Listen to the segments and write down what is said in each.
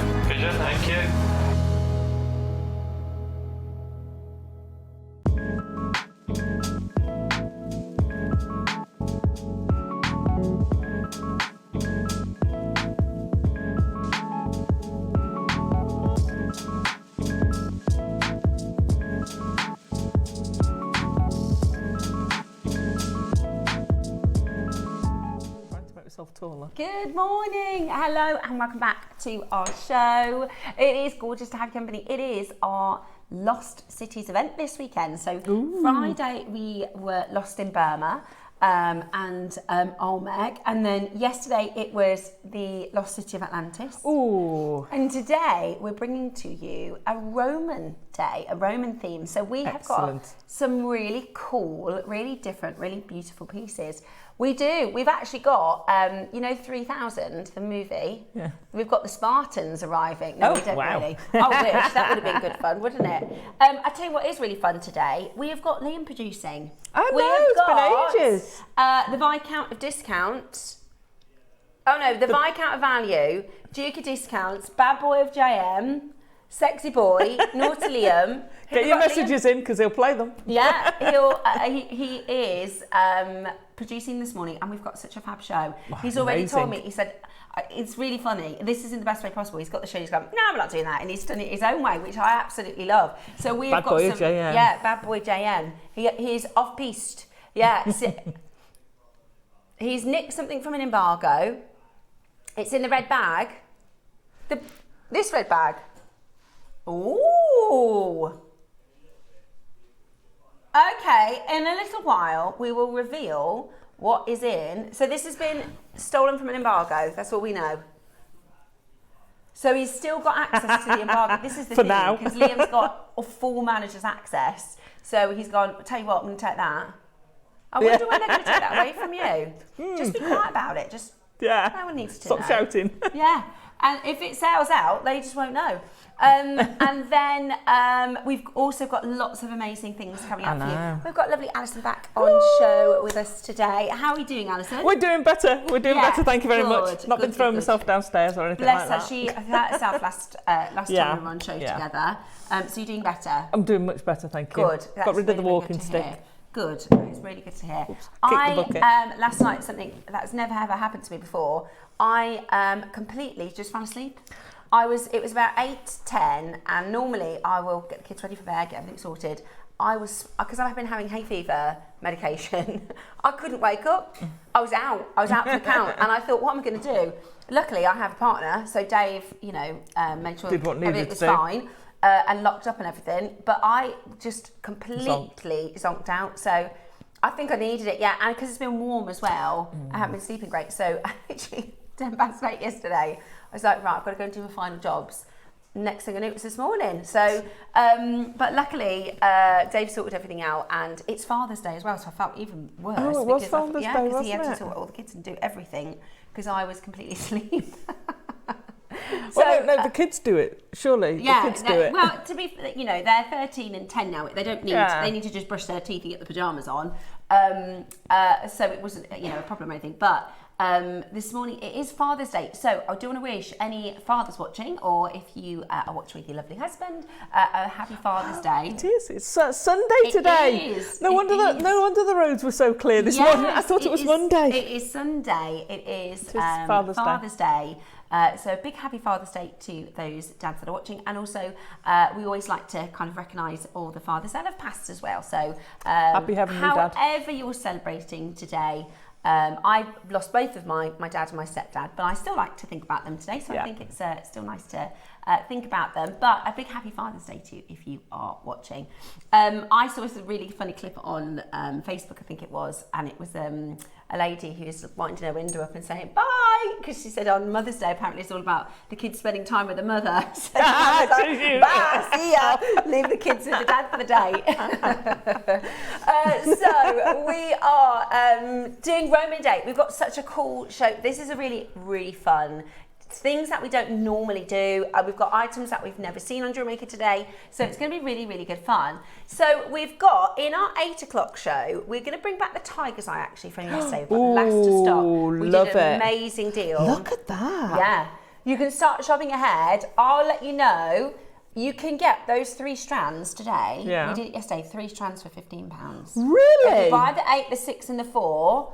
right, Pigeon, thank you. Taller. Good morning, hello and welcome back to our show. It is gorgeous to have company. It is our Lost Cities event this weekend. So Friday we were lost in Burma and Olmec, and then yesterday it was the Lost City of Atlantis. Ooh. And today we're bringing to you a Roman day, a Roman theme. So we have got some really cool, really different, really beautiful pieces. We do. We've actually got, 3000, the movie. Yeah. We've got the Spartans arriving. No, we don't really. I wish. That would have been good fun, wouldn't it? I tell you what is really fun today. We have got Liam producing. I know, it's been ages. The Viscount of Discount. Oh no, the Viscount of Value, Duke of Discounts, Bad Boy of JM, Sexy Boy, Naughty Liam. Get your messages in because he'll play them. Yeah, he is producing this morning, and we've got such a fab show. He's already told me, he said, it's really funny. This is in the best way possible. He's got the show, he's gone, no, I'm not doing that. And he's done it his own way, which I absolutely love. So we've got Bad Boy JM. Yeah, Bad Boy JM. He's off-piste. Yeah. He's nicked something from an embargo. It's in the red bag. This red bag. Ooh. Okay, in a little while, we will reveal what is in. So this has been stolen from an embargo. That's all we know. So he's still got access to the embargo. This is the thing, because Liam's got a full manager's access. So he's gone, tell you what, I'm going to take that. I wonder when they're going to take that away from you. Just be quiet about it. Just no one needs to know. Stop shouting. Yeah. And if it sells out, they just won't know. And then we've also got lots of amazing things coming up for you. We've got lovely Alison back on show with us today. How are you doing, Alison? We're doing better. We're doing better. Thank you very much. Not been throwing myself downstairs or anything like that. Bless her. She hurt herself last time we were on show together. So you're doing better? I'm doing much better, thank you. Good. Got rid of the walking stick. Good. It's really good to hear. Last night, something that's never ever happened to me before. I completely just fell asleep. It was about 8:10, and normally I will get the kids ready for bed, get everything sorted. Because I've been having hay fever medication, I couldn't wake up. I was out for the count, and I thought, what am I going to do? Luckily, I have a partner, so Dave, made sure everything was fine. And locked up and everything, but I just completely zonked out. So I think I needed it, and because it's been warm as well, I haven't been sleeping great. So actually, 8:10 yesterday, I was like, right, I've got to go and do my final jobs. Next thing I knew, it was this morning. So, but luckily, Dave sorted everything out, and it's Father's Day as well, so I felt even worse. Oh, it was Father's Day, because he had to sort all the kids and do everything, because I was completely asleep. Well, no, the kids do it. Surely, the kids do it. Well, to be, they're 13 and 10 now. They don't need. They need to just brush their teeth and get the pajamas on. So it wasn't, a problem or anything. But this morning it is Father's Day, so I do want to wish any fathers watching, or if you are watching with your lovely husband, a happy Father's Day. It is. It's Sunday today. It is. No wonder the roads were so clear this morning. I thought it was Monday. It is Sunday. It is Father's Day. So a big happy Father's Day to those dads that are watching, and also we always like to kind of recognise all the fathers that have passed as well. So happy having you, Dad. However you're celebrating today, I lost both of my dad and my stepdad, but I still like to think about them today. So I think it's still nice to think about them. But a big happy Father's Day to you if you are watching. I saw a really funny clip on Facebook, I think it was, and it was a lady who was winding her window up and saying bye, because she said on Mother's Day apparently it's all about the kids spending time with the mother. So bye, see ya, leave the kids with the dad for the day. So we are doing Roman Day. We've got such a cool show. This is a really, really fun things that we don't normally do. We've got items that we've never seen on JewelleryMaker today, so it's going to be really, really good fun. So we've got, in our 8 o'clock show, we're going to bring back the Tiger's Eye actually from yesterday. We've got last to stop. We did an amazing deal. Look at that. Yeah. You can start shopping ahead. I'll let you know. You can get those 3 strands today. Yeah. We did it yesterday, 3 strands for £15. Really? If you buy the 8, the 6 and the 4,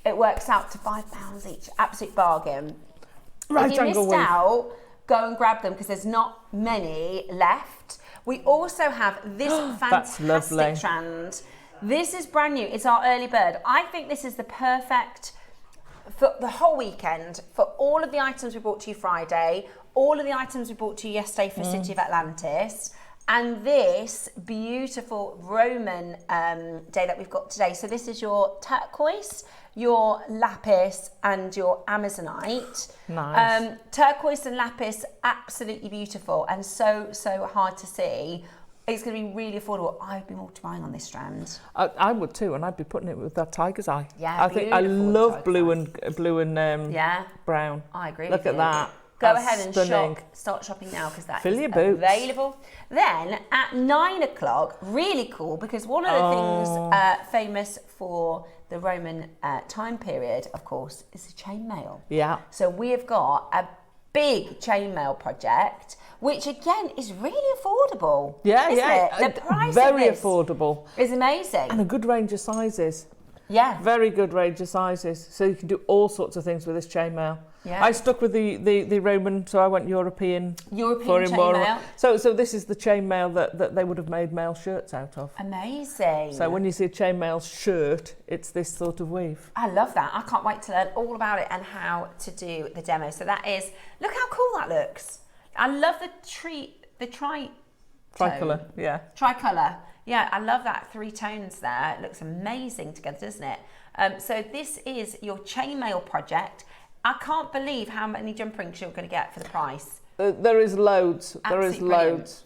it works out to £5 each. Absolute bargain. Right, if you missed out, go and grab them because there's not many left. We also have this fantastic strand. This is brand new. It's our early bird. I think this is the perfect for the whole weekend for all of the items we brought to you Friday, all of the items we brought to you yesterday for City of Atlantis, and this beautiful Roman day that we've got today. So this is your turquoise, your lapis, and your amazonite. Nice. Turquoise and lapis, absolutely beautiful and so hard to see. It's going to be really affordable. I'd be multiplying on this strand. I would too, and I'd be putting it with that tiger's eye. Yeah, I think I love blue and brown. I agree. Look at that. Go ahead and start shopping now because that is available. Then at 9 o'clock, really cool because one of the things famous for the Roman time period, of course, is the chainmail. Yeah. So we have got a big chainmail project, which again is really affordable. Yeah, isn't it? The price very of this affordable. is amazing. And a good range of sizes. Yeah. Very good range of sizes. So you can do all sorts of things with this chainmail. Yeah. I stuck with the Roman, so I went European chainmail. So this is the chainmail that they would have made male shirts out of. Amazing. So when you see a chainmail shirt, it's this sort of weave. I love that. I can't wait to learn all about it and how to do the demo. So that is, look how cool that looks. I love the tricolour, yeah. Tricolour. Yeah, I love that 3 tones there. It looks amazing together, doesn't it? So this is your chainmail project. I can't believe how many jump rings you're going to get for the price. There is loads. There is loads.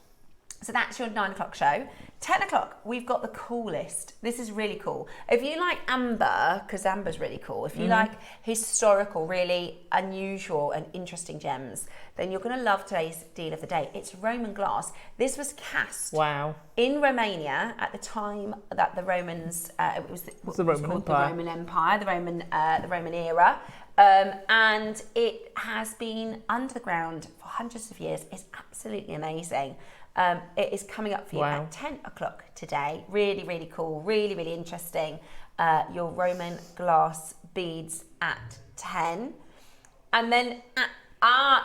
So that's your 9 o'clock show. 10 o'clock, we've got the coolest. This is really cool. If you like amber, because amber's really cool, if you like historical, really unusual and interesting gems, then you're going to love today's deal of the day. It's Roman glass. This was cast in Romania at the time that the Romans, it was the Roman Empire. The Roman Empire, the Roman era. And it has been under the ground for hundreds of years. It's absolutely amazing. It is coming up for you at 10 o'clock today. Really, really cool. Really, really interesting. Your Roman glass beads at 10. And then,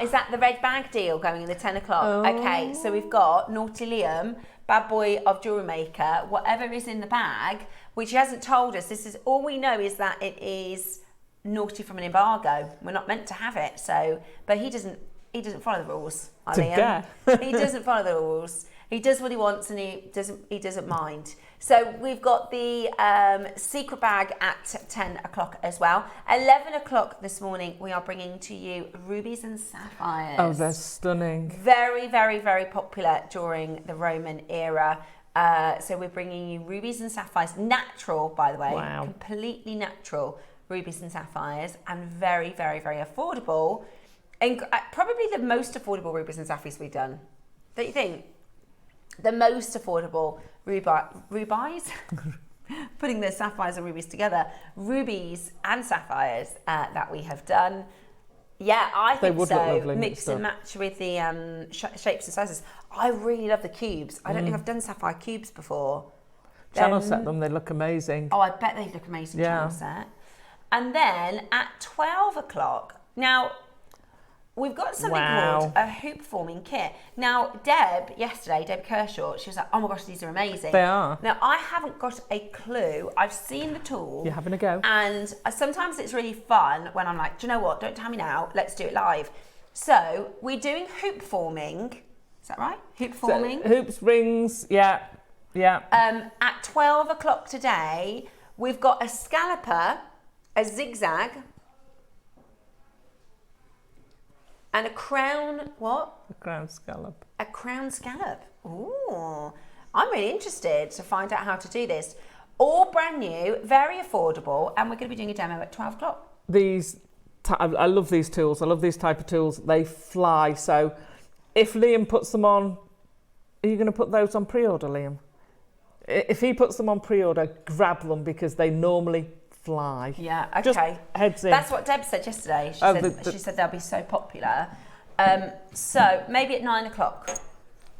is that the red bag deal going in the 10 o'clock? Oh. Okay, so we've got Naughty Liam, bad boy of JewelleryMaker, whatever is in the bag, which he hasn't told us. This is all we know is that it is naughty from an embargo. We're not meant to have it. So, but he doesn't follow the rules. Liam. He doesn't follow the rules. He does what he wants and he doesn't mind. So we've got the secret bag at 10 o'clock as well. 11 o'clock this morning, we are bringing to you rubies and sapphires. Oh, they're stunning. Very, very, very popular during the Roman era. So we're bringing you rubies and sapphires, natural, by the way, completely natural rubies and sapphires, and very, very, very affordable. And probably the most affordable rubies and sapphires we've done. Don't you think? The most affordable rubies? Putting the sapphires and rubies together. Rubies and sapphires that we have done. Yeah, I think so. Mix and match with the shapes and sizes. I really love the cubes. I don't think I've done sapphire cubes before. Channel set them, they look amazing. Oh, I bet they look amazing, channel set. And then at 12 o'clock, now, we've got something called a hoop forming kit. Now, Deb Kershaw, she was like, oh my gosh, these are amazing. They are. Now, I haven't got a clue. I've seen the tool. You're having a go. And sometimes it's really fun when I'm like, do you know what? Don't tell me now. Let's do it live. So, we're doing hoop forming. Is that right? Hoop forming? So, hoops, rings, yeah. At 12 o'clock today, we've got a scalloper, a zigzag, and a crown, what? A crown scallop. A crown scallop. Ooh, I'm really interested to find out how to do this. All brand new, very affordable, and we're going to be doing a demo at 12 o'clock. I love these tools. I love these type of tools. They fly. So if Liam puts them on, are you going to put those on pre-order, Liam? If he puts them on pre-order, grab them because they normally fly. Yeah, okay. Just heads in. That's what Deb said yesterday. She said they'll be so popular. So maybe at 9 o'clock.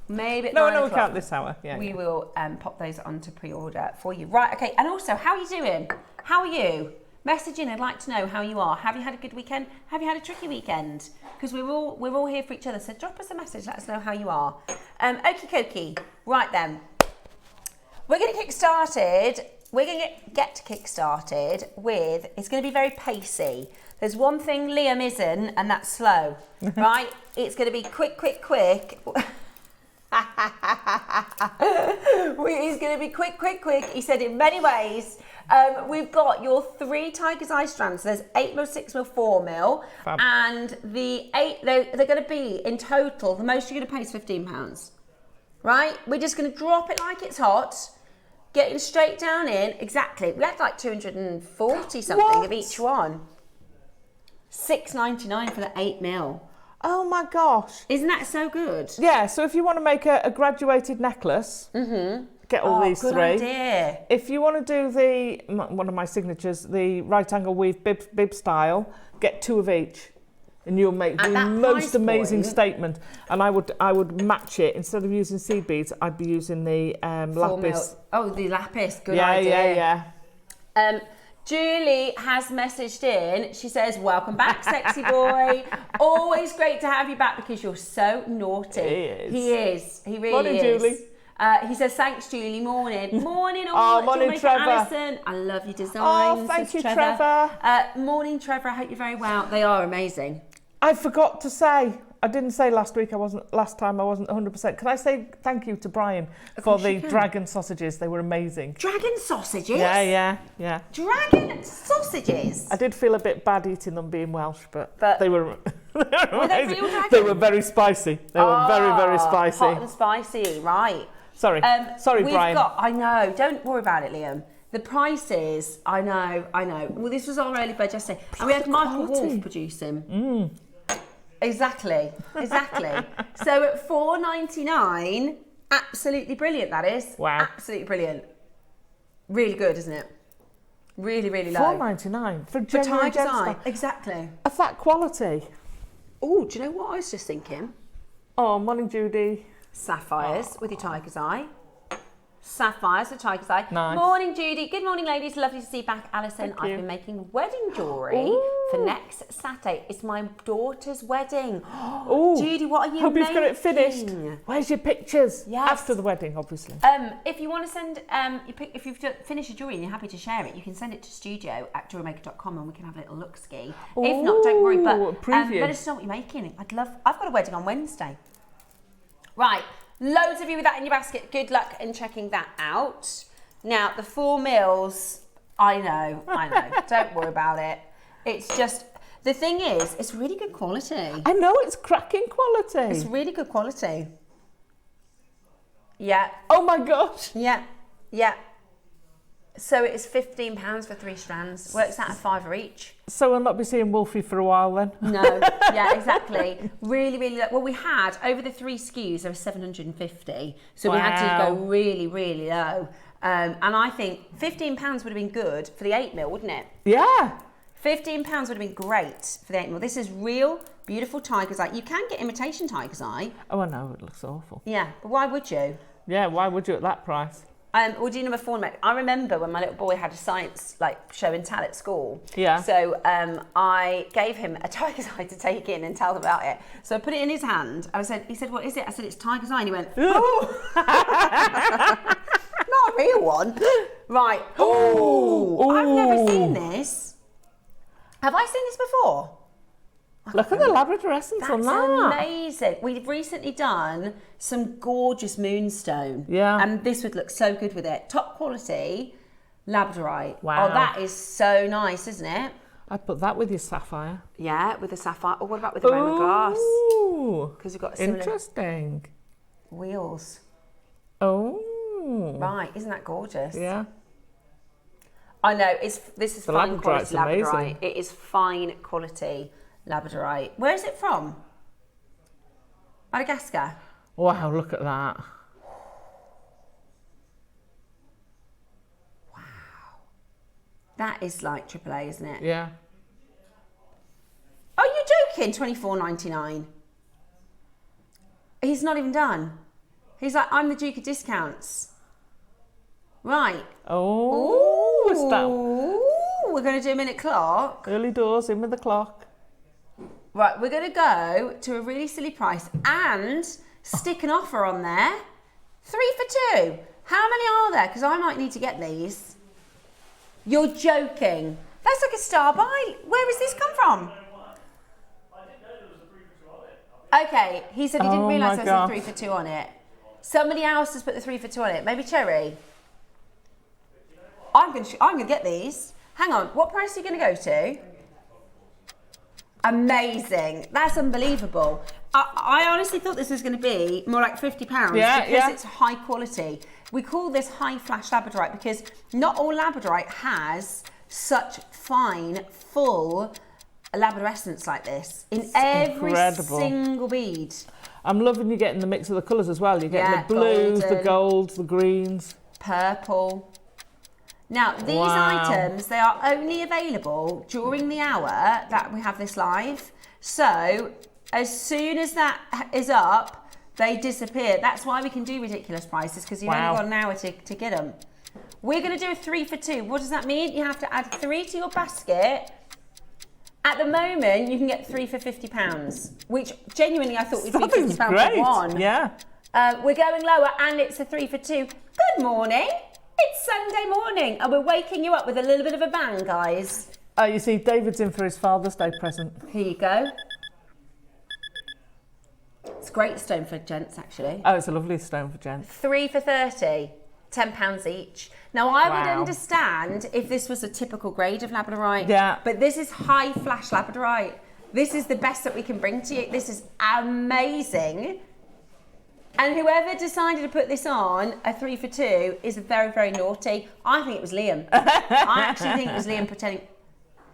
Maybe at 9 o'clock. No, we can't this hour. Yeah. We will pop those onto pre-order for you. Right, okay. And also, how are you doing? How are you? Message in. I'd like to know how you are. Have you had a good weekend? Have you had a tricky weekend? Because we're all here for each other. So drop us a message. Let us know how you are. Okie dokie. Right then. We're going to kick started. We're going to get kick started with. It's going to be very pacey. There's one thing Liam isn't, and that's slow. Right? It's going to be quick. He's going to be quick. He said in many ways. We've got your 3 Tiger's Eye strands. So there's 8mm, 6mm, 4mm. Fab. And the 8, they're going to be in total, the most you're going to pay is £15. Right? We're just going to drop it like it's hot. Getting straight down in. Exactly. We had like 240 something of each one. £6.99 for the 8mm. Oh my gosh. Isn't that so good? Yeah, so if you want to make a graduated necklace, get all these good 3. Idea. If you want to do one of my signatures, the right angle weave bib style, get 2 of each. And you'll make the most amazing statement. And I would match it. Instead of using seed beads, I'd be using the lapis. Oh, the lapis. Good idea. Yeah. Julie has messaged in. She says, welcome back, sexy boy. Always great to have you back because you're so naughty. He is. He really Morning, is. Julie. He says, thanks, Julie. Morning. Morning, all. Morning, Trevor. Alison. I love your designs. Oh, thank you, Trevor. Morning, Trevor. I hope you're very well. They are amazing. I forgot to say, I didn't say last time I wasn't 100%. Can I say thank you to Brian for the dragon sausages? They were amazing. Dragon sausages? Yeah. Dragon sausages? I did feel a bit bad eating them being Welsh, but they were were they real dragons? They were very spicy. They were very spicy. Hot and spicy, right. Sorry, Brian. I know, don't worry about it, Liam. The prices, I know. Well, this was our early bird yesterday. And we had Michael Wolf producing. Exactly. So at $4.99, absolutely brilliant, that is. Wow. Absolutely brilliant. Really good, isn't it? Really, really low. $4.99 for genuine Tiger's Eye. gemstone. Exactly. Of that quality. Oh, do you know what I was just thinking? Oh, morning, Judy. Sapphires with your Tiger's Eye. Sapphires with Tiger's Eye. Nice. Morning, Judy. Good morning, ladies. Lovely to see you back, Alison. Thank I've you. been making wedding jewellery for next Saturday. It's my daughter's wedding. Oh, Judy, what are you hope making? you've got it finished. Where's your pictures? Yes. After the wedding, obviously. If you want to send, if you've finished your jewellery and you're happy to share it, you can send it to studio@jewellerymaker.com and we can have a little look-ski. If not, don't worry. But preview. let us know what you're making. I've got a wedding on Wednesday. Right. Loads of you with that in your basket. Good luck in checking that out. Now, the 4mm, I know. Don't worry about it. It's just, the thing is, it's really good quality. I know, it's cracking quality. It's really good quality. Yeah. Oh my gosh. Yeah. So it's £15 for 3 strands. Works out at £5 each. So we'll not be seeing Wolfie for a while then? No, yeah, exactly. Really, really low. Well, we had, over the 3 SKUs, there was 750. So we had to go really, really low. And I think £15 would have been good for the 8mm, wouldn't it? Yeah. £15 would have been great for the 8mm. This is real, beautiful Tiger's Eye. You can get imitation Tiger's Eye. Oh, I know, it looks awful. Yeah, but why would you? Yeah, why would you at that price? We'll do number 4. I remember when my little boy had a science show and tell at school. Yeah. So I gave him a Tiger's Eye to take in and tell them about it. So I put it in his hand. He said, what is it? I said, it's Tiger's Eye. And he went, oh. Not a real one. Right. Oh, I've never seen this. Have I seen this before? Look at the Labrador essence on that. That's amazing. We've recently done some gorgeous moonstone. Yeah. And this would look so good with it. Top quality labradorite. Wow. Oh, that is so nice, isn't it? I'd put that with your sapphire. Yeah, with the sapphire. Or what about with the Roman glass? Ooh. Because we've got similar Interesting. wheels. Oh. Right, isn't that gorgeous? Yeah. I know, this is The fine quality labradorite's labradorite. amazing. It is fine quality labradorite. Where is it from? Madagascar? Wow, look at that. Wow. That is like AAA, isn't it? Yeah. Are you joking? $24.99. He's not even done. He's like, I'm the Duke of Discounts. Right. Oh, what's that? Ooh, we're going to do a minute clock. Early doors, in with the clock. Right, we're going to go to a really silly price and stick an offer on there. 3 for 2. How many are there? Because I might need to get these. You're joking. That's like a star buy. Where has this come from? Okay, he said he didn't realise there was a 3 for 2 on it. Somebody else has put the 3 for 2 on it. Maybe Cherry. I'm gonna get these. Hang on, what price are you gonna go to? Amazing. That's unbelievable. I honestly thought this was going to be more like £50 because it's high quality. We call this high flash labradorite because not all labradorite has such fine, full labradorescence like this in every single bead. I'm loving you getting the mix of the colours as well. You're getting the blues, the golds, the greens. Purple. Now, these items, they are only available during the hour that we have this live. So, as soon as that is up, they disappear. That's why we can do ridiculous prices, because you've only got an hour to get them. We're going to do a 3 for 2. What does that mean? You have to add 3 to your basket. At the moment, you can get 3 for £50, which genuinely I thought would be £50 for one. Yeah. We're going lower, and it's a 3 for 2. Good morning. It's Sunday morning, and we're waking you up with a little bit of a bang, guys. You see, David's in for his Father's Day present. Here you go. It's a great stone for gents, actually. Oh, it's a lovely stone for gents. 3 for 30, £10 each. Now, I would understand if this was a typical grade of labradorite. Yeah. But this is high flash labradorite. This is the best that we can bring to you. This is amazing. And whoever decided to put this on, a 3 for 2, is very, very naughty. I think it was Liam. I actually think it was Liam pretending.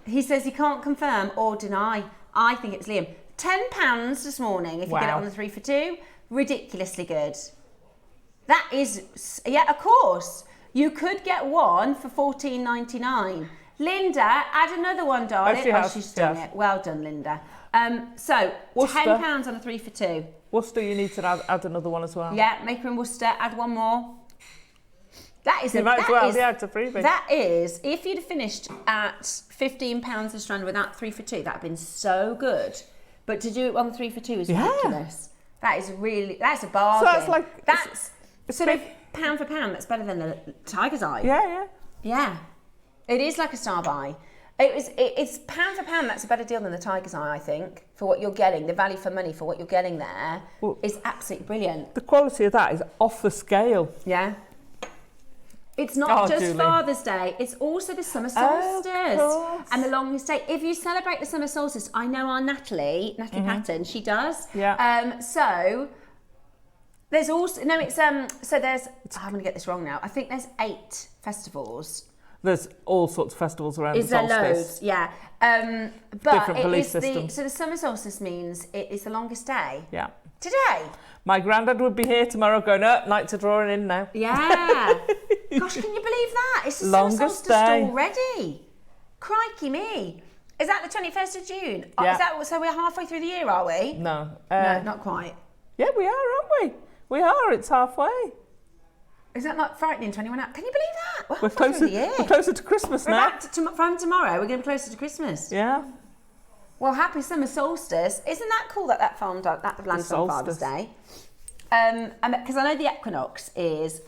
He says he can't confirm or deny. I think it was Liam. £10 this morning if you get it on the 3 for 2. Ridiculously good. That is, yeah, of course. You could get one for $14.99. Linda, add another one, darling. She's done it. Well done, Linda. So, Worcester. £10 on a 3 for 2. Worcester, you need to add another one as well. Yeah, make her in Worcester, add one more. That is it's a freebie. That is, if you'd finished at £15 a strand with that 3 for 2, that'd been so good. But to do it on the 3 for 2 is ridiculous. That is really, that's a bargain. So that's like, that's sort of pound for pound, that's better than the Tiger's Eye. Yeah. It is like a star buy. It's pound for pound, that's a better deal than the Tiger's Eye, I think, for what you're getting. The value for money for what you're getting there is absolutely brilliant. The quality of that is off the scale. Yeah. It's not just Father's Day, it's also the summer solstice and the longest day. If you celebrate the summer solstice, I know our Natalie Patton, she does. Yeah. So there's also, so there's, I'm going to get this wrong now, I think there's 8 festivals. There's all sorts of festivals around the solstice. Is there loads? Yeah. But different belief systems. So the summer solstice means it is the longest day. Yeah. Today. My granddad would be here tomorrow going, nights are drawing in now. Yeah. Gosh, can you believe that? It's the summer solstice already. Crikey me. Is that the 21st of June? Yeah. So we're halfway through the year, are we? No. No, not quite. Yeah, we are, aren't we? We are. It's halfway. Is that not frightening, 21 hours? Can you believe that? We're closer to Christmas now. From tomorrow, we're going to be closer to Christmas. Yeah. Well, happy summer solstice. Isn't that cool that that lands on Father's Day? Because I know the equinox is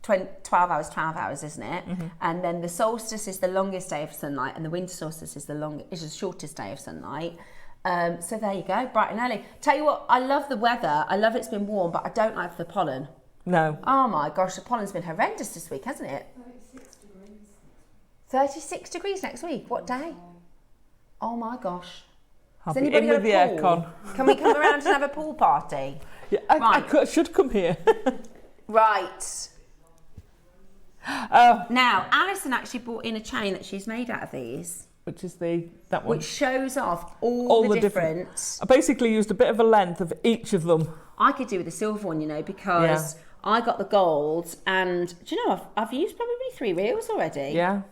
12 hours, isn't it? Mm-hmm. And then the solstice is the longest day of sunlight, and the winter solstice is the shortest day of sunlight. So there you go, bright and early. Tell you what, I love the weather. I love it's been warm, but I don't like the pollen. No. Oh my gosh, the pollen's been horrendous this week, hasn't it? 36 degrees. 36 degrees next week. What day? Oh my gosh. I'll be in with the aircon. Can we come around and have a pool party? Yeah, I should come here. Right. Now, Alison actually brought in a chain that she's made out of these. Which is that one. Which shows off all the different... I basically used a bit of a length of each of them. I could do with the silver one, because I got the gold, and do you know, I've used probably 3 reels already. Yeah.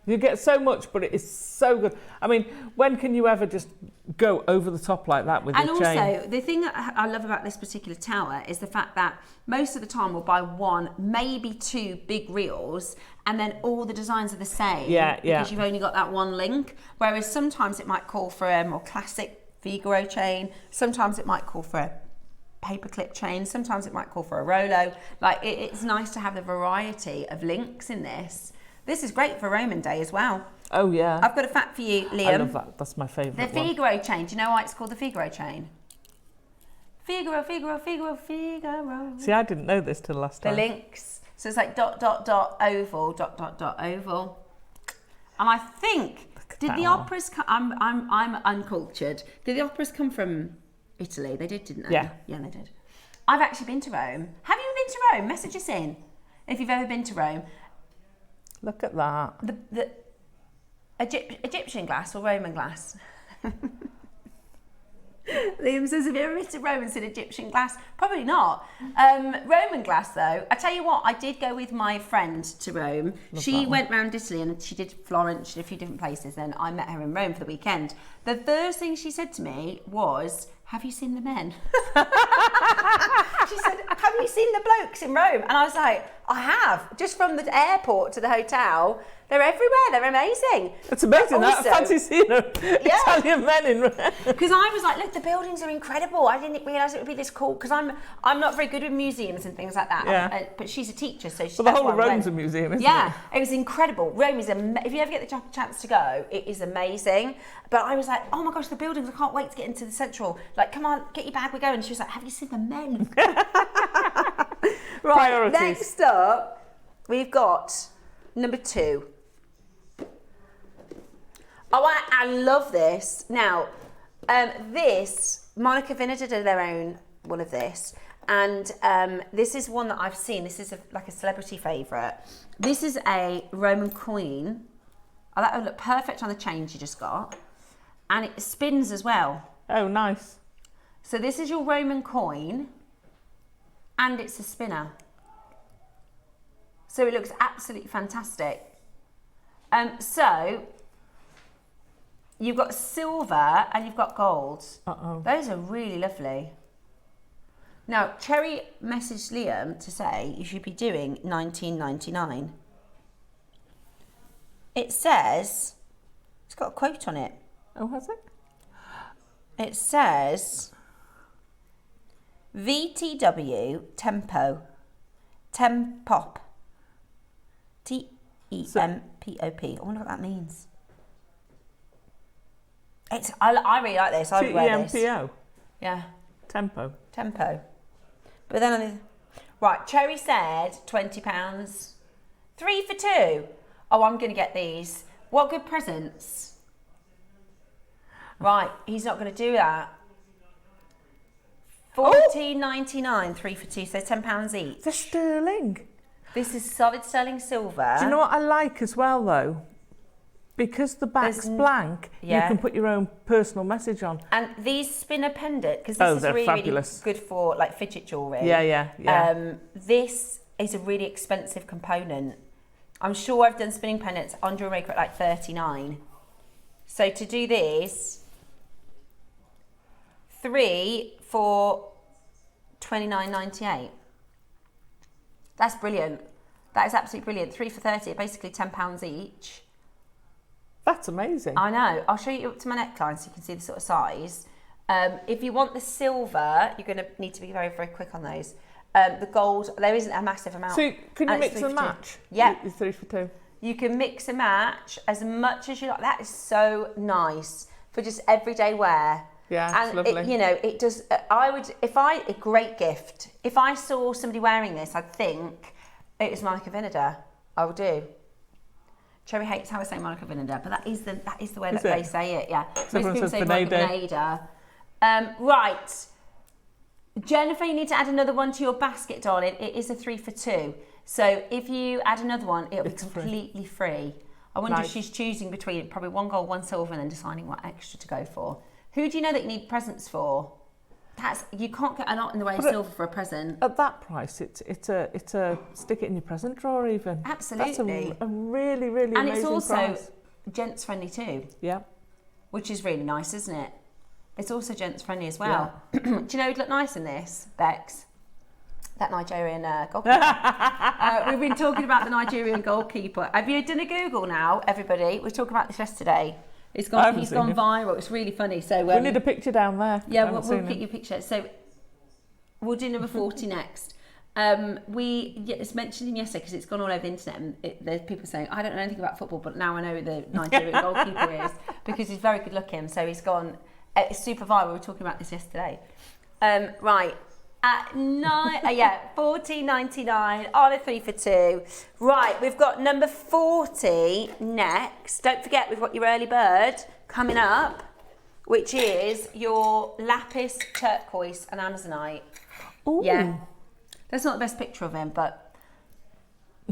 You get so much, but it is so good. I mean, when can you ever just go over the top like that with your chain? And also, the thing that I love about this particular tower is the fact that most of the time we'll buy one, maybe two big reels, and then all the designs are the same. Yeah, yeah. Because you've only got that one link. Whereas sometimes it might call for a more classic Figaro chain. Sometimes it might call for a paperclip chain. Sometimes it might call for a Rolo. Like, it's nice to have the variety of links in this. This is great for Roman Day as well. Oh, yeah. I've got a fact for you, Liam. I love that. That's my favourite The Figaro chain. Do you know why it's called the Figaro chain? Figaro, Figaro, Figaro, Figaro. See, I didn't know this till last time. The links. So it's like ... oval, ... oval. And I think, did the operas come... I'm uncultured. Did the operas come from Italy? They did, didn't they? Yeah. Yeah, they did. I've actually been to Rome. Have you been to Rome? Message us in if you've ever been to Rome. Look at that. The Egyptian glass or Roman glass? Liam says, have you ever been to Rome and seen Egyptian glass? Probably not. Roman glass, though. I tell you what, I did go with my friend to Rome. She went round Italy and she did Florence, she did a few different places. Then I met her in Rome for the weekend. The first thing she said to me was, have you seen the men? She said, have you seen the blokes in Rome? And I was like, I have. Just from the airport to the hotel, they're everywhere. They're amazing. It's amazing. That fancy seeing Italian men in Rome. Because I was like, look, the buildings are incredible. I didn't realise it would be this cool. Because I'm not very good with museums and things like that. Yeah. But she's a teacher, so the whole of Rome's a museum, isn't it? It was incredible. Rome is if you ever get the chance to go, it is amazing. But I was like, oh my gosh, the buildings! I can't wait to get into the central. Like, come on, get your bag, we're going. And she was like, have you seen the men? Right. Priorities. Next up, we've got number 2. Oh, I love this. Now, this, Monica Vinader did their own one of this. And this is one that I've seen. This is like a celebrity favourite. This is a Roman coin. Oh, that would look perfect on the chains you just got. And it spins as well. Oh, nice. So this is your Roman coin. And it's a spinner. So it looks absolutely fantastic. So you've got silver and you've got gold. Uh-oh. Those are really lovely. Now, Cherry messaged Liam to say you should be doing $19.99. It says, it's got a quote on it. Oh, has it? It says, VTW Tempo, Tempop, TEMPOP. I wonder what that means. I really like this. I would wear this. TEMPO? Yeah. Tempo. But then right, Cherry said £20. 3 for 2. Oh, I'm going to get these. What good presents. Right, he's not going to do that. $14.99, 3 for 2, so £10 each. The sterling. This is solid sterling silver. Do you know what I like as well, though? Because the back's blank, you can put your own personal message on. And these spinner pendant, because this is really, really good for like fidget jewellery. Yeah. This is a really expensive component. I'm sure I've done spinning pendants on JewelleryMaker at like $39. So to do this, 3 for $29.98. That's brilliant. That is absolutely brilliant. 3 for 30, basically £10 each. That's amazing. I know. I'll show you up to my neckline so you can see the sort of size. If you want the silver, you're going to need to be very, very quick on those. The gold, there isn't a massive amount. So can you mix and match? Yeah. It's 3 for 2. You can mix and match as much as you like. That is so nice for just everyday wear. Yeah, it's lovely. It does. A great gift. If I saw somebody wearing this, I'd think it was Monica Vinader. I would do. Cherry hates how I say Monica Vinader, but that is the way that they say it. Yeah, most people say Monica Vinader. Right, Jennifer, you need to add another one to your basket, darling. It is a 3 for 2. So if you add another one, it'll be completely free. I wonder if she's choosing between probably 1 gold, 1 silver, and then deciding what extra to go for. Who do you know that you need presents for? You can't get a lot in the way of silver for a present. At that price, it's a stick it in your present drawer even. Absolutely. That's a really, really and amazing it's also price. gents friendly too. Yeah. Which is really nice, isn't it? It's also gents friendly as well. Yeah. Do you know who'd look nice in this, Bex? That Nigerian goalkeeper. We've been talking about the Nigerian goalkeeper. Have you done a Google now, everybody? We were talking about this yesterday. He's gone viral. It's really funny. So we need a picture down there. Yeah, we'll pick your picture. So we'll do number 40 next. It's mentioned him yesterday because it's gone all over the internet, and there's people saying, I don't know anything about football, but now I know who the Nigerian goalkeeper is, because he's very good looking. So he's gone, it's super viral. We were talking about this yesterday. Right. At 14.99 on a 3 for 2. Right, we've got number 40 next. Don't forget, we've got your early bird coming up, which is your lapis turquoise and amazonite. Ooh. Yeah, that's not the best picture of him, but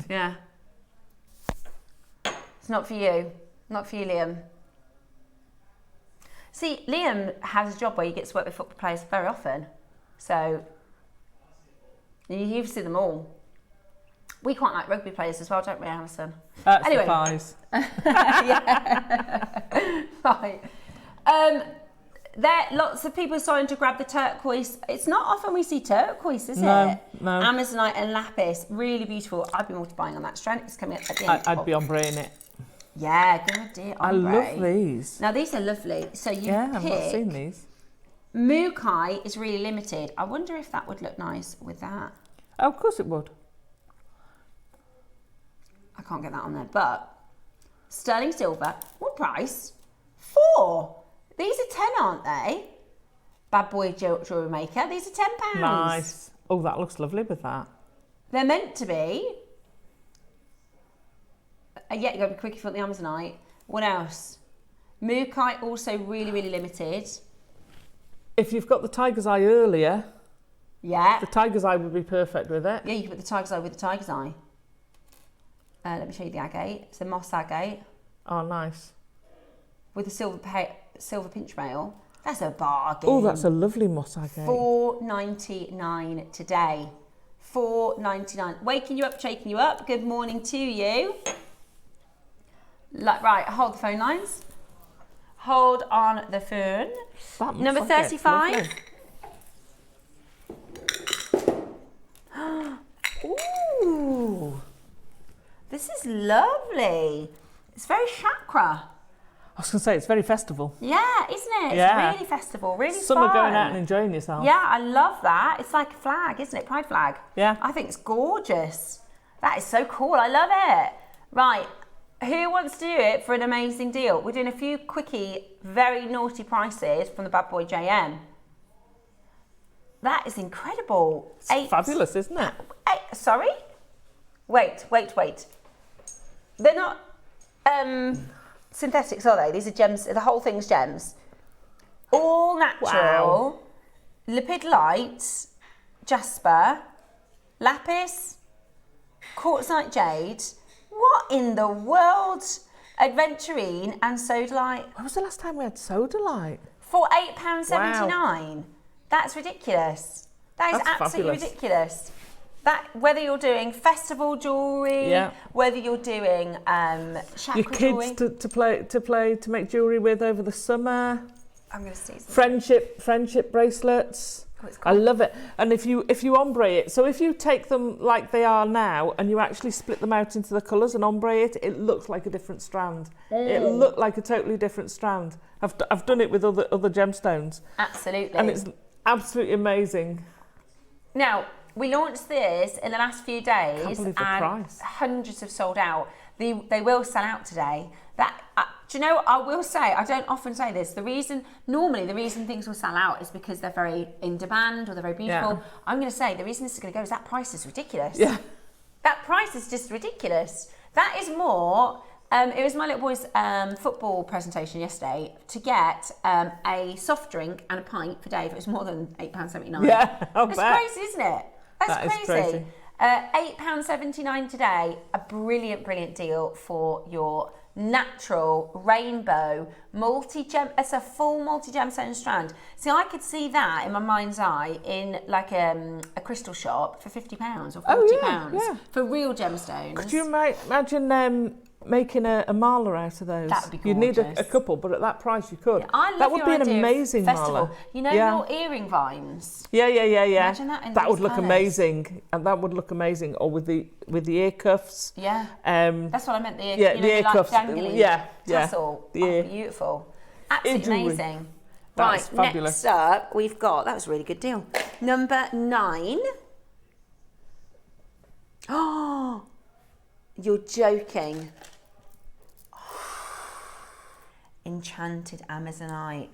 yeah, it's not for you. Not for you, Liam. See, Liam has a job where he gets to work with football players very often, so. You've seen them all. We quite like rugby players as well, don't we, Alison? That's anyway. The pies. Yeah. Right. There, lots of people are starting to grab the turquoise. It's not often we see turquoise, is it? No. Amazonite and lapis, really beautiful. I'd be multiplying on that strand. It's coming up at the end. I'd be ombreing it. Yeah, good idea. I love these. Now these are lovely. So you I've not seen these. Mukai is really limited. I wonder if that would look nice with that. Oh, of course it would. I can't get that on there, but sterling silver. What price? 4. These are 10, aren't they? Bad boy JewelleryMaker. These are £10. Nice. Oh, that looks lovely with that. They're meant to be. Yeah, you got to be quick if you want the Amazonite. What else? Mukai also really, really limited. If you've got the tiger's eye earlier, yeah, the tiger's eye would be perfect with it. Yeah, you can put the tiger's eye with the tiger's eye. Let me show you the agate. It's a moss agate. Oh, nice. With a silver pinch mail. That's a bargain. Oh, that's a lovely moss agate. $4.99 today. $4.99. Waking you up, shaking you up. Good morning to you. Right, hold the phone lines. Hold on the phone. Number 35. Ooh, this is lovely. It's very chakra. I was going to say, it's very festival. Yeah, isn't it? It's really festival, really Summer fun. going out and enjoying yourself. Yeah, I love that. It's like a flag, isn't it? Pride flag. Yeah. I think it's gorgeous. That is so cool. I love it. Right. Who wants to do it for an amazing deal? We're doing a few quickie, very naughty prices from the Bad Boy JM. That is incredible. It's fabulous, isn't it? Sorry? Wait. They're not synthetics, are they? These are gems. The whole thing's gems. All natural. Wow. Lepidolite, jasper, lapis, quartzite jade. What in the world? Adventurine and sodalite. When was the last time we had sodalite? For £8.79. Wow. That's ridiculous. That's absolutely fabulous. Ridiculous. That whether you're doing festival jewellery, whether you're doing chakra your kids jewellery. to make jewellery with over the summer. I'm going to see something. Friendship bracelets. Oh, I love it. And if you ombre it, so if you take them like they are now and you actually split them out into the colours and ombre it, it looks like a different strand. It looked like a totally different strand. I've done it with other gemstones. Absolutely. And it's absolutely amazing. Now, we launched this in the last few days and hundreds have sold out. They will sell out today. Do you know what I will say? I don't often say this. Normally the reason things will sell out is because they're very in demand or they're very beautiful. Yeah. I'm going to say the reason this is going to go is that price is ridiculous. Yeah. That price is just ridiculous. That is more. It was my little boy's football presentation yesterday to get a soft drink and a pint for Dave. It was more than £8.79. Yeah, That's crazy, isn't it? That's crazy. £8.79 today. A brilliant, brilliant deal for your natural, rainbow, multi-gem. It's a full multi-gemstone strand. See, I could see that in my mind's eye in like a crystal shop for £50 or £40 for real gemstones. Could you imagine making a mala out of those? That would be gorgeous. You'd need a couple, but at that price you could. Yeah, I love that would your be an idea of amazing festival. mala. You know your earring vines? Yeah. Imagine that in that these would look colours. amazing, and that would look amazing. Or with the ear cuffs. Yeah. That's what I meant. The ear, yeah, you know, the ear like cuffs. Dangly tassel. The ear. Beautiful. Absolutely amazing. That's fabulous. Next up we've got, that was a really good deal. Number 9. Oh, you're joking. Enchanted Amazonite.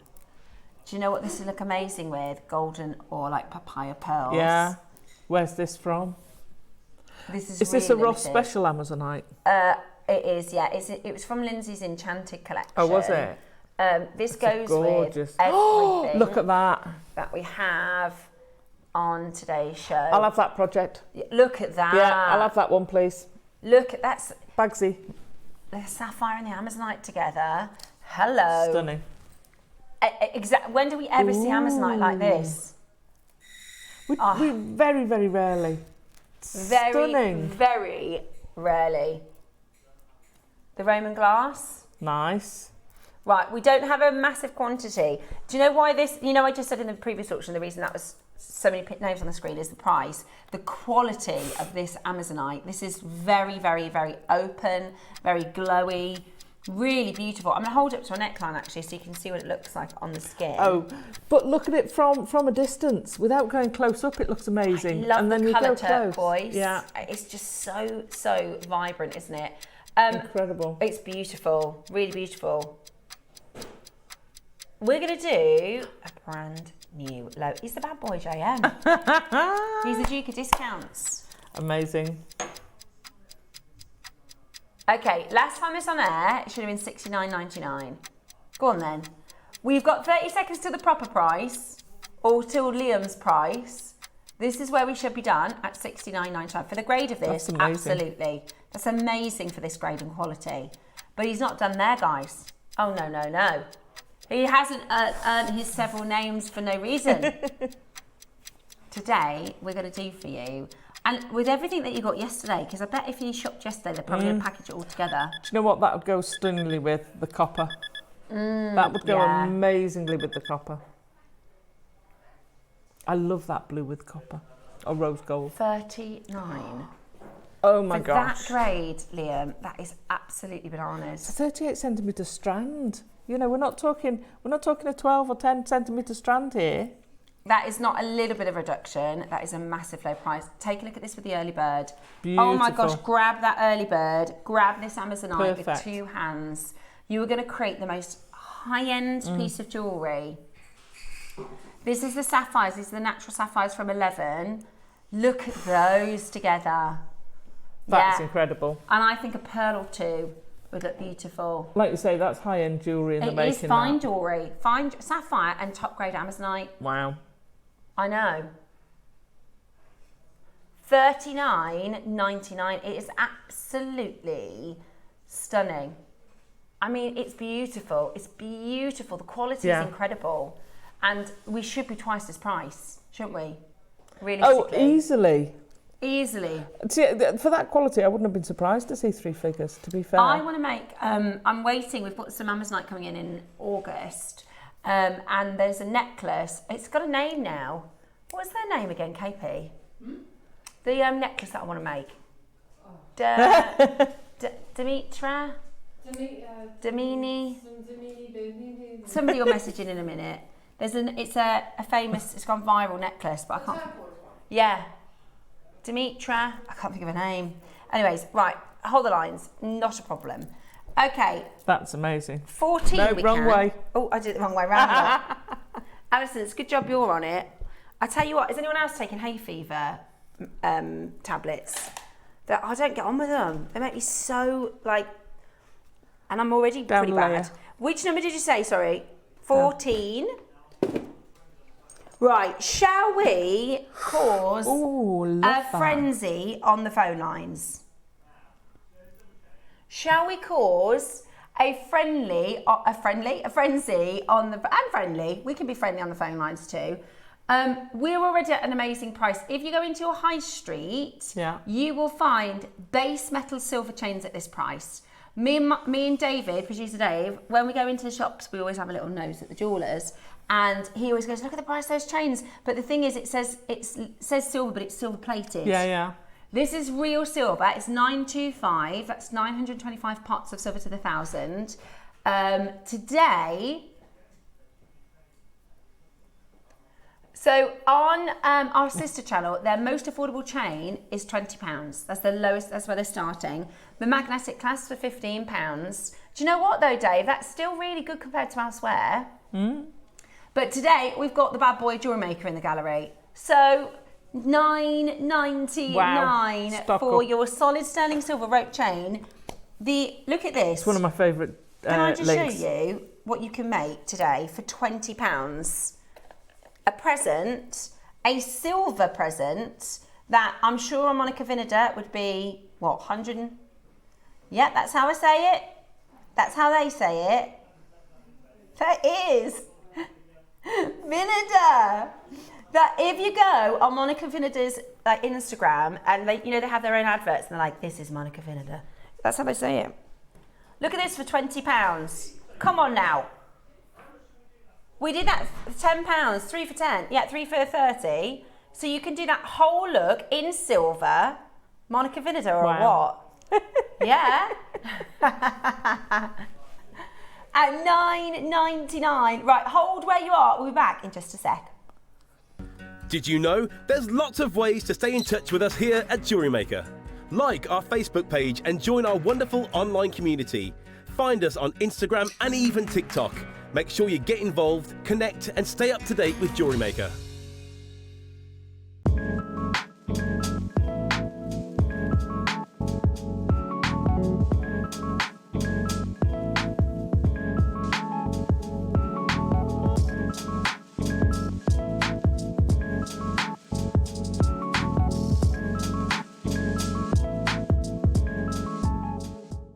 Do you know what this would look amazing with? Golden or like papaya pearls. Yeah. Where's this from? This is this really a Ross limited. special Amazonite? It is, yeah. It was from Lindsay's Enchanted collection. Oh, was it? This goes gorgeous. with everything Look at that. that we have on today's show. I'll have that project. Look at that. Yeah, I'll have that one, please. Look at that's Bagsy. the sapphire and the Amazonite together. Hello. Stunning. When do we ever see Amazonite like this? We very, very rarely. Very, Stunning. very rarely. The Roman glass. Nice. Right, we don't have a massive quantity. Do you know why this? You know, I just said in the previous auction, the reason that was so many names on the screen is the price. The quality of this Amazonite. This is very, very, very open, very glowy, really beautiful. I'm going to hold it up to a neckline actually so you can see what it looks like on the skin. Oh, but look at it from a distance. Without going close up, it looks amazing. I love and then the you colour go close. turquoise. Yeah. It's just so vibrant, isn't it? Incredible. It's beautiful, really beautiful. We're going to do a brand new low. He's the bad boy, JM. He's the Duke of discounts. Amazing. Okay, last time it's on air, it should have been $69.99. Go on then. We've got 30 seconds to the proper price, or till Liam's price. This is where we should be done at $69.99. For the grade of this, That's amazing. absolutely. That's amazing for this grade and quality. But he's not done there, guys. Oh, no. He hasn't earned his several names for no reason. Today, we're going to do for you, and with everything that you got yesterday, because I bet if you shopped yesterday, they're probably going to package it all together. Do you know what? That would go stunningly with the copper. That would go amazingly with the copper. I love that blue with copper. Or rose gold. 39. Oh my For gosh. that grade, Liam, that is absolutely bananas. It's a 38 centimetre strand. You know, we're not talking a 12 or 10 centimetre strand here. That is not a little bit of reduction. That is a massive low price. Take a look at this with the early bird. Beautiful. Oh my gosh, grab that early bird. Grab this Amazonite with Perfect. 2 hands. You are going to create the most high-end piece of jewellery. This is the sapphires. These are the natural sapphires from 11. Look at those together. That's incredible. And I think a pearl or 2 would look beautiful. Like you say, that's high-end jewellery in the making. It is fine jewellery. Fine sapphire and top-grade Amazonite. Wow. I know. $39.99. It is absolutely stunning. I mean, it's beautiful. It's beautiful. The quality is incredible. And we should be twice this price, shouldn't we? Realistically. Oh, easily. Easily. See, for that quality, I wouldn't have been surprised to see 3 figures, to be fair. I want to make, I'm waiting, we've got some Amazonite coming in August, and there's a necklace. It's got a name now. What's their name again, KP? The necklace that I want to make. Dimitra? Damini? Somebody will message in a minute. It's a famous, it's gone viral necklace, but I can't. Yeah. Dimitra, I can't think of her name. Anyways, right, hold the lines, not a problem. Okay. That's amazing. 14 No, wrong way. Oh, I did it the wrong way round. Alison, it's a good job you're on it. I tell you what, is anyone else taking hay fever tablets? That I don't get on with them. They make me so, like, and I'm already pretty bad. Which number did you say, sorry? 14? Right, shall we cause a frenzy on the phone lines? Shall we cause a frenzy on the, and friendly, we can be friendly on the phone lines too. We're already at an amazing price. If you go into your high street, you will find base metal silver chains at this price. Me and David, producer Dave, when we go into the shops, we always have a little nose at the jewellers, and he always goes, look at the price of those chains. But the thing is, it says silver, but it's silver plated. Yeah. This is real silver. It's 925. That's 925 pots of silver to the 1,000. Today. So on our sister channel, their most affordable chain is £20. That's the lowest, that's where they're starting. The magnetic clasp for £15. Do you know what though, Dave? That's still really good compared to elsewhere. But today, we've got the bad boy JewelleryMaker in the gallery. So £9.99 for your solid sterling silver rope chain. Look at this. It's one of my favourite Can I just links. show you what you can make today for £20? A present, a silver present that I'm sure on Monica Vinader would be, what, 100? Yeah, that's how I say it. That's how they say it. That is Vinader. That if you go on Monica Vinader's Instagram and they have their own adverts and they're like, this is Monica Vinader. That's how they say it. Look at this for £20. Come on now. We did that for £10, 3 for 10. Yeah, 3 for 30. So you can do that whole look in silver. Monica Vinader or what? Yeah. At £9.99. Right, hold where you are. We'll be back in just a sec. Did you know there's lots of ways to stay in touch with us here at JewelleryMaker? Like our Facebook page and join our wonderful online community. Find us on Instagram and even TikTok. Make sure you get involved, connect and stay up to date with JewelleryMaker.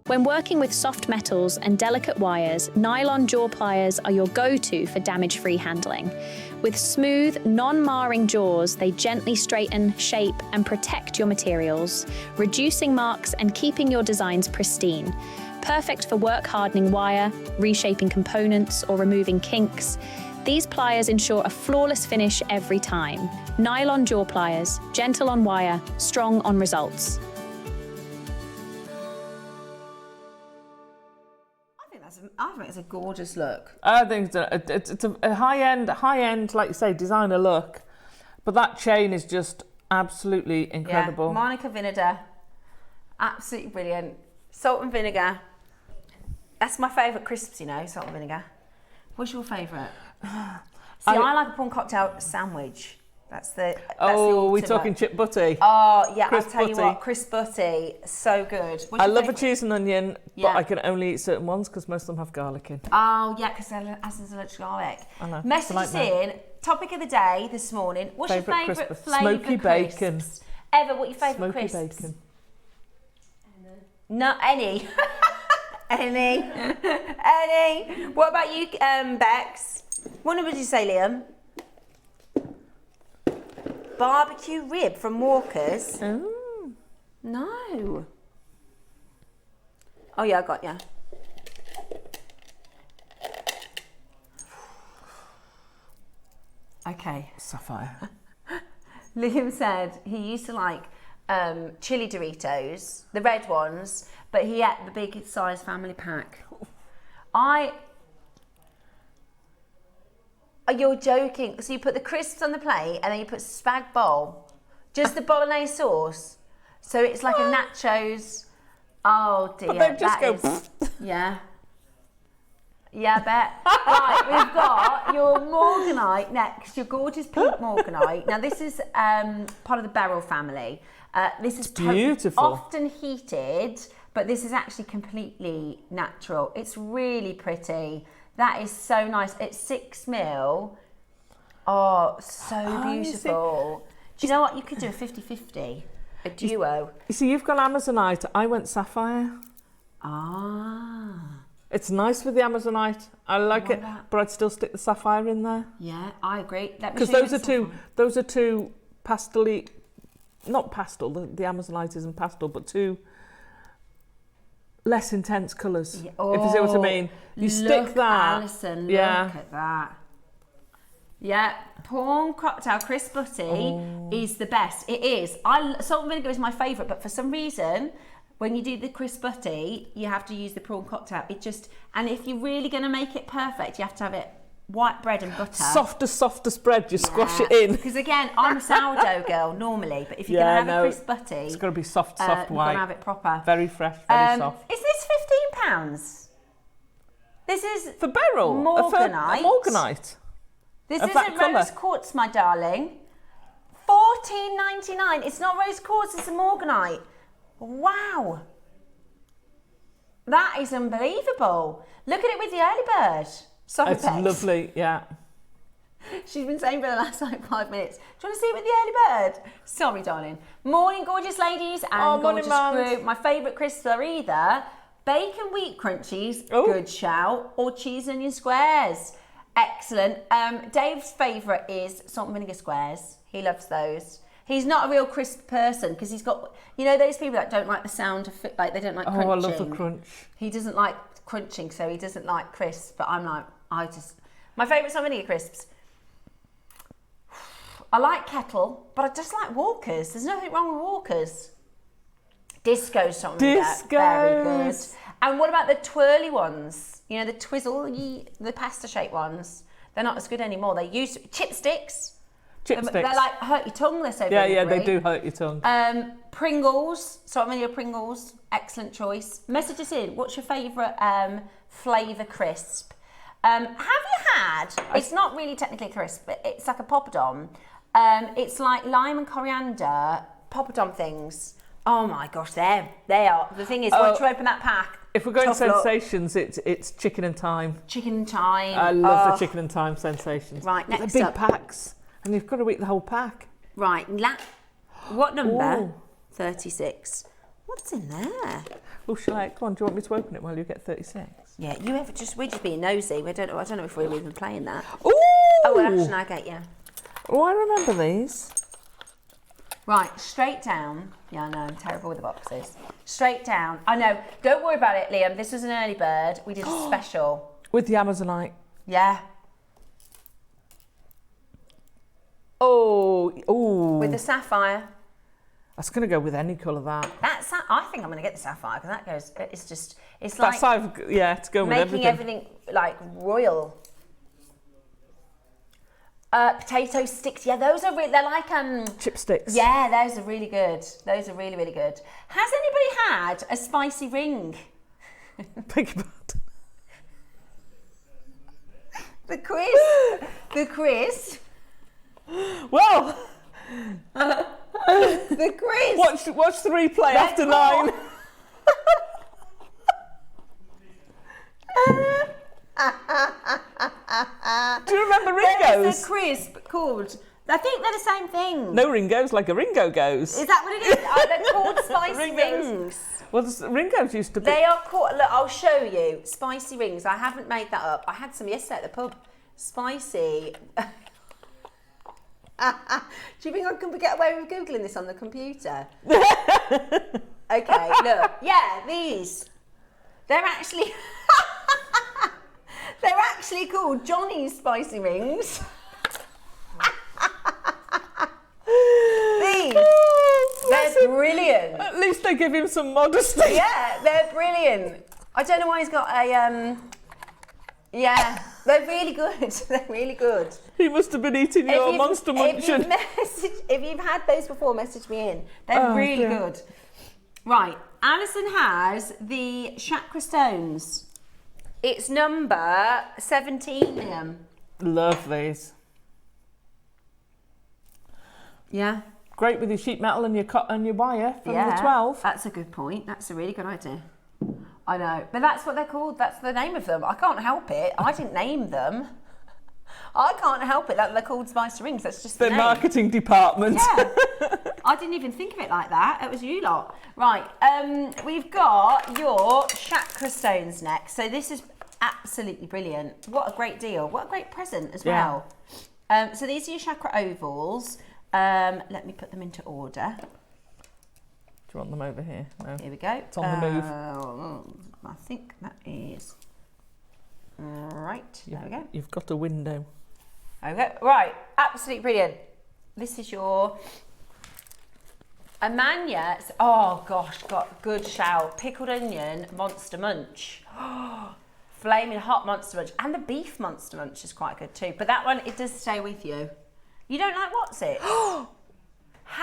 When working with soft metals and delicate wires, nylon jaw pliers are your go-to for damage-free handling. With smooth, non-marring jaws, they gently straighten, shape, and protect your materials, reducing marks and keeping your designs pristine. Perfect for work-hardening wire, reshaping components, or removing kinks. These pliers ensure a flawless finish every time. Nylon jaw pliers, gentle on wire, strong on results. I think it's a gorgeous look. I think it's a high-end, like you say, designer look. But that chain is just absolutely incredible. Yeah, Monica Vinader. Absolutely brilliant. Salt and vinegar. That's my favourite crisps, salt and vinegar. What's your favourite? See, I like a prawn cocktail sandwich. That's the we're talking chip butty. Oh, yeah, crisp I'll tell you butty. what, crisp butty, so good. I love a cheese and onion, but I can only eat certain ones because most of them have garlic in. Oh, yeah, because Allison's allergic to garlic. I know. Messages in, topic of the day this morning. What's your favourite flavour Smoky bacon. Ever, what your favourite Smoky crisps? bacon. No, any. Any. What about you, Bex? What number did you say, Liam? Barbecue rib from Walker's. Oh. No. Oh yeah, I got ya. Okay. Sapphire. Liam said he used to like chili Doritos, the red ones, but he ate the big size family pack. You're joking. So you put the crisps on the plate and then you put spag bowl. Just the bolognese sauce. So it's like a nachos. Oh dear. But they just go... Yeah. Yeah, I bet. Right, we've got your Morganite next, your gorgeous pink Morganite. Now this is part of the Beryl family. This is beautiful. Often heated, but this is actually completely natural. It's really pretty. That is so nice. It's 6mm. Oh, so beautiful. Do you know what? You could do a 50-50, a duo. You see, you've gone Amazonite. I went sapphire. Ah. It's nice with the Amazonite. I like it, but I'd still stick the sapphire in there. Yeah, I agree. Because those are two pastel-y, not pastel, the Amazonite isn't pastel, but two less intense colours, if you see what I mean. You stick that. Alison, look at that. Yeah, prawn cocktail crisp butty is the best. It is. Salt and vinegar is my favourite, but for some reason, when you do the crisp butty, you have to use the prawn cocktail. And if you're really going to make it perfect, you have to have it white bread and butter. Softer bread, you squash it in. Because again, I'm a sourdough girl normally, but if you're going to have a crisp butty, it's got to be soft white. You've got to have it proper. Very fresh, very soft. Is this £15? This is for beryl. Morganite. Morganite. This isn't rose quartz, my darling. $14.99. It's not rose quartz, it's a Morganite. Wow. That is unbelievable. Look at it with the early bird. Sorry, it's lovely, yeah. She's been saying for the last 5 minutes. Do you want to see it with the early bird? Sorry, darling. Morning, gorgeous ladies and gorgeous crew. My favourite crisps are either bacon wheat crunchies, good shout, or cheese onion squares. Excellent. Dave's favourite is salt and vinegar squares. He loves those. He's not a real crisp person because he's got, those people that don't like the sound of it, like they don't like crunching. Oh, I love the crunch. He doesn't like crunching, so he doesn't like crisps, but I'm like, my favourite salt and vinegar crisps. I like Kettle, but I just like Walkers. There's nothing wrong with Walkers. Disco's salt and vinegar. Very good. And what about the twirly ones? The twizzle, the pasta shaped ones. They're not as good anymore. They use chipsticks. They're like hurt your tongue. They're so yeah, they do hurt your tongue. Pringles, salt and vinegar Pringles, excellent choice. Message us in. What's your favourite flavour crisp? Have you had? It's not really technically crisp, but it's like a poppadom. It's like lime and coriander poppadom things. Oh my gosh, they are. The thing is, once you open that pack. If we're going sensations, it's chicken and thyme. Chicken and thyme. I love the chicken and thyme sensations. Right, next They're big packs, and you've got to eat the whole pack. Right, what number? Ooh. 36. What's in there? Well, come on, do you want me to open it while you get 36? Yeah, we're just being nosy. I don't know if we're even playing that. Ooh! Oh, well, actually, I get you. Oh, I remember these. Right, straight down. Yeah, I know, I'm terrible with the boxes. Straight down. I know. Don't worry about it, Liam. This was an early bird. We did a special. With the Amazonite. Yeah. Oh. With the sapphire. That's going to go with any colour, that. I think I'm going to get the sapphire because that goes, it's like... It's going with everything. Making everything like royal. Potato sticks, yeah, those are they're like chipsticks. Yeah, those are really good. Those are really, really good. Has anybody had a spicy ring? Beg your pardon. The quiz. Well, the quiz. Watch the replay after 9. Do you remember Ringos? There's a crisp called, I think they're the same thing. No, Ringos, like a Ringo goes. Is that what it is? They're called spicy rings. Well, Ringos used to be. They are called, look, I'll show you. Spicy rings. I haven't made that up. I had some yesterday at the pub. Spicy. Do you think I can get away with Googling this on the computer? Okay, look. Yeah, these. They're actually... They're actually called Johnny's Spicy Rings. These. They're brilliant. At least they give him some modesty. Yeah, they're brilliant. I don't know why he's got a... Yeah, they're really good. They're really good. He must have been eating your Monster Muncheon. If you've had those before, message me in. They're really good. Right, Alison has the Chakra Stones. It's number 17, Liam. Love these. Yeah. Great with your sheet metal and your wire from the 12. That's a good point. That's a really good idea. I know. But that's what they're called. That's the name of them. I can't help it. I didn't name them. I can't help it that they're called spice rings. That's just the name. marketing department. Yeah. I didn't even think of it like that. It was you lot. Right. We've got your chakra stones next. So this is absolutely brilliant. What a great deal. What a great present as well. So these are your chakra ovals. Let me put them into order. Do you want them over here? No. Here we go. It's on the move. I think that is right. There we go. You've got a window. Okay. Right. Absolutely brilliant. This is your Amania. Oh gosh, got good shout. Pickled onion monster munch. Flaming hot monster munch, and the beef monster munch is quite good too. But that one, it does stay with you. You don't like what's it?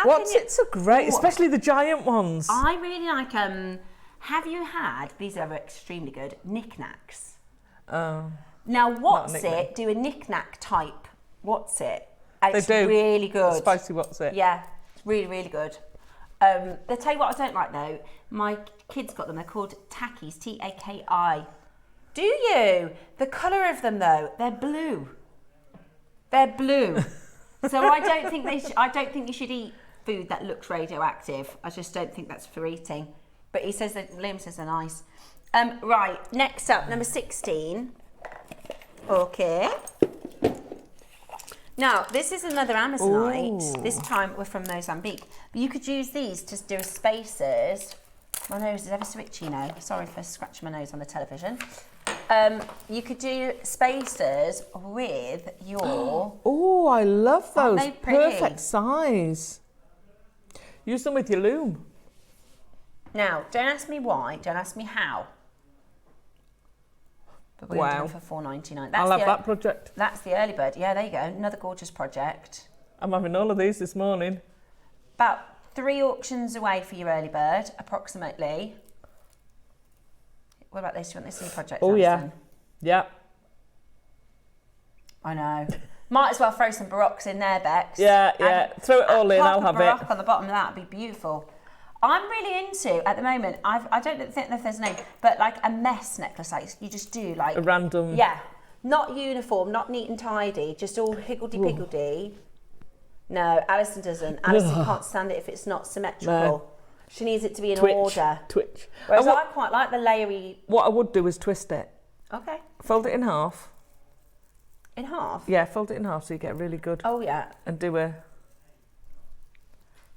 What's it's are great, especially the giant ones. I really like. Have you had? These are extremely good. Knickknacks. Now, what's it? Do a knickknack type. What's it? It's really good. Spicy what's it? Yeah, it's really, really good. They tell you what I don't like though. My kids got them. They're called Takis. Taki. Do you? The colour of them though, they're blue. They're blue. So I don't think I don't think you should eat food that looks radioactive. I just don't think that's for eating. But he says that Liam says they're nice. Right, next up, number 16. Okay. Now, this is another Amazonite. Ooh. This time we're from Mozambique. But you could use these to do spacers. My nose is ever so itchy, you know. Sorry for scratching my nose on the television. You could do spacers with your... Oh, I love those. Aren't they pretty? Perfect size. Use them with your loom. Now, don't ask me why, don't ask me how. But we're doing it for $4.99. I'll have that project. That's the early bird. Yeah, there you go. Another gorgeous project. I'm having all of these this morning. About 3 auctions away for your early bird, approximately. What about this? Do you want this in your project? Oh, Alison? Yeah. I know. Might as well throw some baroques in there, Bex. Yeah. Throw it all in, I'll have it. Baroque on the bottom of that would be beautiful. I'm really into, at the moment, I don't think if there's a name, but like a mess necklace, like you just do like... A random... Yeah. Not uniform, not neat and tidy, just all higgledy-piggledy. No, Alison doesn't. Alison can't stand it if it's not symmetrical. No. She needs it to be in order. Twitch. Whereas I quite like the layery... What I would do is twist it. Okay. Fold it in half. In half? Yeah, fold it in half so you get really good. Oh, yeah. And do a...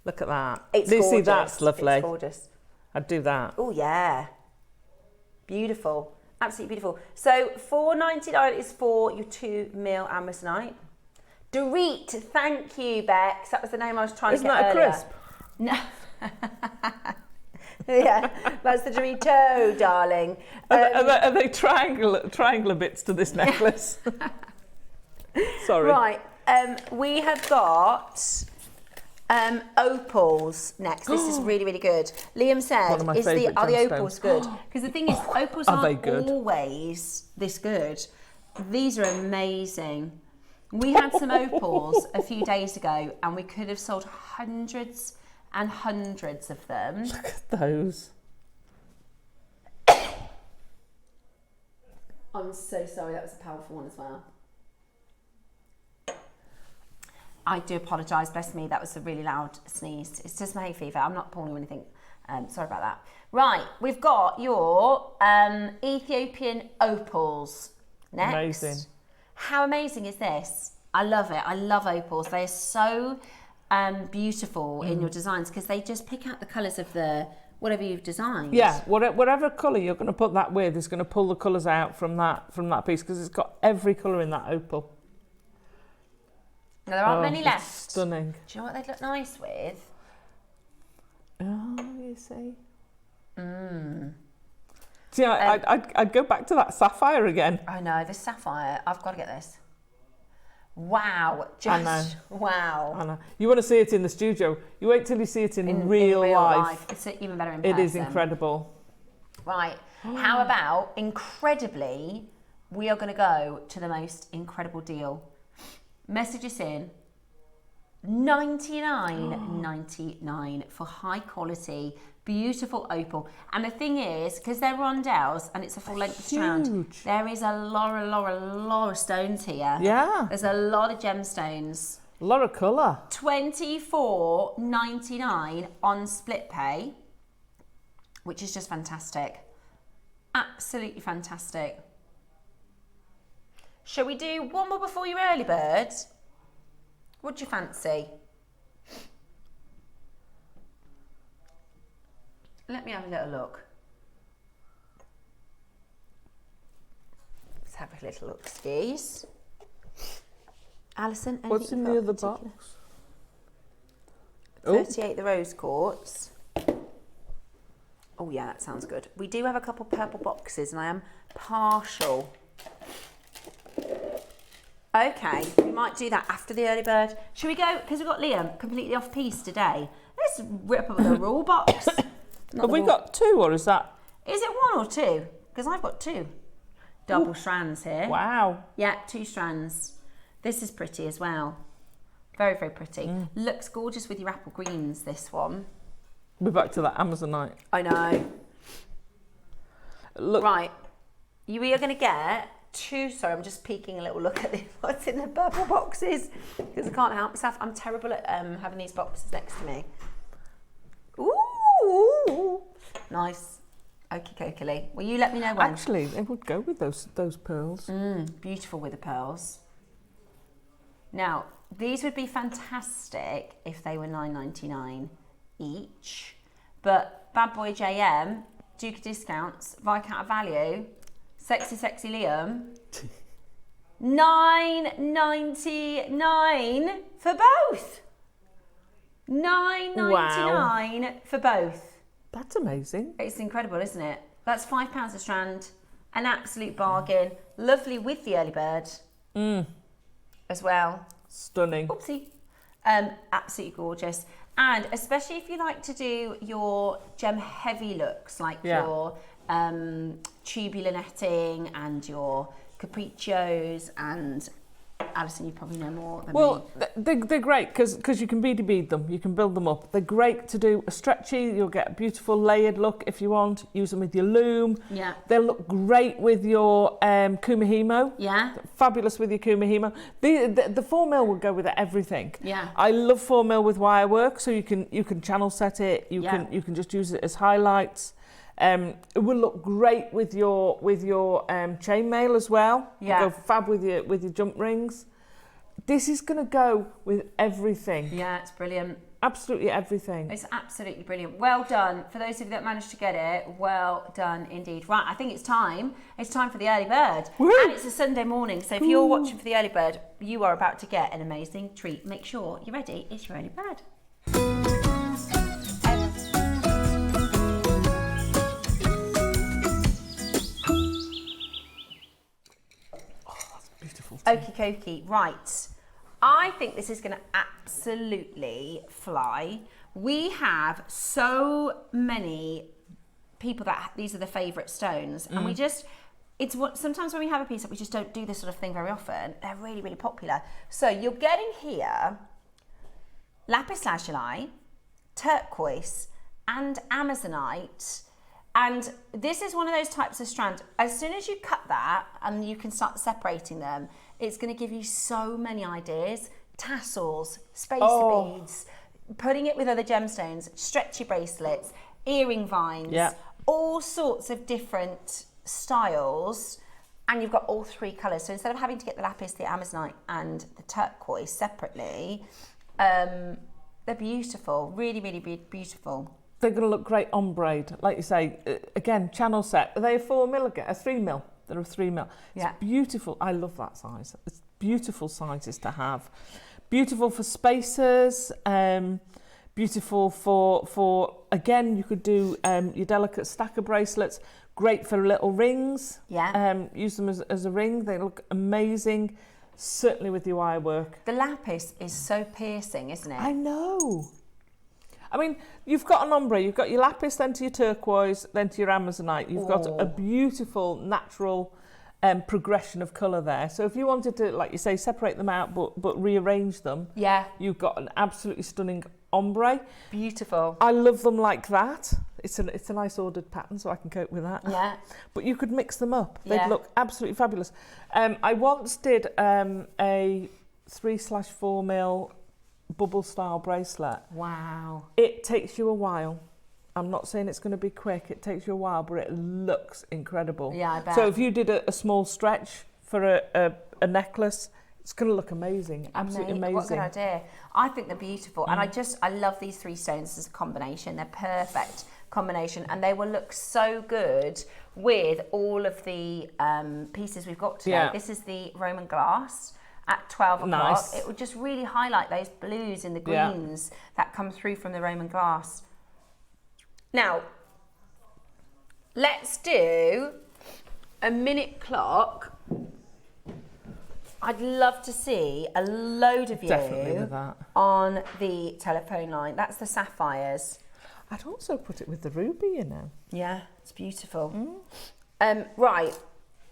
Look at that. It's gorgeous. See, that's lovely. It's gorgeous. I'd do that. Oh, yeah. Beautiful. Absolutely beautiful. So, $4.99 is for your 2 mil Amazonite. Dorit, thank you, Bex. That was the name I was trying to get earlier. Isn't that a crisp? No. Yeah, that's the Dorito, darling. Are they triangular bits to this necklace? Sorry. Right. We have got opals next. This is really, really good. Liam said, are the opals good? Because the thing is, opals aren't always this good. These are amazing. We had some opals a few days ago and we could have sold hundreds and hundreds of them. Look at those. I'm so sorry, that was a powerful one as well. I do apologise, bless me, that was a really loud sneeze. It's just my hay fever, I'm not pulling or anything. Sorry about that. Right, we've got your Ethiopian opals next. Amazing. How amazing is this? I love it. I love opals. They are so beautiful in your designs because they just pick out the colours of the whatever you've designed. Yeah, whatever colour you're going to put that with is going to pull the colours out from that piece because it's got every colour in that opal. Now, there aren't many left. Stunning. Do you know what they'd look nice with? Oh, you see. See, I'd go back to that sapphire again. I know, this sapphire. I've got to get this. Wow. I know. Wow. I know. You want to see it in the studio. You wait till you see it in real life. It's even better in person. It is incredible. Right. How about, incredibly, we are going to go to the most incredible deal. Message us in. $99.99 for high quality, beautiful opal. And the thing is, because they're rondelles and it's a full length strand, there is a lot of stones here. Yeah. There's a lot of gemstones. A lot of colour. $24.99 on split pay, which is just fantastic. Absolutely fantastic. Shall we do one more before your early bird? What do you fancy? Let me have a little look. Let's have a little look, skis. Alison, what's in the other box? 38 the rose quartz. Oh yeah, that sounds good. We do have a couple purple boxes and I am partial. Okay, we might do that after the early bird. Should we go, because we've got Liam completely off piece today. Let's rip up the raw box. Have we got 2 or is that? Is it 1 or 2? Because I've got 2. Double strands here. Wow. Yeah, 2 strands. This is pretty as well. Very, very pretty. Looks gorgeous with your apple greens, this one. We're back to that Amazonite. I know. Look. Right. We are going to get 2. Sorry, I'm just peeking a little look at what's in the purple boxes because I can't help myself. I'm terrible at having these boxes next to me. Ooh, nice. Okie dokie. Will you let me know when? Actually, they would go with those pearls. Beautiful with the pearls. Now, these would be fantastic if they were $9.99 each, but Bad Boy JM, Duke of Discounts, Viscount of Value, Sexy Liam, $9.99 for both. $9.99 for both. That's amazing. It's incredible, isn't it? That's £5 a strand, an absolute bargain. Lovely with the early bird as well. Stunning. Oopsie. Absolutely gorgeous. And especially if you like to do your gem heavy looks, like your tubular netting and your capriccios, and Alison, you probably know more than me. Well, they're great because you can bead them, you can build them up. They're great to do a stretchy, you'll get a beautiful layered look if you want. Use them with your loom. Yeah. They'll look great with your kumihimo. Yeah. Fabulous with your kumihimo. The 4mm will go with everything. Yeah. I love 4mm with wire work, so you can channel set it. You can just use it as highlights. It will look great with your chainmail as well. Yeah. Go fab with your jump rings. This is going to go with everything. Yeah, it's brilliant. Absolutely everything. It's absolutely brilliant. Well done. For those of you that managed to get it, well done indeed. Right, I think it's time. It's time for the early bird. Woo! And it's a Sunday morning, so if you're watching for the early bird, you are about to get an amazing treat. Make sure you're ready. It's your early bird. Okie dokie, right. I think this is going to absolutely fly. We have so many people that these are the favourite stones, and we just, it's what sometimes when we have a piece that we just don't do this sort of thing very often. They're really, really popular. So you're getting here lapis lazuli, turquoise, and amazonite. And this is one of those types of strand. As soon as you cut that and you can start separating them, it's going to give you so many ideas. Tassels, spacer beads, putting it with other gemstones, stretchy bracelets, earring vines, all sorts of different styles. And you've got all 3 colours. So instead of having to get the lapis, the amazonite and the turquoise separately, they're beautiful, really, really beautiful. They're going to look great on braid. Like you say, again, channel set. Are they a 4mm again? A 3mm? They're a 3mm. Yeah. It's beautiful. I love that size. It's beautiful sizes to have. Beautiful for spacers. Beautiful for again, you could do your delicate stacker bracelets. Great for little rings. Yeah. Use them as a ring. They look amazing. Certainly with your wire work. The lapis is so piercing, isn't it? I know. I mean, you've got an ombre, you've got your lapis, then to your turquoise, then to your amazonite. You've got a beautiful natural progression of colour there. So if you wanted to, like you say, separate them out but rearrange them, you've got an absolutely stunning ombre. Beautiful. I love them like that. It's a nice ordered pattern, so I can cope with that. Yeah. But you could mix them up. They'd look absolutely fabulous. I once did a 3/4 mil bubble style bracelet. Wow. It takes you a while. I'm not saying it's going to be quick. It takes you a while, but it looks incredible. Yeah, I bet. So if you did a small stretch for a necklace, it's going to look amazing. Absolutely amazing. What a good idea. I think they're beautiful. And I love these 3 stones as a combination. They're perfect combination. And they will look so good with all of the pieces we've got today. Yeah. This is the Roman glass at 12 o'clock. Nice. It will just really highlight those blues and the greens that come through from the Roman glass. Now, let's do a minute clock. I'd love to see a load of you on the telephone line. That's the sapphires. I'd also put it with the ruby, you know. Yeah, it's beautiful. Right.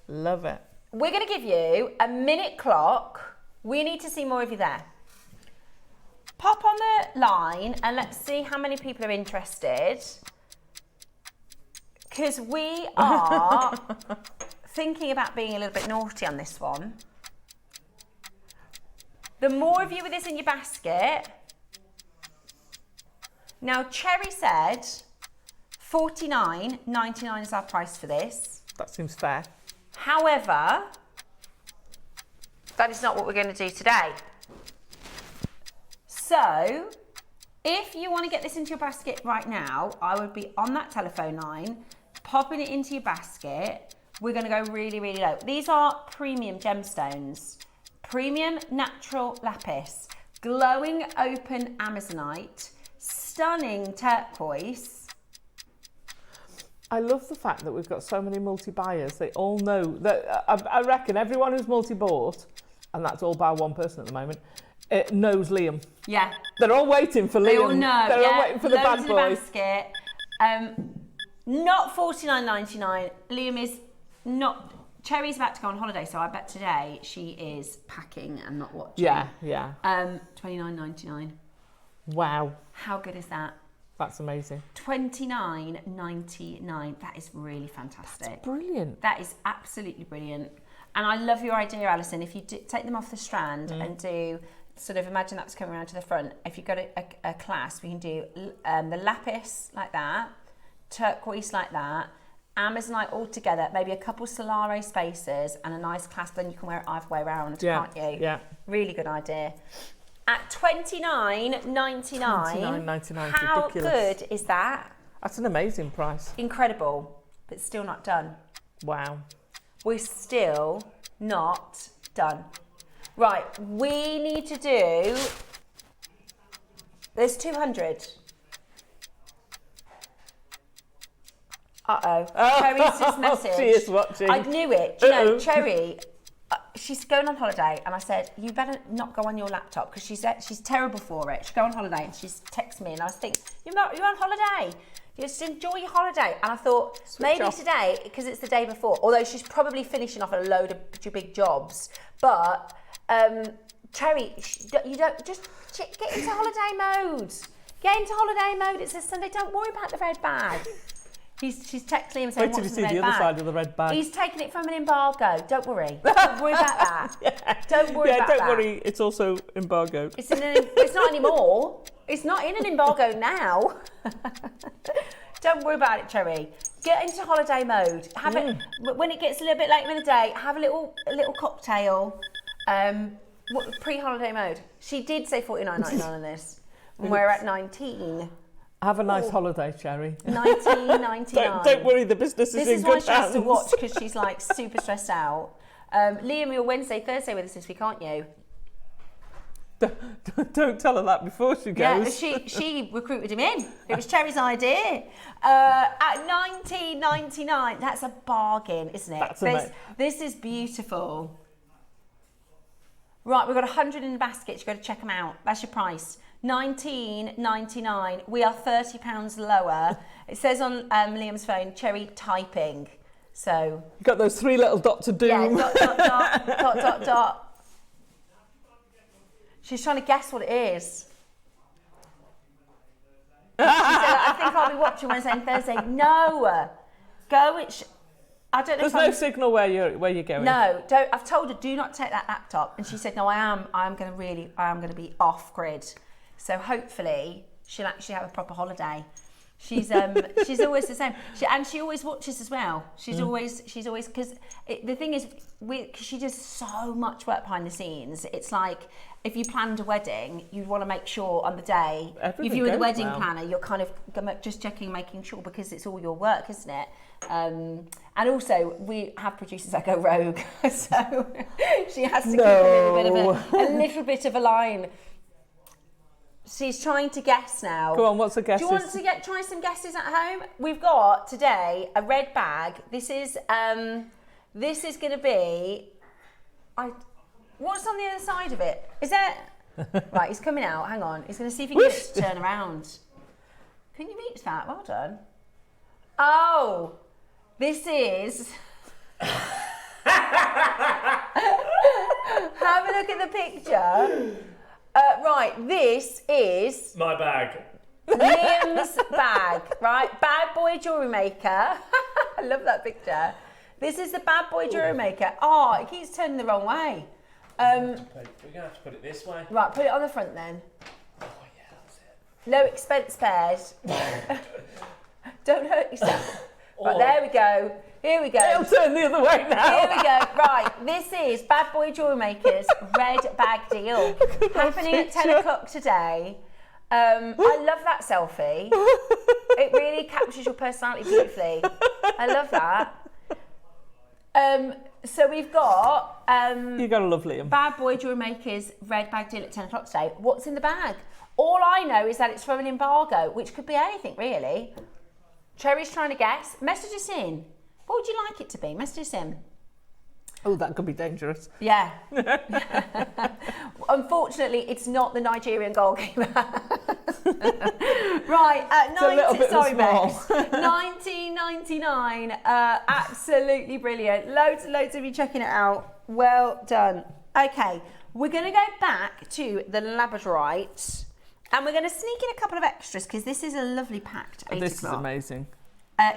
Love it. We're going to give you a minute clock. We need to see more of you there. Pop on the line and let's see how many people are interested. Because we are thinking about being a little bit naughty on this one. The more of you with this in your basket. Now, Cherry said $49.99 is our price for this. That seems fair. However, that is not what we're going to do today. So, if you want to get this into your basket right now, I would be on that telephone line, popping it into your basket. We're going to go really, really low. These are premium gemstones. Premium natural lapis. Glowing open amazonite. Stunning turquoise. I love the fact that we've got so many multi-buyers. They all know that. I reckon everyone who's multi-bought, and that's all by one person at the moment, knows Liam. Yeah. They're all waiting for Liam. They all know. They're all waiting for the bad in boys. The basket. Not $49.99. Liam is not. Cherry's about to go on holiday, so I bet today she is packing and not watching. Yeah. $29.99. Wow. How good is that? That's amazing. $29.99. That is really fantastic. That's brilliant. That is absolutely brilliant. And I love your idea, Alison. If you take them off the strand and do sort of imagine that's coming around to the front. If you've got a clasp, we can do the lapis like that, turquoise like that, amazonite all together, maybe a couple Solare spaces and a nice clasp. Then you can wear it either way around, can't you? Yeah. Really good idea. At $29.99. How good is that? That's an amazing price. Incredible, but still not done. Wow. We're still not done. Right, we need to do. There's 200. Cherry's just messaged. She is watching. I knew it. Do you know, Cherry, she's going on holiday, and I said, you better not go on your laptop because she's terrible for it. She'll go on holiday, and she's texted me, and I was thinking, you're on holiday. You just enjoy your holiday. And I thought, maybe today, because it's the day before, although she's probably finishing off a load of big jobs, but Cherry, you don't just get into holiday mode. Get into holiday mode. It says Sunday. Don't worry about the red bag. She's texting him saying, wait till you see the other side of the red bag. He's taking it from an embargo. Don't worry. Don't worry about that. Don't worry about that. Yeah, don't worry. It's also embargoed. It's not anymore. It's not in an embargo now. Don't worry about it, Cherry. Get into holiday mode. Have it when it gets a little bit later in the day. Have a little cocktail. Pre-holiday mode. She did say $49.99 on this. And we're at 19. Have a nice holiday, Cherry. $19.99. Don't worry, the business is in good hands. This is why she has to watch, because she's like super stressed out. Liam, you're Wednesday, Thursday with us this week, aren't you? Don't tell her that before she goes. Yeah, she recruited him in. It was Cherry's idea. At $19.99, that's a bargain, isn't it? That's amazing. This is beautiful. Right, we've got 100 in the basket. You've got to check them out. That's your price. $19.99. We are £30 lower. It says on Liam's phone, Cherry typing. So You've got those 3 little dots of doom. yeah, dot, dot, dot, dot, dot, dot. She's trying to guess what it is. She said, I think I'll be watching Wednesday and Thursday. No, go. I don't know. There's no signal where you're going. No, don't. I've told her do not take that laptop, and she said no. I am going to be off grid. So hopefully she'll actually have a proper holiday. She's always the same. She always watches as well. She's always because the thing is cause she does so much work behind the scenes. It's like if you planned a wedding, you'd want to make sure on the day if you were the wedding planner, you're kind of just checking, making sure because it's all your work, isn't it? And also we have producers that go rogue, so she has to keep a little bit of a line. She's trying to guess now. Go on, what's the guess? Do you want to try some guesses at home? We've got today a red bag. This is going to be. What's on the other side of it? Is that right? He's coming out. Hang on. He's going to see if he can get it to turn around. Can you reach that? Well done. Oh, this is. Have a look at the picture. Right, this is my bag. Liam's bag, right? Bad boy jewellery maker. I love that picture. This is the bad boy jewellery maker. Oh, it keeps turning the wrong way. We're going to have to put it this way. Right, put it on the front then. Oh, yeah, that's it. Low expense pairs. Don't hurt yourself. Right, there we go. Here we go. It'll turn the other way now. Here we go. Right, this is Bad Boy Jewellery Maker's red bag deal. Happening at 10 o'clock today. I love that selfie. It really captures your personality beautifully. I love that. So we've got... you got to love Liam. Bad Boy Jewellery Maker's red bag deal at 10 o'clock today. What's in the bag? All I know is that it's from an embargo, which could be anything, really. Cherry's trying to guess. Message us in. What would you like it to be? Message us in. Oh, that could be dangerous. Yeah. Unfortunately, it's not the Nigerian goalkeeper. Right, at 1999. Absolutely brilliant. Loads and loads of you checking it out. Well done. Okay, we're going to go back to the labradorite. And we're going to sneak in a couple of extras because this is a lovely packed 8 This o'clock. is amazing.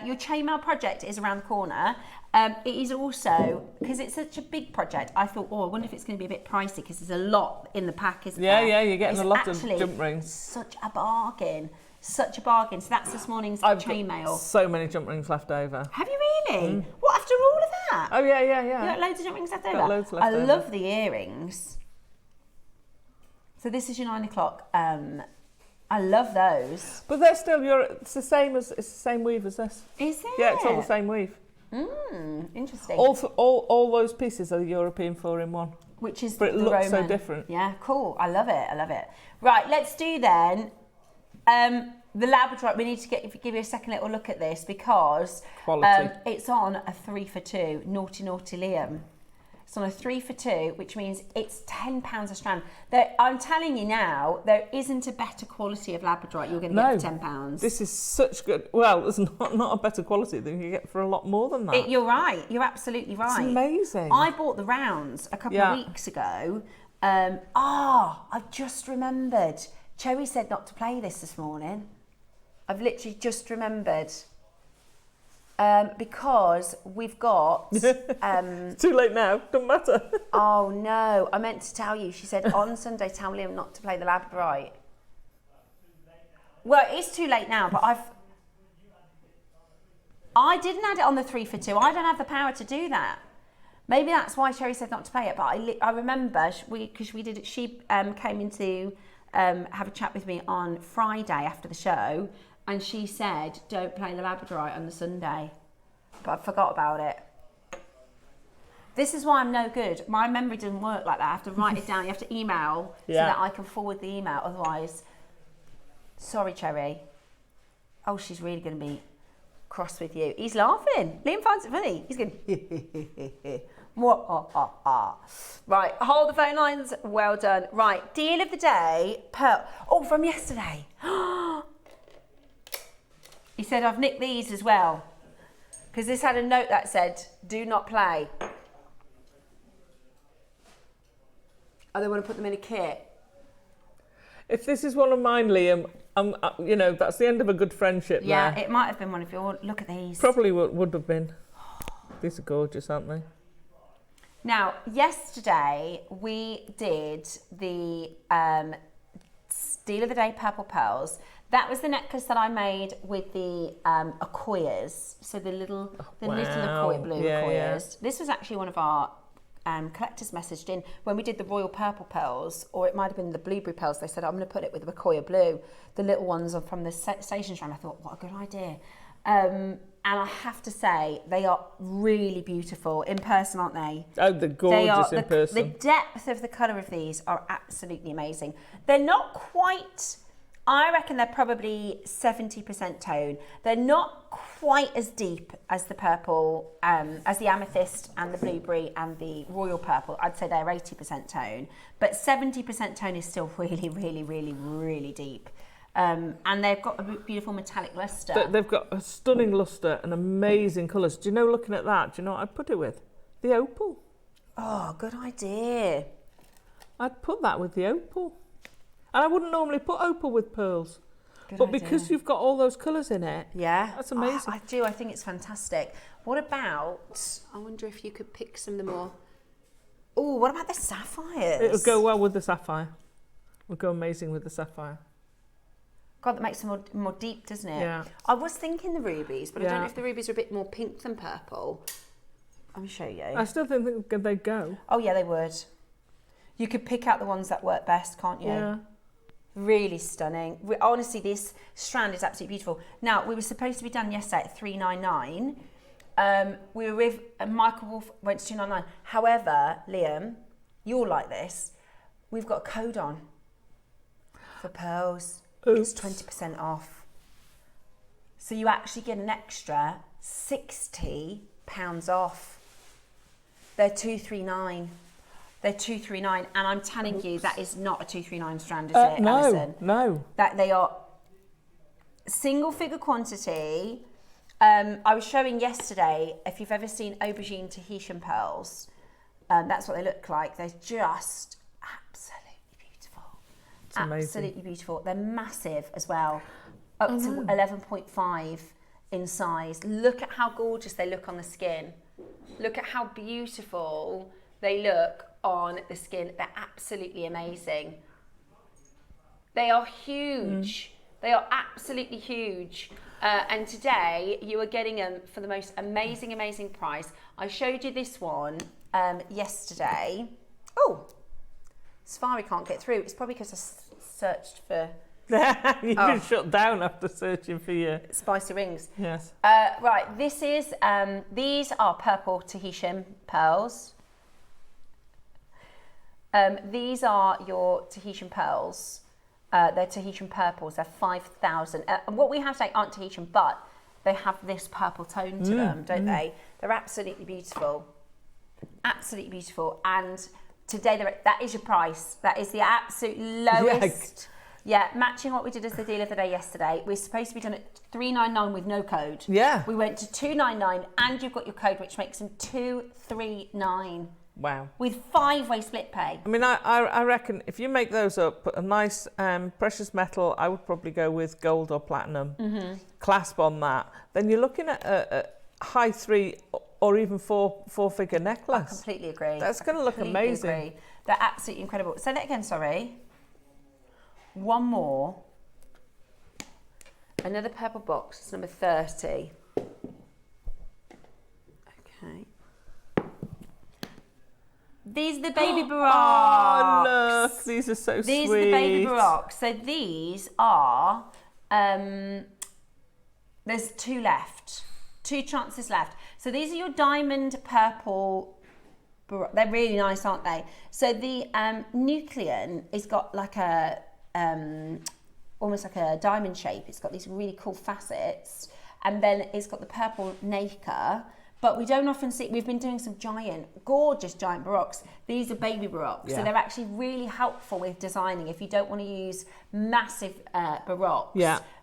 Your Chainmaille project is around the corner. It is also, because it's such a big project, I thought, I wonder if it's going to be a bit pricey because there's a lot in the pack, isn't there? Yeah, you're getting It's a lot of actually jump rings. Such a bargain. Such a bargain. So that's this morning's Chainmaille. Got so many jump rings left over. Have you really? What, after all of that? Oh, yeah. You got loads of jump rings left over? Got loads left I over. love the earrings. So this is your 9 o'clock. I love those. But they're still it's the same weave as this. Is it? Yeah, it's all the same weave. Interesting. All those pieces are European 4-in-1. Which is but it the looks so Roman. different. Yeah, cool. I love it. Right, let's do then the labradorite. We need to give you a second little look at this because it's on a 3 for 2. Naughty Liam. It's on a 3 for 2, which means it's £10 a strand. I'm telling you now, there isn't a better quality of labradorite you're going to get for £10. This is such good. Well, there's not a better quality than you get for a lot more than that. You're right. You're absolutely right. It's amazing. I bought the rounds a couple of weeks ago. I've just remembered. Cherry said not to play this morning. I've literally just remembered. Because we've got... it's too late now, doesn't matter. Oh no, I meant to tell you. She said on Sunday, tell Liam not to play the labradorite. Well, it's too late now, but I didn't add it on the 3 for 2. I don't have the power to do that. Maybe that's why Cherry said not to play it, but I remember, because we did it, she came in to have a chat with me on Friday after the show, and she said, don't play the labradorite on the Sunday. But I forgot about it. This is why I'm no good. My memory doesn't work like that. I have to write it down. You have to email so that I can forward the email. Otherwise, sorry, Cherry. Oh, she's really going to be cross with you. He's laughing. Liam finds it funny. He's going, Right, hold the phone lines. Well done. Right, deal of the day. Pearl. Oh, from yesterday. He said, I've nicked these as well. Because this had a note that said, do not play. Oh, they want to put them in a kit. If this is one of mine, Liam, you know, that's the end of a good friendship. Yeah, there. it might have been one of your. Look at these. Probably would have been. These are gorgeous, aren't they? Now, yesterday we did the Deal of the Day Purple Pearls. That was the necklace that I made with the Akoyas. So the little Akoya blue Akoyas. Yeah. This was actually one of our collectors messaged in when we did the Royal Purple Pearls, or it might have been the Blueberry Pearls. They said, I'm going to put it with the Akoya blue. The little ones are from the Station Strand. I thought, what a good idea. And I have to say, they are really beautiful in person, aren't they? Oh, they're gorgeous in person. The depth of the colour of these are absolutely amazing. They're not quite, I reckon they're probably 70% tone. They're not quite as deep as the purple, as the amethyst and the blueberry and the royal purple. I'd say they're 80% tone, but 70% tone is still really, really, really, really deep. And they've got a beautiful metallic lustre. They've got a stunning lustre and amazing colours. Do you know, looking at that, do you know what I'd put it with? The opal. Oh, good idea. I'd put that with the opal. And I wouldn't normally put opal with pearls. Good idea. Because you've got all those colours in it, yeah, that's amazing. Oh, I do, I think it's fantastic. What about, I wonder if you could pick some of the more, oh, what about the sapphires? It would go well with the sapphire. It would go amazing with the sapphire. God, that makes them more deep, doesn't it? Yeah. I was thinking the rubies, but I don't know if the rubies are a bit more pink than purple. Let me show you. I still think they'd go. Oh, yeah, they would. You could pick out the ones that work best, can't you? Yeah. Really stunning. Honestly, this strand is absolutely beautiful. Now, we were supposed to be done yesterday at $399. We were with Michael Wolf, went to $299. However, Liam, you'll like this. We've got a code on for pearls. Oops. It's 20% off. So you actually get an extra £60 off. They're $239. They're $239, and I'm telling you that is not a $239 strand, is it, no, Alison? No. That they are single figure quantity. I was showing yesterday, if you've ever seen aubergine Tahitian pearls, that's what they look like. They're just absolutely beautiful. It's amazing. Absolutely beautiful. They're massive as well, up to 11.5 in size. Look at how gorgeous they look on the skin. Look at how beautiful they look on the skin. They're absolutely amazing. They are huge. They are absolutely huge. And today you are getting them for the most amazing, amazing price. I showed you this one yesterday. Oh, Safari can't get through. It's probably because I searched for... You've been shut down after searching for your... spicy rings. Yes. Right, this is... these are purple Tahitian pearls. These are your Tahitian pearls. They're Tahitian purples. They're 5,000. And what we have today aren't Tahitian, but they have this purple tone to them, don't they? They're absolutely beautiful. Absolutely beautiful. And today, that is your price. That is the absolute lowest. Yeah, matching what we did as the deal of the day yesterday. We're supposed to be done at $399 with no code. Yeah. We went to $299, and you've got your code, which makes them $239. Wow. With 5-way split pay. I mean, I reckon if you make those up, put a nice precious metal, I would probably go with gold or platinum clasp on that. Then you're looking at a high 3 or even four-figure necklace. I completely agree. That's going to look amazing. Agree. They're absolutely incredible. Say that again, sorry. One more. Another purple box. It's number 30. Okay. These are the baby baroques. Oh, look. These are so sweet. These are the baby baroques. So these are, there's 2 left. 2 chances left. So these are your diamond purple baroque. They're really nice, aren't they? So the Nucleon has got like a, almost like a diamond shape. It's got these really cool facets. And then it's got the purple nacre. but we don't often see, we've been doing some gorgeous giant baroques. These are baby baroques, so they're actually really helpful with designing if you don't want to use massive baroques.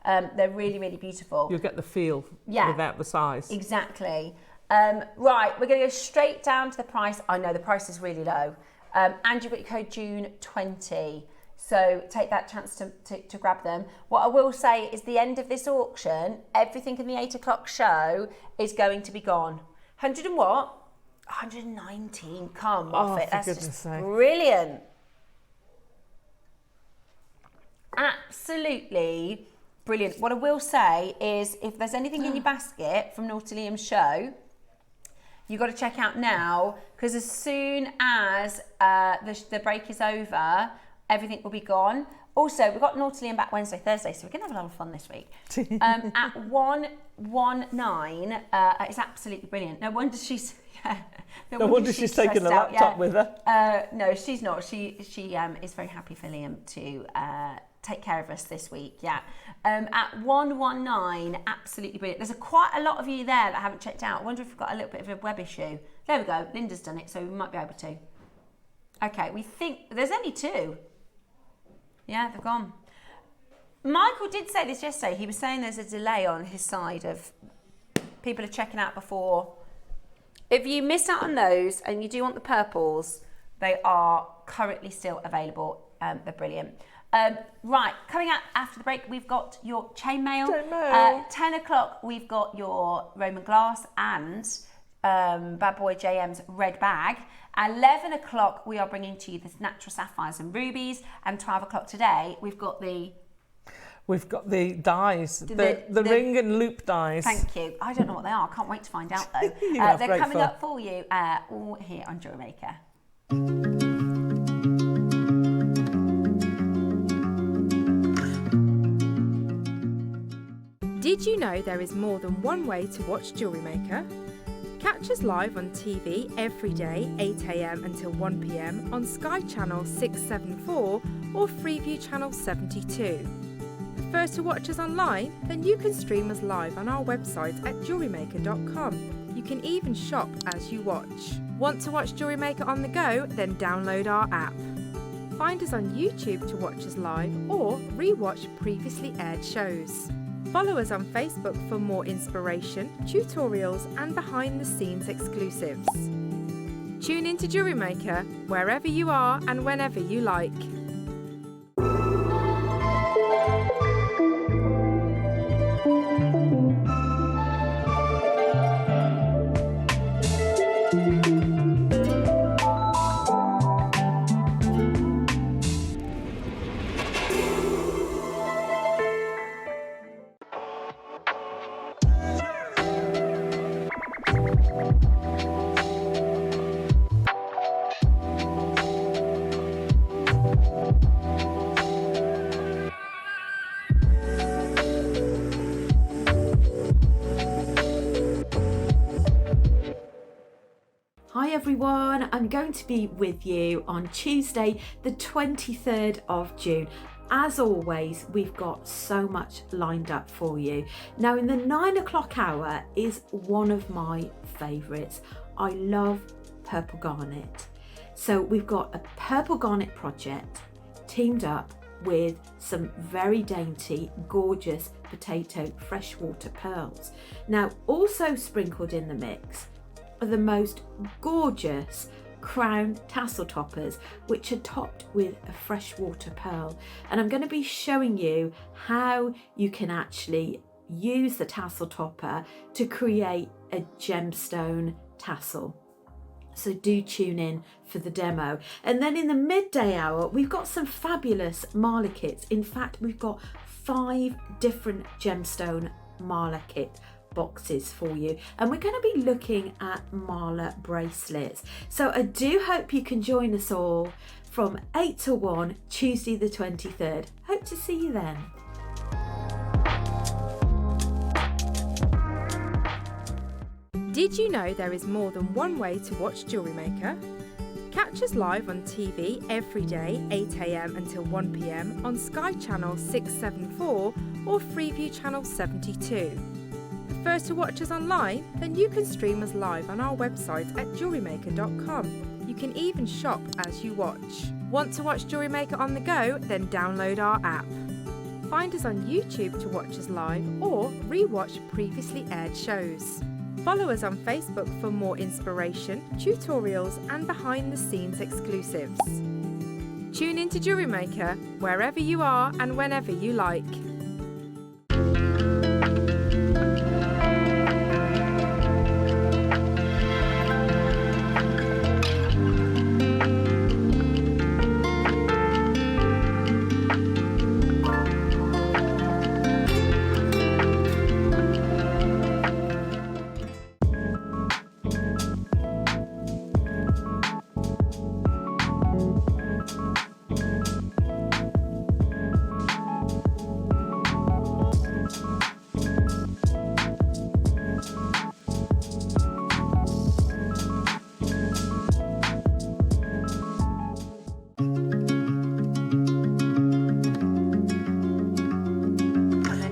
They're really, really beautiful. You'll get the feel without the size. Exactly. Right, we're going to go straight down to the price. I know the price is really low. And you've got your code June 20. So take that chance to grab them. What I will say is the end of this auction, everything in the 8 o'clock show is going to be gone. 100 and what? 119. Come off it. That's just brilliant. Absolutely brilliant. What I will say is if there's anything in your basket from Naughty Liam's show, you've got to check out now, because as soon as the break is over, everything will be gone. Also, we've got Naughty Liam back Wednesday, Thursday, so we're going to have a lot of fun this week. At 119, it's absolutely brilliant. No wonder she's... No wonder she's taken a laptop with her. No, she's not. She is very happy for Liam to take care of us this week. At 119, absolutely brilliant. There's quite a lot of you there that haven't checked out. I wonder if we've got a little bit of a web issue. There we go. Linda's done it, so we might be able to. Okay, we think there's only 2. Yeah, they've gone. Michael did say this yesterday. He was saying there's a delay on his side of people are checking out before. If you missed out on those and you do want the purples, they are currently still available. They're brilliant. Right, coming out after the break, we've got your chainmail. 10 o'clock, we've got your Roman glass and Bad Boy JM's red bag. 11 o'clock, we are bringing to you the natural sapphires and rubies. And 12 o'clock today, we've got the dies, the ring and loop dies. Thank you. I don't know what they are. I can't wait to find out though. They're coming up for you all here on JewelleryMaker. Did you know there is more than one way to watch JewelleryMaker? Catch us live on TV every day, 8 AM until 1 PM on Sky Channel 674 or Freeview Channel 72. Prefer to watch us online? Then you can stream us live on our website at jewellerymaker.com. You can even shop as you watch. Want to watch JewelleryMaker on the go? Then download our app. Find us on YouTube to watch us live or re-watch previously aired shows. Follow us on Facebook for more inspiration, tutorials and behind-the-scenes exclusives. Tune in to JewelleryMaker wherever you are and whenever you like. Hi everyone, I'm going to be with you on Tuesday the 23rd of June. As always, we've got so much lined up for you. Now in the 9 o'clock hour is one of my favourites. I love purple garnet. So we've got a purple garnet project teamed up with some very dainty, gorgeous potato freshwater pearls. Now also sprinkled in the mix are the most gorgeous crown tassel toppers, which are topped with a freshwater pearl. And I'm going to be showing you how you can actually use the tassel topper to create a gemstone tassel. So do tune in for the demo. And then in the midday hour, we've got some fabulous mala kits. In fact, we've got 5 different gemstone mala kit boxes for you, and we're going to be looking at mala bracelets. So I do hope you can join us all from 8 to 1 Tuesday the 23rd. Hope to see you then. Did you know there is more than one way to watch JewelleryMaker? Catch us live on TV every day, 8 AM until 1 PM on Sky Channel 674 or Freeview Channel 72. prefer to watch us online? Then you can stream us live on our website at jewellerymaker.com. You can even shop as you watch. Want to watch JewelleryMaker on the go? Then download our app. Find us on YouTube to watch us live or re-watch previously aired shows. Follow us on Facebook for more inspiration, tutorials and behind-the-scenes exclusives. Tune in to JewelleryMaker wherever you are and whenever you like.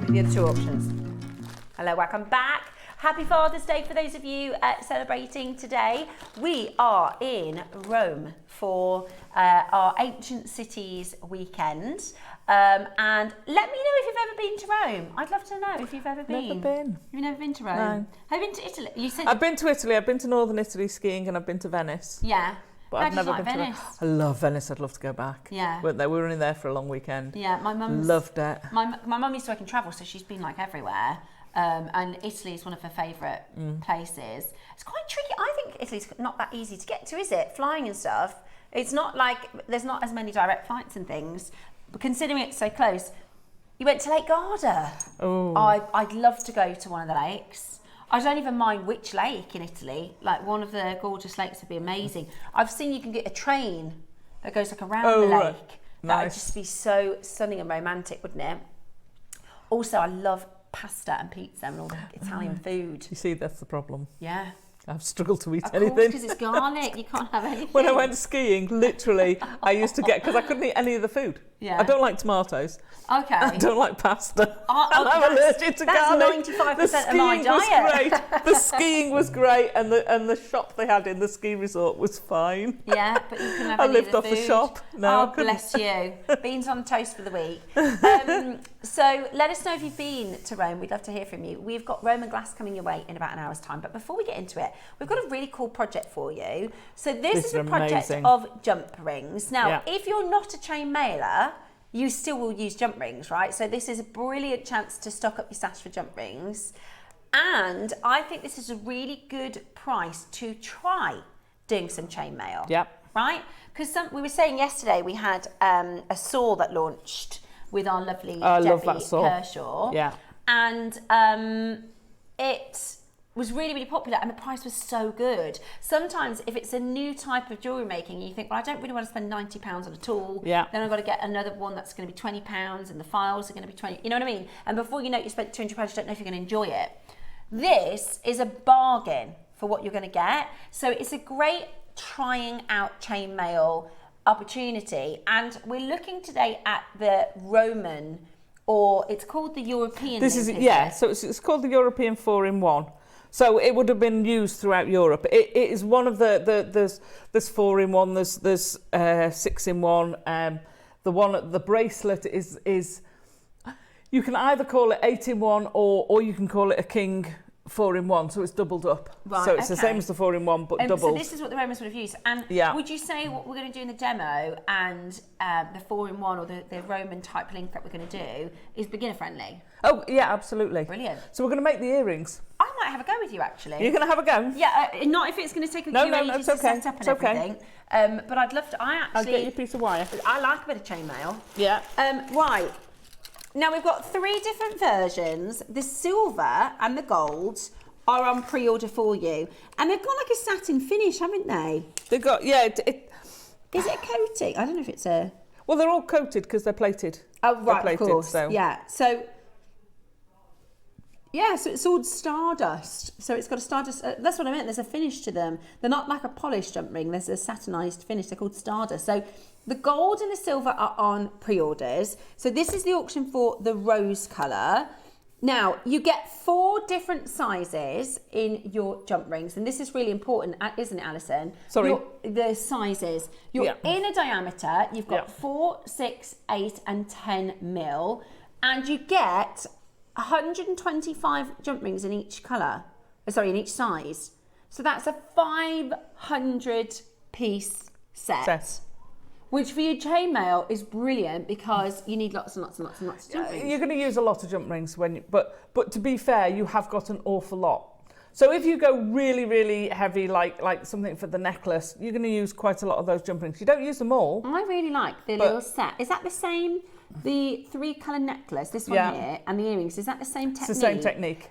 The other two options. Hello, welcome back. Happy Father's Day for those of you celebrating today. We are in Rome for our Ancient Cities weekend. And let me know if you've ever been to Rome. I'd love to know if you've ever been. Never been. You've never been to Rome? No. Have you been to Italy? You said I've been to Italy, I've been to northern Italy skiing, and I've been to Venice. Yeah. But How I've did you never like been Venice? to. I love Venice. I'd love to go back. Yeah. We were only there for a long weekend. Yeah, my mum's Loved it. My mum used to work in travel, so she's been like everywhere. And Italy is one of her favourite places. It's quite tricky. I think Italy's not that easy to get to, is it? Flying and stuff. It's not like there's not as many direct flights and things. But considering it's so close, you went to Lake Garda. Oh. I'd love to go to one of the lakes. I don't even mind which lake in Italy. Like one of the gorgeous lakes would be amazing. I've seen you can get a train that goes like around the lake. Right. That would Nice. just be so stunning and romantic, wouldn't it? Also, I love pasta and pizza and all the Italian food. You see, that's the problem. Yeah. I've struggled to eat Of anything. course, because it's garlic. You can't have anything. When I went skiing, literally, I used to get, because I couldn't eat any of the food. Yeah. I don't like tomatoes. Okay. I don't like pasta. Oh, and I'm that's- allergic to that's garlic. 95% the of skiing my was diet. great. The skiing was great, and the shop they had in the ski resort was fine. Yeah, but you couldn't have I any lived of the off food. the shop. No, I Oh, couldn't. bless you. Beans on toast for the week. So let us know if you've been to Rome. We'd love to hear from you. We've got Roman glass coming your way in about an hour's time. But before we get into it, we've got a really cool project for you. So this is a project amazing. of jump rings. Now, Yeah. if you're not a chain mailer, you still will use jump rings, right? So this is a brilliant chance to stock up your stash for jump rings. And I think this is a really good price to try doing some chainmail. Yep. Right? Because we were saying yesterday we had a saw that launched with our lovely I love Debbie that saw. Kershaw. Yeah. And it was really, really popular and the price was so good. Sometimes if it's a new type of jewellery making, you think, well, I don't really want to spend £90 on a tool. Yeah. Then I've got to get another one that's going to be £20 and the files are going to be 20. You know what I mean? And before you know it, you spent £200, you don't know if you're going to enjoy it. This is a bargain for what you're going to get. So it's a great trying out chainmail opportunity. And we're looking today at the Roman, or it's called the European. This is, link, yeah, it? so it's called the European 4-in-1. So it would have been used throughout Europe. It is one of there's 4-in-1, there's 6-in-1. The bracelet is you can either call it 8-in-1 or you can call it a king 4-in-1, so it's doubled up. Right, so it's the okay. same as the 4-in-1 but doubled. So this is what the Romans would have used. And Yeah. would you say what we're going to do in the demo and the 4-in-1 or the Roman type link that we're going to do is beginner friendly? Oh yeah, absolutely. Brilliant. So we're going to make the earrings. I might have a go with you actually. You're going to have a go? Yeah, not if it's going to take a No, few no, ages it's to okay. set up and It's okay. everything. But I'd love to. I'll get you a piece of wire. I like a bit of chainmail. Yeah. Right. Now we've got 3 different versions. The silver and the gold are on pre-order for you, and they've got like a satin finish, haven't they? They've got, yeah, Is it a coating? I don't know if it's a. well, they're all coated because they're plated. Oh, They're right, plated, of course. so. Yeah. So it's all stardust. So it's got a stardust. That's what I meant. There's a finish to them. They're not like a polished jump ring. There's a satinized finish. They're called stardust. So the gold and the silver are on pre-orders. So this is the auction for the rose colour. Now, you get 4 different sizes in your jump rings, and this is really important, isn't it, Alison? Sorry. The sizes. Your inner diameter, you've got 4, 6, 8, and 10 mil, and you get 125 jump rings in each colour. Sorry, in each size. So that's a 500 piece set. Which for your chainmail is brilliant because you need lots and lots and lots and lots of jump rings. You're going to use a lot of jump rings but to be fair, you have got an awful lot. So if you go really, really heavy, like something for the necklace, you're going to use quite a lot of those jump rings. You don't use them all. I really like the little set. Is that the same, the 3-colour necklace, this one here, and the earrings, is that the same technique? It's the same technique.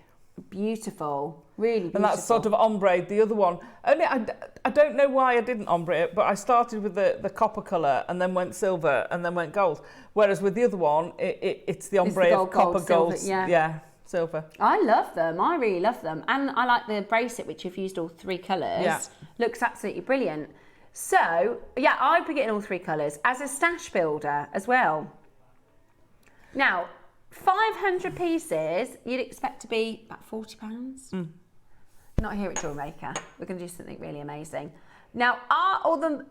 Beautiful, really beautiful. And that's sort of ombre. The other one, only I don't know why I didn't ombre it, but I started with the copper colour and then went silver and then went gold. Whereas with the other one, it's the ombre of copper, gold, silver. I love them. I really love them. And I like the bracelet, which you've used all 3 colours. Yeah. Looks absolutely brilliant. So, yeah, I'd be getting all 3 colours as a stash builder as well. Now, 500 pieces, you'd expect to be about £40. Not here at JewelleryMaker. We're going to do something really amazing. Now,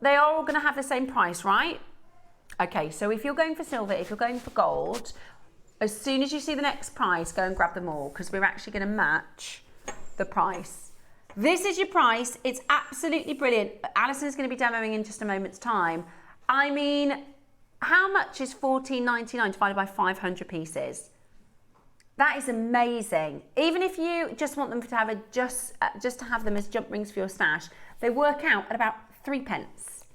they are all going to have the same price, right? Okay, so if you're going for silver, if you're going for gold, as soon as you see the next price, go and grab them all because we're actually going to match the price. This is your price. It's absolutely brilliant. Alison's going to be demoing in just a moment's time. I mean, how much is $14.99 divided by 500 pieces? That is amazing. Even if you just want them to have just to have them as jump rings for your stash, they work out at about 3p.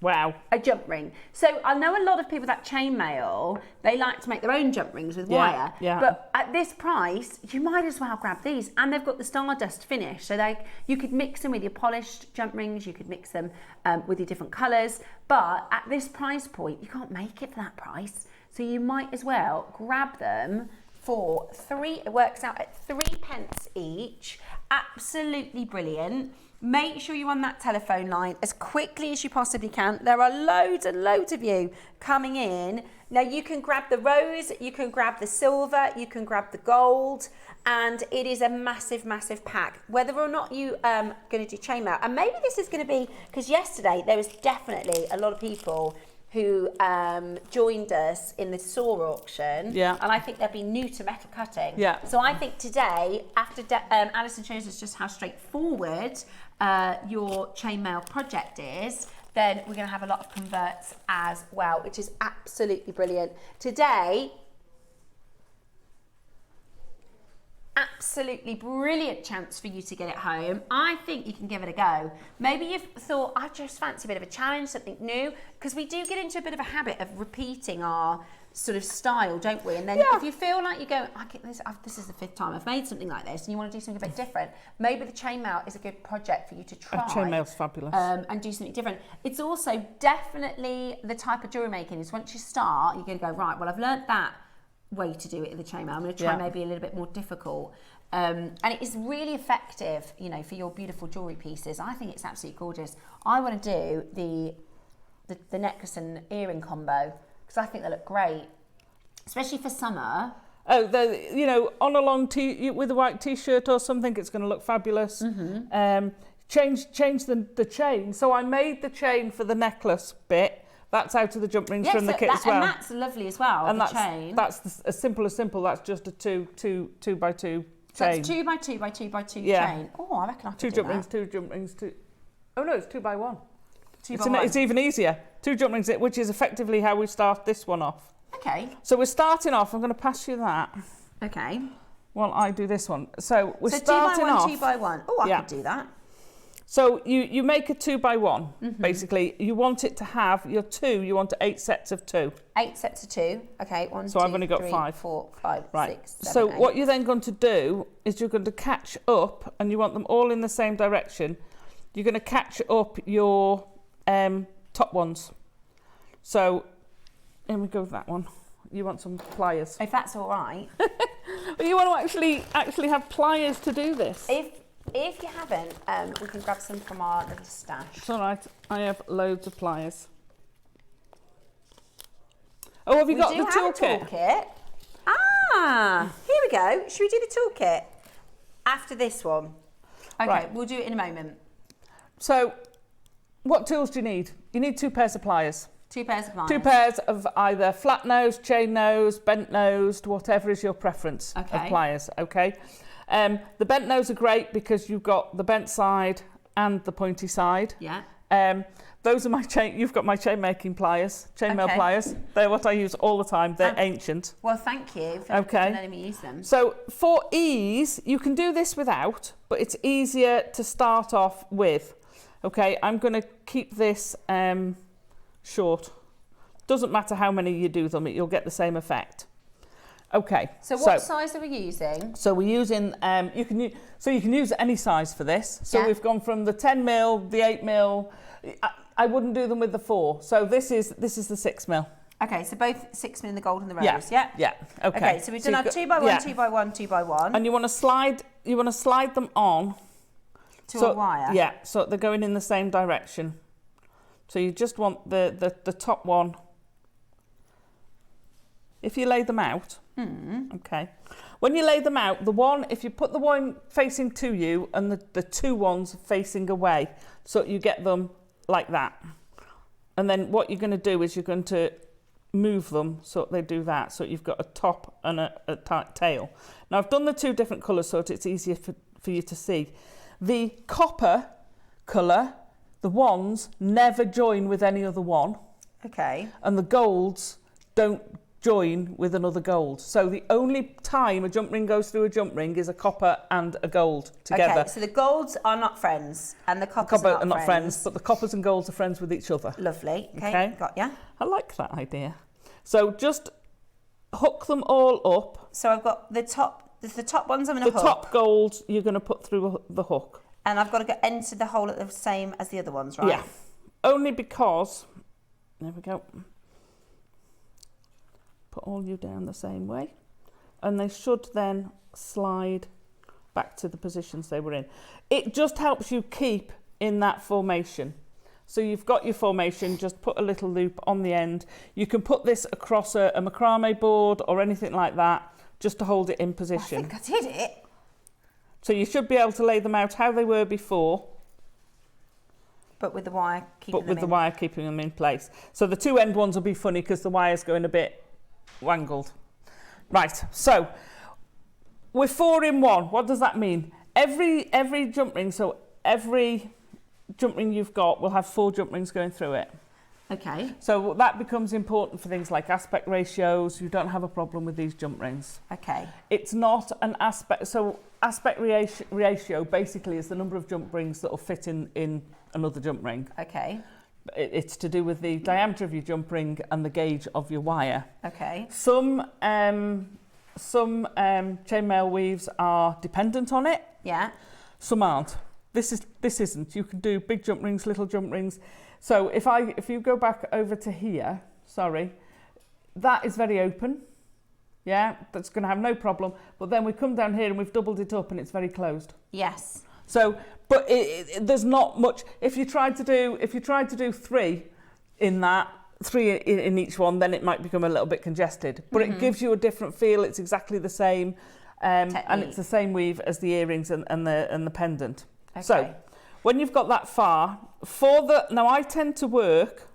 Wow. A jump ring. So I know a lot of people that chainmail, they like to make their own jump rings with wire. Yeah. But at this price, you might as well grab these. And they've got the stardust finish. So you could mix them with your polished jump rings. You could mix them with your different colours. But at this price point, you can't make it for that price. So you might as well grab them for 3, it works out at 3p each. Absolutely brilliant. Make sure you're on that telephone line as quickly as you possibly can. There are loads and loads of you coming in. Now you can grab the rose, you can grab the silver, you can grab the gold, and it is a massive, massive pack. Whether or not you going to do chainmail, and maybe this is going to be, because yesterday there was definitely a lot of people who joined us in the saw auction, and I think they'll be new to metal cutting. So I think today, after Alison shows us just how straightforward your chainmail project is, then we're going to have a lot of converts as well, which is absolutely brilliant. Today, absolutely brilliant chance for you to get it home. I think you can give it a go. Maybe you've thought, I just fancy a bit of a challenge, something new, because we do get into a bit of a habit of repeating our sort of style, don't we? And then if you feel like you go, this is the 5th time I've made something like this, and you want to do something a bit different, maybe the chainmail is a good project for you to try. Chainmail's fabulous. And do something different. It's also definitely the type of jewellery making is once you start, you're going to go, right, well, I've learnt that way to do it in the chainmail. I'm going to try maybe a little bit more difficult. And it is really effective, you know, for your beautiful jewellery pieces. I think it's absolutely gorgeous. I want to do the necklace and earring combo because I think they look great, especially for summer. Oh, you know, on a long with a white t-shirt or something, it's going to look fabulous. Change the chain. So I made the chain for the necklace bit. That's out of the jump rings from the kit as well. And that's lovely as well, and chain. That's as simple as simple. That's just a 2 by 2 chain. So it's 2 by 2 by 2 by 2 chain. Oh, I reckon I could do that. 2 jump rings, 2. Oh no, it's 2 by 1. 2 by 1. It's even easier. 2 jump rings, which is effectively how we start this one off. Okay. So we're starting off. I'm going to pass you that. Okay. While I do this one. So we're starting off. 2 by 1. Oh, I could do that. So you make a 2 by 1, basically. You want it to have your 2, you want 8 sets of 2. 8 sets of 2. Okay, 1, so 2, I've only got 3, 5. 4, 5, right. 6, 7, so 8. what you're then going to do is you're going to catch up, and you want them all in the same direction. You're going to catch up your top ones. So here we go with that one. You want some pliers. If that's all right. You want to actually have pliers to do this. If you haven't, we can grab some from our little stash. It's all right. I have loads of pliers. Oh, have you got the toolkit? Ah, here we we go. Should we do the toolkit after this one? Okay, Right. we'll do it in a moment. So, what tools do you need? You need 2 pairs of pliers. 2 pairs of pliers. 2 pairs of either flat nosed, chain nosed, bent nosed, whatever is your preference of pliers, okay? The bent nose are great because you've got the bent side and the pointy side. Yeah. Those are my you've got my chain making pliers, chainmail pliers. They're what I use all the time. They're ancient. Well, thank you for letting me use them. So for ease, you can do this without, but it's easier to start off with. Okay, I'm going to keep this short. Doesn't matter how many you do them, you'll get the same effect. Okay. So what size are we using? So we're using you can use any size for this. So we've gone from the 10mm, the 8mm. I wouldn't do them with the 4. So this is the 6mm. Okay, so both 6mm in the gold and the rose. Yeah. Yeah. Okay, so we've done our 2x1, 2x1, 2x1. And you want to slide them on to a wire. Yeah, so they're going in the same direction. So you just want the top one. If you lay them out, okay. When you lay them out, if you put the one facing to you and the 2 ones facing away, so you get them like that. And then what you're going to do is you're going to move them so they do that. So you've got a top and a tail. Now I've done the 2 different colours so it's easier for you to see. The copper colour, the ones never join with any other one. Okay. And the golds don't join with another gold. So the only time a jump ring goes through a jump ring is a copper and a gold together. Okay, so the golds are not friends and the coppers are not friends, but the coppers and golds are friends with each other. Lovely. Okay. Got ya. I like that idea. So just hook them all up. So I've got the top ones I'm going to hook. The top golds you're going to put through the hook. And I've got to get into the hole at the same as the other ones, right? Yeah. Only because, there we go. Put all you down the same way. And they should then slide back to the positions they were in. It just helps you keep in that formation. So you've got your formation, just put a little loop on the end. You can put this across a macrame board or anything like that, just to hold it in position. I think I did it. So you should be able to lay them out how they were before. But with the wire keeping them in. the wire keeping them in place. So the 2 end ones will be funny because the wire's going a bit wangled. Right, so we're 4 in 1. What does that mean? Every jump ring, so every jump ring you've got will have 4 jump rings going through it. Okay. So that becomes important for things like aspect ratios. You don't have a problem with these jump rings. Okay. It's not an aspect, so aspect ratio basically is the number of jump rings that will fit in another jump ring. Okay. It's to do with the diameter of your jump ring and the gauge of your wire. Okay. Some chainmail weaves are dependent on it. Yeah. Some aren't. This isn't. You can do big jump rings, little jump rings. So if you go back over to here, sorry, that is very open. Yeah, that's going to have no problem. But then we come down here and we've doubled it up and it's very closed. Yes. So, but there's not much. If you tried to do 3 in that, 3 in each one, then it might become a little bit congested. But it gives you a different feel. It's exactly the same, and it's the same weave as the earrings and the pendant. Okay. So, when you've got that far, now I tend to work.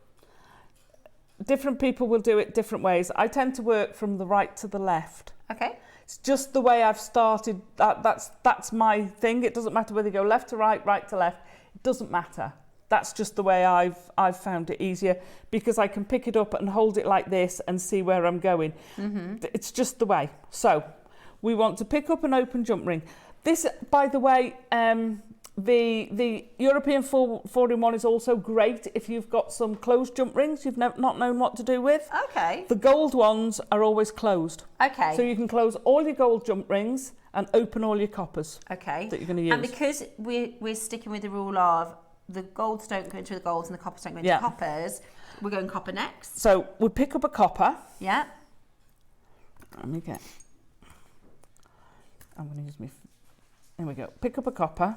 Different people will do it different ways. I tend to work from the right to the left. Okay. It's just the way I've started. That's my thing. It doesn't matter whether you go left to right, right to left. It doesn't matter. That's just the way I've found it easier because I can pick it up and hold it like this and see where I'm going. It's just the way. So we want to pick up an open jump ring. This, by the way, the European 4-in-1 is also great if you've got some closed jump rings you've not known what to do with. Okay. The gold ones are always closed. Okay. So you can close all your gold jump rings and open all your coppers. Okay. That you're going to use. And because we're sticking with the rule of the golds don't go into the golds and the coppers don't go into the coppers, we're going copper next. So we pick up a copper. Yeah. I'm going to use my... There we go. Pick up a copper.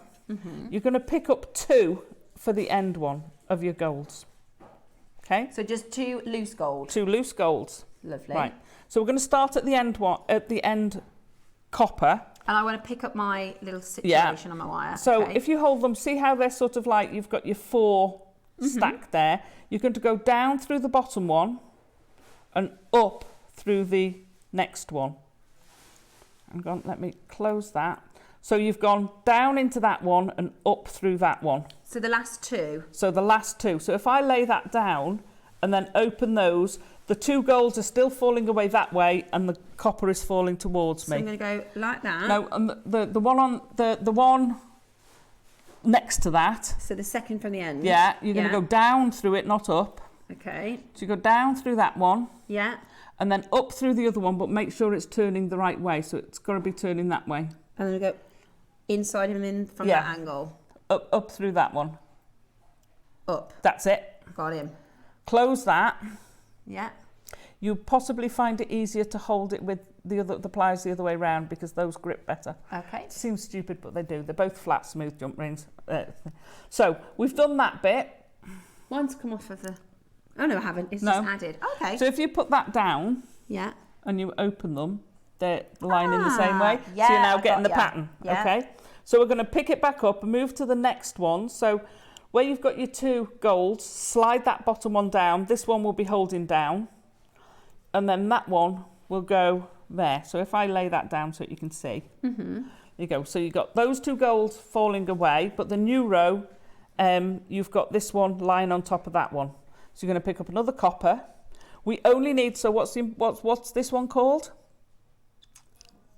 You're going to pick up 2 for the end one of your golds. Okay? So just 2 loose gold. 2 loose golds. Lovely. Right. So we're going to start at the end one, at the end copper. And I want to pick up my little situation on my wire. So okay. if you hold them, see how they're sort of like, you've got your 4 stacked there. You're going to go down through the bottom one and up through the next one. Let me close that. So you've gone down into that one and up through that one. So the last 2. So the last 2. So if I lay that down and then open those, the 2 golds are still falling away that way and the copper is falling towards me. So I'm going to go like that. No, and the one on the one next to that. So the second from the end. Yeah, you're going to go down through it, not up. Okay. So you go down through that one. Yeah. And then up through the other one, but make sure it's turning the right way. So it's got to be turning that way. And then go inside him in from that angle. Up through that one. Up. That's it. Got him. Close that. Yeah. You possibly find it easier to hold it with the pliers the other way around because those grip better. Okay. It seems stupid, but they do. They're both flat, smooth jump rings. So we've done that bit. Mine's come off of the... Oh, no, I haven't. It's just added. Okay. So if you put that down and you open them, they're lining the same way. Yeah, so you're now getting the pattern. Yeah. Okay. So we're going to pick it back up and move to the next one. So where you've got your 2 golds, slide that bottom one down. This one will be holding down. And then that one will go there. So if I lay that down so you can see. There you go. So you've got those 2 golds falling away, but the new row, you've got this one lying on top of that one. So you're going to pick up another copper. We only need, so what's this one called?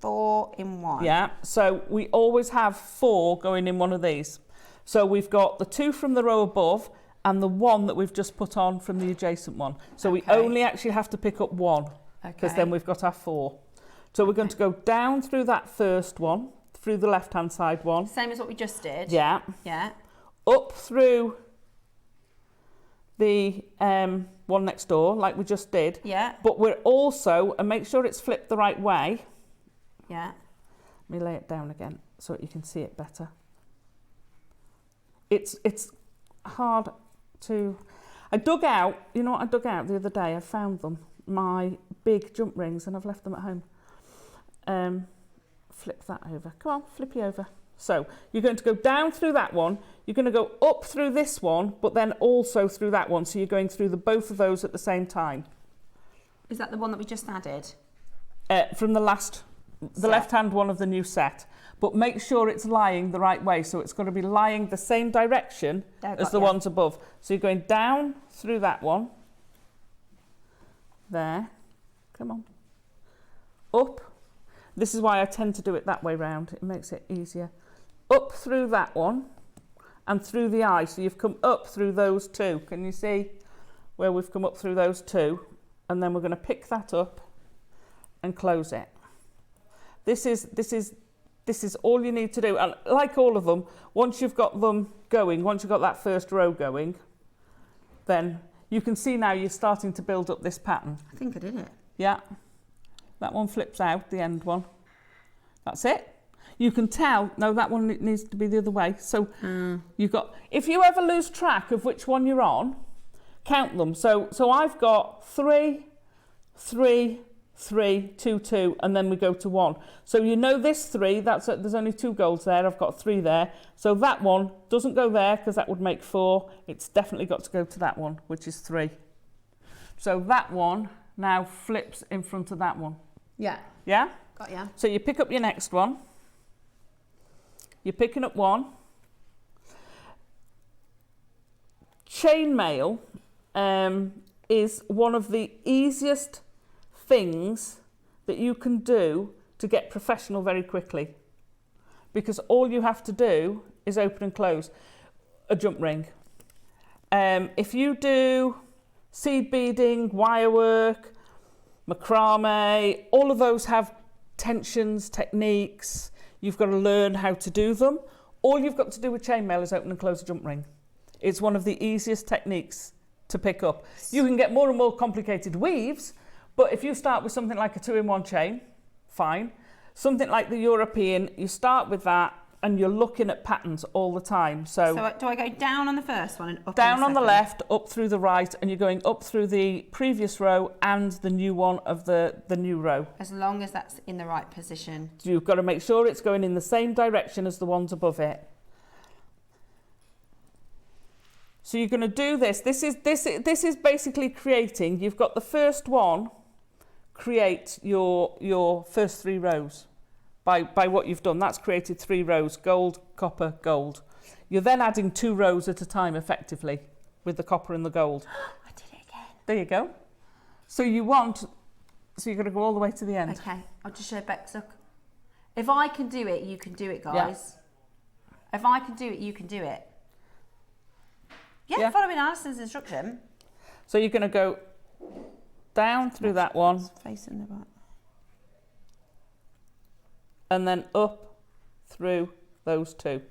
4 in 1. Yeah, so we always have 4 going in one of these. So we've got the 2 from the row above and the 1 that we've just put on from the adjacent one. So we only actually have to pick up 1 because then we've got our 4. So we're going to go down through that first one, through the left-hand side one. Same as what we just did. Yeah. Yeah. Up through the one next door, like we just did. Yeah. But we're also, and make sure it's flipped the right way. Yeah. Let me lay it down again so you can see it better. It's hard to... I dug out, you know what I dug out the other day? I found them, my big jump rings, and I've left them at home. Flip that over. Come on, flippy over. So you're going to go down through that one. You're going to go up through this one, but then also through that one. So you're going through both of those at the same time. Is that the one that we just added? From the left-hand one of the new set. But make sure it's lying the right way. So it's going to be lying the same direction as the ones above. So you're going down through that one. There. Come on. Up. This is why I tend to do it that way round. It makes it easier. Up through that one and through the eye. So you've come up through those 2. Can you see where we've come up through those 2? And then we're going to pick that up and close it. This is all you need to do. And like all of them, once you've got them going, once you've got that first row going, then you can see now you're starting to build up this pattern. I think I did it. Yeah. That one flips out, the end one. That's it. You can tell, no, that one needs to be the other way. So you've got, if you ever lose track of which one you're on, count them. So I've got 3, 3, 3, 2, 2, and then we go to 1. So you know this 3, there's only 2 golds there, I've got 3 there. So that one doesn't go there because that would make 4. It's definitely got to go to that one, which is 3. So that one now flips in front of that one. Yeah. Yeah? Got ya. So you pick up your next one. You're picking up 1. Chainmaille is one of the easiest things that you can do to get professional very quickly, because all you have to do is open and close a jump ring. If you do seed beading, wire work, macrame, all of those have tensions, techniques. You've got to learn how to do them. All you've got to do with chainmail is open and close a jump ring. It's one of the easiest techniques to pick up. You can get more and more complicated weaves, but if you start with something like a 2-in-1 chain, fine. Something like the European, you start with that, and you're looking at patterns all the time. So do I go down on the first one and up down on the left, up through the right, and you're going up through the previous row and the new one of the new row. As long as that's in the right position. You've got to make sure it's going in the same direction as the ones above it. So you're going to do this. This is basically creating. You've got the first one. Create your first 3 rows by what you've done. That's created 3 rows: gold, copper, gold. You're then adding 2 rows at a time, effectively, with the copper and the gold. I did it again. There you go. So you're going to go all the way to the end. Okay, I'll just show Bex. Look, if I can do it, you can do it, guys. Yeah. If I can do it, you can do it. Yeah, following Alison's instruction. So you're going to go down through that one. Facing the back. And then up through those 2.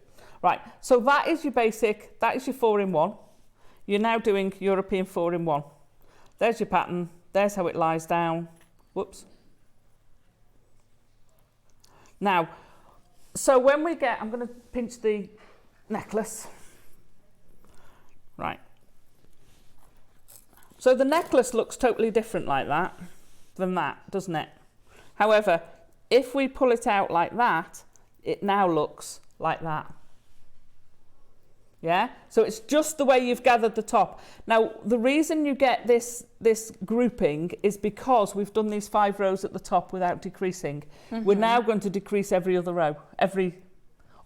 Right, so that is your basic, that is your 4-in-1. You're now doing European 4-in-1. There's your pattern, there's how it lies down. Whoops. Now, so when we get, I'm going to pinch the necklace. Right. So the necklace looks totally different like that than that, doesn't it? However, if we pull it out like that, it now looks like that. Yeah? So it's just the way you've gathered the top. Now, the reason you get this grouping is because we've done these 5 rows at the top without decreasing. Mm-hmm. We're now going to decrease every other row.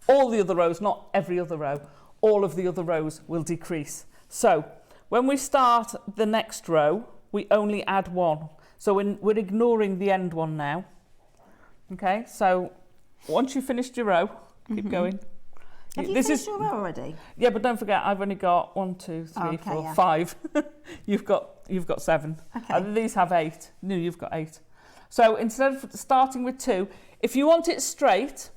All the other rows, not every other row. All of the other rows will decrease. So when we start the next row, we only add 1. So we're ignoring the end one now. Okay, so once you've finished your row, keep going. Have you finished your row already? Yeah, but don't forget, I've only got 1, 2, 3, 4, 5. You've got 7. Okay. These have 8. No, you've got 8. So instead of starting with 2, if you want it straight,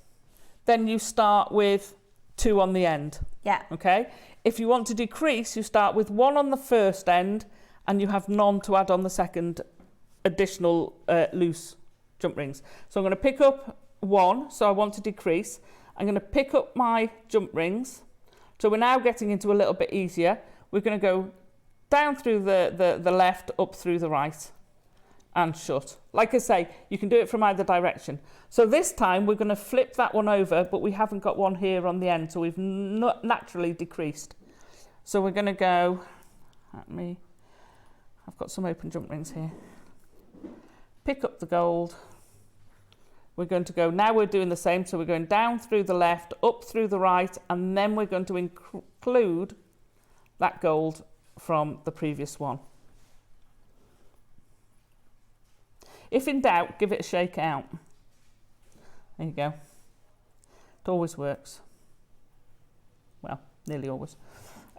then you start with 2 on the end. Yeah. Okay. If you want to decrease, you start with 1 on the first end, and you have none to add on the second additional loose jump rings. So I'm going to pick up 1, so I want to decrease. I'm going to pick up my jump rings. So we're now getting into a little bit easier. We're going to go down through the left, up through the right, and shut. Like I say, you can do it from either direction. So this time we're going to flip that one over, but we haven't got one here on the end, so we've not naturally decreased. So we're going to go, I've got some open jump rings here. Pick up the gold. We're going to go, now we're doing the same, so we're going down through the left, up through the right, and then we're going to include that gold from the previous one. If in doubt, give it a shake out. There you go. It always works. Well, nearly always.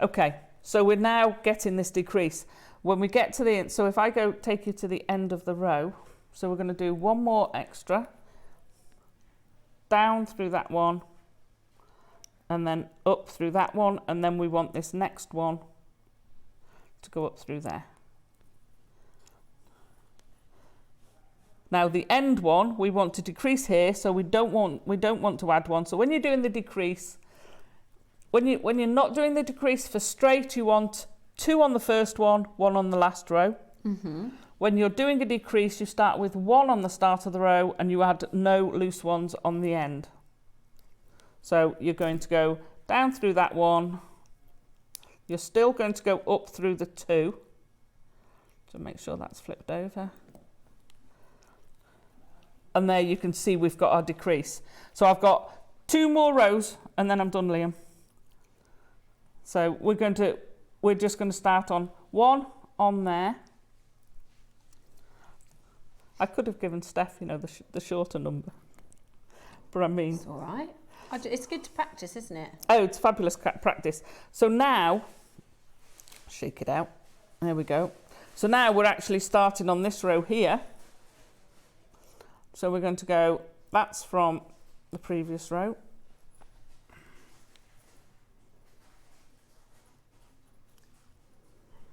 Okay, so we're now getting this decrease. When we get to the end, so if I take you to the end of the row, so we're going to do 1 more extra, down through that one, and then up through that one, and then we want this next one to go up through there. Now the end one, we want to decrease here, so we don't want to add 1. So when you're doing the decrease, when you're not doing the decrease for straight, you want 2 on the first one, 1 on the last row. Mm-hmm. When you're doing a decrease, you start with 1 on the start of the row and you add no loose ones on the end. So you're going to go down through that one. You're still going to go up through the 2. So make sure that's flipped over. And there you can see we've got our decrease. So I've got 2 more rows and then I'm done, Liam. So we're just going to start on 1 on there. I could have given Steph, the shorter number. But I mean... It's all right. It's good to practice, isn't it? Oh, it's fabulous practice. So now, shake it out. There we go. So now we're actually starting on this row here. So we're going to go, that's from the previous row.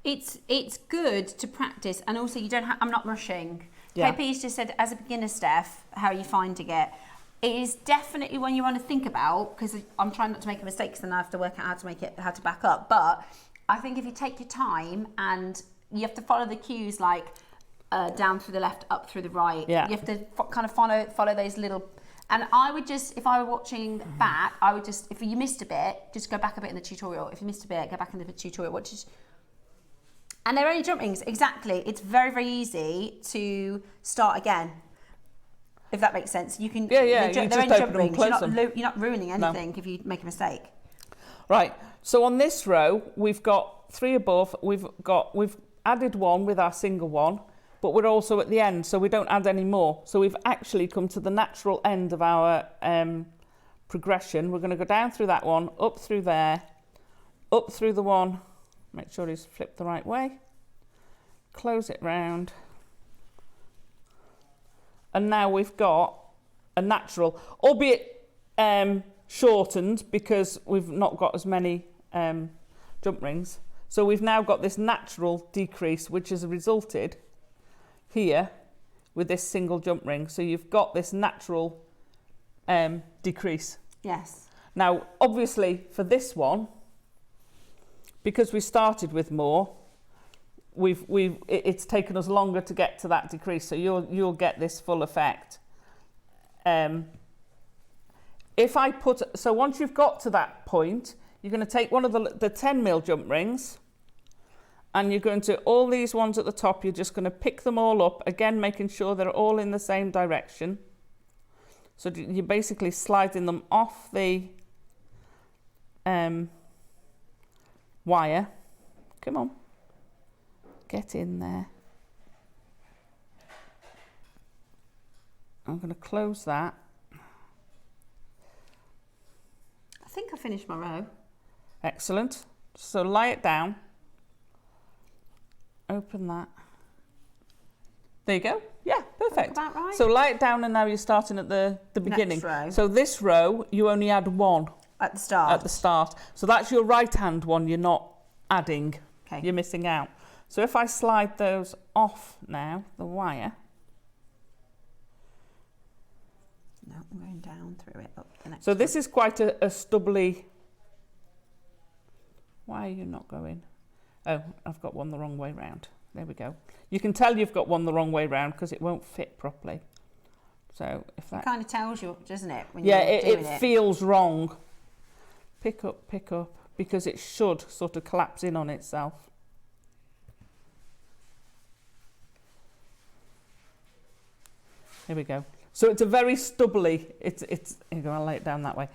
It's good to practice, and also you don't have, I'm not rushing. Yeah. KP's just said, as a beginner, Steph, how are you finding it? It is definitely one you want to think about, because I'm trying not to make a mistake, because then I have to work out how to back up. But I think if you take your time and you have to follow the cues, like down through the left, up through the right. Yeah. You have to kind of follow those little. And I would just, if I were watching back, I would just, if you missed a bit, just go back a bit in the tutorial. If you missed a bit, go back in the tutorial. And they're only jump rings, exactly. It's very, very easy to start again. If that makes sense, you can. Yeah, They're you only just jump open them, rings. close them. You're not ruining anything if you make a mistake. Right. So on this row, we've got 3 above. We've added 1 with our single one, but we're also at the end, so we don't add any more. So we've actually come to the natural end of our progression. We're going to go down through that one, up through there, up through the one. Make sure he's flipped the right way. Close it round. And now we've got a natural, albeit shortened, because we've not got as many jump rings. So we've now got this natural decrease, which has resulted here with this single jump ring. So you've got this natural decrease. Yes. Now, obviously, for this one, because we started with more, it's taken us longer to get to that decrease. So you'll get this full effect. So once you've got to that point, you're going to take one of the 10mm jump rings, and you're going to, all these ones at the top, you're just going to pick them all up, again making sure they're all in the same direction. So you're basically sliding them off the wire. Come on, get in there. I'm going to close that. I think I finished my row. Excellent. So lie it down. Open that. There you go. Yeah, perfect. About right. So lie it down, and now you're starting at the beginning. row. So this row, you only add 1 At the start. at the start. So that's your right hand one you're not adding. Okay. You're missing out. So if I slide those off now, the wire. No, I'm going down through it up the next So this is quite a stubbly. Why are you not going? Oh, I've got one the wrong way round. There we go. You can tell you've got one the wrong way round because it won't fit properly. So if that It kind of tells you, doesn't it? When yeah, you're doing it feels wrong. Pick up, because it should sort of collapse in on itself. Here we go. So it's a very stubbly. Here you go. I'll lay it down that way.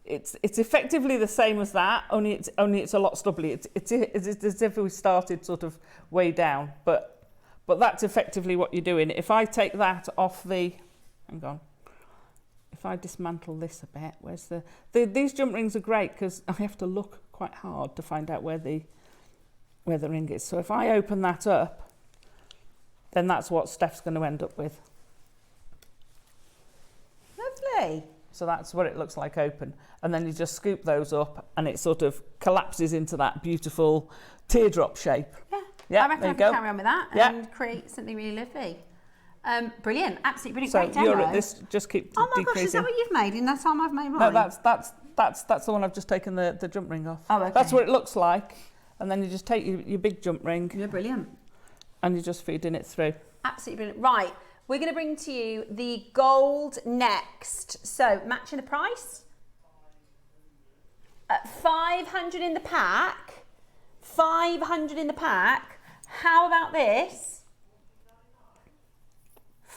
It's effectively the same as that, only it's a lot stubbly. It's as if we started sort of way down, but that's effectively what you're doing. If I take that off the, hang on. If I dismantle this a bit, where's these jump rings are great because I have to look quite hard to find out where the ring is. So if I open that up, then that's what Steph's going to end up with. Lovely. So that's what it looks like open. And then you just scoop those up and it sort of collapses into that beautiful teardrop shape. Yeah, I reckon I can carry on with that and Yeah. create something really lovely. Brilliant, absolutely brilliant. So Great demo. you're at this, just keep Oh my decreasing. gosh, is that what you've made in that time I've made No, mine? that's the one I've just taken the jump ring off. Oh, okay. That's what it looks like. And then you just take your big jump ring You're brilliant. and you're just feeding it through. Absolutely brilliant. Right, we're going to bring to you the gold next. So, matching the price. At 500 in the pack. 500 in the pack. How about this?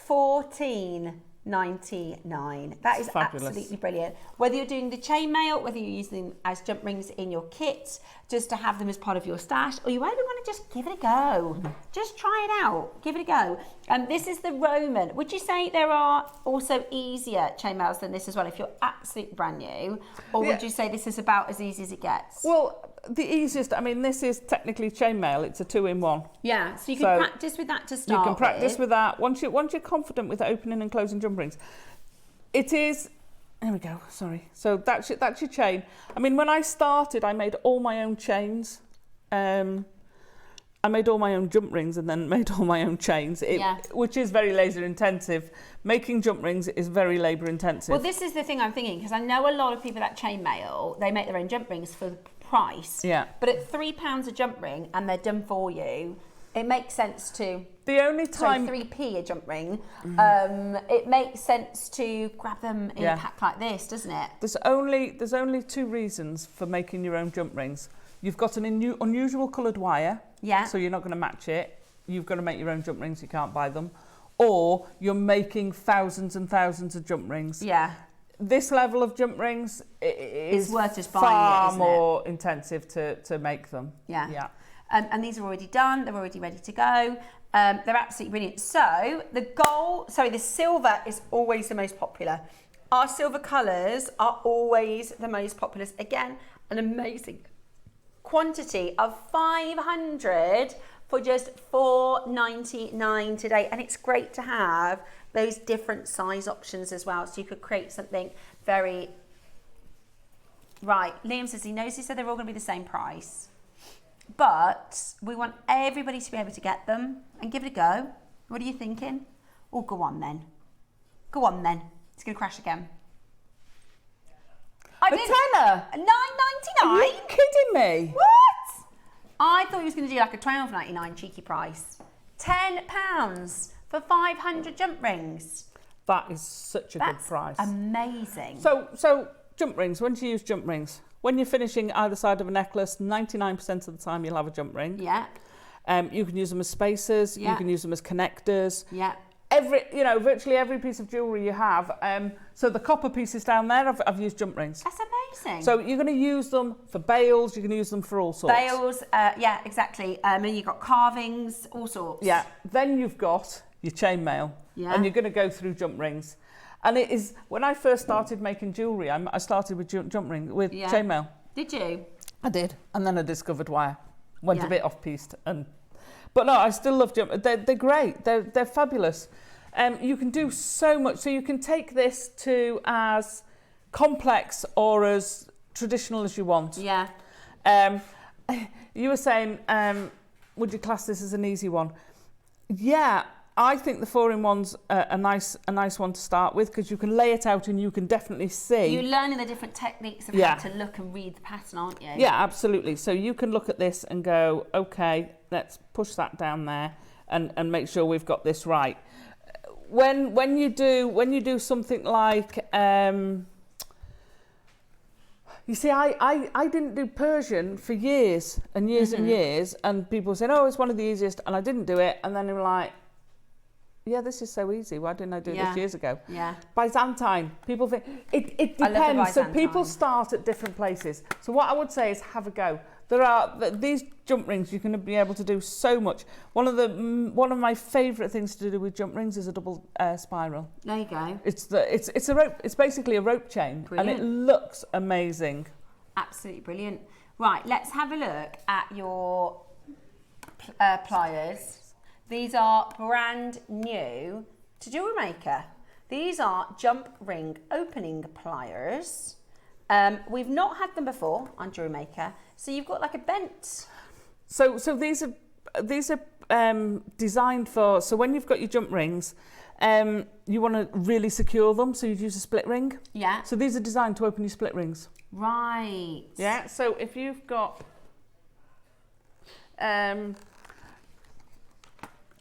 $14.99. That is Fabulous. absolutely brilliant. Whether you're doing the chainmail, whether you're using them as jump rings in your kit, just to have them as part of your stash, or you either want to just give it a go. Just try it out. Give it a go. And this is the Roman. Would you say there are also easier chainmails than this as well if you're absolutely brand new? Or would you say this is about as easy as it gets? Well, the easiest, I mean, this is technically chainmail. It's a 2-in-1. Yeah, so you can practice with that to start. You can practice with that. Once you're confident with opening and closing jump rings, it is. There we go. Sorry. So that's your chain. I mean, when I started, I made all my own chains, and I made all my own jump rings and then made all my own chains, which is very labour intensive. Making jump rings is very labour intensive. Well, this is the thing I'm thinking, because I know a lot of people at Chainmaille, they make their own jump rings for the price. Yeah. But at £3 a jump ring and they're done for you, it makes sense to... The only time... 3p a jump ring, it makes sense to grab them in a pack like this, doesn't it? There's only 2 reasons for making your own jump rings. You've got an unusual coloured wire, so you're not going to match it. You've got to make your own jump rings, you can't buy them. Or you're making thousands and thousands of jump rings. Yeah. This level of jump rings is worth just buying far it, isn't more intensive to make them. Yeah. And these are already done, they're already ready to go. They're absolutely brilliant. So the silver is always the most popular. Our silver colours are always the most popular. Again, an amazing quantity of 500 for just £4.99 today. And it's great to have those different size options as well. So you could create something very... Right, Liam says he knows, he said they're all going to be the same price. But we want everybody to be able to get them and give it a go. What are you thinking? Oh, go on then. Go on then. It's going to crash again. tenner? £9.99? Are you kidding me? What? I thought he was going to do like a £12.99 cheeky price. £10 for 500 jump rings. That is such a good price. Amazing. So jump rings, when do you use jump rings? When you're finishing either side of a necklace, 99% of the time you'll have a jump ring. Yeah. You can use them as spacers, you can use them as connectors. Yeah. Virtually every piece of jewellery you have. So the copper pieces down there, I've used jump rings. That's amazing. So you're going to use them for bails, you can use them for all sorts. Bails, yeah, exactly. And you've got carvings, all sorts. Yeah. Then you've got your chainmail. Yeah. And you're going to go through jump rings. And it is, when I first started making jewellery, I started with jump ring, with chainmail. Did you? I did. And then I discovered wire. Went a bit off-piste. But no, I still love jump. They're great. They're fabulous. You can do so much. So you can take this to as complex or as traditional as you want. Yeah. You were saying, would you class this as an easy one? Yeah. I think the 4-in-1's a nice one to start with, because you can lay it out and you can definitely see. You're learning the different techniques of how to look and read the pattern, aren't you? Yeah, absolutely. So you can look at this and go, okay, let's push that down there and make sure we've got this right. When you do something like, you see, I didn't do Persian for years and years and years, and people said, oh, it's one of the easiest, and I didn't do it, and then they were like, yeah, this is so easy. Why didn't I do this years ago? Yeah. Byzantine, people think it depends. So people start at different places. So what I would say is have a go. There are these jump rings. You're going to be able to do so much. One of my favourite things to do with jump rings is a double spiral. There you go. It's a rope. It's basically a rope chain, and it looks amazing. Absolutely brilliant. Right, let's have a look at your pliers. These are brand new to JewelleryMaker. These are jump ring opening pliers. We've not had them before on JewelleryMaker. So you've got like a bent. So these are designed for. So when you've got your jump rings, you want to really secure them. So you'd use a split ring. Yeah. So these are designed to open your split rings. Right. Yeah. So if you've got.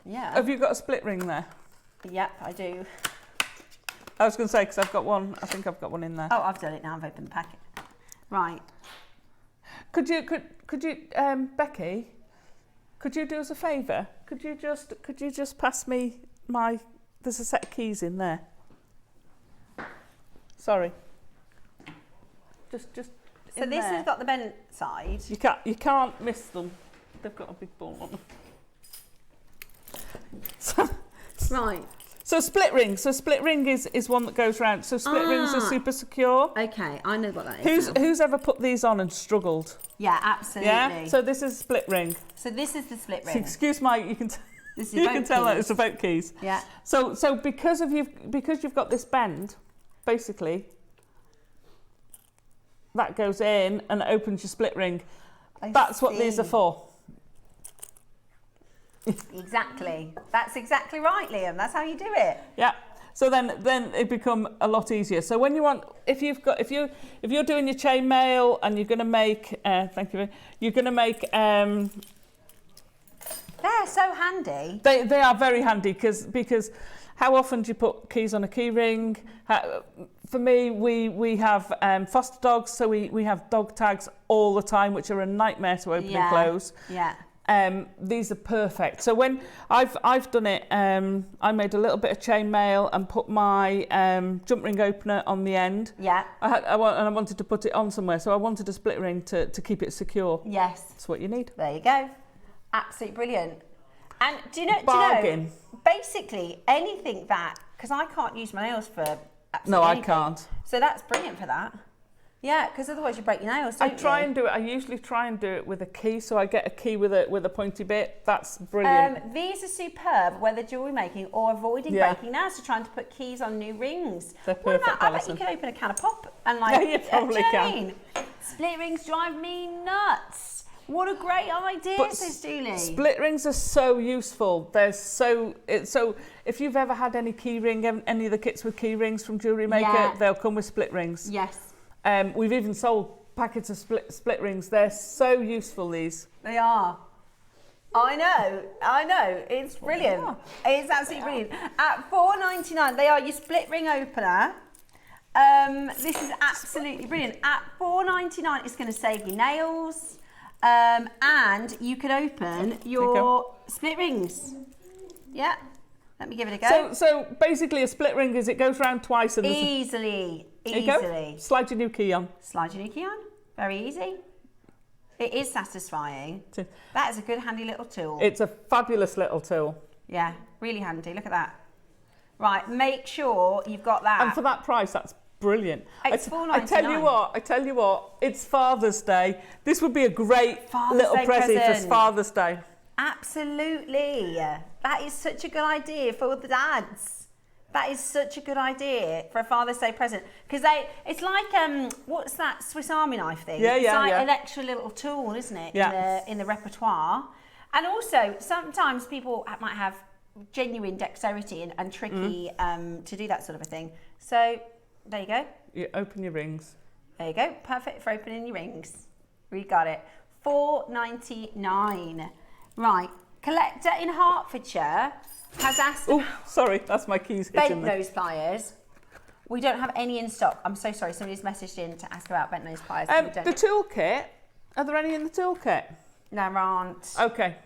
Yeah. Have you got a split ring there? Yep, I do. I was going to say, because I've got one. I think I've got one in there. Oh, I've done it now. I've opened the packet. Right. Could you, Becky? Could you do us a favour? Could you just pass me my? There's a set of keys in there. Sorry. Just. So this has got the bent side. You can't miss them. They've got a big ball on them. Right. So split ring. So split ring is one that goes round. So split rings are super secure. Okay, I know what that is. Who's ever put these on and struggled? Yeah, absolutely. Yeah. So this is a split ring. So this is the split ring. So excuse my, you can tell that it's the boat keys. Yeah. So because you've got this bend, basically, that goes in and opens your split ring. That's what these are for. Exactly. That's exactly right, Liam. That's how you do it. Yeah. So then it become a lot easier. So when you want, if you're doing your chainmail and you're going to make, thank you, you're going to make. They're so handy. They are very handy because how often do you put keys on a key ring? For me, we have foster dogs, so we have dog tags all the time, which are a nightmare to open and close. Yeah. These are perfect. So when I've done it, I made a little bit of chainmail and put my jump ring opener on the end. Yeah. I wanted to put it on somewhere, so I wanted a split ring to keep it secure. Yes. That's what you need. There you go. Absolutely brilliant. And do you know, basically anything that, because I can't use my nails for absolutely anything. I can't. So that's brilliant for that. Yeah, because otherwise you break your nails, don't you? I usually try and do it with a key, so I get a key with a pointy bit. That's brilliant. These are superb, whether jewellery making or avoiding breaking nails, so trying to put keys on new rings. They're perfect, I bet you can open a can of pop and like, you probably can. I mean? Split rings drive me nuts. What a great idea, says Julie. Split rings are so useful. So if you've ever had any key ring, any of the kits with key rings from JewelleryMaker, they'll come with split rings. Yes. We've even sold packets of split rings. They're so useful, these. They are. I know. It's brilliant. It's absolutely brilliant. At $4.99, they are your split ring opener. This is absolutely brilliant. At $4.99, it's going to save you nails. And you can open your split rings. Yeah. Let me give it a go. So basically a split ring is it goes round twice and Easily. Slide your new key on. Slide your new key on. Very easy. It is satisfying. That is a good handy little tool. It's a fabulous little tool. Yeah, really handy. Look at that. Right, make sure you've got that. And for that price, that's brilliant. It's $4.99. I tell you what, it's Father's Day. This would be a great little present for Father's Day. Absolutely. That is such a good idea for the dads. That is such a good idea for a Father's Day present. Because it's like, what's that Swiss Army knife thing? It's like an extra little tool, isn't it, in the repertoire. And also, sometimes people might have genuine dexterity and tricky to do that sort of a thing. So, there you go. You open your rings. There you go. Perfect for opening your rings. We got it. $4.99. Right. Collector in Hertfordshire has asked. Oh, sorry, that's my keys hitting bent nose pliers. We don't have any in stock. I'm so sorry. Somebody's messaged in to ask about bent nose pliers. The toolkit. Are there any in the toolkit? There aren't. Okay,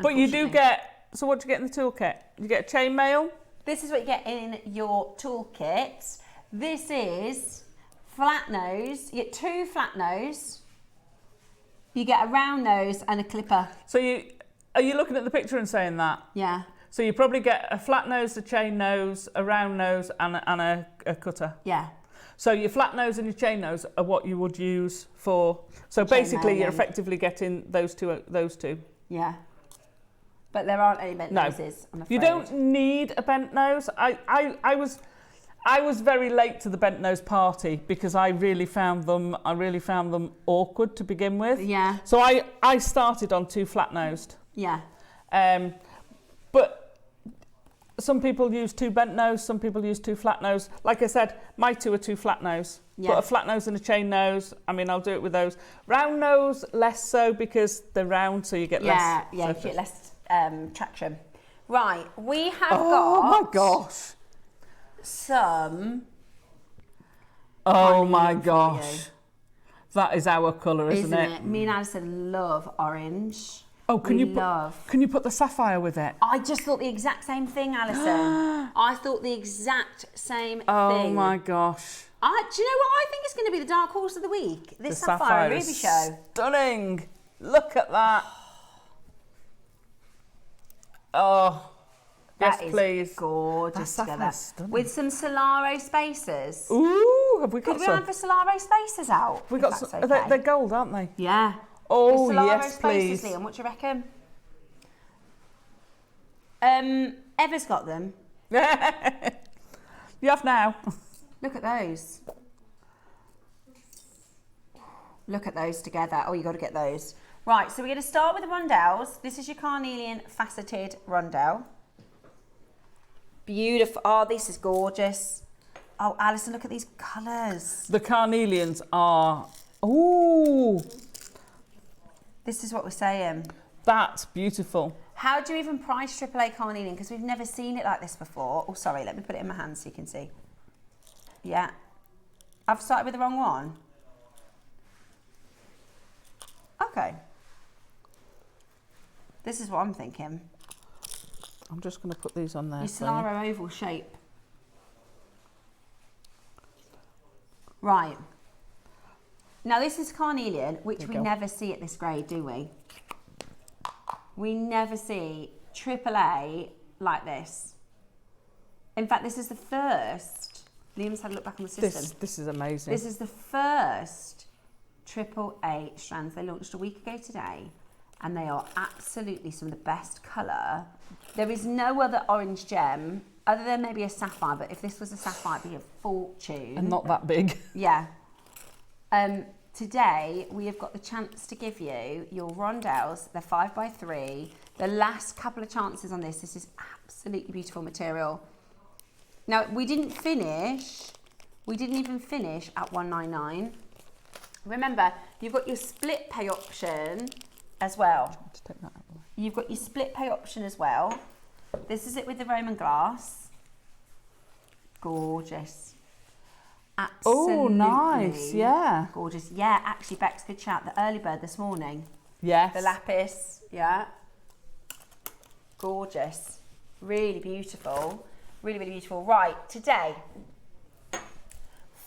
but you do get. So what do you get in the toolkit? You get a chainmail. This is what you get in your toolkit. This is flat nose. You get 2 flat nose. You get a round nose and a clipper. So are you looking at the picture and saying that? Yeah. So you probably get a flat nose, a chain nose, a round nose, and a cutter. Yeah. So your flat nose and your chain nose are what you would use for. So basically, you're effectively getting those two. Yeah. But there aren't any bent noses. I'm afraid. You don't need a bent nose. I was very late to the bent nose party because I really found them awkward to begin with. Yeah. So I started on 2 flat nosed. Yeah. But some people use 2 bent nose, some people use 2 flat nose. Like I said, my 2 are 2 flat nose. Yeah. But a flat nose and a chain nose, I mean, I'll do it with those. Round nose, less so because they're round, so you get less. Yeah, you get less traction. Right, we have got. Oh my gosh. Some. Oh my gosh. That is our colour, isn't it? Me and Alison love orange. Oh, can you put the sapphire with it? I just thought the exact same thing, Alison. I thought the exact same thing. Oh my gosh. Do you know what I think is going to be the dark horse of the week? This sapphire ruby show. Stunning. Look at that. Oh. That yes, please. Gorgeous together. With some Solaro spacers. Ooh, have we got some? Could we have the Solaro spacers out? We got some. Okay. They're gold, aren't they? Yeah. Oh, yes, please. Liam, what do you reckon? Eva's got them. You have now. Look at those. Look at those together. Oh, you got to get those. Right, so we're going to start with the rondelles. This is your carnelian faceted rondelle. Beautiful. Oh, this is gorgeous. Oh, Alison, look at these colours. The carnelians are... Ooh! This is what we're saying. That's beautiful. How do you even price AAA carnelian? Because we've never seen it like this before. Oh, sorry, let me put it in my hand so you can see. Yeah. I've started with the wrong one. Okay. This is what I'm thinking. I'm just going to put these on there. Your Solaro oval shape. Right. Now this is carnelian, which we never see at this grade, do we? We never see AAA like this. In fact, this is the first. Liam's had a look back on the system. This is amazing. This is the first AAA strands. They launched a week ago today, and they are absolutely some of the best colour. There is no other orange gem, other than maybe a sapphire, but if this was a sapphire, it'd be a fortune. And not that big. Yeah. Today, we have got the chance to give you your rondelles. They're 5x3. The last couple of chances on this. This is absolutely beautiful material. Now, we didn't even finish at 199. Remember, you've got your split pay option as well. To take that out of the way. You've got your split pay option as well. This is it with the Roman glass. Gorgeous. Absolutely. Oh, nice, yeah. Gorgeous. Yeah, actually, Bex, good shout. The early bird this morning. Yes. The lapis, yeah. Gorgeous. Really beautiful. Really, really beautiful. Right, today,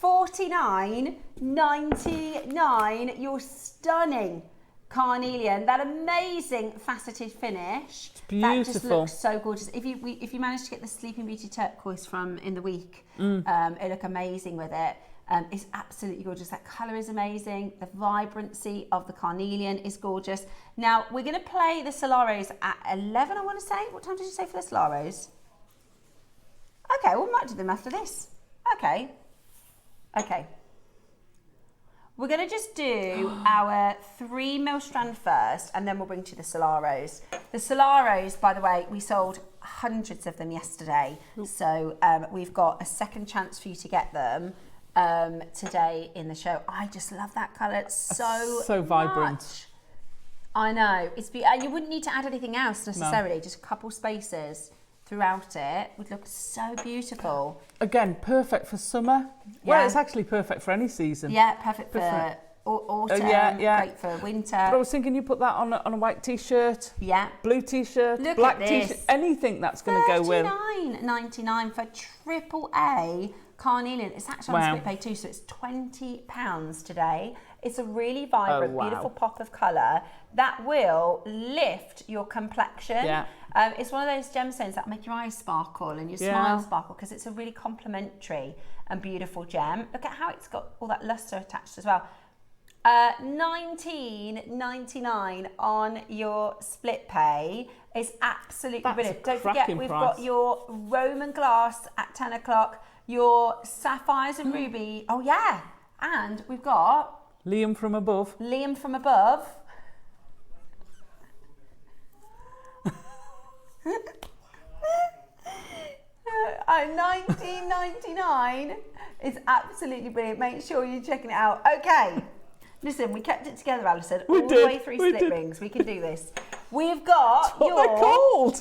$49.99. Your stunning carnelian, that amazing faceted finish. It's beautiful. That just looks so gorgeous. If you manage to get the Sleeping Beauty turquoise from in the week, it look amazing with it. It's absolutely gorgeous. That colour is amazing. The vibrancy of the carnelian is gorgeous. Now, we're going to play the Solaros at 11, I want to say. What time did you say for the Solaros? Okay, we might do them after this. Okay. We're going to just do our 3 mil strand first, and then we'll bring to the Solaros. The Solaros, by the way, we sold hundreds of them yesterday. So we've got a second chance for you to get them today in the show. I just love that colour. It's so vibrant. Much. I know. And you wouldn't need to add anything else necessarily, just a couple spaces throughout it would look so beautiful. Again, perfect for summer. Yeah. Well, it's actually perfect for any season. Yeah, perfect for autumn, great for winter. But I was thinking you put that on a white t-shirt, blue t-shirt, black t-shirt, anything that's going to go with. $39.99 for AAA carnelian. It's actually on split pay too, so it's £20 today. It's a really vibrant, beautiful pop of colour that will lift your complexion. Yeah. It's one of those gemstones that make your eyes sparkle and your smile sparkle, because it's a really complementary and beautiful gem. Look at how it's got all that lustre attached as well. $19.99 on your split pay is absolutely brilliant. Don't forget, we've got your Roman glass at 10 o'clock, your sapphires and ruby. Oh yeah, and we've got Liam from above. Liam from above. $19.99 is absolutely brilliant. Make sure you're checking it out. Okay, listen, we kept it together, Alison, all the way through split rings. We can do this. We've got your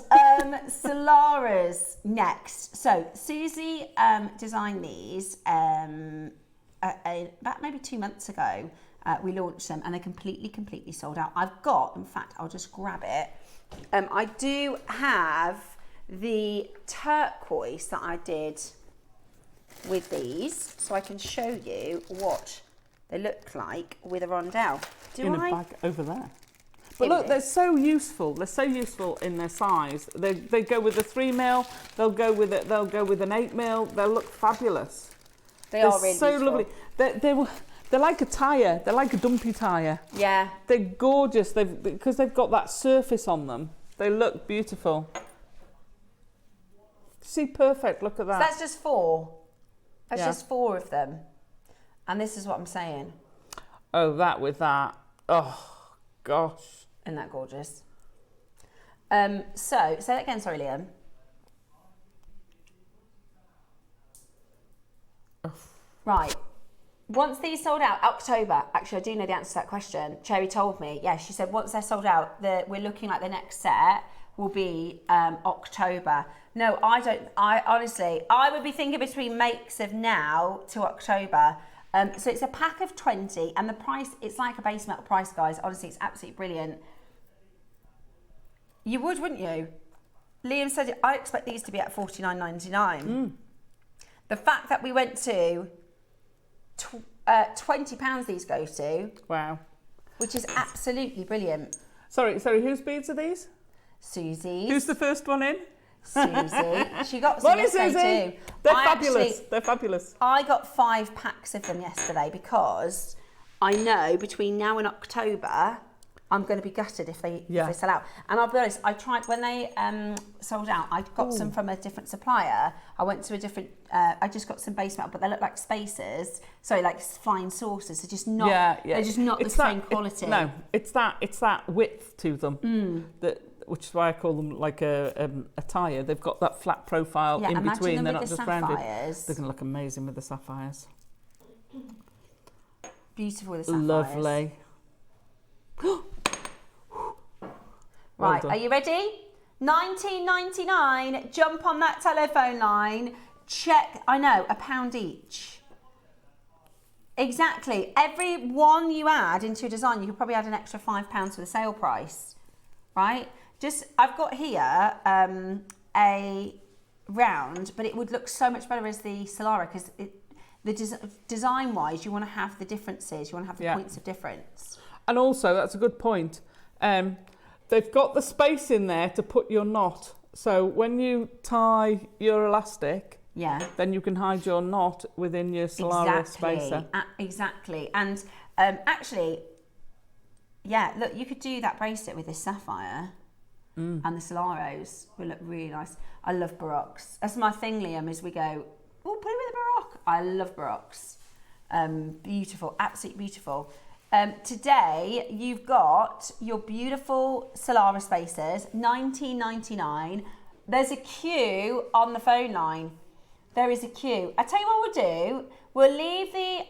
Solaras next. So Susie designed these about maybe 2 months ago. We launched them and they're completely sold out. I've got, in fact, I'll just grab it. I do have the turquoise that I did with these, so I can show you what they look like with a rondelle. In a bag over there. But look, they're so useful. They're so useful in their size. They go with a 3 mil. They'll go with it. They'll go with an 8 mil. They'll look fabulous. They're really so beautiful. Lovely. They're like a tyre. They're like a dumpy tyre. Yeah. They're gorgeous. Because they've got that surface on them. They look beautiful. See, perfect. Look at that. So that's just 4. That's just 4 of them. And this is what I'm saying. Oh, that with that. Oh, gosh. Isn't that gorgeous? So, say that again, sorry, Liam. Right. Once these sold out, October, actually I do know the answer to that question. Cherry told me, yeah, she said once they're sold out, we're looking like the next set will be October. No, I honestly, I would be thinking between makes of now to October. So it's a pack of 20 and the price, it's like a base metal price, guys. Honestly, it's absolutely brilliant. You would, wouldn't you? Liam said, I expect these to be at $49.99. The fact that we went to £20 these go to. Wow. Which is absolutely brilliant. Sorry, whose beads are these? Susie's. Who's the first one in? Susie. She got some yesterday too. They're fabulous. They're fabulous. I got 5 packs of them yesterday because I know between now and October I'm going to be gutted if they sell out. And I'll be honest, I tried when they sold out. I got some from a different supplier. I went to a different. I just got some base metal, but they look like spacers. Sorry, like flying saucers. They're just not. They're just not the same quality. It's that width to them which is why I call them like a tire. They've got that flat profile in between. They're not just rounded. They're going to look amazing with the sapphires. Beautiful with the sapphires. Lovely. Right, are you ready? $19.99. Jump on that telephone line. Check. I know, £1 each. Exactly. Every one you add into your design, you could probably add an extra £5 for the sale price. Right? I've got here a round, but it would look so much better as the Solara because design-wise, you want to have the differences. You want to have the points of difference. And also, that's a good point. They've got the space in there to put your knot. So when you tie your elastic, then you can hide your knot within your Solara spacer. Exactly. And actually, look, you could do that bracelet with this sapphire and the Solaros will look really nice. I love Baroques. That's my thing, Liam, as we go, oh, put it with a Baroque. I love Baroques. Beautiful, absolutely beautiful. Today, you've got your beautiful Solara spacers, $19.99. There's a queue on the phone line. There is a queue. I tell you what we'll do. We'll leave the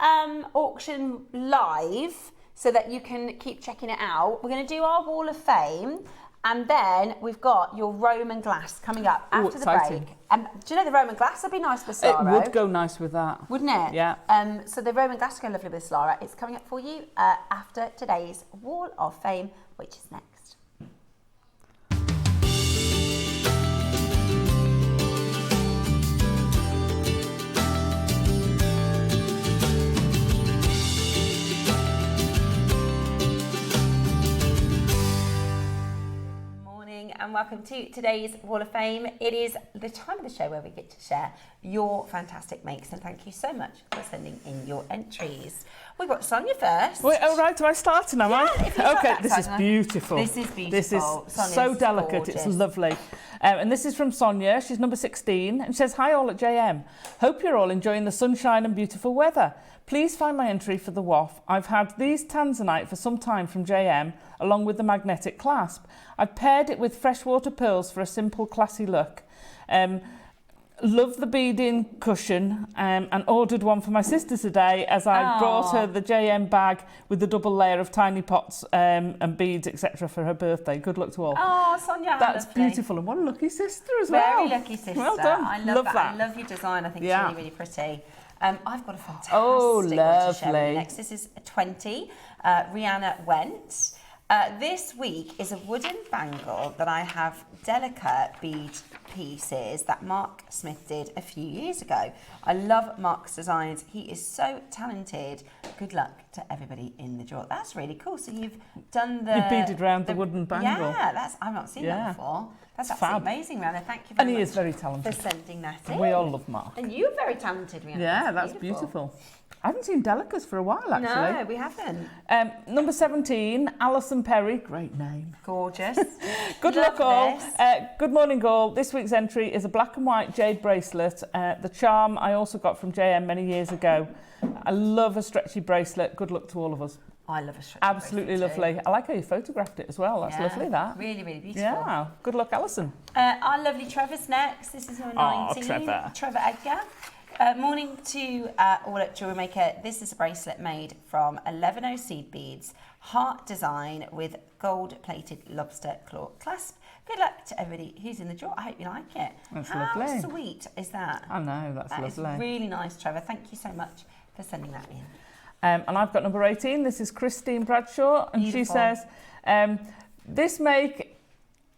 auction live so that you can keep checking it out. We're going to do our Wall of Fame. And then we've got your Roman glass coming up after the break. Do you know the Roman glass would be nice with Solara? It would go nice with that. Wouldn't it? Yeah. So the Roman glass go lovely with Solara. It's coming up for you after today's Wall of Fame, which is next. And welcome to today's Wall of Fame. It is the time of the show where we get to share your fantastic makes, and thank you so much for sending in your entries. We've got Sonia first. Wait, oh right, do I start now? Okay, this is beautiful. This is beautiful. This is Sonia's so delicate, gorgeous. It's lovely. And this is from Sonia, she's number 16, and she says, hi all at JM. Hope you're all enjoying the sunshine and beautiful weather. Please find my entry for the WOF. I've had these tanzanite for some time from JM, along with the magnetic clasp. I've paired it with freshwater pearls for a simple, classy look. Love the beading cushion and ordered one for my sister today as I brought her the JM bag with the double layer of tiny pots and beads, etc. for her birthday. Good luck to all. Oh, Sonia, that's lovely. Beautiful, and what a lucky sister as well. Very lucky sister. Well done. I love that. I love your design. I think it's really, really pretty. I've got a fantastic one to share with you next. This is 20. Rihanna Went. This week is a wooden bangle that I have delicate bead pieces that Mark Smith did a few years ago. I love Mark's designs. He is so talented. Good luck to everybody in the draw. That's really cool. So you've done the... You've beaded around the wooden bangle. Yeah, I've not seen that before. That's absolutely amazing, Rihanna. Thank you very much. And he is very talented. For sending that in. We all love Mark. And you're very talented, Rihanna. Yeah, that's beautiful. I haven't seen Delicas for a while, actually. No, we haven't. Number 17, Alison Tarry. Great name. Gorgeous. Good luck, all. Good morning, all. This week's entry is a black and white jade bracelet. The charm I also got from JM many years ago. I love a stretchy bracelet. Good luck to all of us. I love a stretchy Absolutely bracelet too. lovely. I like how you photographed it as well. That's lovely, that. Really, really beautiful. Yeah. Good luck, Alison. Our lovely Trevor's next. This is number 19. Trevor. Trevor Edgar. Morning to all at Jewellery Maker. This is a bracelet made from 11 seed beads, heart design with gold-plated lobster claw clasp. Good luck to everybody who's in the draw. I hope you like it. That's How lovely. sweet is that? I know, that's That is lovely. really nice, Trevor. Thank you so much for sending that in. And I've got number 18. This is Christine Bradshaw, and Beautiful. she says, this make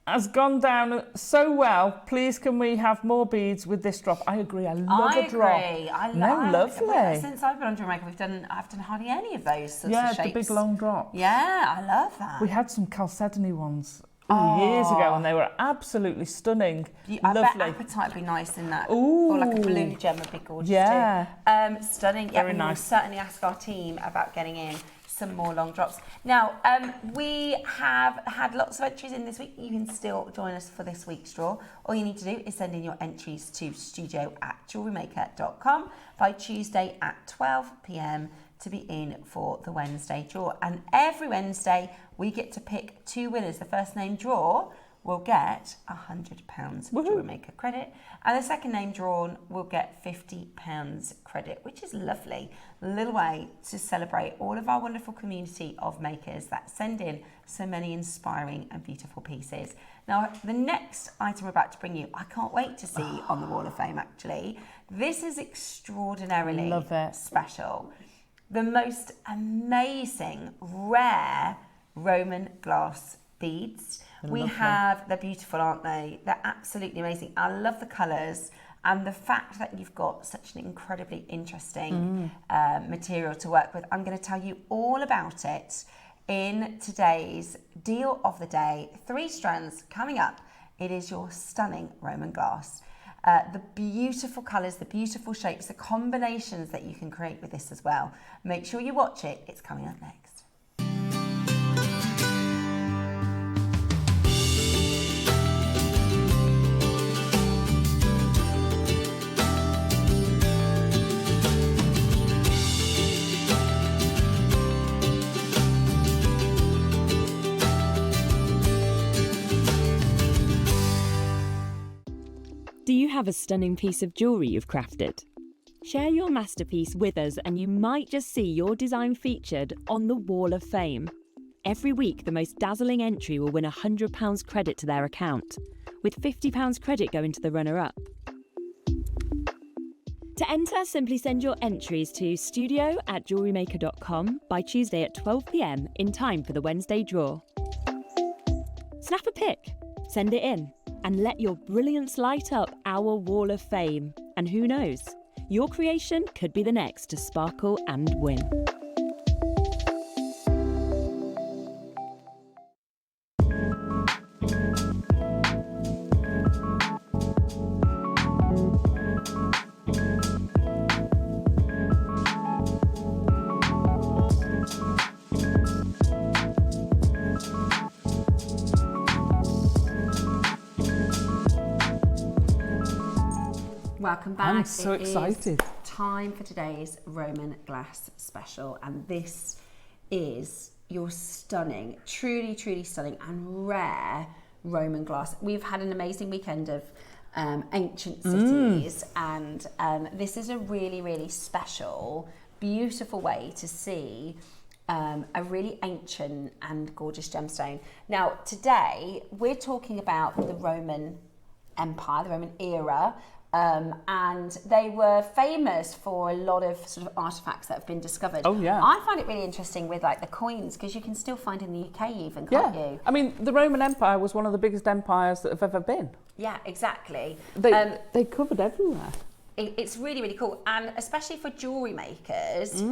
has gone down so well. Please, can we have more beads with this drop? I agree. I love a drop. I Lovely. Since I've been on Jewellery Maker, I've done hardly any of those sorts of Yeah, shapes. the big long drop. Yeah, I love that. We had some chalcedony ones years ago, and they were absolutely stunning. I bet Lovely. apatite would be nice in that. Ooh. Or like a blue gem would be gorgeous Yeah. too. Stunning. Very We will nice. certainly ask our team about getting in some more long drops. Now, we have had lots of entries in this week. You can still join us for this week's draw. All you need to do is send in your entries to studio@jewellerymaker.com by Tuesday at 12 p.m. to be in for the Wednesday draw. And every Wednesday, we get to pick 2 winners. The first name draw will get £100 Jewellery Maker credit, and the second name drawn will get £50 credit, which is lovely. A little way to celebrate all of our wonderful community of makers that send in so many inspiring and beautiful pieces. Now, the next item we're about to bring you, I can't wait to see on the Wall of Fame, actually. This is extraordinarily Love it. special. The most amazing, rare Roman glass beads. They're beautiful, aren't they? They're absolutely amazing. I love the colours and the fact that you've got such an incredibly interesting material to work with. I'm going to tell you all about it in today's deal of the day. 3 strands coming up. It is your stunning Roman glass. The beautiful colours, the beautiful shapes, the combinations that you can create with this as well. Make sure you watch it. It's coming up next. Do you have a stunning piece of jewellery you've crafted? Share your masterpiece with us and you might just see your design featured on the Wall of Fame. Every week, the most dazzling entry will win £100 credit to their account, with £50 credit going to the runner-up. To enter, simply send your entries to studio@jewellerymaker.com by Tuesday at 12 p.m. in time for the Wednesday draw. Snap a pic, send it in, and let your brilliance light up our Wall of Fame. And who knows, your creation could be the next to sparkle and win. Welcome back. I'm so excited. Time for today's Roman glass special, and this is your stunning, truly, truly stunning and rare Roman glass. We've had an amazing weekend of ancient cities, and this is a really, really special, beautiful way to see a really ancient and gorgeous gemstone. Now, today we're talking about the Roman Empire, the Roman era. And they were famous for a lot of sort of artifacts that have been discovered. Oh, yeah. I find it really interesting with like the coins, because you can still find in the UK even, can't you? I mean, the Roman Empire was one of the biggest empires that have ever been. Yeah, exactly. They covered everywhere. It's really, really cool. And especially for jewellery makers,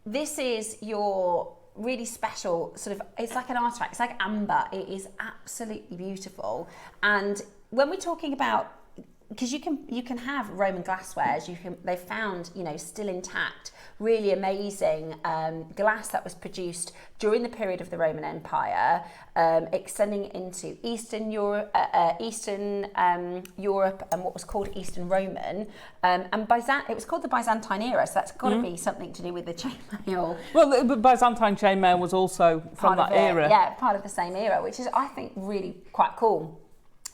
this is your really special sort of, it's like an artifact, it's like amber. It is absolutely beautiful. And when we're talking about because you can have Roman glasswares. They've found, still intact, really amazing glass that was produced during the period of the Roman Empire, extending into Eastern Europe and what was called Eastern Roman, and it was called the Byzantine era. So that's got to be something to do with the chainmaille. Well, the Byzantine chainmaille was also from that era. Yeah, part of the same era, which is, I think, really quite cool.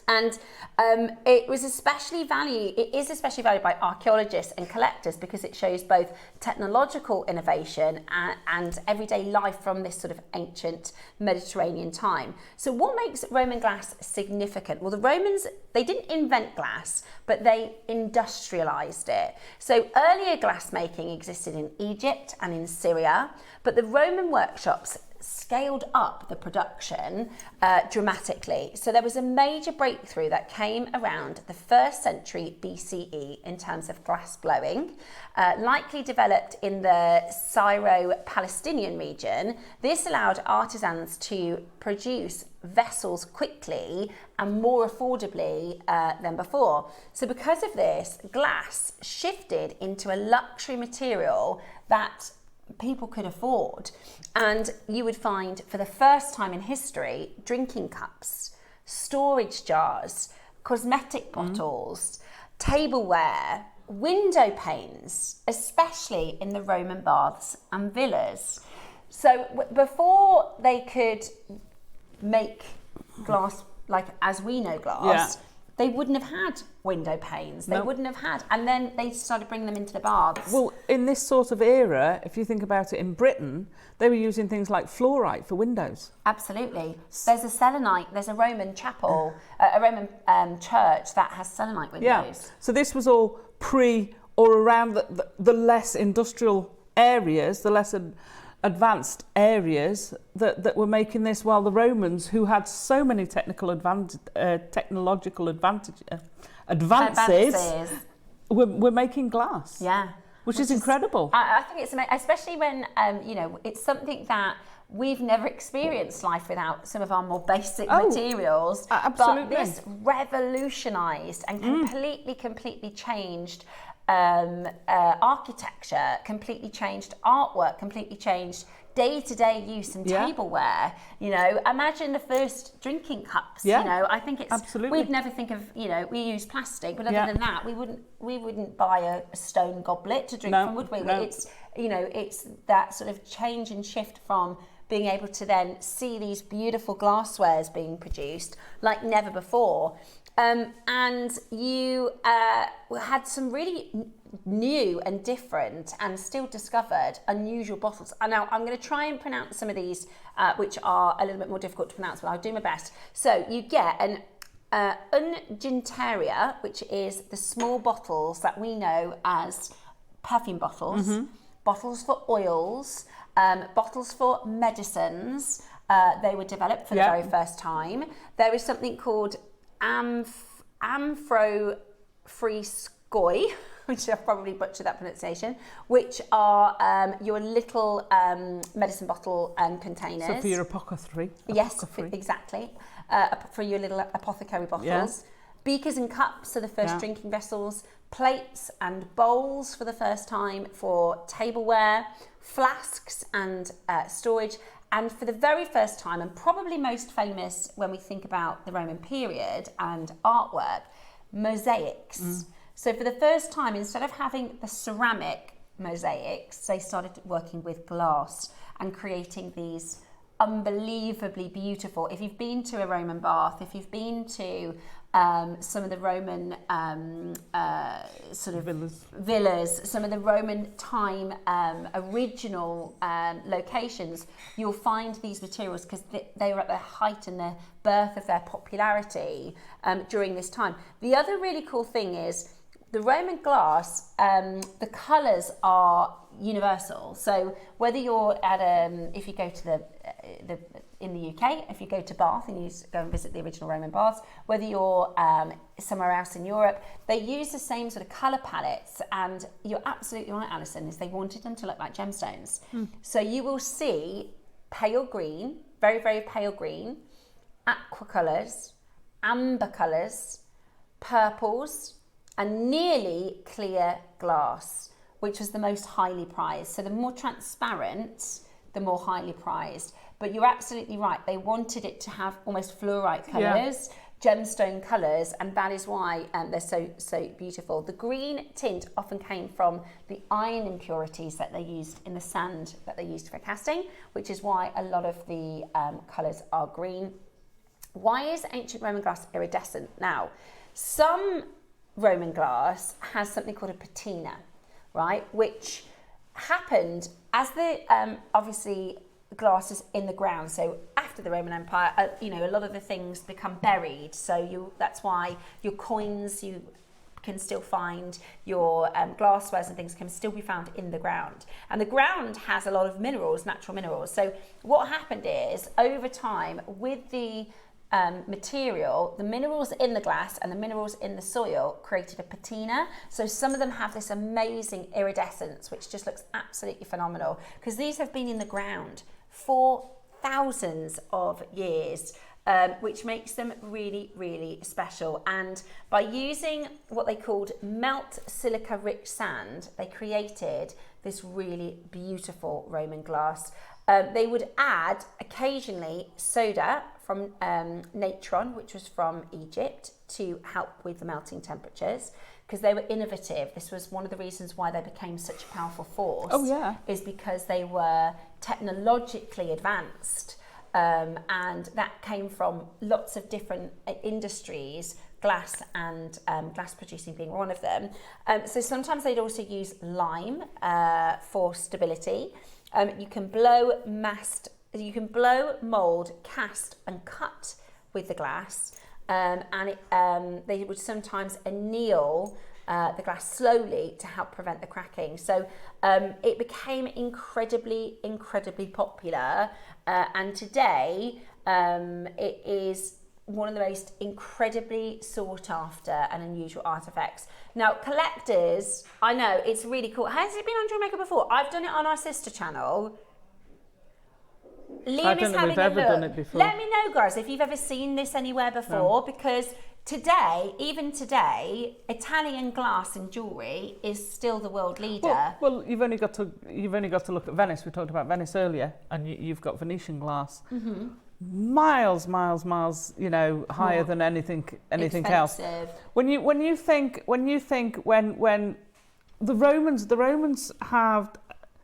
And it is especially valued by archaeologists and collectors because it shows both technological innovation and everyday life from this sort of ancient Mediterranean time. So what makes Roman glass significant? Well, the Romans, they didn't invent glass, but they industrialized it. So earlier glassmaking existed in Egypt and in Syria, but the Roman workshops scaled up the production dramatically. So there was a major breakthrough that came around the 1st century BCE in terms of glass blowing, likely developed in the Syro-Palestinian region. This allowed artisans to produce vessels quickly and more affordably than before. So because of this, glass shifted into a luxury material that people could afford, and you would find for the first time in history drinking cups, storage jars, cosmetic bottles, tableware, window panes, especially in the Roman baths and villas. So before they could make glass like as we know glass, they wouldn't have had window panes. They wouldn't have had, and then they started bringing them into the baths. Well, in this sort of era, if you think about it, in Britain, they were using things like fluorite for windows. Absolutely. There's a selenite. There's a Roman chapel, a Roman church that has selenite windows. Yeah. So this was all pre or around the less industrial areas, the less advanced areas that were making this, while the Romans, who had so many technological advances, were making glass. Yeah. Which is incredible. I think it's amazing, especially when, it's something that we've never experienced life without some of our more basic materials. Absolutely. But this revolutionised and completely changed architecture, completely changed artwork, completely changed day-to-day use and tableware. Imagine the first drinking cups. I think it's absolutely. We'd never think of, we use plastic, but other than that, we wouldn't buy a stone goblet to drink from, would we? No. It's that sort of change and shift from being able to then see these beautiful glasswares being produced like never before. And you had some really new and different and still discovered unusual bottles. And now I'm going to try and pronounce some of these, which are a little bit more difficult to pronounce, but I'll do my best. So you get an unguentaria, which is the small bottles that we know as perfume bottles, bottles for oils, bottles for medicines. They were developed for the very first time. There is something called amphrophreskoi, which I've probably butchered that pronunciation, which are your little medicine bottle containers. So for your apothecary. Yes, exactly. For your little apothecary bottles. Yeah. Beakers and cups are the first drinking vessels. Plates and bowls for the first time for tableware. Flasks and storage. And for the very first time, and probably most famous when we think about the Roman period and artwork, mosaics. So for the first time, instead of having the ceramic mosaics, they started working with glass and creating these unbelievably beautiful. If you've been to a Roman bath, if you've been to some of the Roman sort of villas, some of the Roman time original locations, you'll find these materials because they were at their height and the birth of their popularity during this time. The other really cool thing is the Roman glass, the colours are universal. So whether you're at if you go to in the UK, if you go to Bath and you go and visit the original Roman baths, whether you're somewhere else in Europe, they use the same sort of colour palettes. And you're absolutely right, Alison, is they wanted them to look like gemstones. So you will see pale green, very, very pale green, aqua colours, amber colours, purples, and nearly clear glass, which was the most highly prized. So the more transparent, the more highly prized. But you're absolutely right. They wanted it to have almost fluorite colours, gemstone colours, and that is why they're so beautiful. The green tint often came from the iron impurities that they used in the sand that they used for casting, which is why a lot of the colours are green. Why is ancient Roman glass iridescent? Now, some Roman glass has something called a patina, right, which happened as the obviously glass is in the ground. So after the Roman Empire, you know, a lot of the things become buried. So that's why your coins, you can still find, your glasswares and things can still be found in the ground. And the ground has a lot of minerals, natural minerals. So what happened is, over time, with the material, the minerals in the glass and the minerals in the soil created a patina. So some of them have this amazing iridescence, which just looks absolutely phenomenal, because these have been in the ground for thousands of years, which makes them really, really special. And by using what they called melt silica rich sand, they created this really beautiful Roman glass. They would add occasionally soda from natron, which was from Egypt, to help with the melting temperatures, because they were innovative. This was one of the reasons why they became such a powerful force. Oh yeah. Is because they were technologically advanced, and that came from lots of different industries, glass and glass producing being one of them. So sometimes they'd also use lime for stability. You can blow, mould, cast and cut with the glass, and they would sometimes anneal the glass slowly to help prevent the cracking. So it became incredibly, incredibly popular, and today it is one of the most incredibly sought after and unusual artifacts. Now, collectors, I know it's really cool. Has it been on JewelleryMaker before? I've done it on our sister channel. Liam is having a look. done it before. Let me know, guys, if you've ever seen this anywhere before, because today, even today, Italian glass and jewellery is still the world leader. Well, you've only got to look at Venice. We talked about Venice earlier, and you've got Venetian glass. Mm-hmm. Miles, you know, higher than anything else. When you think when the Romans have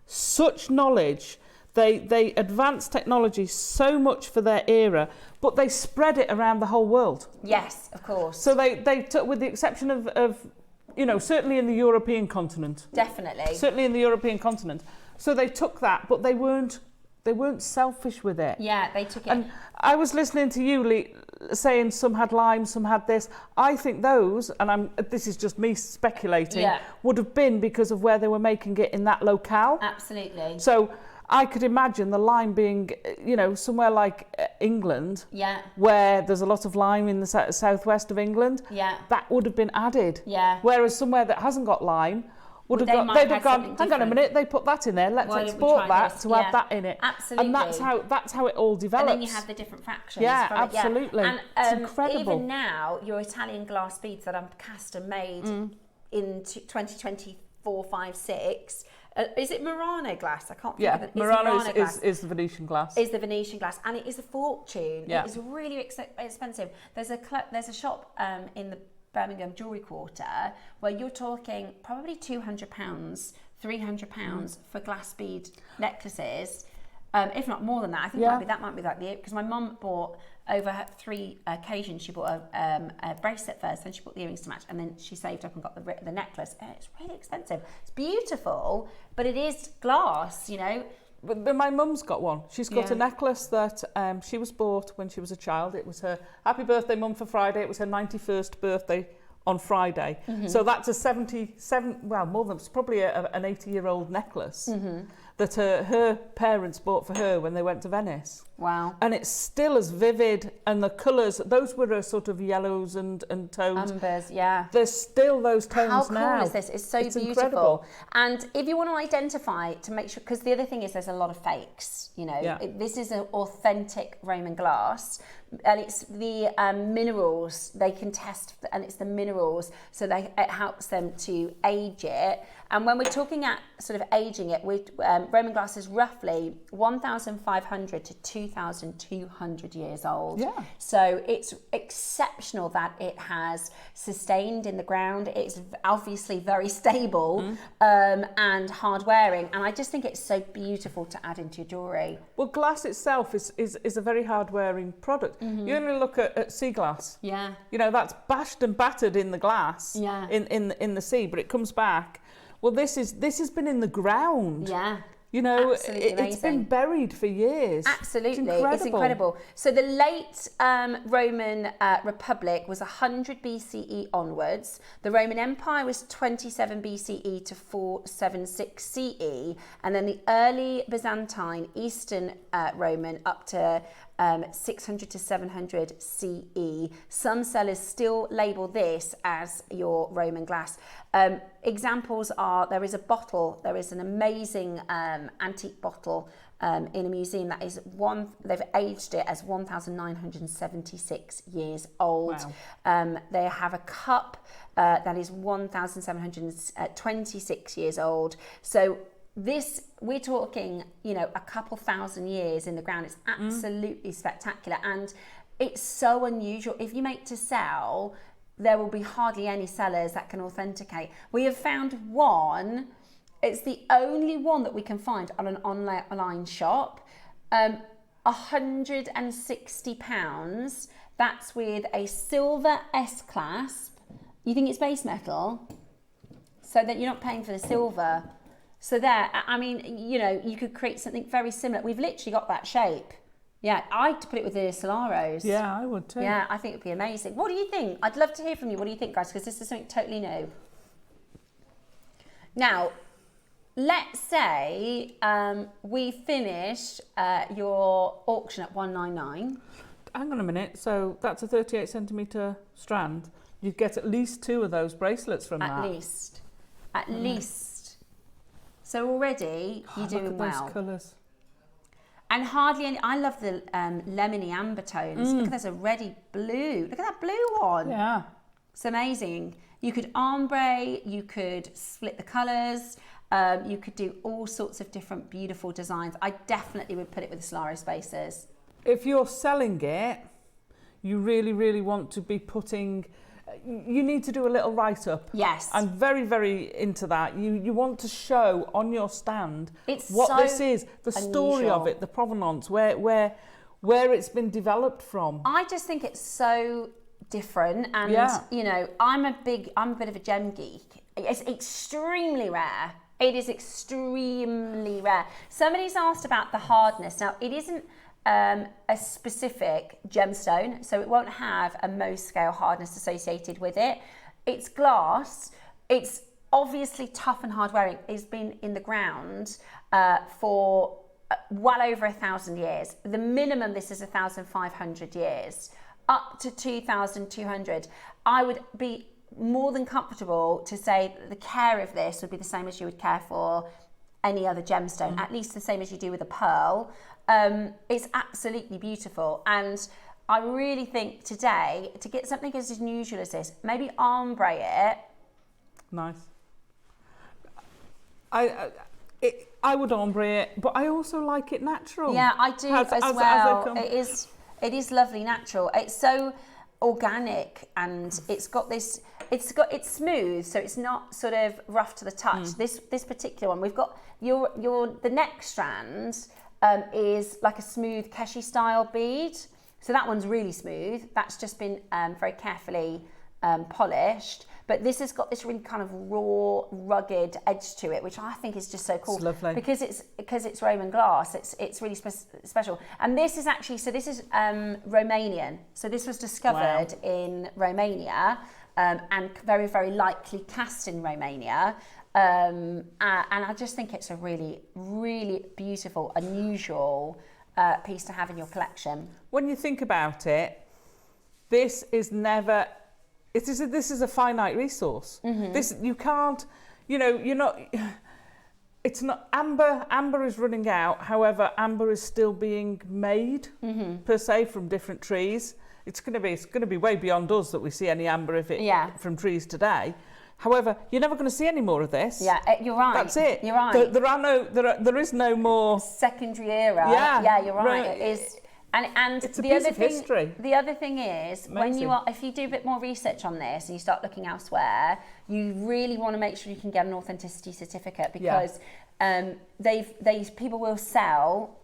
such knowledge, they advanced technology so much for their era, but they spread it around the whole world. Yes, of course. So they took, with the exception of you know, certainly in the European continent. Definitely. Certainly in the European continent. So they took that, but they weren't selfish with it. Yeah, they took it. And I was listening to you, Lee, saying some had lime, some had this. I think those, and this is just me speculating, would have been because of where they were making it in that locale. Absolutely. So I could imagine the lime being, you know, somewhere like England, where there's a lot of lime in the southwest of England. Yeah. That would have been added. Yeah. Whereas somewhere that hasn't got lime, they'd have gone, hang on a minute, they put that in there, let's export that to add that in it. Absolutely. And that's how it all develops. And then you have the different fractions. Yeah, from absolutely. And it's incredible. Even now, your Italian glass beads that are cast and made in 2024, 5, 6, is it Murano glass? I can't think of it. Murano is the Venetian glass. Is the Venetian glass, and it is a fortune. Yeah. It is really expensive. There's a shop in the Birmingham Jewellery Quarter where you're talking probably £200, £300 for glass bead necklaces, if not more than that. I think that might be like the, because my mum bought over 3 occasions. She bought a bracelet first, then she bought the earrings to match, and then she saved up and got the necklace. And it's really expensive. It's beautiful, but it is glass, you know. But my mum's got one. She's got a necklace that she was bought when she was a child. It was her happy birthday, Mum, for Friday. It was her 91st birthday on Friday. Mm-hmm. So that's a 77, well, more than, it's probably an 80-year-old necklace that her parents bought for her when they went to Venice. Wow. And it's still as vivid, and the colours, those were a sort of yellows and tones. Umbers, yeah. There's still those tones now. How cool is this? It's so beautiful. Incredible. And if you want to identify, to make sure, because the other thing is there's a lot of fakes, you know. Yeah. This is an authentic Roman glass, and it's the minerals they can test, and it's the minerals, so it helps them to age it. And when we're talking at sort of aging it, Roman glass is roughly 1,500 to 2,200 years old. Yeah. So it's exceptional that it has sustained in the ground. It's obviously very stable and hard wearing. And I just think it's so beautiful to add into your jewellery. Well, glass itself is a very hard wearing product. You only look at sea glass. Yeah. You know, that's bashed and battered in the glass in the sea, but it comes back. Well, this has been in the ground. Yeah. You know, Absolutely it's been buried for years. Absolutely, it's incredible. So the late Roman Republic was 100 BCE onwards. The Roman Empire was 27 BCE to 476 CE, and then the early Byzantine, Eastern Roman up to 600 to 700 CE. Some sellers still label this as your Roman glass. Examples are, there is an amazing antique bottle in a museum that is they've aged it as 1,976 years old. Wow. They have a cup that is 1,726 years old. So we're talking, you know, a couple thousand years in the ground. It's absolutely spectacular, and it's so unusual. If you make to sell, there will be hardly any sellers that can authenticate. We have found one. It's the only one that we can find on an online shop. £160. That's with a silver S-clasp. You think it's base metal? So that you're not paying for the silver. So there, I mean, you know, you could create something very similar. We've literally got that shape. Yeah, I'd put it with the Solaros. Yeah, I would too. Yeah, I think it'd be amazing. What do you think? I'd love to hear from you. What do you think, guys? Because this is something totally new. Now, let's say we finish your auction at 199. Hang on a minute. So that's a 38 centimetre strand. You'd get at least 2 of those bracelets from that. At least. So already you're doing well. Look at those colours. And hardly any. I love the lemony amber tones. Look at there's a reddy blue. Look at that blue one. Yeah. It's amazing. You could ombre. You could split the colours. You could do all sorts of different beautiful designs. I definitely would put it with the Solaro spacers. If you're selling it, you really, really want to be putting. You need to do a little write-up. Yes. I'm very, very into that. You want to show on your stand It's what so this is, the story of it, the provenance, where it's been developed from. I just think it's so different, and you know, I'm a bit of a gem geek. It's extremely rare. It is extremely rare. Somebody's asked about the hardness. Now, it isn't a specific gemstone, so it won't have a Mohs scale hardness associated with it. It's glass. It's obviously tough and hard wearing. It's been in the ground for well over 1,000 years. The minimum, this is 1,500 years, up to 2,200. I would be more than comfortable to say that the care of this would be the same as you would care for any other gemstone, at least the same as you do with a pearl. It's absolutely beautiful, and I really think today, to get something as unusual as this, maybe ombre it. Nice. I would ombre it, but I also like it natural. Yeah, I do as well. It is lovely natural. It's so organic, and it's it's smooth, so it's not sort of rough to the touch. This particular one, we've got the neck strand is like a smooth Keshi style bead. So that one's really smooth. That's just been very carefully polished. But this has got this really kind of raw, rugged edge to it, which I think is just so cool. It's lovely. Because it's Roman glass. It's really special. And this is actually, so this is Romanian. So this was discovered in Romania and very, very likely cast in Romania. And I just think it's a really, really beautiful, unusual piece to have in your collection. When you think about it, this is a finite resource. This, you can't, you're not, it's not, amber is running out. However, amber is still being made per se from different trees. It's going to be way beyond us that we see any amber from trees today. However, you're never going to see any more of this. Yeah, you're right. That's it. You're right. There is no more secondary era. Yeah, you're right. It is. And it's a piece of history. The other thing is, Amazing. if you do a bit more research on this and you start looking elsewhere, you really want to make sure you can get an authenticity certificate, because people will sell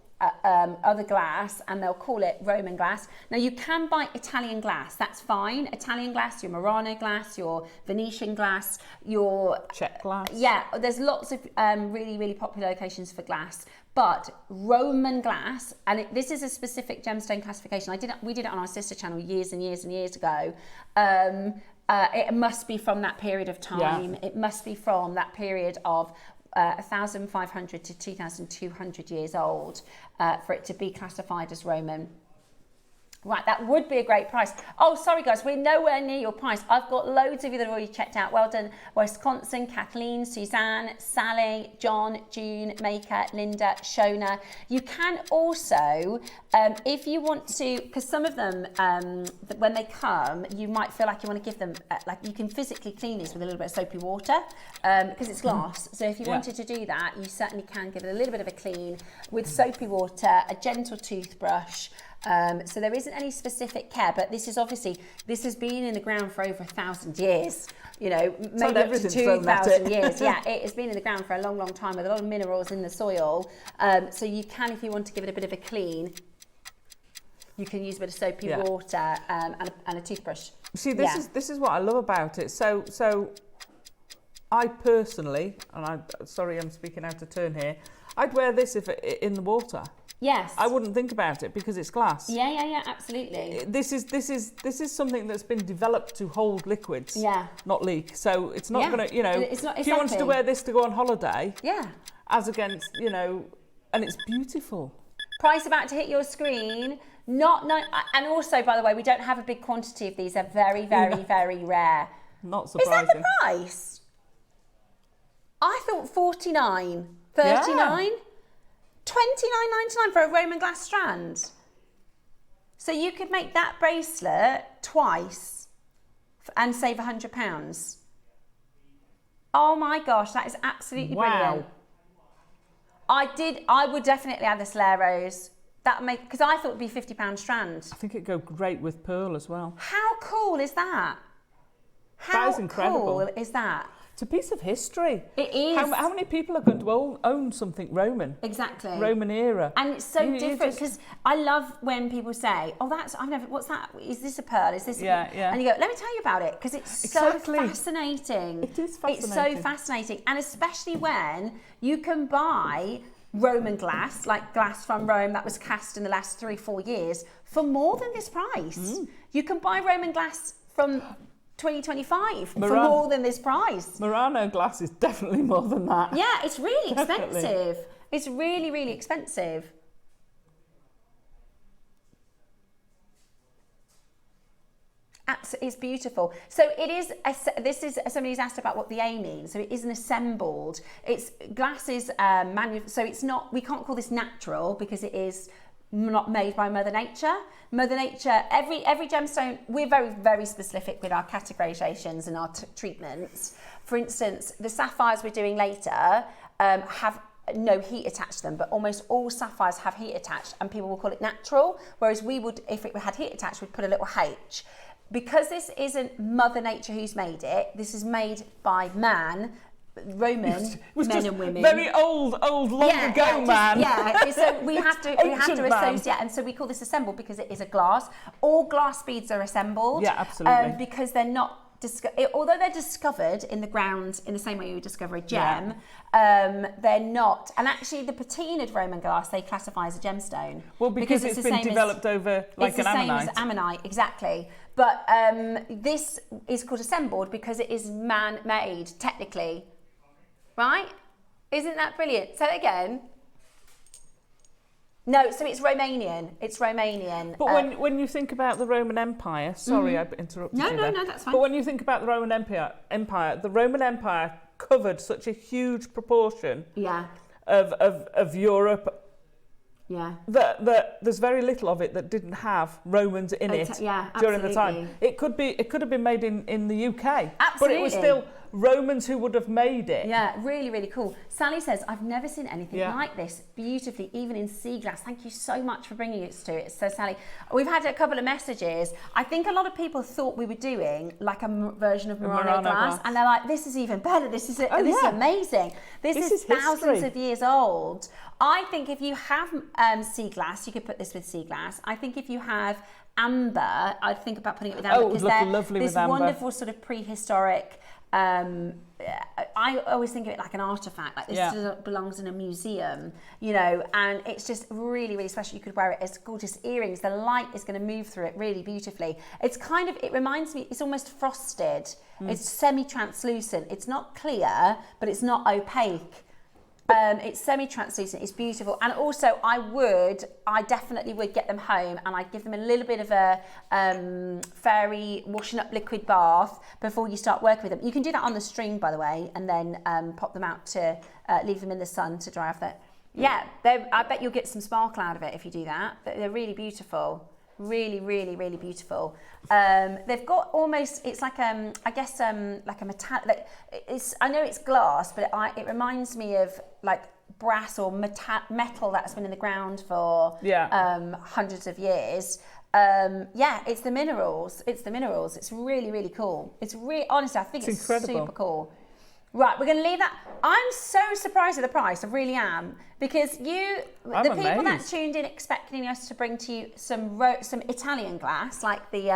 other glass and they'll call it Roman glass. Now you can buy Italian glass, that's fine. Italian glass, your Murano glass, your Venetian glass, your Czech glass. Yeah, there's lots of really, really popular locations for glass. But Roman glass, and this is a specific gemstone classification. We did it on our sister channel years and years and years ago. It must be from that period of time. Yeah. It must be from that period of 1,500 to 2,200 years old for it to be classified as Roman. Right, that would be a great price. Oh, sorry guys, we're nowhere near your price. I've got loads of you that have already checked out. Well done, Wisconsin, Kathleen, Suzanne, Sally, John, June, Maker, Linda, Shona. You can also, if you want to, because some of them, when they come, you might feel like you want to give them, like you can physically clean these with a little bit of soapy water, because it's glass. So if you wanted to do that, you certainly can give it a little bit of a clean with soapy water, a gentle toothbrush. So there isn't any specific care, but this has been in the ground for over 1,000 years, maybe up to 2,000 years. Yeah, it has been in the ground for a long, long time with a lot of minerals in the soil. So you can, if you want to give it a bit of a clean, you can use a bit of soapy water and a toothbrush. See, this is what I love about it. So I personally, and I'm speaking out of turn here, I'd wear this if in the water. Yes. I wouldn't think about it because it's glass. Yeah, absolutely. This is something that's been developed to hold liquids, not leak. So it's not going to, it's not, if you wanted to wear this to go on holiday, as against, and it's beautiful. Price about to hit your screen. And also, by the way, we don't have a big quantity of these. They're very, very, very rare. Not surprising. Is that the price? I thought 49, 39. $29.99 for a Roman glass strand. So you could make that bracelet twice and save £100. Oh my gosh, that is absolutely brilliant. I would definitely add the Soleros. Because I thought it would be £50 strand. I think it'd go great with pearl as well. How cool is that? That is incredible. Cool is that? It's a piece of history. It is. How many people are going to own something Roman? Exactly. Roman era. And it's so different, because I love when people say, what's that? Is this a pearl? Is this yeah. And you go, let me tell you about it, because it's so fascinating. It is fascinating. It's so fascinating. And especially when you can buy Roman glass, like glass from Rome that was cast in the last 3-4 years, for more than this price. You can buy Roman glass from 2025 for more than this price. Murano glass is definitely more than that. Yeah, it's really expensive. It's really, really expensive. It's beautiful. So it is. Somebody's asked about what the A means. So it is an assembled. It's glass is so it's not. We can't call this natural because it is not made by Mother Nature. Mother Nature, every gemstone, we're very, very specific with our categorizations and our treatments. For instance, the sapphires we're doing later have no heat attached to them, but almost all sapphires have heat attached, and people will call it natural, whereas we would, if it had heat attached, we'd put a little H. Because this isn't Mother Nature who's made it, this is made by man, Roman men and women. Very old, long ago man. So we have to associate, and so we call this assembled because it is a glass. All glass beads are assembled. Yeah, absolutely. Because they're not. Although they're discovered in the ground in the same way you would discover a gem, they're not. And actually, the patinaed Roman glass they classify as a gemstone. Well, because it's been developed over like an ammonite. It's the same as ammonite, exactly. But this is called assembled because it is man-made, technically. right? Isn't that brilliant? So again, no, so it's Romanian. It's Romanian. But when you think about the Roman Empire, sorry, I interrupted you there. No, that's fine. But when you think about the Roman Empire, the Roman Empire covered such a huge proportion of Europe. Yeah. That there's very little of it that didn't have Romans in it during the time. It could have been made in the UK. Absolutely. But it was still Romans who would have made it. Yeah, really, really cool. Sally says, I've never seen anything like this beautifully, even in sea glass. Thank you so much for bringing it to it. So, Sally, we've had a couple of messages. I think a lot of people thought we were doing like a version of Murano glass, and they're like, this is even better. This is amazing. This is thousands of years old. I think if you have sea glass, you could put this with sea glass. I think if you have amber, I'd think about putting it with amber, because they're lovely this with amber. Wonderful sort of prehistoric. I always think of it like an artifact, like this belongs in a museum, you know, and it's just really, really special. You could wear it as gorgeous earrings. The light is going to move through it really beautifully. It's kind of, it reminds me, it's almost frosted. It's semi-translucent. It's not clear, but it's not opaque. It's semi-translucent, it's beautiful. And also I definitely would get them home and I'd give them a little bit of a fairy washing up liquid bath before you start working with them. You can do that on the string, by the way, and then pop them out to leave them in the sun to dry off. I bet you'll get some sparkle out of it if you do that. They're really beautiful. Really, really, really beautiful. They've got almost, it's like I guess like a metallic. I know it's glass, but it reminds me of like brass or metal that's been in the ground for hundreds of years. It's the minerals. It's really, really cool. It's really, honestly, I think it's incredible. Super cool. Right, we're going to leave that. I'm so surprised at the price. I really am, because the people that tuned in expecting us to bring to you some Italian glass like the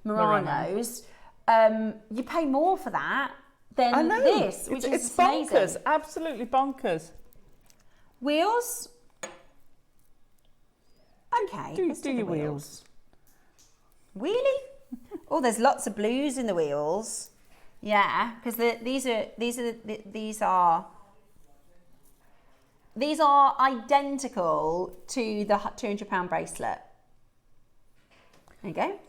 Muranos, you pay more for that than this, which is bonkers, amazing. Absolutely bonkers. Wheels. Okay. Do your wheels. Wheelie? Oh, there's lots of blues in the wheels. Yeah, because these are identical to the £200 bracelet. There you go.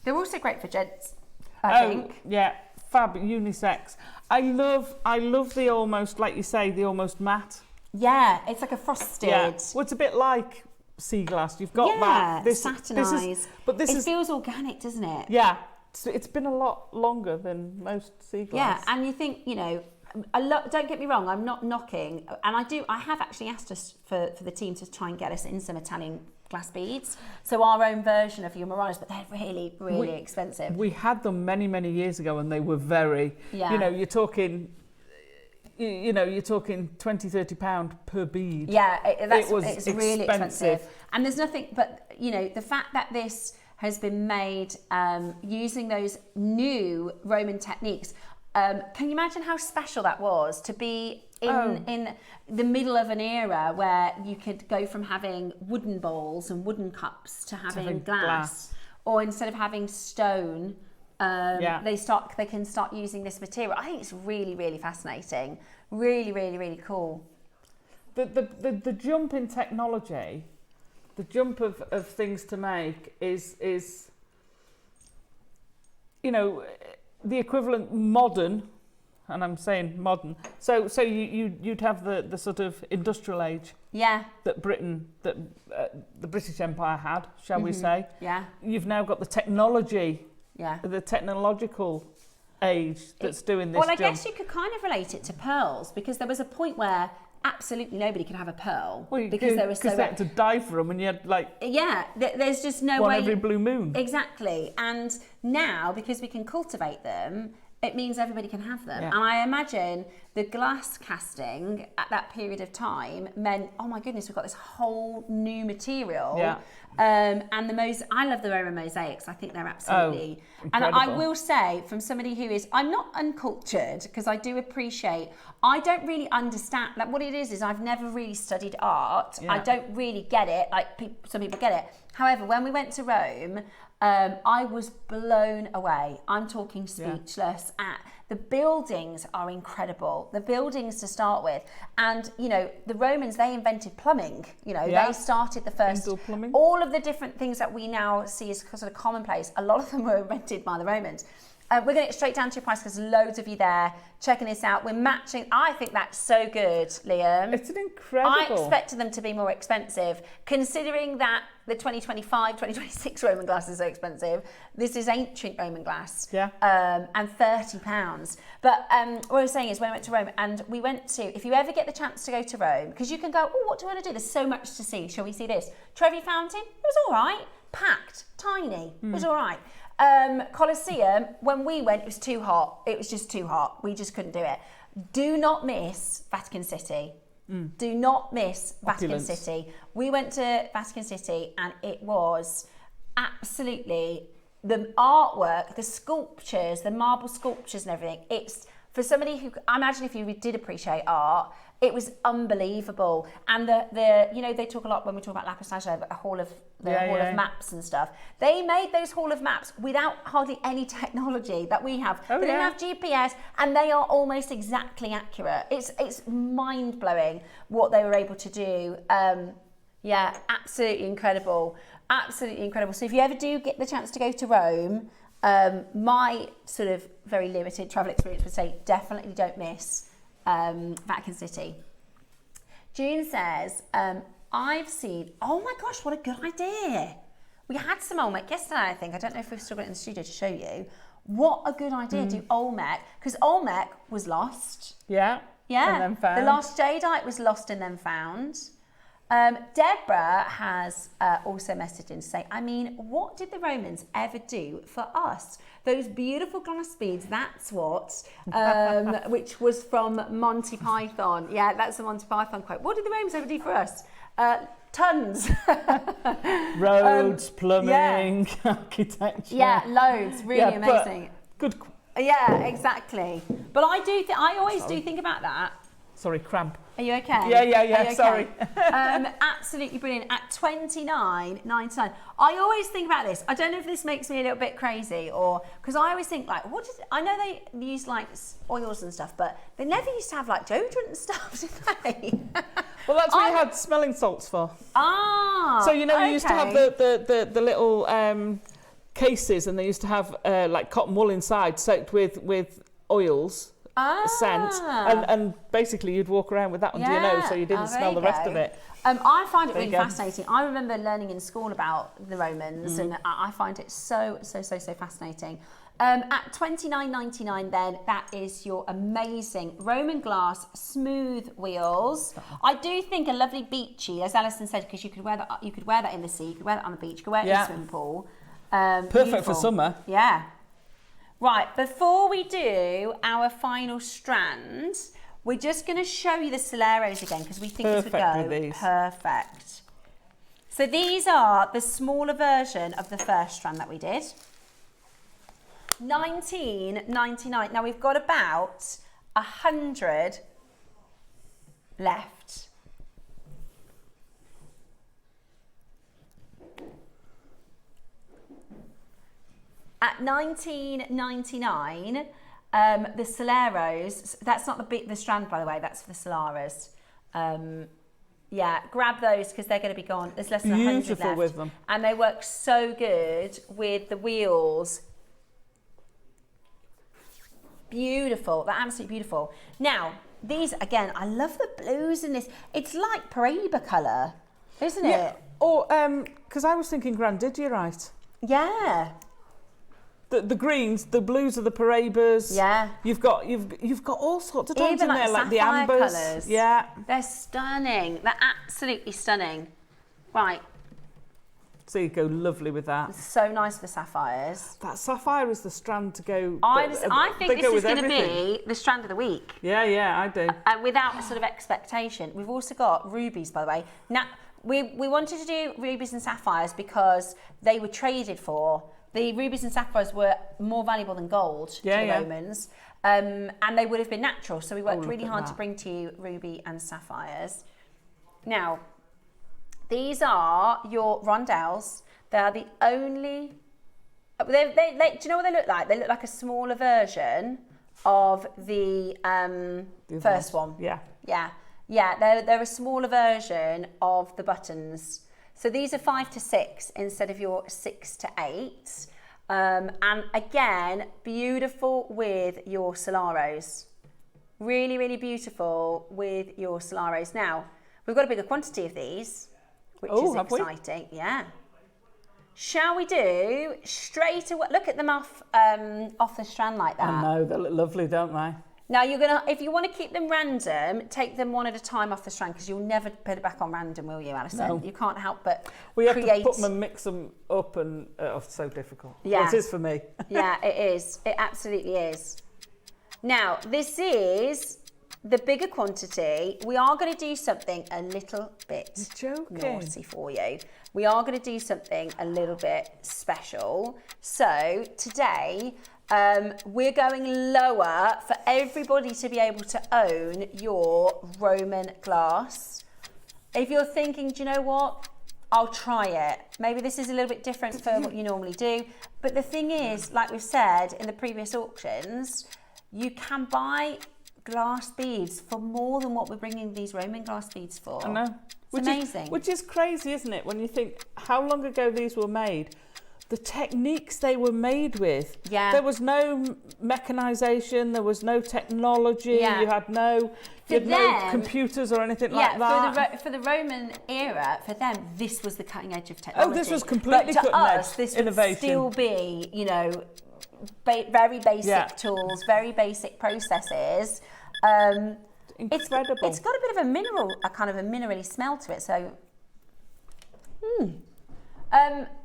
They're also great for gents, I think. Yeah, fab, unisex. I love the almost, like you say, the almost matte. Yeah, it's like a frosted. Yeah. Well, it's a bit like sea glass. You've got that. This satinised. It feels organic, doesn't it? Yeah. It's been a lot longer than most sea glass. Yeah, and you think, you know, don't get me wrong, I'm not knocking, and I have actually asked us for the team to try and get us in some Italian glass beads, so our own version of your Muranos, but they're really, really expensive. We had them many, many years ago, and they were very, you know, you're talking £20-30 per bead. Yeah, it's really expensive. And there's nothing, but, you know, the fact that this has been made using those new Roman techniques. Can you imagine how special that was to be in the middle of an era where you could go from having wooden bowls and wooden cups to having glass, or instead of having stone, they can start using this material. I think it's really, really fascinating. Really, really, really cool. The jump in technology. The jump of things to make is, you know, the equivalent modern, and I'm saying modern. So you'd have the sort of industrial age. Yeah. That the British Empire had, shall we say? Yeah. You've now got the technology. Yeah. The technological age that's doing this. Well, I guess you could kind of relate it to pearls, because there was a point where absolutely nobody could have a pearl, because they were so they had to die for them, and you had like there's just no one way every blue moon. Exactly. And now, because we can cultivate them, it means everybody can have them. And I imagine the glass casting at that period of time meant, oh my goodness, we've got this whole new material. And I love the Roman mosaics. I think they're absolutely, and I will say, from somebody who is, I'm not uncultured, because I do appreciate, I don't really understand, like what it is I've never really studied art. I don't really get it, like some people get it. However, when we went to Rome, I was blown away. I'm talking speechless at The buildings are incredible. The buildings to start with. And, you know, the Romans, they invented plumbing. You know, they started the first... Indoor plumbing. All of the different things that we now see as sort of commonplace, a lot of them were invented by the Romans. We're going to get straight down to your price because loads of you there checking this out. We're matching. I think that's so good, Liam. It's an incredible. I expected them to be more expensive, considering that the 2025, 2026 Roman glass is so expensive. This is ancient Roman glass. Yeah. And £30. But what I was saying is when I went to Rome, and we went to, if you ever get the chance to go to Rome, because you can go, oh, what do I want to do? There's so much to see. Shall we see this? Trevi Fountain, it was all right. Packed, tiny, it was all right. Colosseum, when we went, it was too hot. It was just too hot. We just couldn't do it. Do not miss Vatican City. Do not miss Vatican City. We went to Vatican City and it was absolutely the artwork, the sculptures, the marble sculptures and everything. It's for somebody who, I imagine if you did appreciate art, it was unbelievable. And the you know, they talk a lot when we talk about lapis lazuli, a hall of of maps and stuff. They made those hall of maps without hardly any technology that we have. They didn't have GPS, and they are almost exactly accurate. It's mind blowing what they were able to do. Yeah, absolutely incredible. Absolutely incredible. So if you ever do get the chance to go to Rome, my sort of very limited travel experience would say definitely don't miss Vatican City. June says, I've seen, oh my gosh, what a good idea. We had some Olmec yesterday, I think. I don't know if we've still got it in the studio to show you. What a good idea, do Olmec, because Olmec was lost. Yeah. Yeah. And then found. The last jadeite was lost and then found. Deborah has also messaged in to say, I mean, what did the Romans ever do for us? Those beautiful glass beads, that's what, which was from Monty Python. Yeah, that's the Monty Python quote. What did the Romans ever do for us? Tons. Roads, plumbing, architecture. Yeah, loads. Really amazing. Good. Yeah, exactly. But I always do think about that. Sorry, cramp. Are you okay? Yeah, okay? sorry. Absolutely brilliant. At $29.99. I always think about this. I don't know if this makes me a little bit crazy or because I always think like, I know they use like oils and stuff, but they never used to have like deodorant and stuff, did they? Well, that's what you had smelling salts for. Ah. So you used to have the little cases, and they used to have like cotton wool inside, soaked with oils. Scent, and basically you'd walk around with that under your nose so you didn't smell the rest of it. I find it really fascinating. I remember learning in school about the Romans, and I find it so fascinating. At $29.99 then, that is your amazing Roman glass smooth wheels. I do think a lovely beachy, as Alison said, because you could wear that in the sea, you could wear that on the beach, you could wear it in the swimming pool. Perfect for summer. Yeah. Right, before we do our final strand, we're just going to show you the Soleros again because we think this would go perfect. So these are the smaller version of the first strand that we did. $19.99. Now we've got about 100 left. At $19.99, the Soleros, that's not the strand, by the way, that's for the Solaras. Yeah, grab those because they're going to be gone. There's less than 100 left. Beautiful with them. And they work so good with the wheels. Beautiful. They're absolutely beautiful. Now, these, again, I love the blues in this. It's like Paraíba colour, isn't it? Or, because I was thinking Grandidierite. Yeah. The greens, the blues are the Paraíbas. Yeah. You've got all sorts of tones in there, like the ambers. Colours. Yeah. They're stunning. They're absolutely stunning. Right. So you go lovely with that. It's so nice with the sapphires. That sapphire is the strand to go. I think this is going to be the strand of the week. Yeah, I do. Without sort of expectation. We've also got rubies, by the way. Now, we wanted to do rubies and sapphires because they were traded for. The rubies and sapphires were more valuable than gold to the Romans, and they would have been natural. So we worked really hard to bring to you ruby and sapphires. Now, these are your rondelles. They are the only. Do you know what they look like? They look like a smaller version of the first one. Yeah. They're a smaller version of the buttons. So these are 5 to 6 instead of your 6 to 8. And again, beautiful with your Solaros. Really, really beautiful with your Solaros. Now, we've got a bigger quantity of these, which is exciting. Yeah. Shall we do straight away? Look at them off the strand like that. I know, they look lovely, don't they? Now you're gonna, if you want to keep them random, take them one at a time off the strand, because you'll never put it back on random, will you, Alison? No. You can't help but We have to put them and mix them up, and it's so difficult. Yeah. Well, it is for me. Yeah, it is. It absolutely is. Now, this is the bigger quantity. We are going to do something a little bit naughty for you. We are going to do something a little bit special. So today, we're going lower for everybody to be able to own your Roman glass. If you're thinking, do you know what? I'll try it. Maybe this is a little bit different from what you normally do. But the thing is, like we've said in the previous auctions, you can buy glass beads for more than what we're bringing these Roman glass beads for. I know. It's amazing. Which is crazy, isn't it? When you think how long ago these were made, the techniques they were made with. Yeah. There was no mechanization, there was no technology, Yeah. you had no computers or anything like that. For the Roman era, for them, this was the cutting edge of technology. Oh, this was completely but to cutting us, edge this innovation. would still be, you know, very basic tools, very basic processes. Incredible. It's got a bit of a mineral, a kind of a minerally smell to it. So,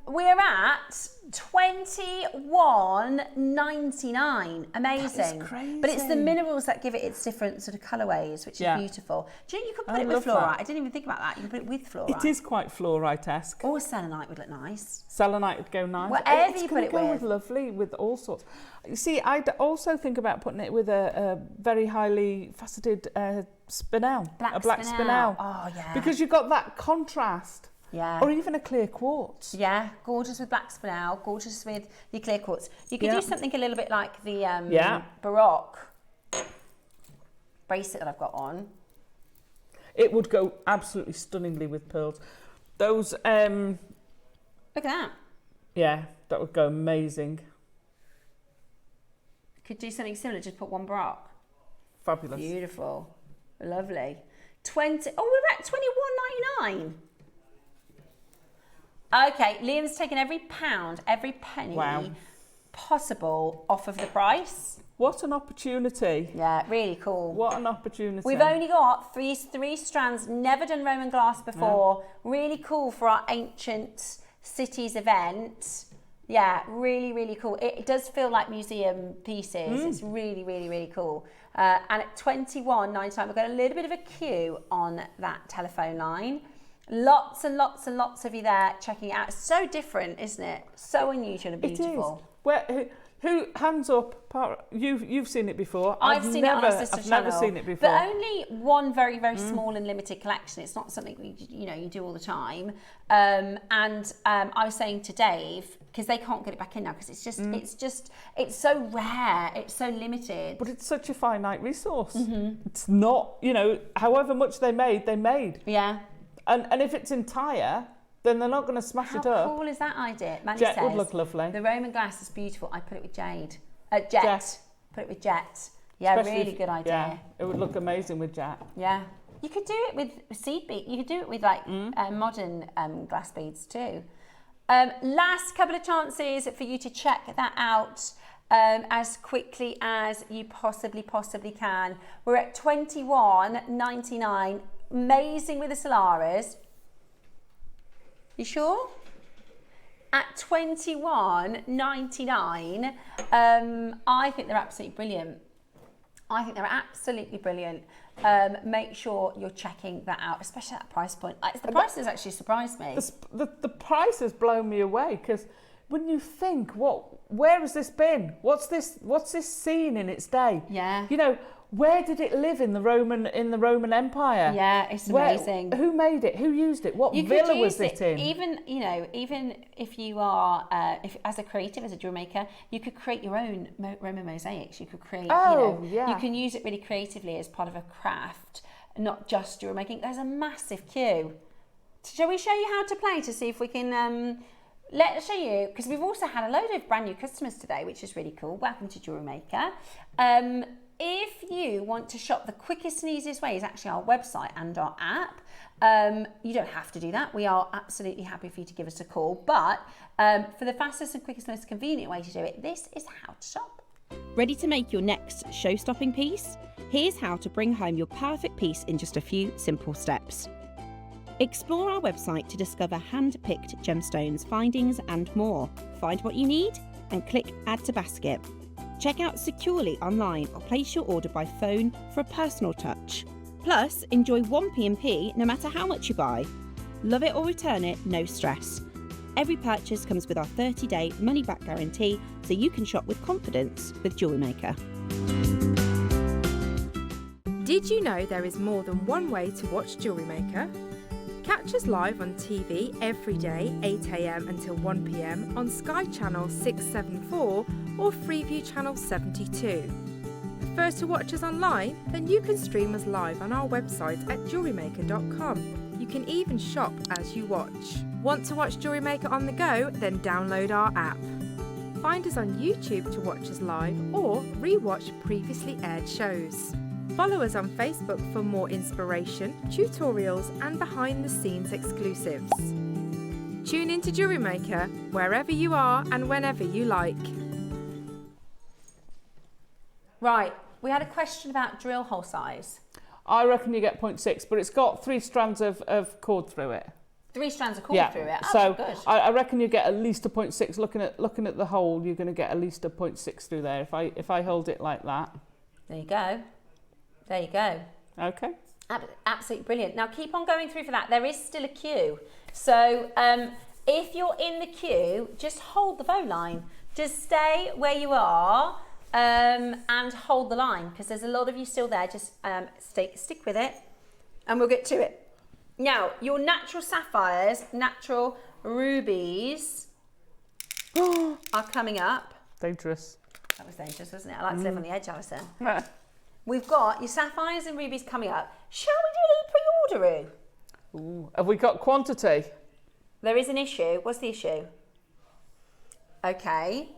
we're at $21.99. Amazing. That is crazy. But it's the minerals that give it its different sort of colourways, which is beautiful. Do you know you could put it with fluorite? I didn't even think about that. You can put it with fluorite. It is quite fluorite-esque. Or selenite would look nice. Selenite would go nice. Whatever it's you put it go with. Lovely with all sorts. You see, I'd also think about putting it with a very highly faceted spinel. A black spinel. Oh, yeah. Because you've got that contrast. Yeah. Or even a clear quartz. Yeah, gorgeous with black spinel, gorgeous with your clear quartz. You could do something a little bit like the Baroque bracelet that I've got on. It would go absolutely stunningly with pearls. Those, Look at that. yeah, that would go amazing. Could do something similar, just put one Baroque. Fabulous. Beautiful. Lovely. We're at $21.99. Okay, Liam's taken every pound, every penny possible off of the price. What an opportunity. Yeah, really cool. What an opportunity. We've only got three strands, never done Roman glass before. Yeah. Really cool for our Ancient Cities event. Yeah, really, really cool. It does feel like museum pieces. It's really, really, really cool. And at $21.99, we've got a little bit of a queue on that telephone line. Lots and lots and lots of you there checking it out. It's so different, isn't it? So unusual and beautiful. It is. Who hands up? You've seen it before. I've seen it on our sister channel. I've never seen it before. But only one very, very small and limited collection. It's not something you do all the time. I was saying to Dave, because they can't get it back in now, because it's so rare, it's so limited. But it's such a finite resource. It's not, however much they made. Yeah. And if it's entire, then they're not going to smash it up. How cool is that idea? Manny Jet says, would look lovely. The Roman glass is beautiful. I put it with Jet. Put it with Jet. Yeah, especially really good idea. Yeah, it would look amazing with Jet. Yeah. You could do it with seed beads. You could do it with modern glass beads too. Last couple of chances for you to check that out as quickly as you possibly can. We're at $21.99. Amazing with the Solaris. You sure? At $21.99, I think they're absolutely brilliant. Make sure you're checking that out, especially at that price point. The price has actually surprised me. The price has blown me away, because when you think, where has this been? What's this seen in its day? Yeah. Where did it live in the Roman Empire? Yeah, it's amazing. Who made it? Who used it? What villa was it in? Even if you are, as a creative, as a jewelry maker, you could create your own Roman mosaics. You could create. You can use it really creatively as part of a craft, not just jewelry making. There's a massive queue. Shall we show you how to play to see if we can? Let's show you, because we've also had a load of brand new customers today, which is really cool. Welcome to Jewelry Maker. If you want to shop, the quickest and easiest way is actually our website and our app. You don't have to do that. We are absolutely happy for you to give us a call. But for the fastest and quickest, most convenient way to do it, this is how to shop. Ready to make your next show-stopping piece? Here's how to bring home your perfect piece in just a few simple steps. Explore our website to discover hand-picked gemstones, findings and more. Find what you need and click Add to Basket. Check out securely online or place your order by phone for a personal touch. Plus, enjoy 1P&P no matter how much you buy. Love it or return it, no stress. Every purchase comes with our 30-day money-back guarantee, so you can shop with confidence with Jewelry Maker. Did you know there is more than one way to watch Jewelry Maker? Catch us live on TV every day, 8 AM until 1 PM on Sky Channel 674 or Freeview Channel 72. Prefer to watch us online? Then you can stream us live on our website at jewellerymaker.com. You can even shop as you watch. Want to watch Jewelry Maker on the go? Then download our app. Find us on YouTube to watch us live or re-watch previously aired shows. Follow us on Facebook for more inspiration, tutorials and behind-the-scenes exclusives. Tune into Jewelry Maker wherever you are and whenever you like. Right, we had a question about drill hole size. I reckon you get 0.6, but it's got 3 strands of cord through it. 3 strands of cord through it. Oh, so good. I reckon you get at least a 0.6. Looking at the hole, you're going to get at least a 0.6 through there. If I hold it like that. There you go. There you go. Okay. Absolutely brilliant. Now keep on going through for that. There is still a queue. So if you're in the queue, just hold the phone line. Just stay where you are and hold the line, because there's a lot of you still there. Just stick with it and we'll get to it. Now, your natural sapphires, natural rubies are coming up. Dangerous. That was dangerous, wasn't it? I like to live on the edge, Alison. We've got your sapphires and rubies coming up. Shall we do a little pre-order? Have we got quantity? There is an issue. What's the issue? Okay.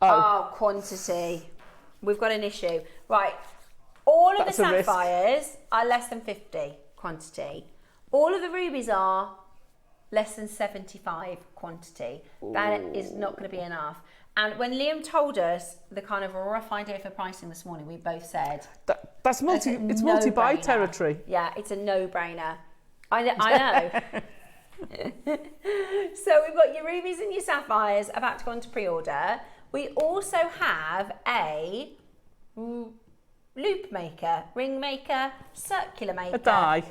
Oh, quantity. We've got an issue. Right. All of the sapphires are less than 50 quantity. All of the rubies are less than 75 quantity. That is not going to be enough. And when Liam told us the kind of rough idea for pricing this morning, we both said it's multi-buy territory. Yeah, it's a no-brainer. I know. So we've got your rubies and your sapphires about to go on to pre-order. We also have a loop maker, ring maker, circular maker. A die.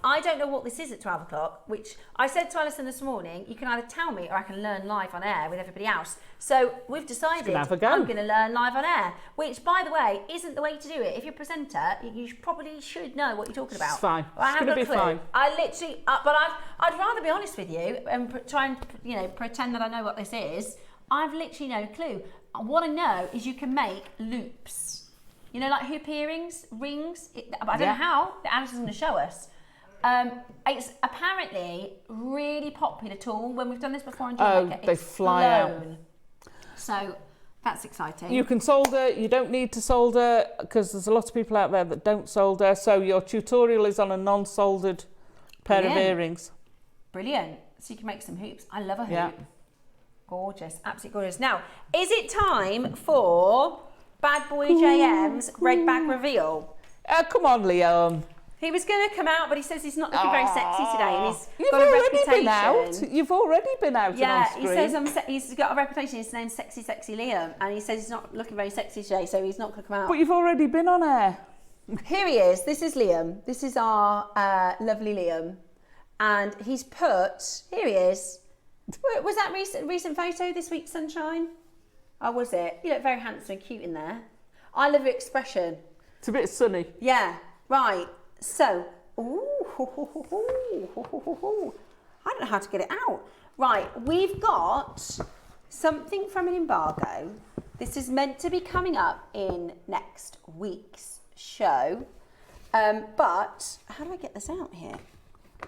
I don't know what this is at 12 o'clock, which I said to Alison this morning, you can either tell me or I can learn live on air with everybody else. So we've decided I'm going to learn live on air, which, by the way, isn't the way to do it. If you're a presenter, you probably should know what you're talking about. It's fine. I it's going to be fine. I literally, but I'd rather be honest with you and try and pretend that I know what this is. I've literally no clue. What I know is you can make loops. You know, like hoop earrings, rings. I don't know how. Alison's going to show us. It's apparently really popular tool. When we've done this before on Jewellery Maker, they fly out. So that's exciting. You can solder. You don't need to solder, because there's a lot of people out there that don't solder. So your tutorial is on a non-soldered pair of earrings. Brilliant. So you can make some hoops. I love a hoop. Yeah. Gorgeous. Absolutely gorgeous. Now, is it time for Bad Boy JM's red bag reveal? Come on, Liam. He was going to come out, but he says he's not looking very sexy today, and You've got a already reputation. been out. You've already been out and on screen. He says he's got a reputation. His name's Sexy Liam, and he says he's not looking very sexy today, so he's not going to come out. But you've already been on air. Here he is. This is Liam. This is our lovely Liam, and he's put. Here he is. Was that recent photo this week, sunshine? Oh, was it? You look very handsome and cute in there. I love your expression. It's a bit sunny. Yeah, right. So, I don't know how to get it out. Right, we've got something from an embargo. This is meant to be coming up in next week's show. But how do I get this out here?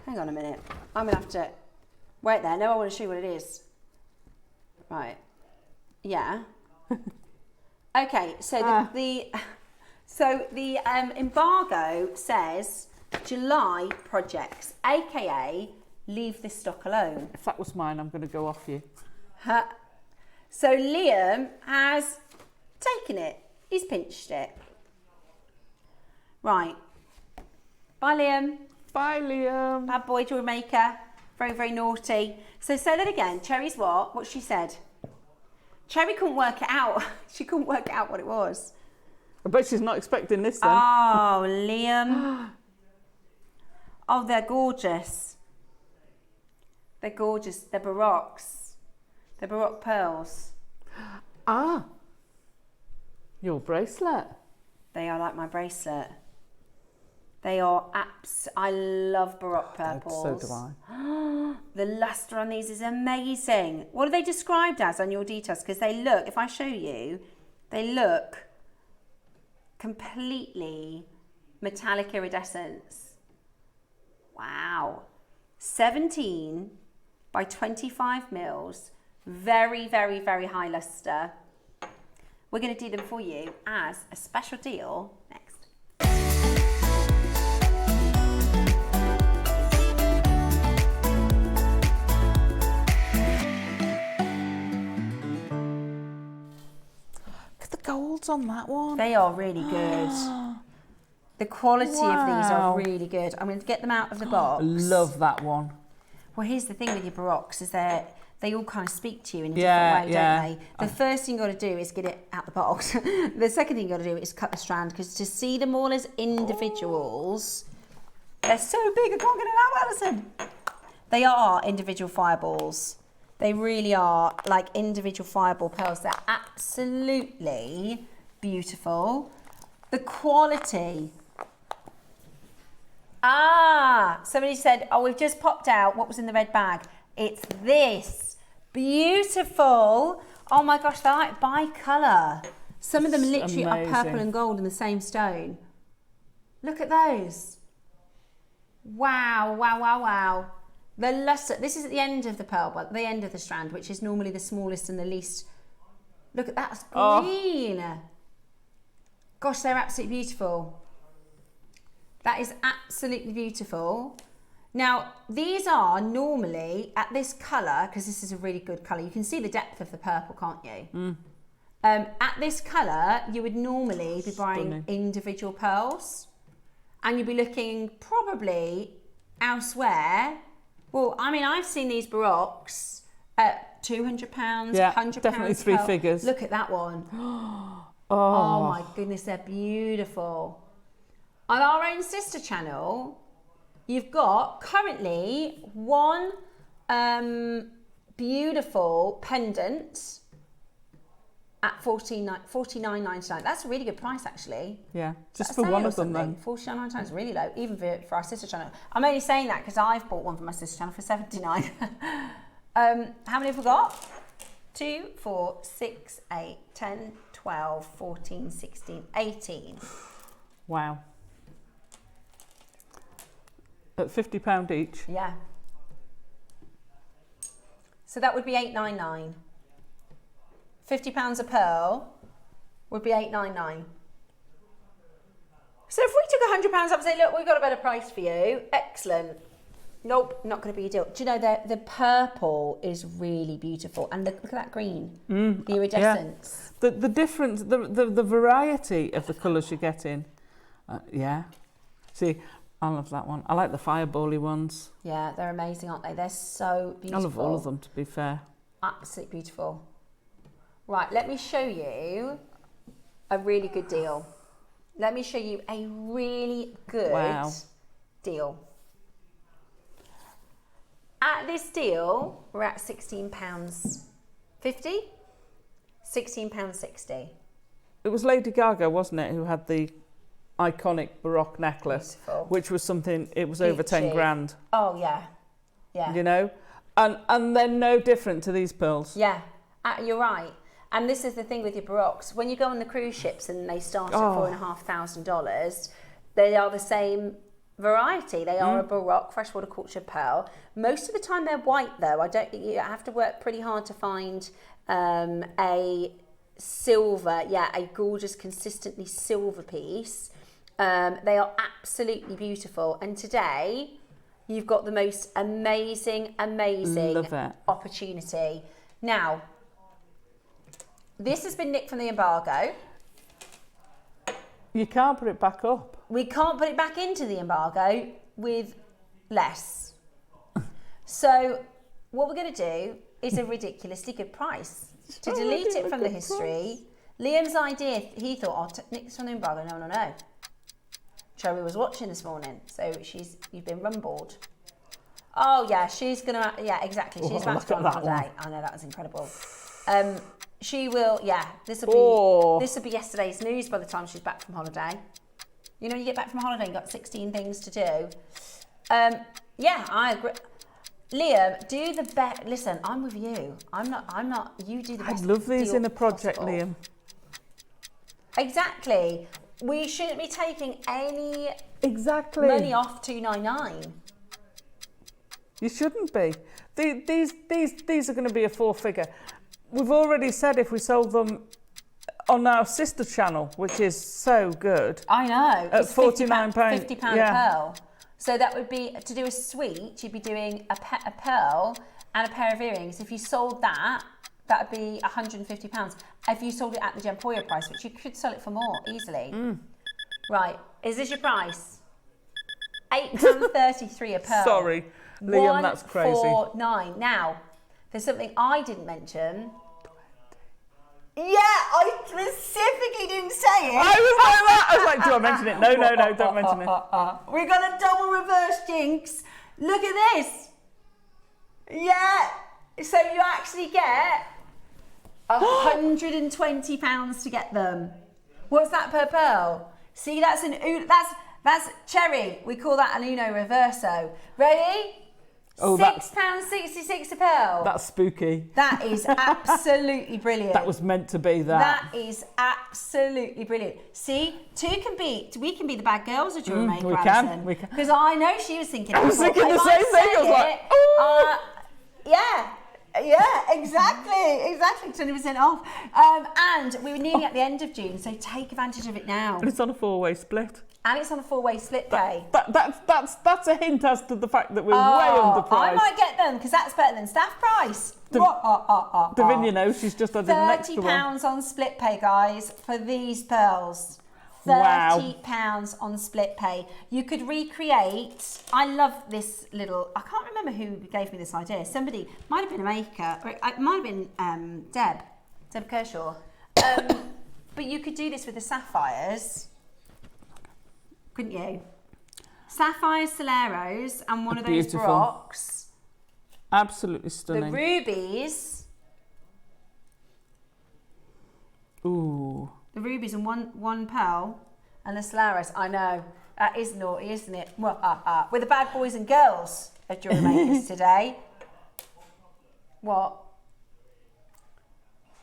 Hang on a minute. I'm gonna have to wait there. No, I want to show you what it is. Right. Yeah. Okay. So the embargo says July projects, aka leave this stock alone. If that was mine, I'm going to go off you. So Liam has taken it. He's pinched it. Right. Bye, Liam. Bye, Liam. Bad boy, jewellery maker. Very, very naughty. So say that again. Cherry's what? What she said. Cherry couldn't work it out. She couldn't work out what it was. I bet she's not expecting this then. Oh, Liam. Oh, they're gorgeous. They're gorgeous. They're baroques. They're baroque pearls. Ah. Your bracelet. They are like my bracelet. They are I love baroque purples. So do I. The luster on these is amazing. What are they described as on your details? Because they look, if I show you, they look completely metallic iridescence. Wow. 17 by 25 mils. Very, very, very high luster. We're going to do them for you as a special deal next. Golds on that one. They are really good. The quality of these are really good. I'm going to get them out of the box. Love that one. Well, here's the thing with your baroques is they all kind of speak to you in a different way, don't they? The first thing you got to do is get it out the box. The second thing you got to do is cut the strand, because to see them all as individuals, they're so big I can't get it out, Alison. They are individual fireballs. They really are like individual fireball pearls. They're absolutely beautiful. The quality. Somebody said, oh, we've just popped out what was in the red bag. It's this. Beautiful. Oh my gosh, they're like bi-colour. Some of them literally are purple and gold in the same stone. Look at those. Wow, wow, wow, wow. The luster, this is at the end of the pearl, but the end of the strand, which is normally the smallest and the least. Look at that, that's green. Gosh, they're absolutely beautiful. That is absolutely beautiful. Now, these are normally at this colour, because this is a really good colour. You can see the depth of the purple, can't you? At this colour, you would normally be buying individual pearls, and you'd be looking probably elsewhere. Well, I mean, I've seen these baroques at £200, £100. Definitely three figures. Look at that one. Oh my goodness, they're beautiful. On our own sister channel, you've got currently one beautiful pendant at $49.99. That's a really good price, actually. Yeah, just for one of them then. $49.99 is really low, even for our sister channel. I'm only saying that because I've bought one for my sister channel for $79. How many have we got? 2, 4, 6, 8, 10, 12, 14, 16, 18. Wow. At £50 each? Yeah. So that would be £8.99. £50 a pearl would be $8.99. So if we took £100 up and say, look, we've got a better price for you, excellent. Nope, not going to be a deal. Do you know the purple is really beautiful, and look at that green, the iridescence. Yeah. The difference, the variety of the colours you get in. Yeah. See, I love that one. I like the firebally ones. Yeah, they're amazing, aren't they? They're so beautiful. I love all of them, to be fair. Absolutely beautiful. Right, let me show you a really good deal. Let me show you a really good deal. At this deal, we're at £16.50, £16.60. it was Lady Gaga, wasn't it, who had the iconic Baroque necklace, Beautiful. which was something, it was over 10 grand. Oh, yeah. Yeah. You know? And they're no different to these pearls. Yeah, you're right. And this is the thing with your Baroques. When you go on the cruise ships and they start at $4,500, they are the same variety. They are a Baroque freshwater cultured pearl. Most of the time they're white, though. You have to work pretty hard to find a silver, a gorgeous, consistently silver piece. They are absolutely beautiful. And today, you've got the most amazing opportunity. Now, this has been nicked from the embargo. You can't put it back up. We can't put it back into the embargo with less. So what we're going to do is a ridiculously good price. To delete it from the history, Liam's idea, he thought, nick this from the embargo. No. Cherry was watching this morning, so you've been rumbled. Oh yeah, she's gonna, she's about to go on holiday. I know, that was incredible. She will, this will be yesterday's news by the time she's back from holiday. You know, when you get back from holiday, you've got 16 things to do. I agree. Liam, do the best. Listen, I'm with you. I'm not, you do the best. I love these in a project, possible. Liam. Exactly. We shouldn't be taking any money off $299. You shouldn't be. These are going to be a 4-figure. We've already said if we sold them on our sister channel, which is so good. I know. At £49. £50 a pearl. So that would be, to do a suite, you'd be doing a pearl and a pair of earrings. If you sold that would be £150. If you sold it at the Gempoya price, which you could sell it for more easily. Right, is this your price? £8.33 a pearl. Sorry, Liam, that's crazy. $149. Now, there's something I didn't mention. Yeah, I specifically didn't say it. I was like, do I mention it? No, don't mention it. We're going to double reverse jinx. Look at this. Yeah. So you actually get £120 to get them. What's that per pearl? See, that's cherry. We call that an Uno Reverso. Ready? £6.66 a pearl. That's spooky. That is absolutely brilliant. That was meant to be that. That is absolutely brilliant. See, we can be the bad girls of JewelleryMaker, Alison. We can. Because I know she was thinking. I was thinking the same thing. I was like, oh. Yeah, exactly. 20% off. And we were nearly at the end of June, so take advantage of it now. And it's on a 4-way split. And it's on a 4-way split pay. That's a hint as to the fact that we're way underpriced. I might get them because that's better than staff price. Davinia knows, she's just added an extra one. £30 on split pay, guys, for these pearls. Wow. £30 on split pay. You could recreate. I love this little. I can't remember who gave me this idea. Somebody might have been a maker, or it might have been Deb Kershaw. But you could do this with the sapphires, couldn't you? Sapphire Soleros and one of those Beautiful. Baroques. Absolutely stunning. The rubies. Ooh. The rubies and one pearl and the Solaris. I know. That is naughty, isn't it? We're the bad boys and girls of JewelleryMakers today. What?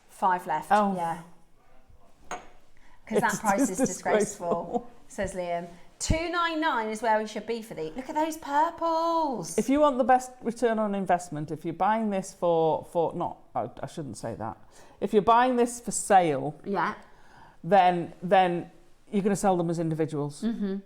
5 left. Oh. Yeah. Because that price is disgraceful, says Liam. $299 is where we should be for these. Look at those purples. If you want the best return on investment, if you're buying this I shouldn't say that. If you're buying this for sale, then you're going to sell them as individuals. Mm-hmm.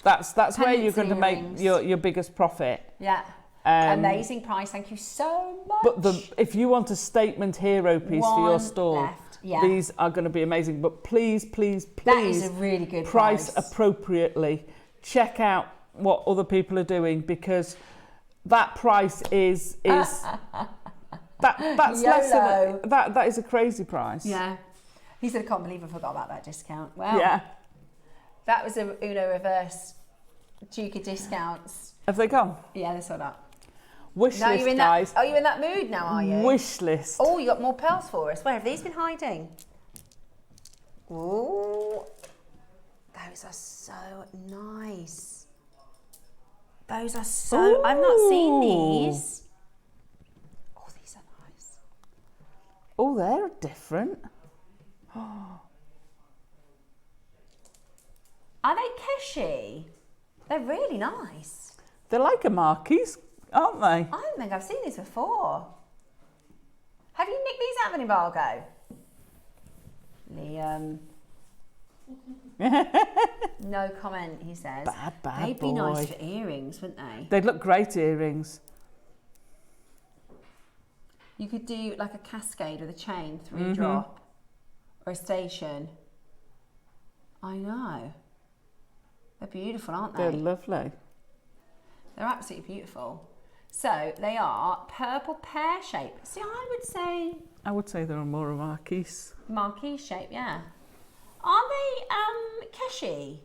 That's where you're going to make your biggest profit. Yeah. Amazing price. Thank you so much. But if you want a statement hero piece for your store, these are going to be amazing. But please, that is a really good price appropriately. Check out what other people are doing, because that price is that's less than that is a crazy price. Yeah. He said, I can't believe I forgot about that discount. Wow. Yeah. That was a Uno Reverse Duke of discounts. Have they gone? Yeah, they're sold out. Wish list, guys. Are you in that mood now, are you? Wish list. Oh, you got more pearls for us. Where have these been hiding? Ooh, those are so nice. Those are so. I've not seen these. Oh, these are nice. Oh, they're different. Are they Keshi? They're really nice. They're like a marquise, aren't they? I don't think I've seen these before. Have you nicked these out of an embargo? Liam. No comment, he says. Bad They'd be nice for earrings, wouldn't they? They'd look great earrings. You could do like a cascade with a chain, 3 drop, or a station. I know. They're beautiful, aren't they? They're lovely. They're absolutely beautiful. So they are purple pear shape. See, I would say they're more a marquise. marquee shape, yeah. Are they Keshi?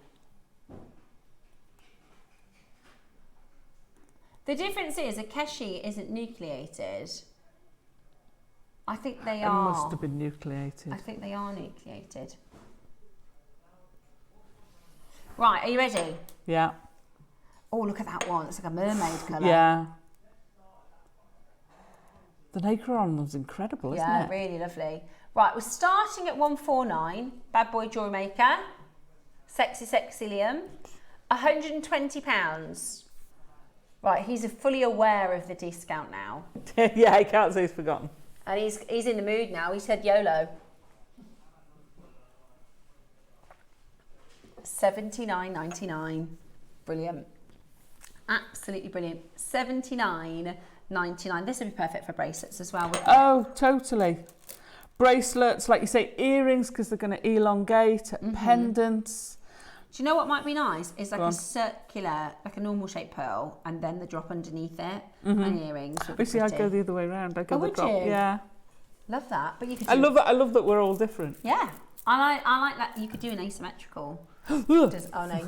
The difference is a Keshi isn't nucleated. I think they are. It must have been nucleated. I think they are nucleated. Right, are you ready? Yeah. Oh, look at that one. It's like a mermaid colour. Yeah. The nacre on them's incredible, isn't it? Yeah, really lovely. Right, we're starting at 149. Bad Boy Jewellery Maker. Sexy Liam. £120. Right, he's fully aware of the discount now. Yeah, I can't say he's forgotten. And he's in the mood now. He said YOLO. $79.99. Brilliant. Absolutely brilliant. $79.99. This would be perfect for bracelets as well, wouldn't it? Oh, totally. Bracelets, like you say, earrings because they're going to elongate, pendants. Do you know what might be nice? Is like a circular, like a normal shaped pearl, and then the drop underneath it, and earrings. Would be See, I'd pretty. go the other way around. I'd go the would drop. you? Yeah. Love that, but you could. I love that we're all different. Yeah, I like that. You could do an asymmetrical. Oh no,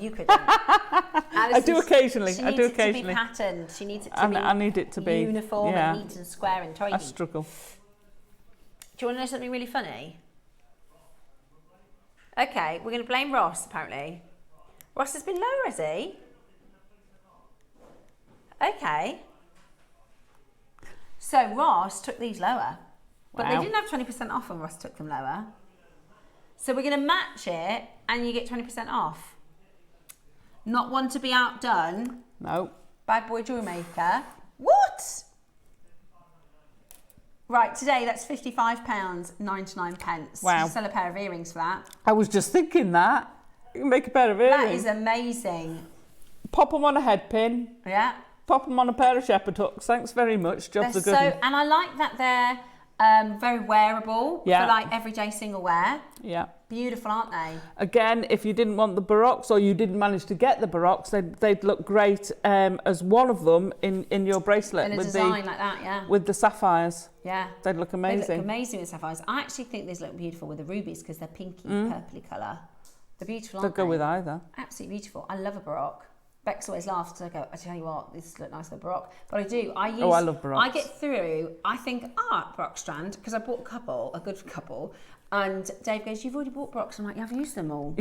you couldn't. I do occasionally. She needs it to be patterned. She needs it to be. I need it to be uniform and neat and square and tidy. I struggle. Do you want to know something really funny? Okay, we're going to blame Ross. Apparently, Ross has been lower, has he? Okay. So Ross took these lower, but they didn't have 20% off when Ross took them lower. So we're going to match it, and you get 20% off. Not one to be outdone. No. Bad Boy Jewellery Maker. What? Right, today that's £55.99. Wow. You sell a pair of earrings for that. I was just thinking that. You can make a pair of earrings. That is amazing. Pop them on a head pin. Yeah. Pop them on a pair of shepherd hooks. Thanks very much. Jobs are good. And I like that they're very wearable for like everyday single wear. Yeah. Beautiful, aren't they? Again, if you didn't want the baroques or you didn't manage to get the baroques, they'd look great as one of them in your bracelet. In a design like that, yeah. With the sapphires. Yeah. They'd look amazing. They look amazing with sapphires. I actually think these look beautiful with the rubies because they're pinky, purpley colour. They're beautiful, aren't they? They'll go with either. Absolutely beautiful. I love a baroque. Bex always laughs. I go, I tell you what, this look nice with a baroque. But I do. I love baroques. I get through. I think, baroque strand, because I bought a good couple. And Dave goes, you've already bought baroques. I'm like, yeah, I've used them all.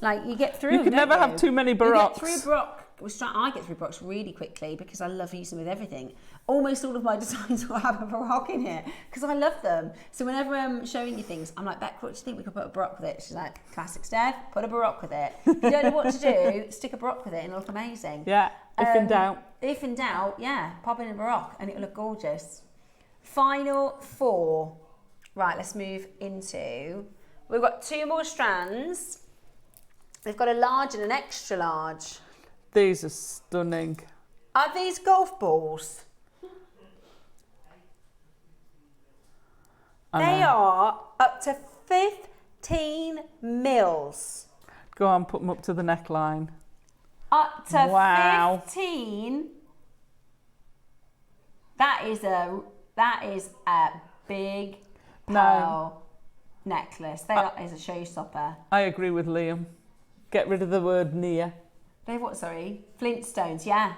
Like, you get through You them, can never have too many baroques. You get through a baroque. I get through baroques really quickly because I love using them with everything. Almost all of my designs will have a baroque in it because I love them. So whenever I'm showing you things, I'm like, Beck, what do you think? We could put a baroque with it. She's like, classic Steph, put a baroque with it. If you don't know what to do, stick a baroque with it and it'll look amazing. Yeah, if in doubt. If in doubt, yeah, pop in a baroque and it'll look gorgeous. Final 4. Right, let's move into... We've got 2 more strands. We've got a large and an extra large. These are stunning. Are these golf balls? They are up to 15 mils. Go on, put them up to the neckline. Up to Wow. 15. That is a big pearl necklace. That is a showstopper. I agree with Liam. Get rid of the word near. They're what, sorry? Flintstones, yeah.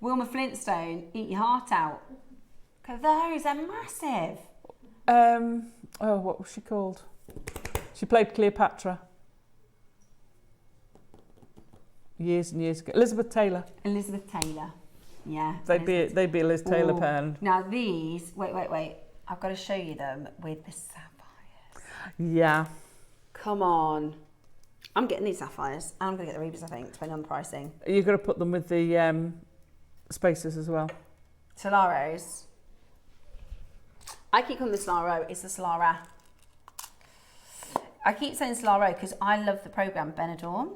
Wilma Flintstone, eat your heart out. Look at those, they're massive. What was she called? She played Cleopatra years and years ago. Elizabeth Taylor. Elizabeth Taylor. Yeah. They'd be a Liz Taylor pen. Now these, wait. I've got to show you them with the sapphires. Yeah. Come on. I'm getting these sapphires. I'm going to get the rubies, I think, depending on the pricing. You've got to put them with the spacers as well. Solaros. I keep calling the Solaro. It's the Solara. I keep saying Solaro because I love the programme Benidorm.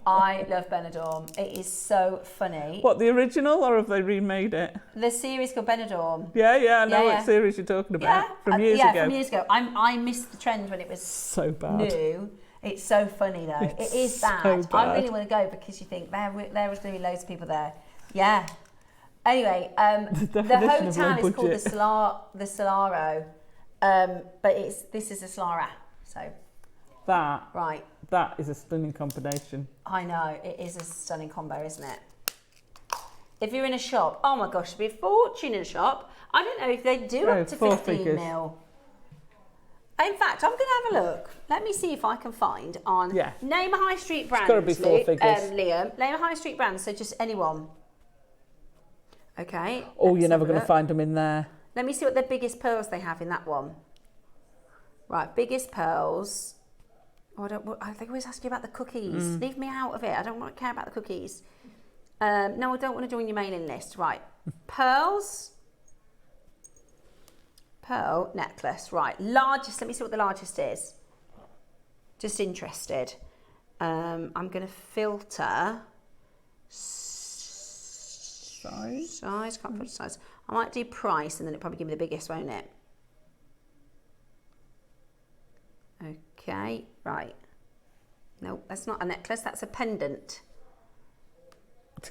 I love Benidorm. It is so funny. What, the original, or have they remade it? The series called Benidorm. Yeah, I know what series you're talking about. From years ago. Yeah, from years ago. I missed the trend when it was so bad. New. It's so funny though. It is bad. So bad. I really want to go because you think there was going to be loads of people there. Yeah. Anyway, the hotel is called the Solaro, but this is a Solara. So that is a stunning combination. I know, it is a stunning combo, isn't it? If you're in a shop, oh my gosh, it'd be a fortune in a shop. I don't know if they do up to 15 mil. In fact, I'm going to have a look. Let me see if I can find on name a high street brand. It's got to be 4 figures. Liam, name a high street brand, so just anyone. Okay. Oh, you're never going to find them in there. Let me see what the biggest pearls they have in that one. Right, biggest pearls. Oh, they always ask you about the cookies. Leave me out of it. I don't care about the cookies. No, I don't want to join your mailing list. Right, pearls. Pearl necklace. Right, largest. Let me see what the largest is. Just interested. I'm going to filter. Size, can't put size. I might do price and then it'll probably give me the biggest, won't it? Okay, right. No, that's not a necklace, that's a pendant.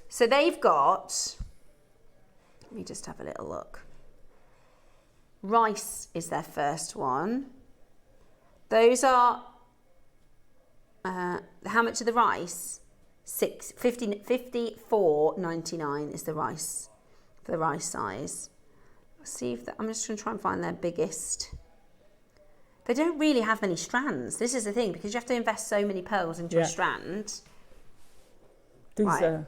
So they've got, let me just have a little look. Rice is their first one. Those are, how much are the rice? 54.99 is the rice, for the rice size. Let's see if I'm just going to try and find their biggest. They don't really have many strands. This is the thing, because you have to invest so many pearls into a strand. These are...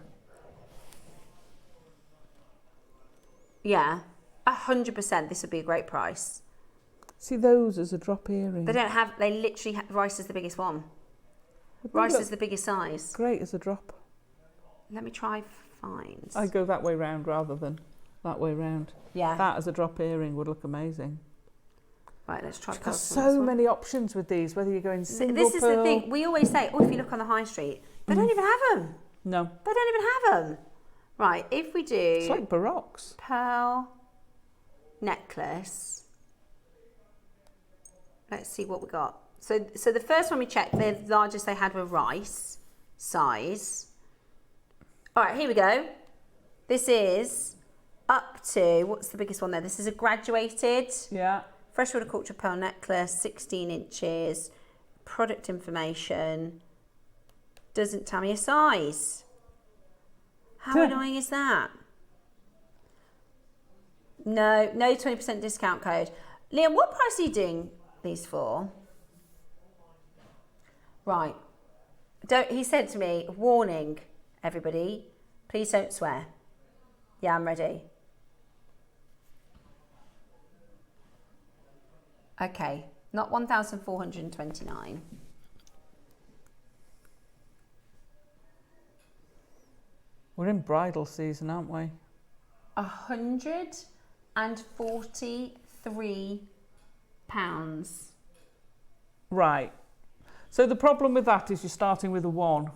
Yeah, 100%. This would be a great price. See those as a drop earring. They don't have. They literally have, rice is the biggest one. Rice is the biggest size. Great as a drop. Let me try find. I go that way round rather than that way round. Yeah. That as a drop earring would look amazing. Right, let's try. There's so many options with these. Whether you're going single This is pearl. the thing. We always say, oh, if you look on the high street, they don't even have them. No. They don't even have them. Right, if we do. It's like Baroques. Pearl necklace. Let's see what we got. So the first one we checked, the largest they had were rice size. All right, here we go. This is up to, what's the biggest one there? This is a graduated freshwater culture pearl necklace, 16 inches. Product information. Doesn't tell me a size. How annoying is that? No 20% discount code. Liam, what price are you doing these for? Right. He said to me, warning, everybody, please don't swear. Yeah, I'm ready. Okay, not 1,429. We're in bridal season, aren't we? £143. Right. So the problem with that is you're starting with a 1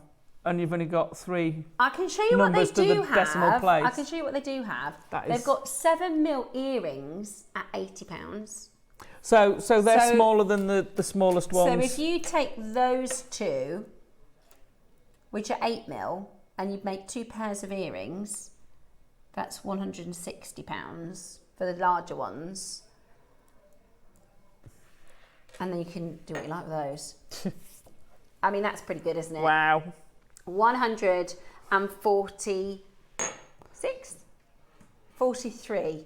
and you've only got 3 I can show you what they do have. Decimal place. I can show you what they do have. They've got 7mm earrings at £80. So they're smaller than the smallest ones. So if you take those two, which are 8mm, and you make 2 pairs of earrings, that's £160 for the larger ones. And then you can do what you like with those. I mean, that's pretty good, isn't it? Wow. 43.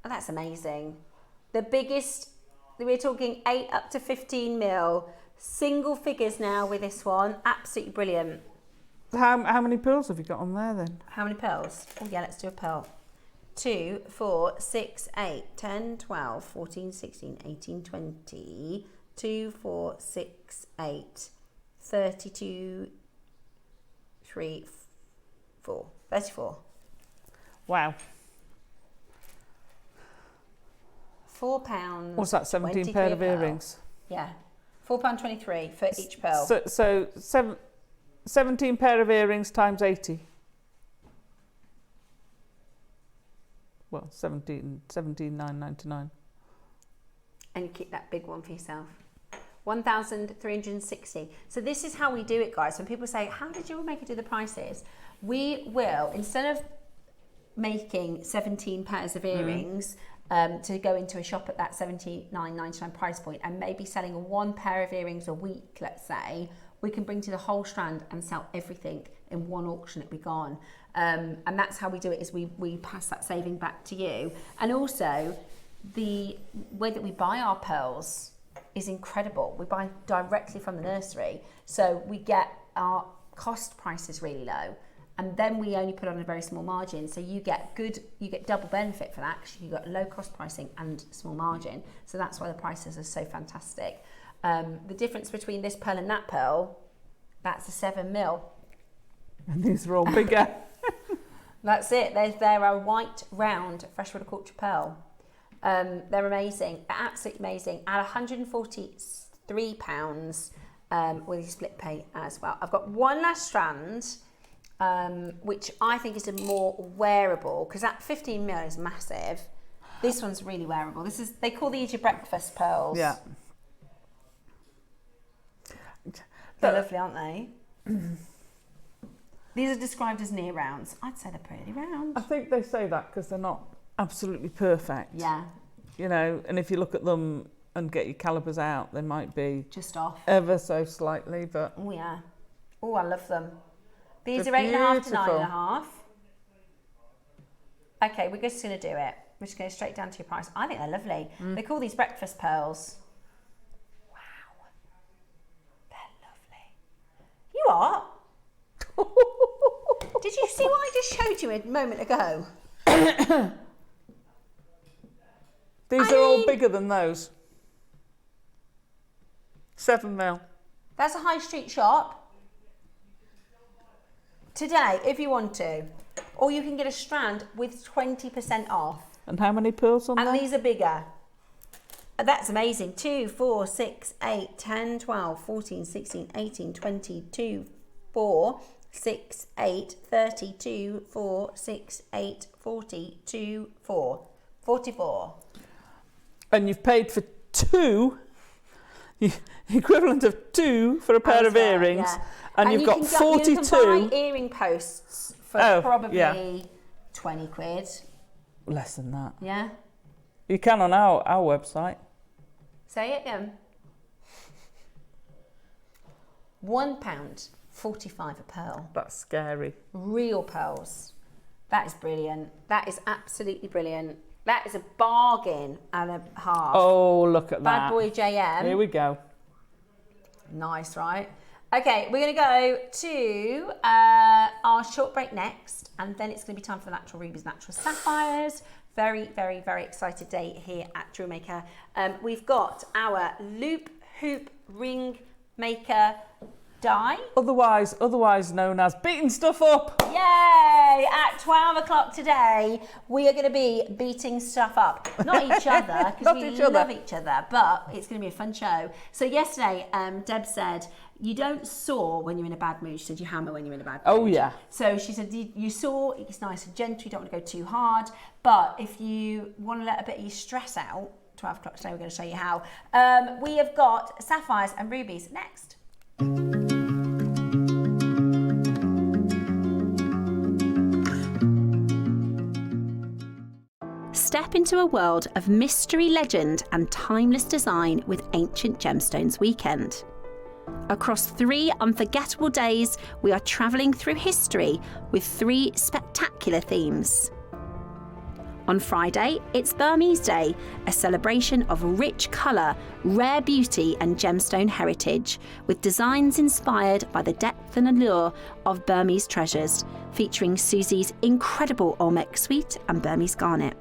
Oh, that's amazing. The biggest we're talking 8 up to 15 mil. Single figures now with this one. Absolutely brilliant. How many pearls have you got on there then? How many pearls? Oh yeah, let's do a pearl. 2, 4, 6, 8, 10, 12, 14, 16, 18, 20. 2, 4, 6, 8, 32, 3, 4. 34. Wow. £4. What's that, 17 pair of earrings? Yeah. £4.23 for each pearl. So 17 pair of earrings times 80. Well, 17,999. And you keep that big one for yourself. 1,360. So this is how we do it, guys. When people say, how did JewelleryMaker do the prices? We will, instead of making 17 pairs of earrings to go into a shop at that $79.99 price point and maybe selling 1 pair of earrings a week, let's say, we can bring to the whole strand and sell everything in one auction. It'll be gone. And that's how we do it, is we pass that saving back to you. And also, the way that we buy our pearls is incredible. We buy directly from the nursery, so we get our cost prices really low, and then we only put on a very small margin, so you get double benefit for that, because you got low cost pricing and small margin. So that's why the prices are so fantastic. The difference between this pearl and that pearl, that's a 7 mil. And these are all bigger. That's it. They're a white round freshwater culture pearl. They're amazing, absolutely amazing. At £143 with a split pay as well. I've got one last strand, which I think is a more wearable, because that 15 mil is massive. This one's really wearable. They call these your breakfast pearls. Yeah. They're lovely, aren't they? These are described as near rounds. I'd say they're pretty round. I think they say that because they're not absolutely perfect. Yeah. You know, and if you look at them and get your calipers out, they might be just off ever so slightly, but oh yeah. Oh, I love them. These they're are 8.5 to beautiful. 9.5. Okay, we're just going to do it. We're just going straight down to your price. I think they're lovely. They call these breakfast pearls. Wow. They're lovely. You are? Did you see what I just showed you a moment ago? These are all bigger than those. 7 mil. That's a high street shop. Today, if you want to. Or you can get a strand with 20% off. And how many pearls on there? And these are bigger. That's amazing. 2, 4, 6, 8, 10, 12, 14, 16, 18, 22, 4, 6, 8, 32, 4, 6, 8, 42, 4, 44. And you've paid for 2, equivalent of 2 for a pair of earrings, yeah. and you've got 42. You can buy earring posts for probably 20 quid. Less than that. Yeah. You can on our website. Say it again. £1.45 a pearl. That's scary. Real pearls. That is brilliant. That is absolutely brilliant. That is a bargain and a half. Oh, look at that. Bad boy JM. Here we go. Nice, right? Okay, we're going to go to our short break next, and then it's going to be time for the Natural Rubies, Natural Sapphires. Very, very, very excited day here at JewelleryMaker. We've got our loop hoop ring maker die. Otherwise known as beating stuff up. Yay! At 12 o'clock today, we are going to be beating stuff up. Not each other, because we love each other, but it's going to be a fun show. So yesterday, Deb said, you don't saw when you're in a bad mood. She said you hammer when you're in a bad mood. Oh, yeah. So she said you saw, it's nice and gentle, you don't want to go too hard, but if you want to let a bit of your stress out, 12 o'clock today, we're going to show you how. We have got sapphires and rubies next. Step into a world of mystery, legend and timeless design with Ancient Gemstones Weekend. Across 3 unforgettable days, we are travelling through history with 3 spectacular themes. On Friday, it's Burmese Day, a celebration of rich colour, rare beauty and gemstone heritage, with designs inspired by the depth and allure of Burmese treasures, featuring Susie's incredible Olmec suite and Burmese garnet.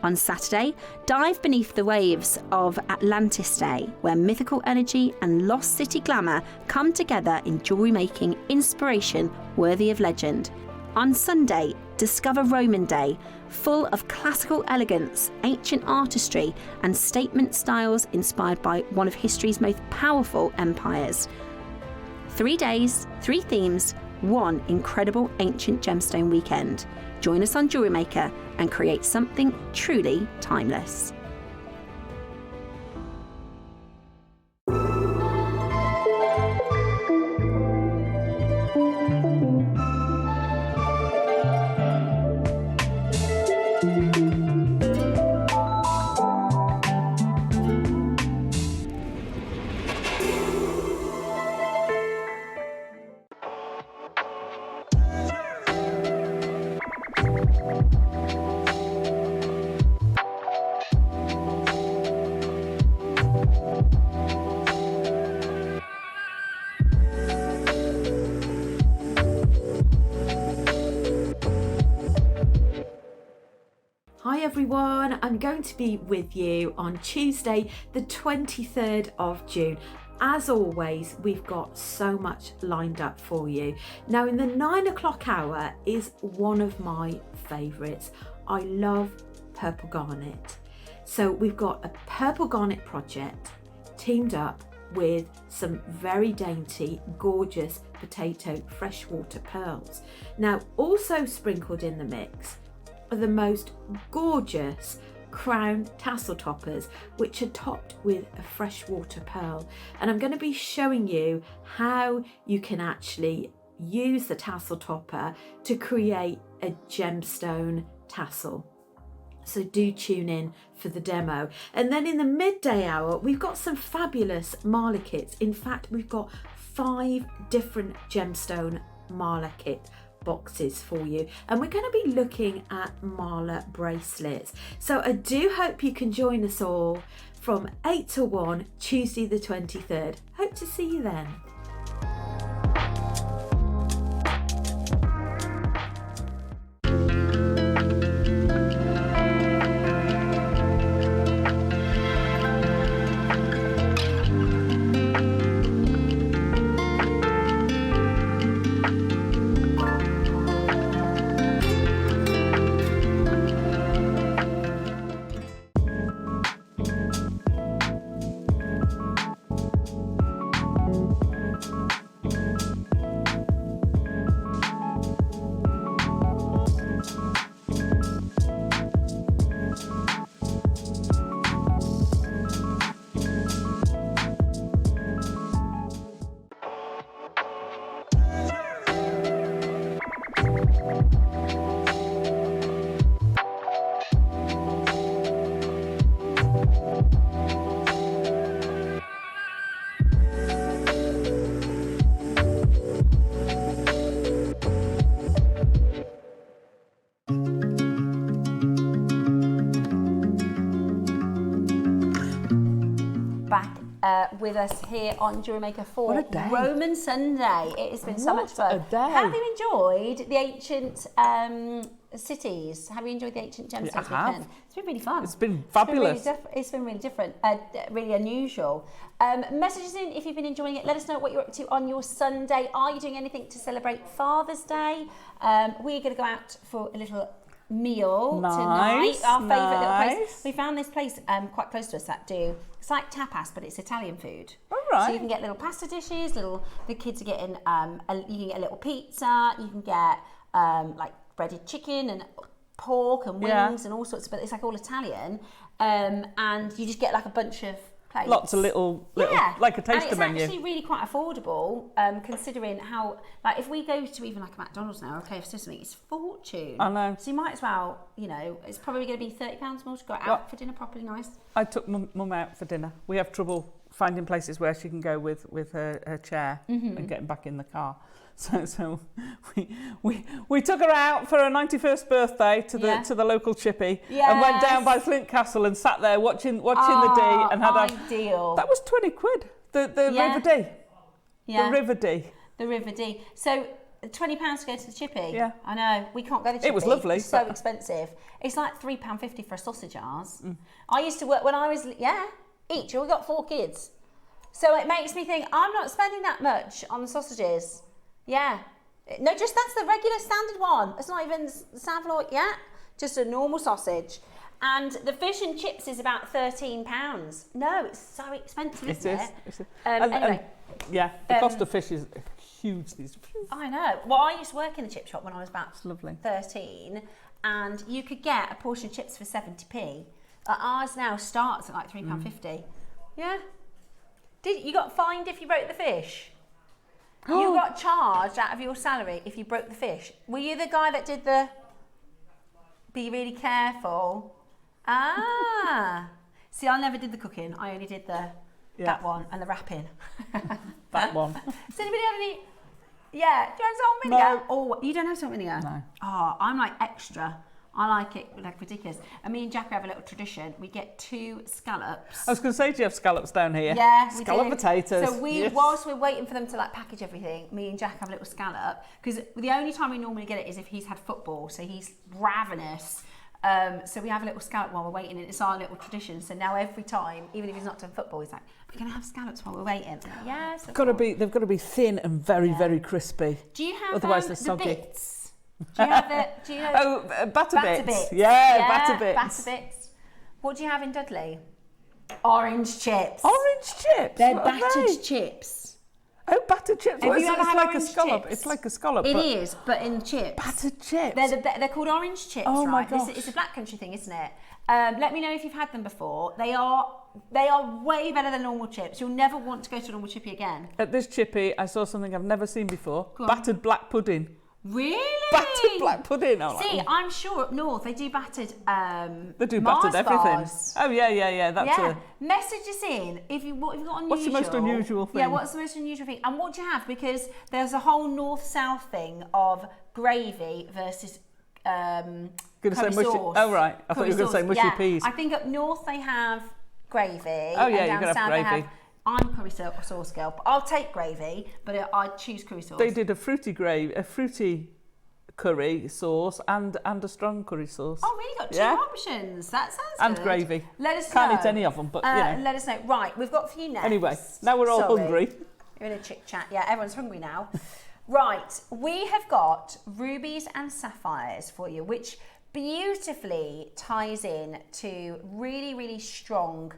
On Saturday, dive beneath the waves of Atlantis Day, where mythical energy and lost city glamour come together in jewellery making inspiration worthy of legend. On Sunday, discover Roman Day, full of classical elegance, ancient artistry and statement styles inspired by one of history's most powerful empires. 3 days, 3 themes, one incredible ancient gemstone weekend. Join us on Jewellery Maker and create something truly timeless. Hi everyone, I'm going to be with you on Tuesday the 23rd of June. As always, we've got so much lined up for you. Now in the 9 o'clock hour is one of my favourites. I love purple garnet. So we've got a purple garnet project teamed up with some very dainty, gorgeous potato freshwater pearls. Now also sprinkled in the mix are the most gorgeous crown tassel toppers, which are topped with a freshwater pearl. And I'm going to be showing you how you can actually use the tassel topper to create a gemstone tassel. So do tune in for the demo. And then in the midday hour, we've got some fabulous mala kits. In fact, we've got 5 different gemstone mala kit boxes for you, and we're going to be looking at mala bracelets. So I do hope you can join us all from 8 to 1 Tuesday the 23rd. Hope to see you then. With us here on Jewellery Maker for What a day. Roman Sunday. It has been so much fun. What a day. Have you enjoyed the ancient cities? Have you enjoyed the ancient gemstones weekend? It's been really fun. It's been fabulous. It's been really different, really unusual. Messages in if you've been enjoying it. Let us know what you're up to on your Sunday. Are you doing anything to celebrate Father's Day? We're going to go out for a little meal tonight. Our favourite little place. We found this place quite close to us that do. It's like tapas, but it's Italian food. All right. So you can get little pasta dishes. The kids are getting. You can get a little pizza. You can get like breaded chicken and pork and wings and all sorts. But it's like all Italian. And you just get like a bunch of plates. Lots of little like a taster menu. It's actually really quite affordable, considering how, like, if we go to even like a McDonald's now or a KFC or something, it's a fortune. I know. So you might as well, you know, it's probably going to be £30 more to go out for dinner properly nice. I took mum out for dinner. We have trouble finding places where she can go with her chair and getting back in the car. So we took her out for her 91st birthday to the local chippy and went down by Flint Castle and sat there watching the Dee and had ideal. that was 20 quid. The River Dee. Yeah. The River Dee. The River Dee. So £20 to go to the chippy. Yeah. I know. We can't go to the chippy. It was lovely. It's so expensive. It's like £3.50 for a sausage ours. I used to work when I was each. We got 4 kids. So it makes me think I'm not spending that much on the sausages. Yeah. No, just that's the regular standard one. It's not even Savoy yet. Just a normal sausage. And the fish and chips is about £13. No, it's so expensive, isn't it? Anyway. The cost of fish is huge these days. I know. Well, I used to work in the chip shop when I was about lovely. 13, and you could get a portion of chips for 70p. Ours now starts at like £3.50. Yeah. You got fined if you broke the fish? You got charged out of your salary if you broke the fish. Were you the guy that did the be really careful? See, I never did the cooking. I only did that one and the wrapping. That one. Does anybody have any? Yeah, do you have salt and vinegar? Oh, you don't have salt and vinegar? No. Oh, I'm like extra. I like it like ridiculous. And me and Jack have a little tradition. We get 2 scallops. I was going to say, do you have scallops down here? Yeah, we Scallop do. potatoes. So whilst we're waiting for them to like package everything, me and Jack have a little scallop, because the only time we normally get it is if he's had football, so he's ravenous. So we have a little scallop while we're waiting, and it's our little tradition. So now every time, even if he's not done football, he's like, "We're going to have scallops while we're waiting." Like, yes, they've got to be thin and very crispy. Do you have otherwise they're the soggy. bits? Do you know? Batter bits. Yeah, batter bits. Batter bits. What do you have in Dudley? Orange chips. Orange chips. They're battered chips. Oh, battered chips. Have you ever it's had like a orange scallop. chips? It's like a scallop. It is, but in chips. Battered chips. They're called orange chips, oh right? My gosh. It's a Black Country thing, isn't it? Let me know if you've had them before. They are way better than normal chips. You'll never want to go to a normal chippy again. At this chippy, I saw something I've never seen before. Battered black pudding. Really? Battered black pudding. I'm sure up north they do battered. They do Mars battered everything. Bars. Oh yeah. That's Message us in if you've got unusual. What's the most unusual thing? Yeah, what's the most unusual thing? And what do you have? Because there's a whole north-south thing of gravy versus Gonna curry say mushy. sauce. Oh right, I thought you were going to say mushy peas. I think up north they have gravy. Oh yeah, and you down can south have they gravy. have. I'm curry sauce girl, but I'll take gravy, but I'd choose curry sauce. They did a fruity curry sauce and a strong curry sauce. Oh, really? Got 2 options. That sounds and good. gravy. Let us know. Can't eat any of them, but let us know. Right, we've got a few next. Anyway, now we're all hungry. We're in a chit chat. Yeah, everyone's hungry now. Right, we have got rubies and sapphires for you, which beautifully ties in to really strong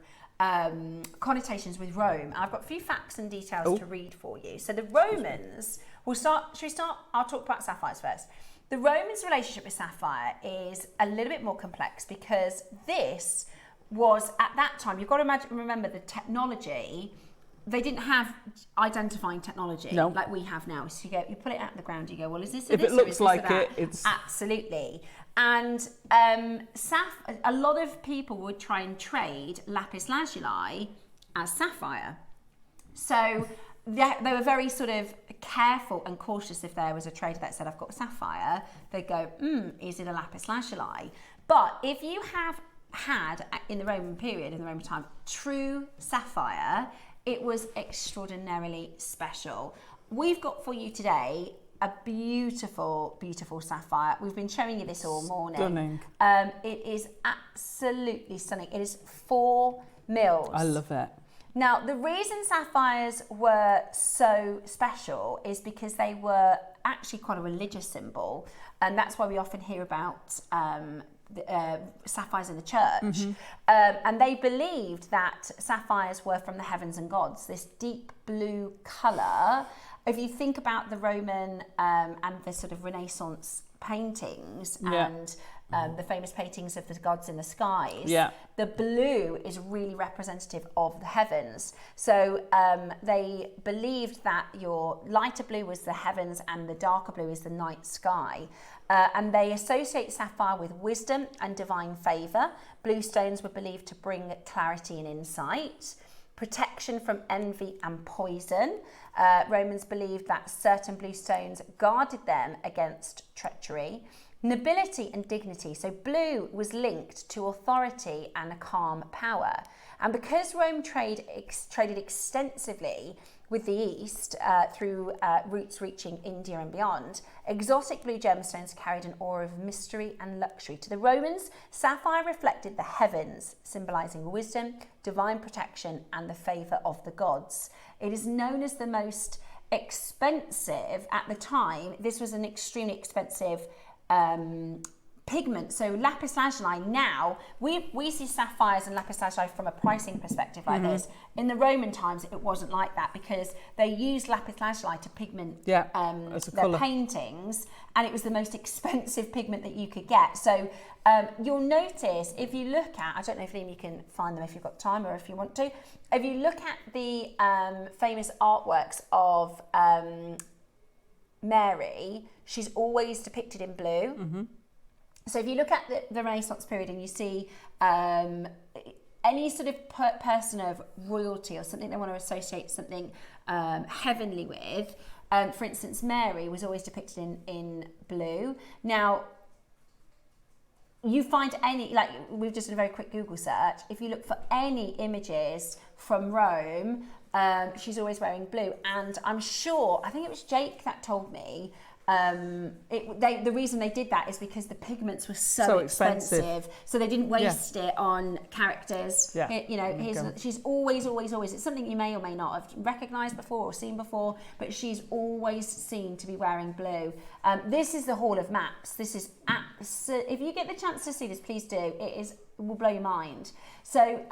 connotations with Rome. I've got a few facts and details to read for you. So the Romans, should we start? I'll talk about sapphires first. The Romans' relationship with sapphire is a little bit more complex because this was, at that time, you've got to remember the technology. They didn't have identifying technology like we have now. So you put it out on the ground, you go, well, is this if this it looks or is like this it, it's absolutely. And a lot of people would try and trade lapis lazuli as sapphire. So they were very sort of careful and cautious. If there was a trader that said, I've got sapphire, they'd go, is it a lapis lazuli? But if you have had, in the Roman period, in the Roman time, true sapphire, it was extraordinarily special. We've got for you today a beautiful sapphire. We've been showing you this all morning. Stunning. It is absolutely stunning. It is 4 mils. I love it. Now, the reason sapphires were so special is because they were actually quite a religious symbol, and that's why we often hear about sapphires in the church. And they believed that sapphires were from the heavens and gods, this deep blue colour. If you think about the Roman and the sort of Renaissance paintings and the famous paintings of the gods in the skies, the blue is really representative of the heavens. So they believed that your lighter blue was the heavens and the darker blue is the night sky. And they associate sapphire with wisdom and divine favour. Blue stones were believed to bring clarity and insight. protection from envy and poison. Romans believed that certain blue stones guarded them against treachery. Nobility and dignity. So blue was linked to authority and a calm power. And because Rome traded extensively with the East through routes reaching India and beyond, exotic blue gemstones carried an aura of mystery and luxury. To the Romans, sapphire reflected the heavens, symbolising wisdom, divine protection and the favour of the gods. It is known as the most expensive at the time. This was an extremely expensive pigment. So lapis lazuli, now we see sapphires and lapis lazuli from a pricing perspective like this. In the Roman times it wasn't like that, because they used lapis lazuli to pigment their paintings, and it was the most expensive pigment that you could get. So you'll notice, if you look at, I don't know if Liam you can find them if you've got time or if you want to, if you look at the famous artworks of Mary, she's always depicted in blue. So if you look at the Renaissance period and you see any sort of person of royalty or something they want to associate something heavenly with, for instance, Mary was always depicted in blue. Now, you find any, like we've just done a very quick Google search, if you look for any images from Rome, she's always wearing blue. And I'm sure, I think it was Jake that told me, the reason they did that is because the pigments were so expensive, so they didn't waste it on characters. She's always, it's something you may or may not have recognised before or seen before, but she's always seen to be wearing blue. This is the Hall of Maps. This is if you get the chance to see this, please do. It will blow your mind. So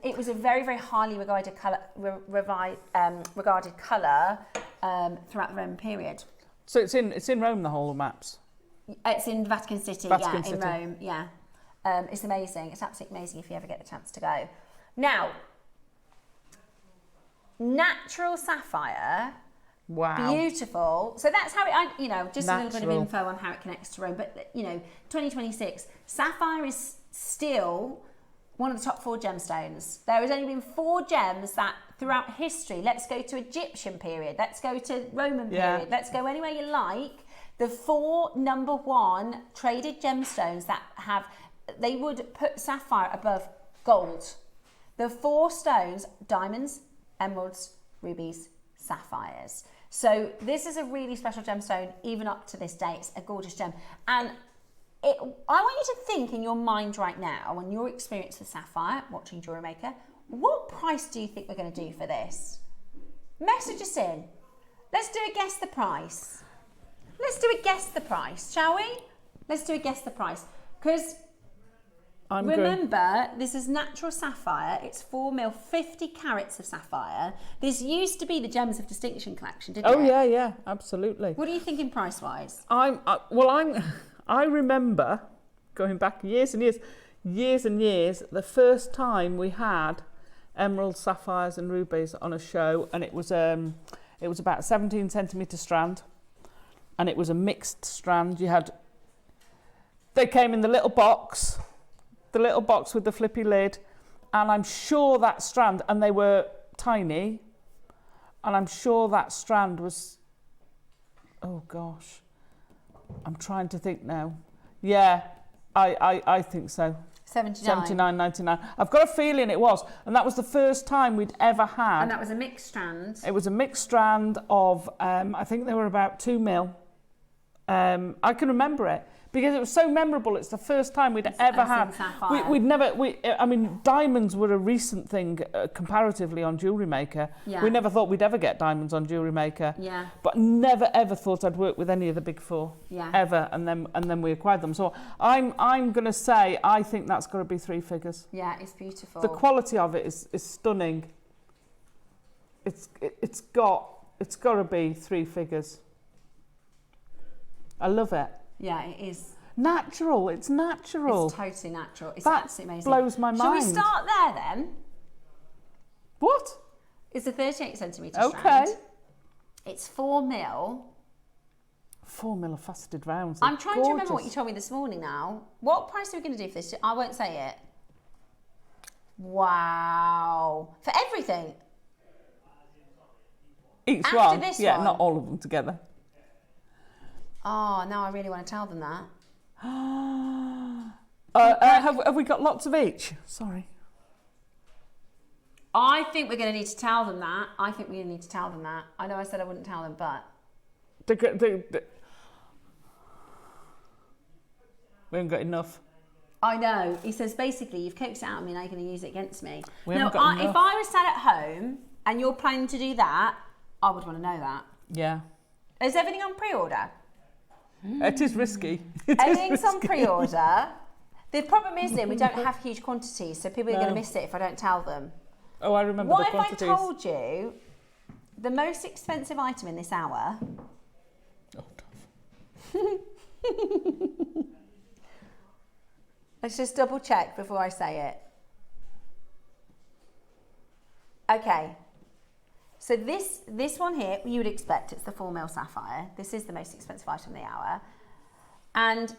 it was a very, very highly regarded colour, throughout the Roman period. So it's in Rome, the Hall of Maps? It's in Vatican City, in Rome, it's amazing. It's absolutely amazing if you ever get the chance to go. Now, natural sapphire, wow, beautiful. So that's how it, just natural. A little bit of info on how it connects to Rome. But, 2026, sapphire is still one of the top 4 gemstones. There has only been 4 gems that throughout history, let's go to Egyptian period, let's go to Roman period, let's go anywhere you like, the 4 number 1 traded gemstones that they would put sapphire above gold. The 4 stones, diamonds, emeralds, rubies, sapphires. So this is a really special gemstone, even up to this day. It's a gorgeous gem. And I want you to think in your mind right now, on your experience with sapphire, watching JewelleryMaker, what price do you think we're going to do for this? Message us in. Let's do a guess the price. Let's do a guess the price, shall we? Let's do a guess the price. Because remember, this is natural sapphire. It's 4 mil, 50 carats of sapphire. This used to be the Gems of Distinction collection, didn't it? Oh, yeah, absolutely. What are you thinking price-wise? I remember going back years and years, the first time we had emeralds, sapphires and rubies on a show, and it was about 17 centimetre strand, and it was a mixed strand. They came in the little box with the flippy lid, and I'm sure that strand, and they were tiny, and I'm sure that strand was, oh gosh, I'm trying to think now. Yeah, I think so. 79.99. I've got a feeling it was. And that was the first time we'd ever had. And that was a mixed strand. It was a mixed strand of, I think they were about 2 mil. I can remember it because it was so memorable. It's the first time we'd ever had. Diamonds were a recent thing comparatively on JewelleryMaker. Yeah. We never thought we'd ever get diamonds on JewelleryMaker. Yeah. But never ever thought I'd work with any of the big 4. Yeah. Ever. And then we acquired them. So I'm going to say I think that's got to be 3 figures. Yeah, it's beautiful. The quality of it is stunning. It's got to be 3 figures. I love it. Yeah, it is. Natural. It's natural. It's totally natural. It's that absolutely amazing. Blows my mind. Shall we start there then? What? It's a 38 centimetre okay. strand. It's 4 mil. 4 mil of faceted rounds. I'm trying to remember what you told me this morning now. What price are we going to do for this? I won't say it. Wow. For everything? Each After one? this Yeah, one? not all of them together. Oh, now I really want to tell them that. Have we got lots of each? Sorry. I think we're going to need to tell them that. I know I said I wouldn't tell them, but... We haven't got enough. I know. He says, basically, you've coaxed it out of me, now you're going to use it against me. We haven't got enough. If I was sat at home and you're planning to do that, I would want to know that. Yeah. Is everything on pre-order? It is risky. Everything's on pre-order. The problem is, Lynn, we don't have huge quantities, so people are going to miss it if I don't tell them. Oh, I remember What the quantities. if I told you the most expensive item in this hour? Oh, tough. Let's just double check before I say it. Okay. So this one here, you would expect it's the 4mm sapphire. This is the most expensive item of the hour. And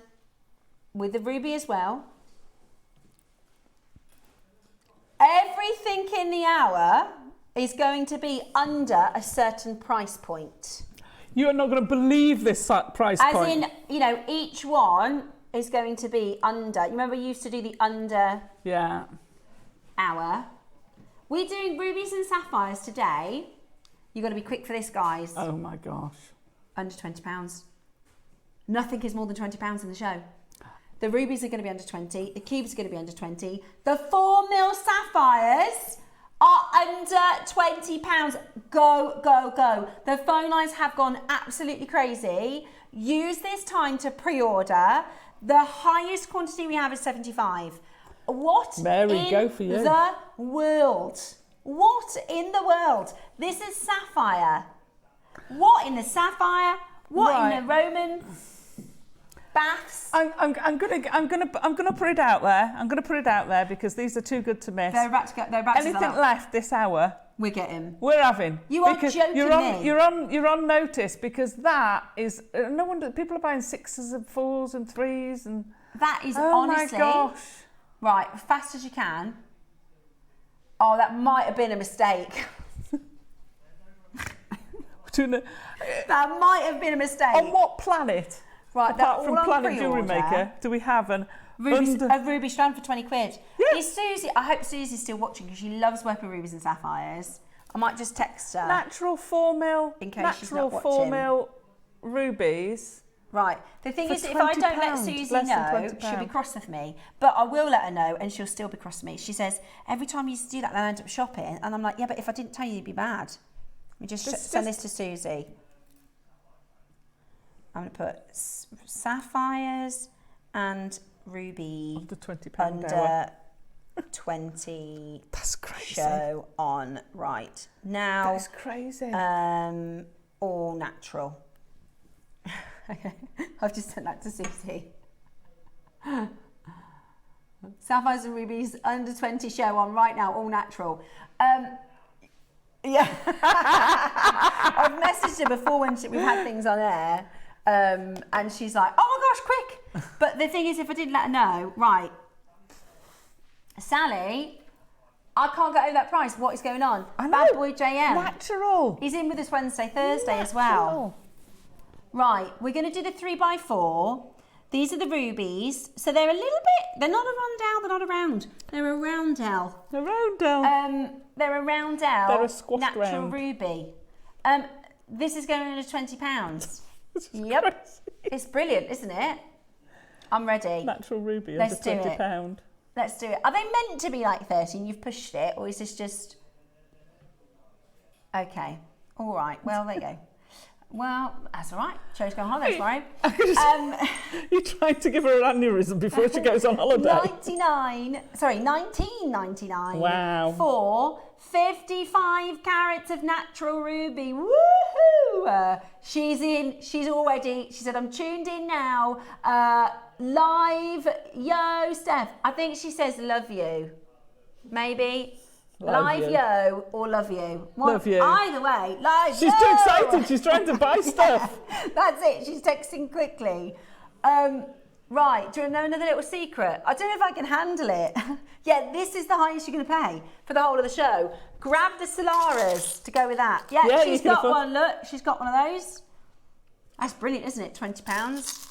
with the ruby as well. Everything in the hour is going to be under a certain price point. You are not going to believe this price point. As in, you know, each one is going to be under. You remember we used to do the under hour? We're doing rubies and sapphires today. You've got to be quick for this, guys. Oh my gosh. Under £20. Nothing is more than £20 in the show. The rubies are going to be under 20. The cubes are going to be under 20. The 4mm sapphires are under £20. Go, go, go. The phone lines have gone absolutely crazy. Use this time to pre-order. The highest quantity we have is 75. What Mary, go for you. The world? What in the world? This is sapphire. What in the sapphire? What in the Roman baths? I'm gonna put it out there. I'm gonna put it out there because these are too good to miss. They're about to go. They're about to Anything left this hour? We're getting. We're having. You are because joking me. You're on notice because that is no wonder people are buying 6s and 4s and 3s and. That is Oh honestly. my gosh. Right, fast as you can. Oh, that might have been a mistake. That might have been a mistake. On what planet? Right, apart from Planet Jewellery Maker, do we have a ruby strand for 20 quid? Yeah. Is Susie? I hope Susie's still watching because she loves working with rubies and sapphires. I might just text her. Natural 4mm. In case she's natural not watching. 4mm rubies. Right. The thing For is, if I don't let £20, Susie less than know, £20. she'll be cross with me. But I will let her know, and she'll still be cross with me. She says every time you do that, then I end up shopping, and I'm like, yeah, but if I didn't tell you, you'd be bad. Let me just send this to Susie. I'm going to put sapphires and ruby Under £20 under 20. That's crazy. Show on right now. That's crazy. All natural. Okay, I've just sent that to Susie. Sapphires and rubies under 20 show on right now, all natural. Yeah. I've messaged her before when we've had things on air, and she's like, oh my gosh, quick. But the thing is, if I didn't let her know, right, Sally, I can't get over that price. What is going on? I know. Bad boy JM. Natural. He's in with us Wednesday, Thursday as well. Right, we're going to do the 3x4. These are the rubies. So they're a little bit, they're not a rondelle, they're not a round. They're a roundelle. A roundelle. They're a roundelle. They're a squashed natural round. ruby. This is going under £20. Yep. Crazy. It's brilliant, isn't it? I'm ready. Natural ruby Let's under do it. £20. Let's do it. Are they meant to be like 30 and you've pushed it, or is this just... Okay. All right. Well, there you go. Well, that's all right. Cherry's going on holiday tomorrow. You're trying to give her an aneurysm before she goes on holiday. 19.99. Wow. For 55 carats of natural ruby. Woohoo! She's in. She's already. She said, I'm tuned in now. Live. Yo, Steph. I think she says love you. Maybe. Live yo or love you. Love you. Either way, live She's too excited. She's trying to buy stuff. That's it. She's texting quickly. Right, do you want to know another little secret? I don't know if I can handle it. Yeah, this is the highest you're going to pay for the whole of the show. Grab the Solaras to go with that. Yeah, she's got one, look. She's got one of those. That's brilliant, isn't it? £20.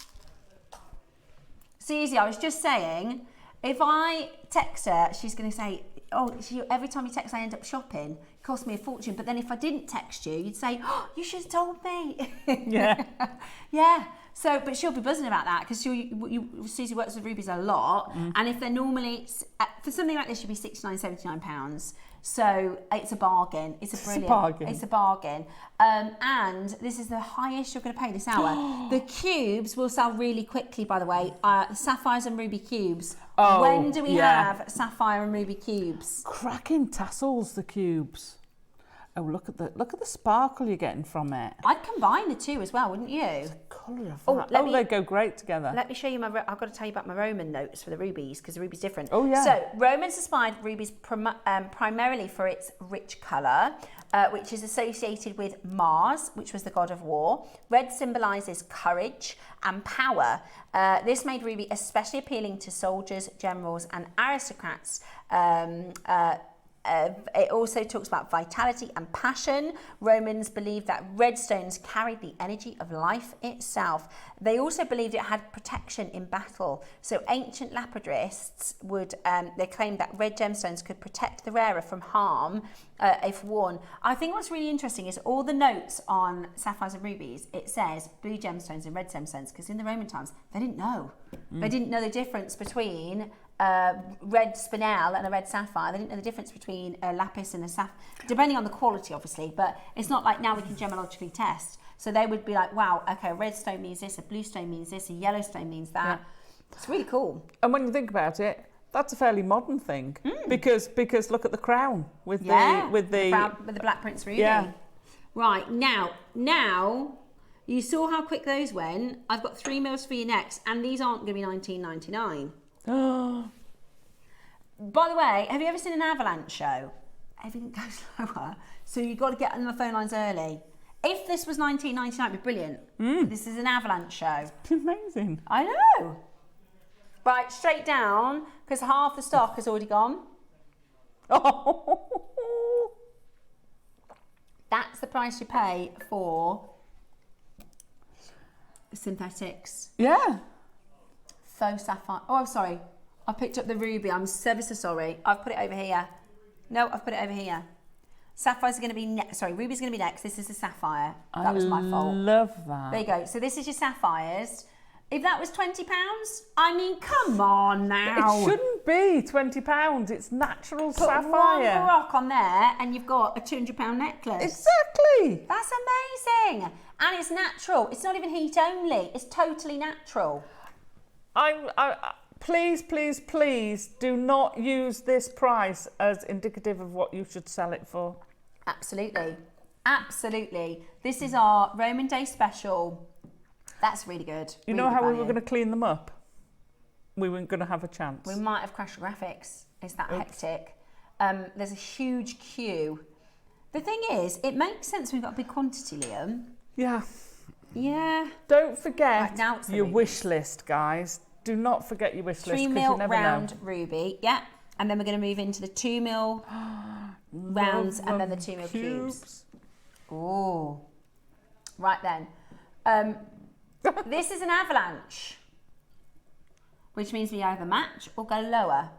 It's easy. I was just saying, if I text her, she's going to say, oh, every time you text, I end up shopping. It costs me a fortune. But then if I didn't text you, you'd say, oh, you should have told me. Yeah. Yeah. So, but she'll be buzzing about that because Susie works with rubies a lot. And if they're normally, for something like this, should be £69, £79. So it's a bargain. It's a bargain. And this is the highest you're going to pay this hour. The cubes will sell really quickly, by the way. Sapphires and ruby cubes. Oh, when do we have sapphire and ruby cubes? Cracking tassels, the cubes. Oh, look at the sparkle you're getting from it. I'd combine the two as well, wouldn't you? The colour of that. They go great together. Let me show you I've got to tell you about my Roman notes for the rubies because the ruby's different. Oh, yeah. So, Romans aspired rubies primarily for its rich colour, which is associated with Mars, which was the god of war. Red symbolises courage and power. This made ruby especially appealing to soldiers, generals, and aristocrats. It also talks about vitality and passion. Romans believed that red stones carried the energy of life itself. They also believed it had protection in battle. So ancient lapidarists they claimed that red gemstones could protect the wearer from harm if worn. I think what's really interesting is all the notes on sapphires and rubies, it says blue gemstones and red gemstones, because in the Roman times, they didn't know. They didn't know the difference between red spinel and a red sapphire. They didn't know the difference between a lapis and a sapphire, depending on the quality, obviously, but it's not like now we can gemologically test. So they would be like, wow, okay, a red stone means this, a blue stone means this, a yellow stone means that. Yeah. It's really cool. And when you think about it, that's a fairly modern thing because look at the crown with the Black Prince ruby. Yeah. Right, now you saw how quick those went. I've got 3 mils for you next, and these aren't going to be $19.99. By the way, have you ever seen an avalanche show? Everything goes lower, so you've got to get on the phone lines early. If this was $19.99, it'd be brilliant. This is an avalanche show. It's amazing. I know. Right, straight down, because half the stock has already gone. Oh. That's the price you pay for synthetics. Yeah. Faux sapphire. Oh, I'm sorry. I picked up the ruby. I'm so sorry. I've put it over here. No, I've put it over here. Sapphires are going to be next. Sorry, ruby's going to be next. This is the sapphire. That was my fault. I love that. There you go. So this is your sapphires. If that was £20, I mean, come on now. It shouldn't be £20. It's natural Put sapphire. one rock on there and you've got a £200 necklace. Exactly. That's amazing. And it's natural. It's not even heat only. It's totally natural. Please, please, please do not use this price as indicative of what you should sell it for. Absolutely. Absolutely. This is our Roman Day special. That's really good. You know how we were going to clean them up? We weren't going to have a chance. We might have crashed graphics. It's that hectic. There's a huge queue. The thing is, it makes sense we've got a big quantity, Liam. Yeah. Yeah. Don't forget right, now it's your wish list, guys. Do not forget your wish list. 3 mil round ruby. Yeah. And then we're going to move into the 2 mil rounds and then the 2 mil cubes. Oh. Right then. This is an avalanche, which means we either match or go lower.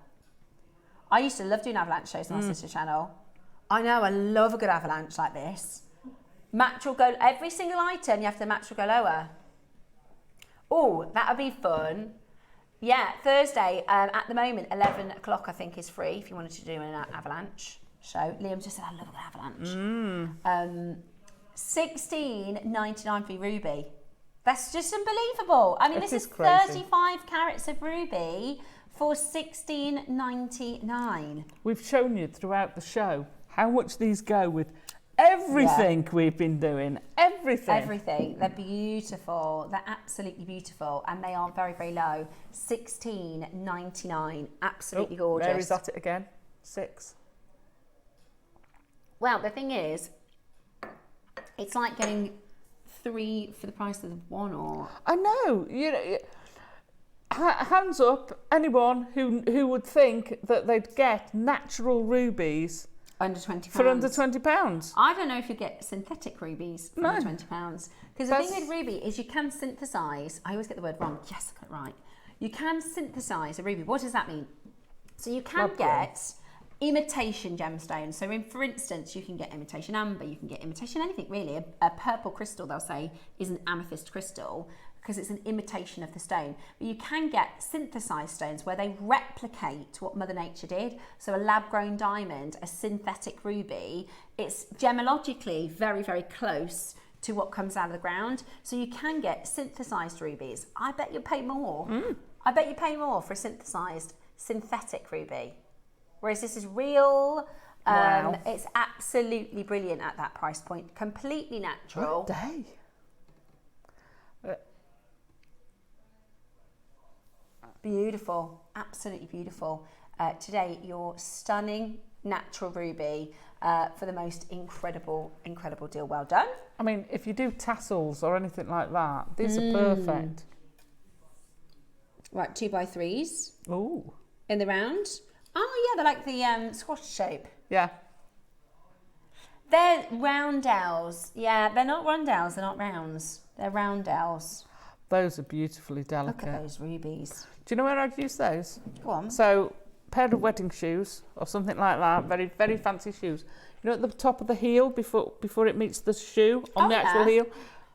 I used to love doing avalanche shows on my sister channel. I know, I love a good avalanche like this. Match or go, every single item you have to match or go lower. Oh, that would be fun. Yeah, Thursday, at the moment, 11 o'clock I think is free if you wanted to do an avalanche show. Liam just said, I love an avalanche. $16.99 for ruby. That's just unbelievable. I mean, this is 35 carats of ruby for $16.99. We've shown you throughout the show how much these go with everything we've been doing. Everything. They're beautiful. They're absolutely beautiful. And they are very, very low. $16.99. Absolutely gorgeous. Mary's at it again. 6. Well, the thing is, it's like getting 3 for the price of 1 or... I know. Hands up, anyone who would think that they'd get natural rubies under £20 for under £20. I don't know if you get synthetic rubies for under £20, because the thing with ruby is you can synthesize. I always get the word wrong. Yes, I got it right. You can synthesize a ruby. What does that mean? So you can get imitation gemstones. So for instance, you can get imitation amber, you can get imitation anything really. A purple crystal, they'll say, is an amethyst crystal because it's an imitation of the stone. But you can get synthesized stones where they replicate what Mother Nature did. So a lab-grown diamond, a synthetic ruby, it's gemologically very, very close to what comes out of the ground. So you can get synthesized rubies. I bet you pay more. I bet you pay more for a synthesized synthetic ruby. Whereas this is real. Wow. It's absolutely brilliant at that price point. Completely natural. What a day. Beautiful. Absolutely beautiful. Today, your stunning natural ruby for the most incredible deal. Well done. I mean, if you do tassels or anything like that, these are perfect. Right, 2x3s. Ooh. In the round. Oh yeah, they're like the squash shape. Yeah. They're roundels. Yeah, they're not rondels, they're not rounds. They're roundels. Those are beautifully delicate. Look at those rubies. Do you know where I'd use those? Go on. So, pair of wedding shoes or something like that, very, very fancy shoes. You know, at the top of the heel before it meets the shoe on the actual heel,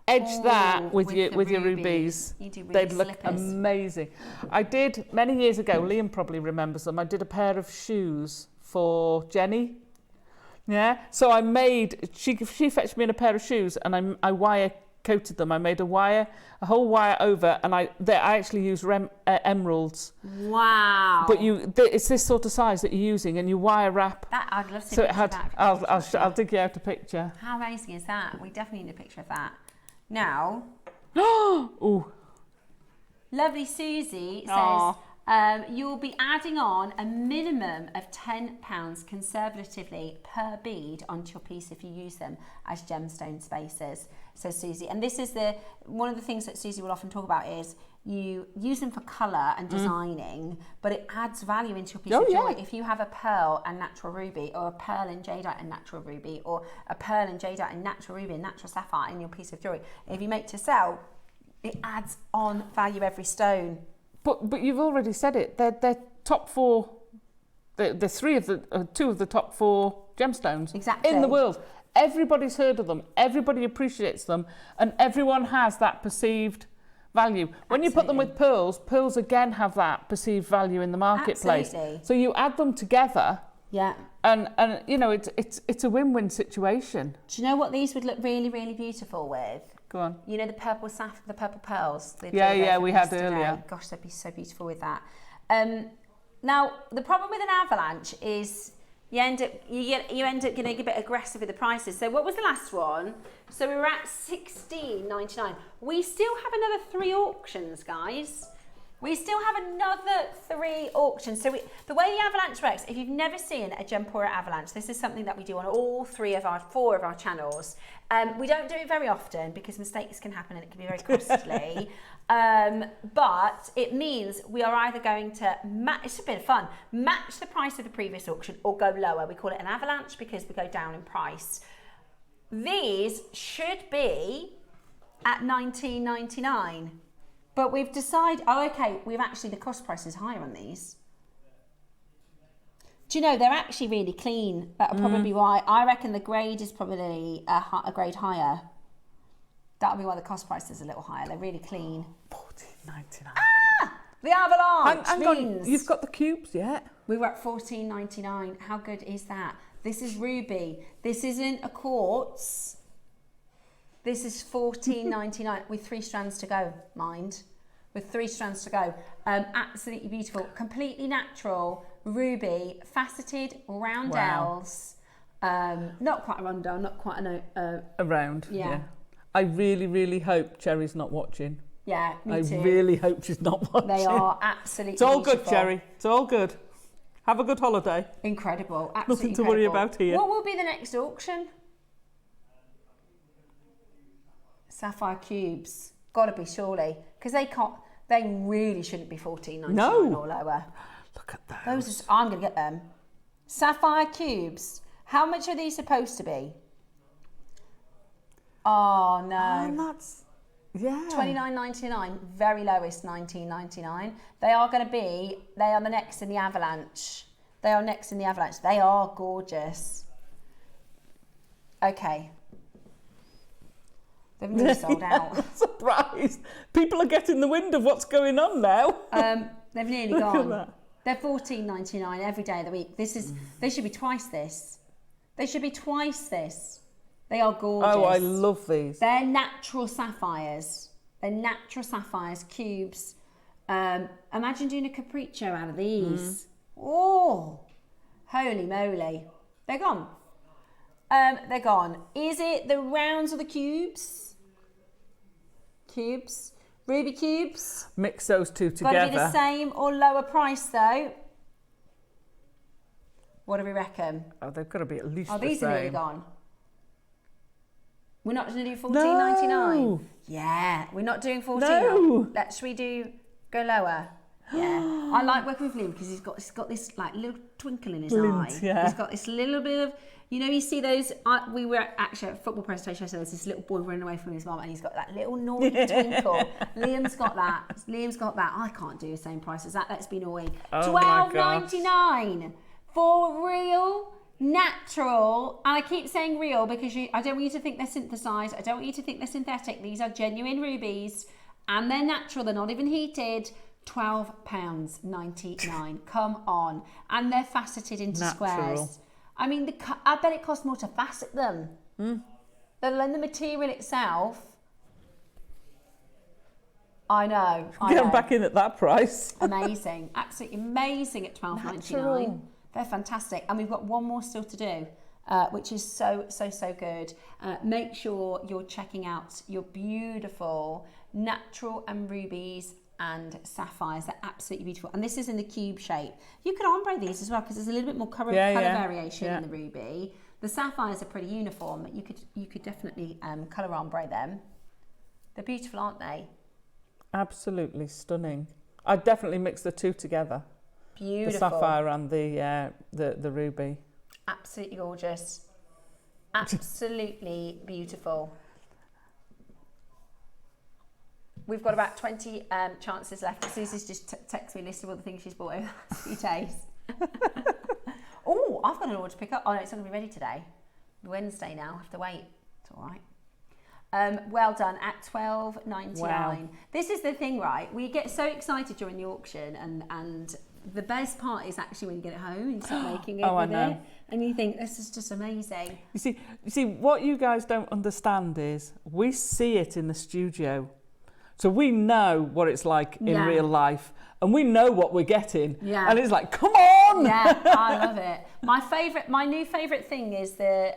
edge that with your rubies. You do ruby They'd look slippers. amazing. I did many years ago. Liam probably remembers them. I did a pair of shoes for Jenny. Yeah. So I made. She fetched me in a pair of shoes, and I wire coated them. I made a whole wire over, and I actually used emeralds. Wow. But it's this sort of size that you're using, and you wire wrap. That I'd love to see. So it had. I'll dig you out a picture. How amazing is that? We definitely need a picture of that. Now. Ooh. Lovely Susie says you'll be adding on a minimum of £10 conservatively per bead onto your piece if you use them as gemstone spacers, says Susie. And this is one of the things that Susie will often talk about is you use them for colour and designing, but it adds value into your piece of jewellery. If you have a pearl and natural ruby, or a pearl and jadeite and natural ruby, or a pearl and jadeite and natural ruby and natural sapphire in your piece of jewellery, if you make to sell, it adds on value every stone. But you've already said it. They're top four. They're two of the top four gemstones in the world. Everybody's heard of them. Everybody appreciates them, and everyone has that perceived value. When you put them with pearls again have that perceived value in the marketplace. Absolutely. So you add them together. Yeah. And you know it's a win-win situation. Do you know what these would look really, really beautiful with? Go on. You know the purple pearls. Yeah, we had earlier. Gosh, they'd be so beautiful with that. Now the problem with an avalanche is you end up getting a bit aggressive with the prices. So what was the last one? So we were at $16.99. We still have another 3 auctions, guys. We still have another 3 auctions. So the way the avalanche works, if you've never seen a Gempora avalanche, this is something that we do on all 4 of our channels. We don't do it very often because mistakes can happen and it can be very costly. But it means we are either going to it's a bit of fun, match the price of the previous auction or go lower. We call it an avalanche because we go down in price. These should be at $19.99. But we've decided, the cost price is higher on these. Do you know, they're actually really clean. That'll probably be why. I reckon the grade is probably a grade higher. That'll be why the cost price is a little higher. They're really clean. $14.99. The avalanche! Hang on, you've got the cubes yet? We were at $14.99. How good is that? This is ruby. This isn't a quartz. This is $14.99 with 3 strands to go, mind. With 3 strands to go. Absolutely beautiful. Completely natural, ruby, faceted roundels. Wow. Not quite a rondel, not quite a round. Yeah. I really, really hope Cherry's not watching. Yeah, me too. I really hope she's not watching. They are absolutely It's all beautiful. good, Cherry. It's all good. Have a good holiday. Incredible. Absolutely Nothing to worry about here. What will be the next auction? Sapphire cubes. Gotta be, surely. Because They really shouldn't be $14.99 or lower. Look at those. Those are, I'm going to get them. Sapphire cubes. How much are these supposed to be? Oh no. And that's, yeah. $29.99. Very lowest $19.99. They are the next in the avalanche. They are next in the avalanche. They are gorgeous. Okay. They've nearly sold out. Surprise! People are getting the wind of what's going on now. They've nearly Look gone. at that. They're $14.99 every day of the week. They should be twice this. They should be twice this. They are gorgeous. Oh, I love these. They're natural sapphires. They're natural sapphires, cubes. Imagine doing a capriccio out of these. Oh, holy moly. They're gone. They're gone. Is it the rounds or the cubes? Cubes. Ruby cubes. Mix those two together. Got to be the same or lower price though. What do we reckon? Oh, they've got to be at least the same. Oh, these are nearly gone. We're not going to do $14.99. No. Yeah, we're not doing $14. No. Should we do go lower? Yeah, I like working with Liam because he's got this like little twinkle in his eye. Yeah. He's got this little bit of, you see those. We were actually at a football presentation, so there's this little boy running away from his mum, and he's got that little naughty twinkle. Liam's got that. I can't do the same price as that. Let's be naughty. Oh $12.99 for real. Natural, and I keep saying real because I don't want you to think they're synthesized. I don't want you to think they're synthetic. These are genuine rubies, and they're natural. They're not even heated. £12.99. Come on, and they're faceted into squares. I mean, I bet it costs more to facet them. Let alone the material itself. I know. Get them back in at that price. Amazing, absolutely amazing at $12.99. They're fantastic. And we've got one more still to do, which is so good. Make sure you're checking out your beautiful natural and rubies and sapphires. They're absolutely beautiful. And this is in the cube shape. You could ombre these as well because there's a little bit more colour variation in the ruby. The sapphires are pretty uniform. You could definitely colour ombre them. They're beautiful, aren't they? Absolutely stunning. I'd definitely mix the two together. Beautiful. The sapphire and the ruby. Absolutely gorgeous. Absolutely beautiful. We've got about 20 chances left. Susie's just texted me a list of all the things she's bought over the last few days. Oh, I've got an order to pick up. Oh no, it's not going to be ready today. Wednesday now. I have to wait. It's all right. Well done at $12.99. Wow. This is the thing, right? We get so excited during the auction, and the best part is actually when you get it home and you start making it with it, and you think this is just amazing. You see, what you guys don't understand is we see it in the studio, so we know what it's like in real life, and we know what we're getting. Yeah. And it's like, come on! Yeah, I love it. My new favourite thing is the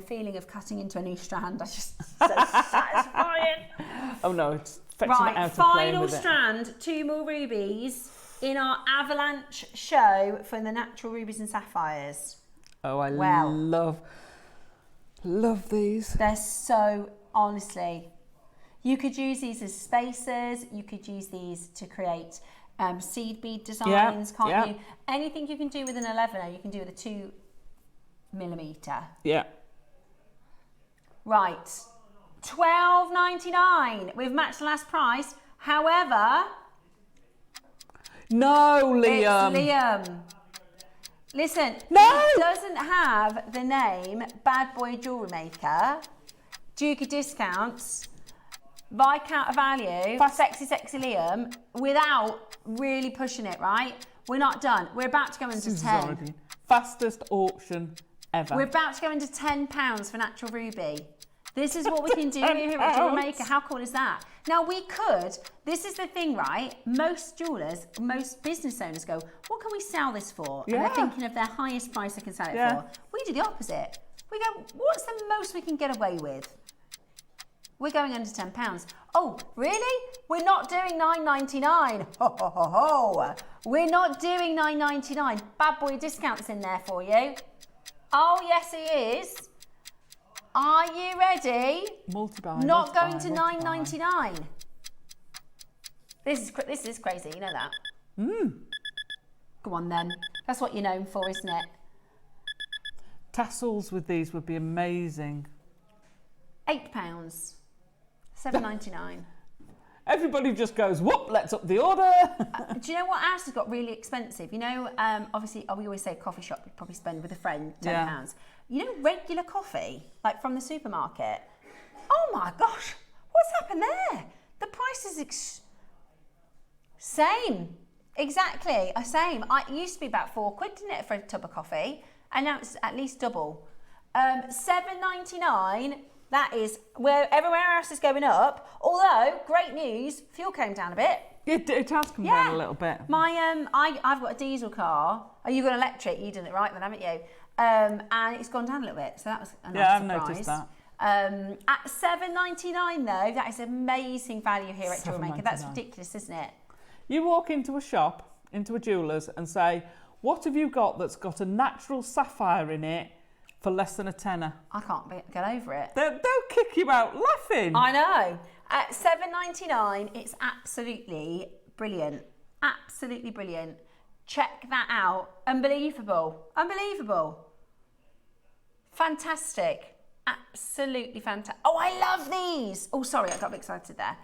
feeling of cutting into a new strand. I just so satisfying. Oh no, it's fetching it out and playing with it. Final strand, 2 more rubies in our avalanche show for the natural rubies and sapphires. Oh, I love these. They're so, honestly, you could use these as spacers. You could use these to create seed bead designs, can't you? Anything you can do with an 11er, you can do with a 2mm. Yeah. Right, $12.99. We've matched the last price. However, no, Liam. It's Liam. Listen, no! It doesn't have the name Bad Boy Jewellery Maker, Duke of Discounts, Viscount of Value, Sexy Liam, without really pushing it, right? We're not done. We're about to go into 10. Fastest auction ever. We're about to go into £10 for natural ruby. This is what we can do here at Jewellery Maker. How cool is that? Now we could, this is the thing, right? Most jewellers, most business owners go, what can we sell this for? And they're thinking of their highest price they can sell it for. We do the opposite. We go, what's the most we can get away with? We're going under £10. Oh, really? We're not doing $9.99. Ho, ho, ho, ho. We're not doing $9.99. Bad Boy Discounts in there for you. Oh, yes, he is. Are you ready? Multi-buy. Not going to $9.99. This is crazy, you know that? Go on then. That's what you're known for, isn't it? Tassels with these would be amazing. £8, $7.99. Everybody just goes, whoop, let's up the order. Do you know what else has got really expensive? You know, obviously, we always say a coffee shop, you probably spend with a friend £10. Yeah. You know, regular coffee, like from the supermarket. Oh my gosh, what's happened there? The price is same. Exactly, same. It used to be about £4, didn't it, for a tub of coffee? And now it's at least double. $7.99. That is where everywhere else is going up. Although, great news, fuel came down a bit. It has come down a little bit. My I've got a diesel car. Oh, you've got an electric. You done it right then, haven't you? And it's gone down a little bit. So that was a nice surprise. I've noticed that. At $7.99 though, that is amazing value here at JewelleryMaker. That's ridiculous, isn't it? You walk into a shop, into a jeweller's, and say, "What have you got that's got a natural sapphire in it for less than a tenner?" I can't get over it. They'll kick you out laughing. I know. At $7.99, it's absolutely brilliant. Absolutely brilliant. Check that out. Unbelievable. Unbelievable. Fantastic. Absolutely fantastic. Oh, I love these. Oh, sorry, I got a bit excited there.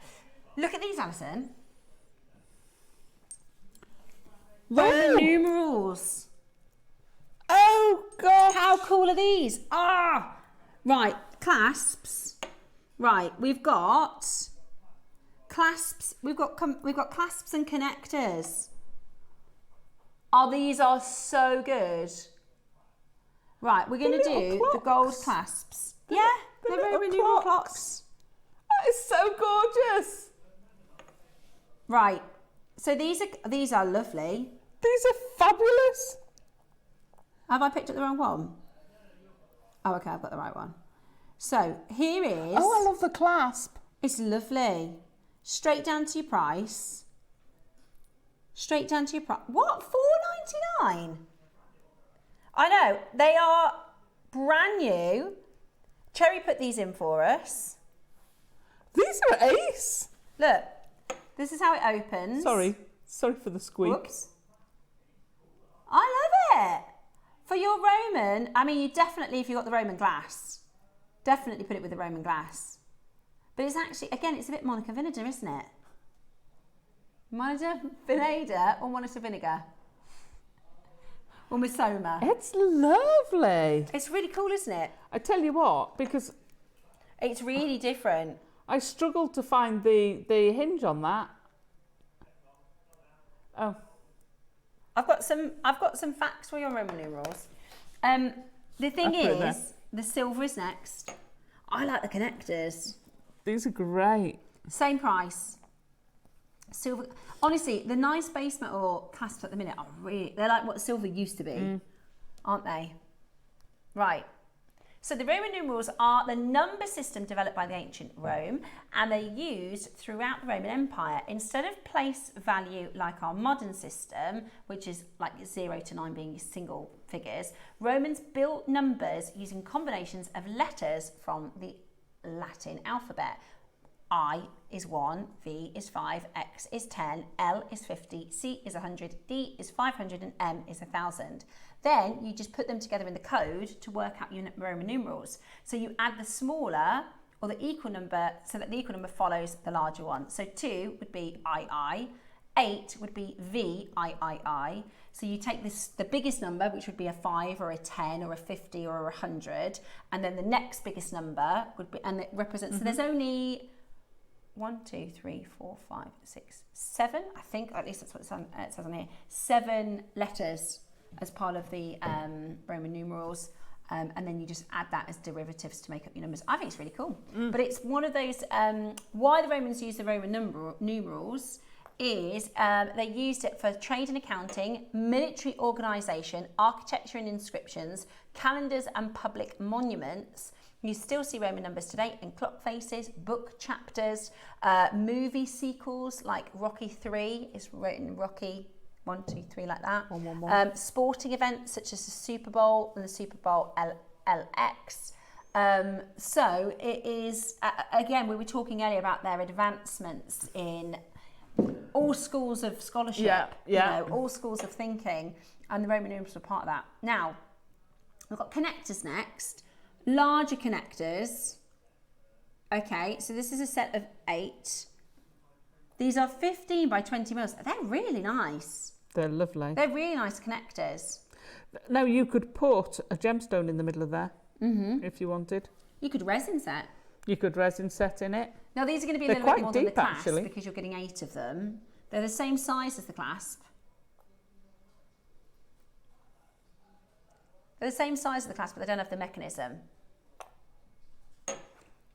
Look at these, Alison. Roman numerals. Oh, God. How cool are these? Ah! Right, clasps. Right, we've got clasps. We've got clasps and connectors. Oh, these are so good. Right, we're going to do the gold clasps. Yeah, they're Roman numeral clocks. That is so gorgeous. Right, so these are lovely. These are fabulous. Have I picked up the wrong one? Oh, okay, I've got the right one. So here is. Oh, I love the clasp. It's lovely. Straight down to your price. Straight down to your price. What? $4.99? I know. They are brand new. Cherry put these in for us. These are ace. Look, this is how it opens. Sorry for the squeak. Whoops. I love it. For your Roman, I mean, you definitely, if you've got the Roman glass, definitely put it with the Roman glass. But it's actually, again, it's a bit Monica vinegar, isn't it? Monica vinegar or Monica vinegar? Or Misoma? It's lovely. It's really cool, isn't it? I tell you what, because it's really different. I struggled to find the hinge on that. Oh. I've got some facts for your Roman numerals. The thing is, the silver is next. I like the connectors. These are great. Same price. Silver. Honestly, the nice base metal clasps at the minute are they're like what silver used to be, aren't they? Right. So the Roman numerals are the number system developed by the ancient Rome, and they're used throughout the Roman Empire. Instead of place value like our modern system, which is like 0 to 9 being single figures, Romans built numbers using combinations of letters from the Latin alphabet. I is 1, V is 5, X is 10, L is 50, C is 100, D is 500, and M is 1,000. Then you just put them together in the code to work out your Roman numerals. So you add the smaller or the equal number so that the equal number follows the larger one. So 2 would be II, 8 would be VIII. So you take the biggest number, which would be a 5 or a 10 or a 50 or a 100, and then the next biggest number would be, and it represents, so there's only 1, 2, 3, 4, 5, 6, 7, I think, at least that's what it says on here, 7 letters as part of the Roman numerals, and then you just add that as derivatives to make up your numbers. I think it's really cool. But it's one of those, why the Romans use the Roman numerals is they used it for trade and accounting, military organisation, architecture and inscriptions, calendars and public monuments. You still see Roman numbers today in clock faces, book chapters, movie sequels like Rocky 3 is written Rocky 1, 2, 3 like that. 1, 1, 1. Sporting events such as the Super Bowl and the Super Bowl LX. So it is, again, we were talking earlier about their advancements in all schools of scholarship, you know, all schools of thinking, and the Roman numerals were part of that. Now, we've got connectors next, larger connectors. Okay, so this is a set of 8. These are 15 by 20 mils. They're really nice. They're lovely. They're really nice connectors. Now, you could put a gemstone in the middle of there if you wanted. You could resin set. You could resin set in it. Now, these are going to be a They're little bit quite more than the deep, clasp actually. because you're getting 8 of them. They're the same size as the clasp. They're the same size as the clasp, but they don't have the mechanism.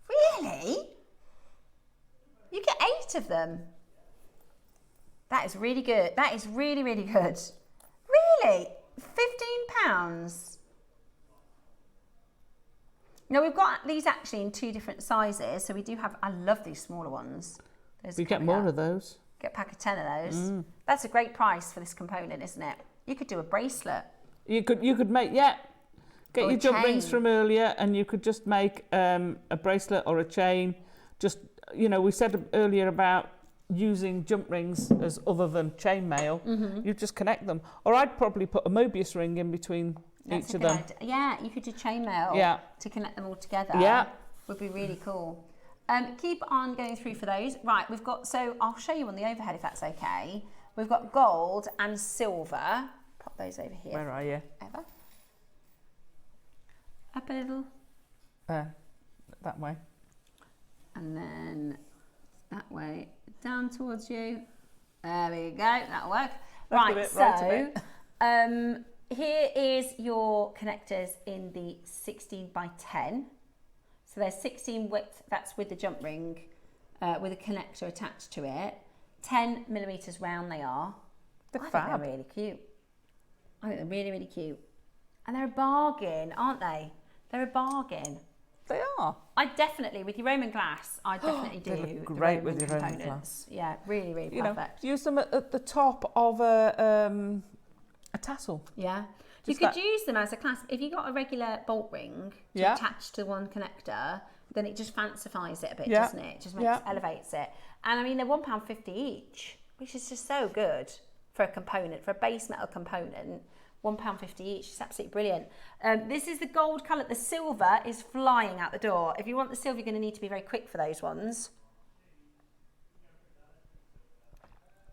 Really? You get 8 of them. That is really good. That is really, really good. Really? £15? Now, we've got these actually in 2 different sizes. So we do have, I love these smaller ones. You get more of those. Get a pack of 10 of those. That's a great price for this component, isn't it? You could do a bracelet. You could make, get Or your a jump rings chain. from earlier, and you could just make a bracelet or a chain. Just, you know, we said earlier about using jump rings as other than chainmail. You just connect them. Or I'd probably put a Mobius ring in between That's each a of good them. idea. Yeah, you could do chainmail Yeah. to connect them all together. Yeah. Would be really cool. Keep on going through for those. Right, we've got, so I'll show you on the overhead if that's okay. We've got gold and silver. Pop those over here. Where are you? Over. Up a little. That way. And then that way, down towards you. There we go, that'll work. Right, Right, right a so here is your connectors in the 16 by 10. So there's 16 width, that's with the jump ring, with a connector attached to it. 10 millimetres round they are. I think they're really cute. I think they're really, really cute. And they're a bargain, aren't they? They're a bargain. They are. I definitely, with your Roman glass, I definitely do. They look the great Roman with your Roman components. Yeah, really, really You know, perfect. use them at the top of a tassel. Yeah. You Just could use them as a clasp. If you got a regular bolt ring to Yeah. attach to one connector, then it just fancifies it a bit, Yeah. doesn't it? It just elevates it. And I mean, they're £1.50 each, which is just so good for a component, for a base metal component. £1.50 each. It's absolutely brilliant. This is the gold colour. The silver is flying out the door. If you want the silver, you're going to need to be very quick for those ones.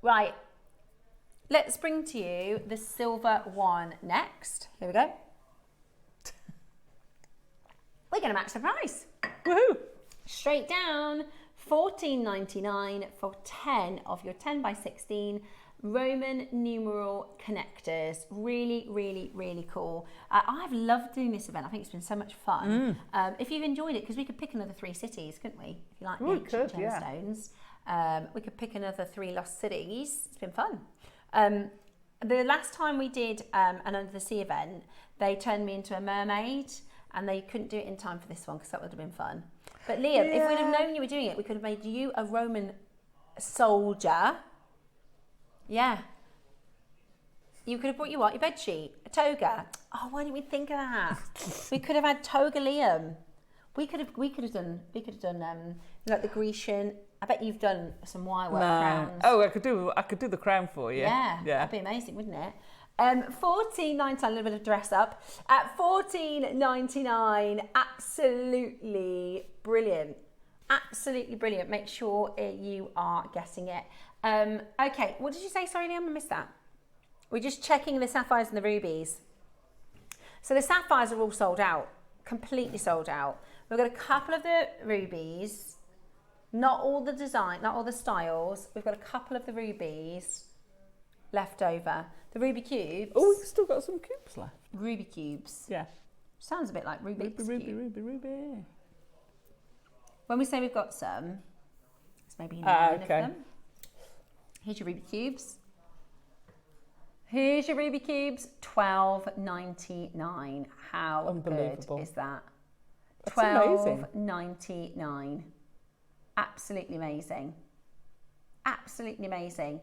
Right. Let's bring to you the silver one next. Here we go. We're going to match the price. Woohoo! Straight down, $14.99 for 10 of your 10 by 16 Roman numeral connectors. Really, really, really cool. I've loved doing this event. I think it's been so much fun. If you've enjoyed it, because we could pick another 3 cities, couldn't we? If you like the ancient gemstones. We could pick another 3 lost cities. It's been fun. The last time we did an Under the Sea event, they turned me into a mermaid, and they couldn't do it in time for this one because that would have been fun. But Liam, if we'd have known you were doing it, we could have made you a Roman soldier. Yeah. You could have brought you what? Your bed sheet, a toga. Oh, why didn't we think of that? We could have had toga Liam. We could have done like the Grecian. I bet you've done some wire work crowns. Oh, I could do the crown for you. Yeah. That'd be amazing, wouldn't it? $14.99, a little bit of dress up. At $14.99, absolutely brilliant. Absolutely brilliant. Make sure you are getting it. Okay, what did you say? Sorry, Liam, I missed that. We're just checking the sapphires and the rubies. So the sapphires are all sold out, completely sold out. We've got a couple of the rubies, not all the design, not all the styles. We've got a couple of the rubies left over. The ruby cubes. Oh, we've still got some cubes left. Ruby cubes. Yeah. Sounds a bit like Rubik's Cube. Ruby. When we say we've got some, it's maybe 9 of okay. them. Here's your ruby cubes. Here's your ruby cubes, $12.99. How good is that? That's amazing. $12.99. Absolutely amazing. Absolutely amazing.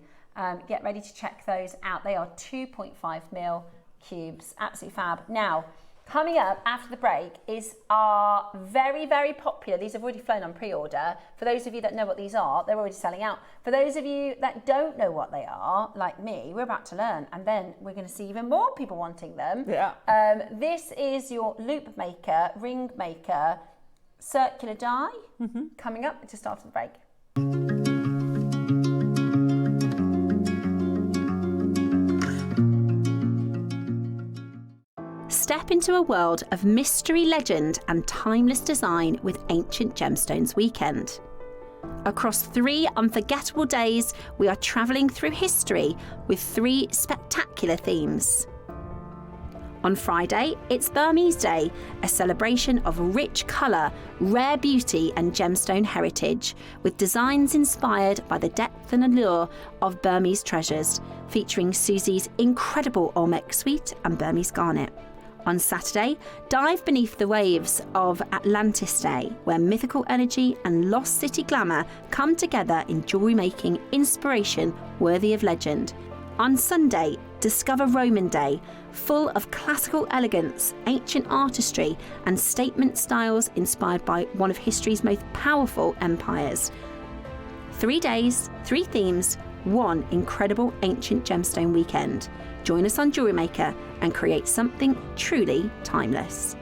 Get ready to check those out. They are 2.5 mil cubes. Absolutely fab. Now, Coming up after the break is our very, very popular, these have already flown on pre-order. For those of you that know what these are, they're already selling out. For those of you that don't know what they are, like me, we're about to learn, and then we're going to see even more people wanting them. Yeah. This is your loop maker, ring maker, circular die, coming up just after the break. Step into a world of mystery, legend and timeless design with Ancient Gemstones Weekend. Across 3 unforgettable days, we are travelling through history with 3 spectacular themes. On Friday, it's Burmese Day, a celebration of rich colour, rare beauty and gemstone heritage, with designs inspired by the depth and allure of Burmese treasures, featuring Susie's incredible Olmec suite and Burmese garnet. On Saturday, dive beneath the waves of Atlantis Day, where mythical energy and lost city glamour come together in jewellery making inspiration worthy of legend. On Sunday, discover Roman Day, full of classical elegance, ancient artistry and statement styles inspired by one of history's most powerful empires. 3 days, 3 themes, 1 incredible ancient gemstone weekend. Join us on Jewellery Maker and create something truly timeless.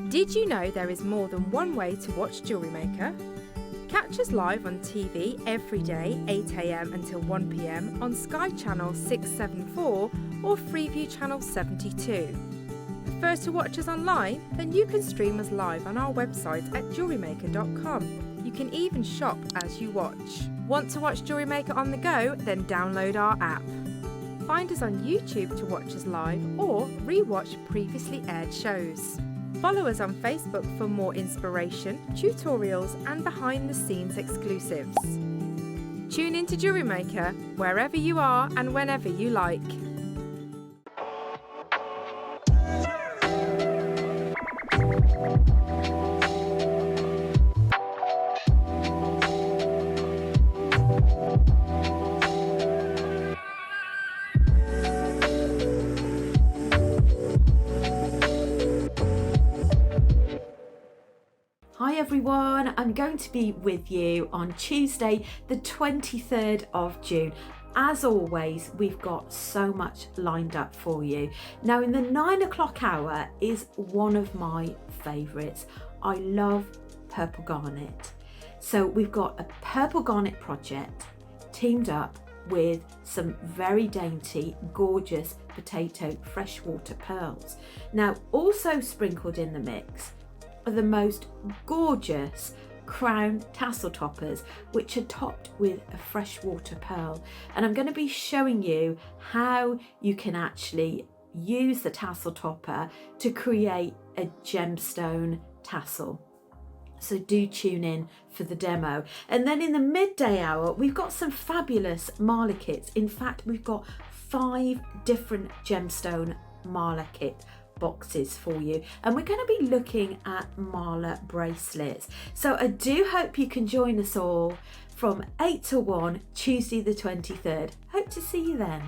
Did you know there is more than one way to watch Jewellery Maker? Catch us live on TV every day, 8 a.m. until 1 p.m. on Sky Channel 674 or Freeview Channel 72. Prefer to watch us online? Then you can stream us live on our website at JewelleryMaker.com. You can even shop as you watch. Want to watch Jewellery Maker on the go? Then download our app. Find us on YouTube to watch us live or re-watch previously aired shows. Follow us on Facebook for more inspiration, tutorials and behind-the-scenes exclusives. Tune in to Jewellery Maker wherever you are and whenever you like. Hi everyone, I'm going to be with you on Tuesday the 23rd of June. As always, we've got so much lined up for you. Now in the 9 o'clock hour is one of my favourites. I love purple garnet. So we've got a purple garnet project teamed up with some very dainty, gorgeous potato freshwater pearls. Now also sprinkled in the mix are the most gorgeous crown tassel toppers, which are topped with a freshwater pearl. And I'm going to be showing you how you can actually use the tassel topper to create a gemstone tassel. So do tune in for the demo. And then in the midday hour, we've got some fabulous mala kits. In fact, we've got 5 different gemstone mala kit boxes for you, and we're going to be looking at mala bracelets. So I do hope you can join us all from 8 to 1 Tuesday the 23rd. Hope to see you then.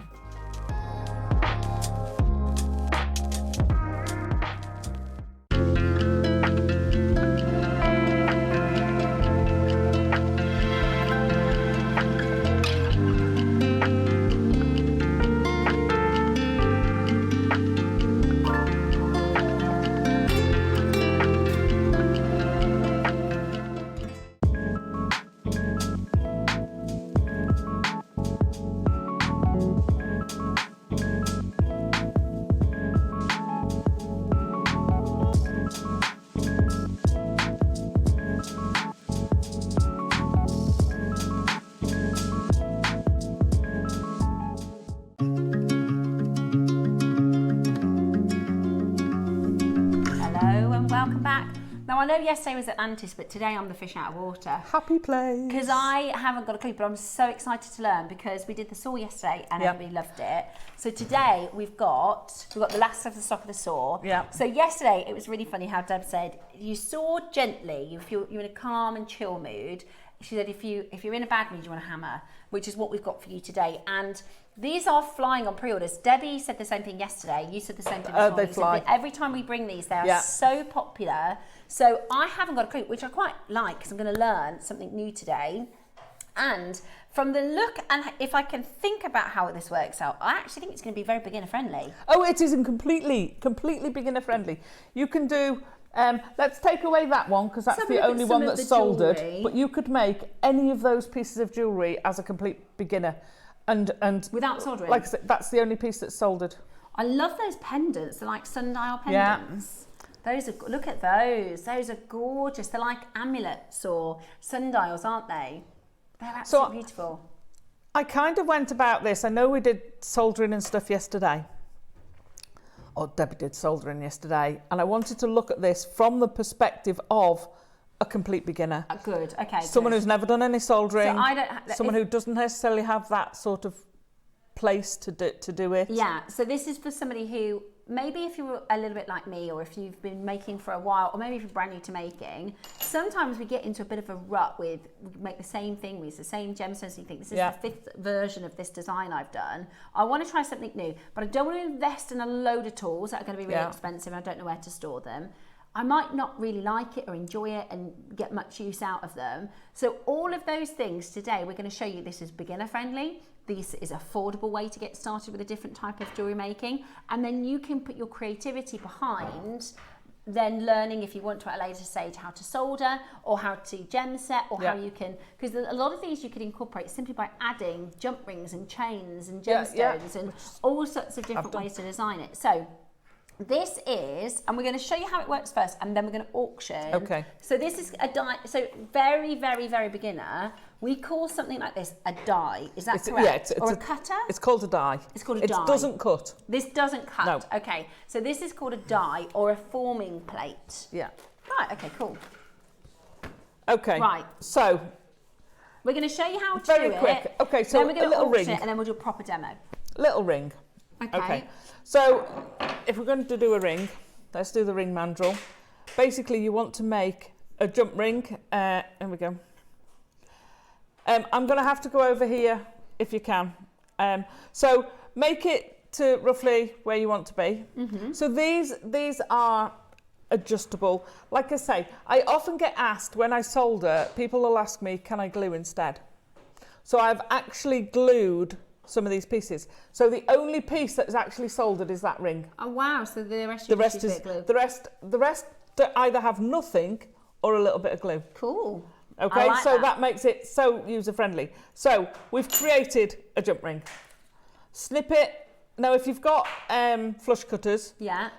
I know yesterday was Atlantis, but today I'm the fish out of water. Happy place. Because I haven't got a clue, but I'm so excited to learn because we did the saw yesterday and everybody loved it. So today we've got the last of the stock of the saw. Yeah. So yesterday it was really funny how Deb said, you saw gently, if you're in a calm and chill mood. She said, if you're in a bad mood, you want a hammer, which is what we've got for you today. And these are flying on pre-orders. Debbie said the same thing yesterday. You said the same thing this morning. They fly. Every time we bring these, they are so popular. So I haven't got a clue, which I quite like because I'm going to learn something new today. And from the look, and if I can think about how this works out, I actually think it's going to be very beginner friendly. Oh, it isn't completely beginner friendly. You can do. Let's take away that one because that's the only one that's soldered. But you could make any of those pieces of jewellery as a complete beginner, and without soldering. Like I said, that's the only piece that's soldered. I love those pendants. They're like sundial pendants. Those are, look at those. Those are gorgeous. They're like amulets or sundials, aren't they? They're absolutely beautiful. I kind of went about this. I know we did soldering and stuff yesterday. Or Debbie did soldering yesterday, and I wanted to look at this from the perspective of a complete beginner. Good, okay. Someone who's never done any soldering, So someone who doesn't necessarily have that sort of place to do it. Yeah, so this is for somebody who, maybe if you're a little bit like me, or if you've been making for a while, or maybe if you're brand new to making, sometimes we get into a bit of a rut with, we make the same thing, we use the same gemstones, and you think this is the 5th version of this design I've done. I want to try something new, but I don't want to invest in a load of tools that are going to be really expensive and I don't know where to store them. I might not really like it or enjoy it and get much use out of them. So all of those things today, we're going to show you this is beginner friendly. This is an affordable way to get started with a different type of jewellery making. And then you can put your creativity behind then learning, if you want to at a later stage, how to solder or how to gem set or how you can, because a lot of these you could incorporate simply by adding jump rings and chains and gemstones and all sorts of different ways to design it. So this is, and we're going to show you how it works first, and then we're going to auction. Okay. So this is a die. So very, very, very beginner. We call something like this a die. Is that correct? Yeah, it's or a cutter? It's called a die. It's called a die. It doesn't cut. This doesn't cut. No. Okay. So this is called a die or a forming plate. Yeah. Right. Okay. Cool. Okay. Right. So we're going to show you how to very do quick. it. Okay. So then we're going to little auction ring. it, and then we'll do a proper demo. Little ring. Okay. So if we're going to do a ring, let's do the ring mandrel. Basically, you want to make a jump ring. Here we go. I'm going to have to go over here if you can. So make it to roughly where you want to be. Mm-hmm. So these are adjustable. Like I say, I often get asked when I solder, people will ask me, can I glue instead? So I've actually glued some of these pieces. So the only piece that's actually soldered is that ring. Oh wow! So the rest is glue. The rest either have nothing or a little bit of glue. Cool. Okay, like so that makes it so user friendly. So we've created a jump ring. Snip it. Now if you've got flush cutters,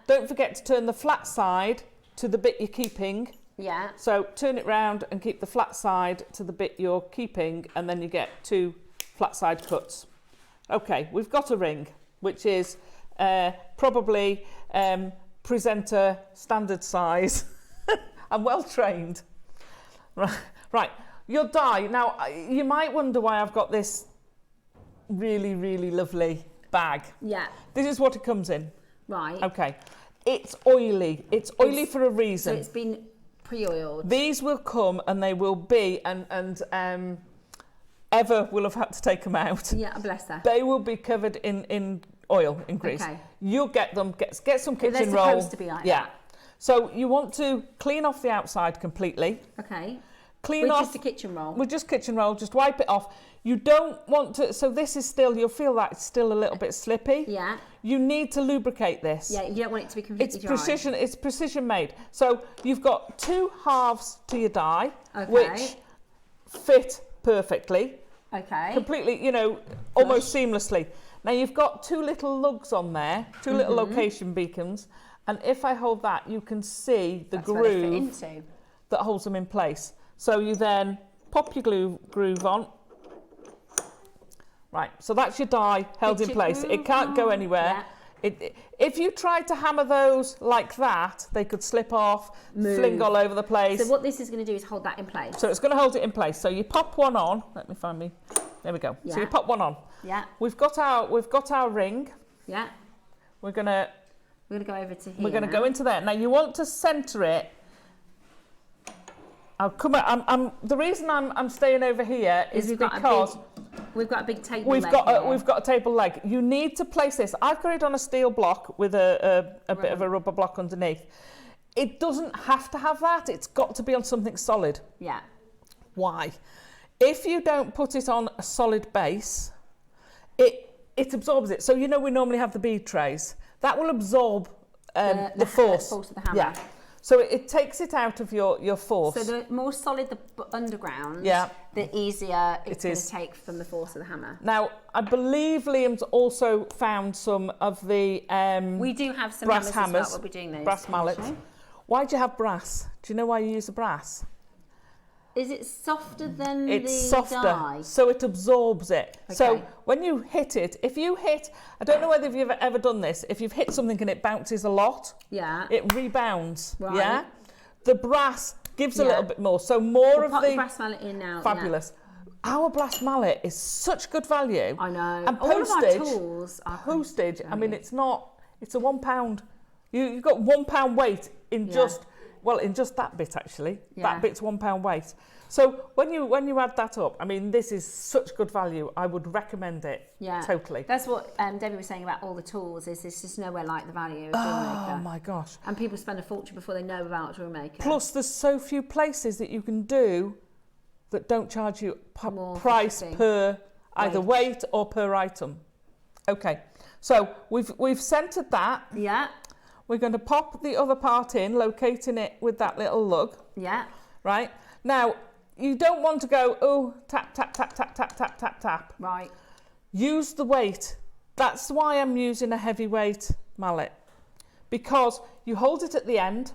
don't forget to turn the flat side to the bit you're keeping. Yeah. So turn it round and keep the flat side to the bit you're keeping, and then you get 2 flat side cuts. Okay, we've got a ring, which is probably presenter standard size. I'm well trained. Right, your die. Now, you might wonder why I've got this really, really lovely bag. Yeah. This is what it comes in. Right. Okay. It's oily. It's oily for a reason. So it's been pre-oiled. These will come and they will be, and Eva will have had to take them out. Yeah, bless her. They will be covered in oil, in grease. Okay. You'll get them, get some kitchen They're roll. supposed to be like that. So you want to clean off the outside completely. Okay. Clean off. With just a kitchen roll. With just kitchen roll, just wipe it off. You don't want to, so this is still, you'll feel that it's still a little bit slippy. Yeah. You need to lubricate this. Yeah, you don't want it to be completely dry. It's precision made. So you've got 2 halves to your die, Okay. which fit perfectly. Okay. Completely, almost seamlessly. Now you've got 2 little lugs on there, 2 little location beacons, and if I hold that, you can see the groove that holds them in place. So you then pop your groove on. Right, so that's your die held in place. It can't go anywhere. If you tried to hammer those like that, they could slip off, fling all over the place. So what this is going to do is hold that in place. So it's going to hold it in place. So you pop one on. Let me find me. There we go. Yeah. So you pop one on. Yeah. We've got our ring. Yeah. We're gonna go over to here. We're gonna go into there. Now you want to centre it. I'll come. The reason I'm staying over here is because we've got a big table. We've got a table leg. You need to place this. I've got it on a steel block with a bit of a rubber block underneath. It doesn't have to have that. It's got to be on something solid. Yeah. Why? If you don't put it on a solid base, it absorbs it. So we normally have the bead trays. That will absorb the force. The force of the hammer. Yeah. So it takes it out of your force. So the more solid the underground, the easier it's going to take from the force of the hammer. Now, I believe Liam's also found some of the we do have some brass hammers. As well. We'll be doing those. Brass mallets. Why do you have brass? Do you know why you use the brass? Is it softer than it's the softer, dye? so it absorbs it. Okay. So when you hit it, I don't know whether you've ever done this, if you've hit something and it bounces a lot, it rebounds, yeah? The brass gives a little bit more, so more of the brass mallet in now. Fabulous. Yeah. Our brass mallet is such good value. I know. And all of our tools are postage. I mean, it's a £1. You've got £1 weight in just that bit actually. Yeah. That bit's £1 weight. So when you add that up, I mean, this is such good value. I would recommend it. Yeah, totally. That's what Debbie was saying about all the tools. Is there's just nowhere like the value of JewelleryMaker. Oh my gosh! And people spend a fortune before they know about JewelleryMaker. Plus, there's so few places that you can do that don't charge you price per either weight or per item. Okay, so we've centered that. Yeah. We're going to pop the other part in, locating it with that little lug. Yeah. Right. Now, you don't want to go, tap, tap, tap, tap, tap, tap, tap, tap. Right. Use the weight. That's why I'm using a heavyweight mallet. Because you hold it at the end,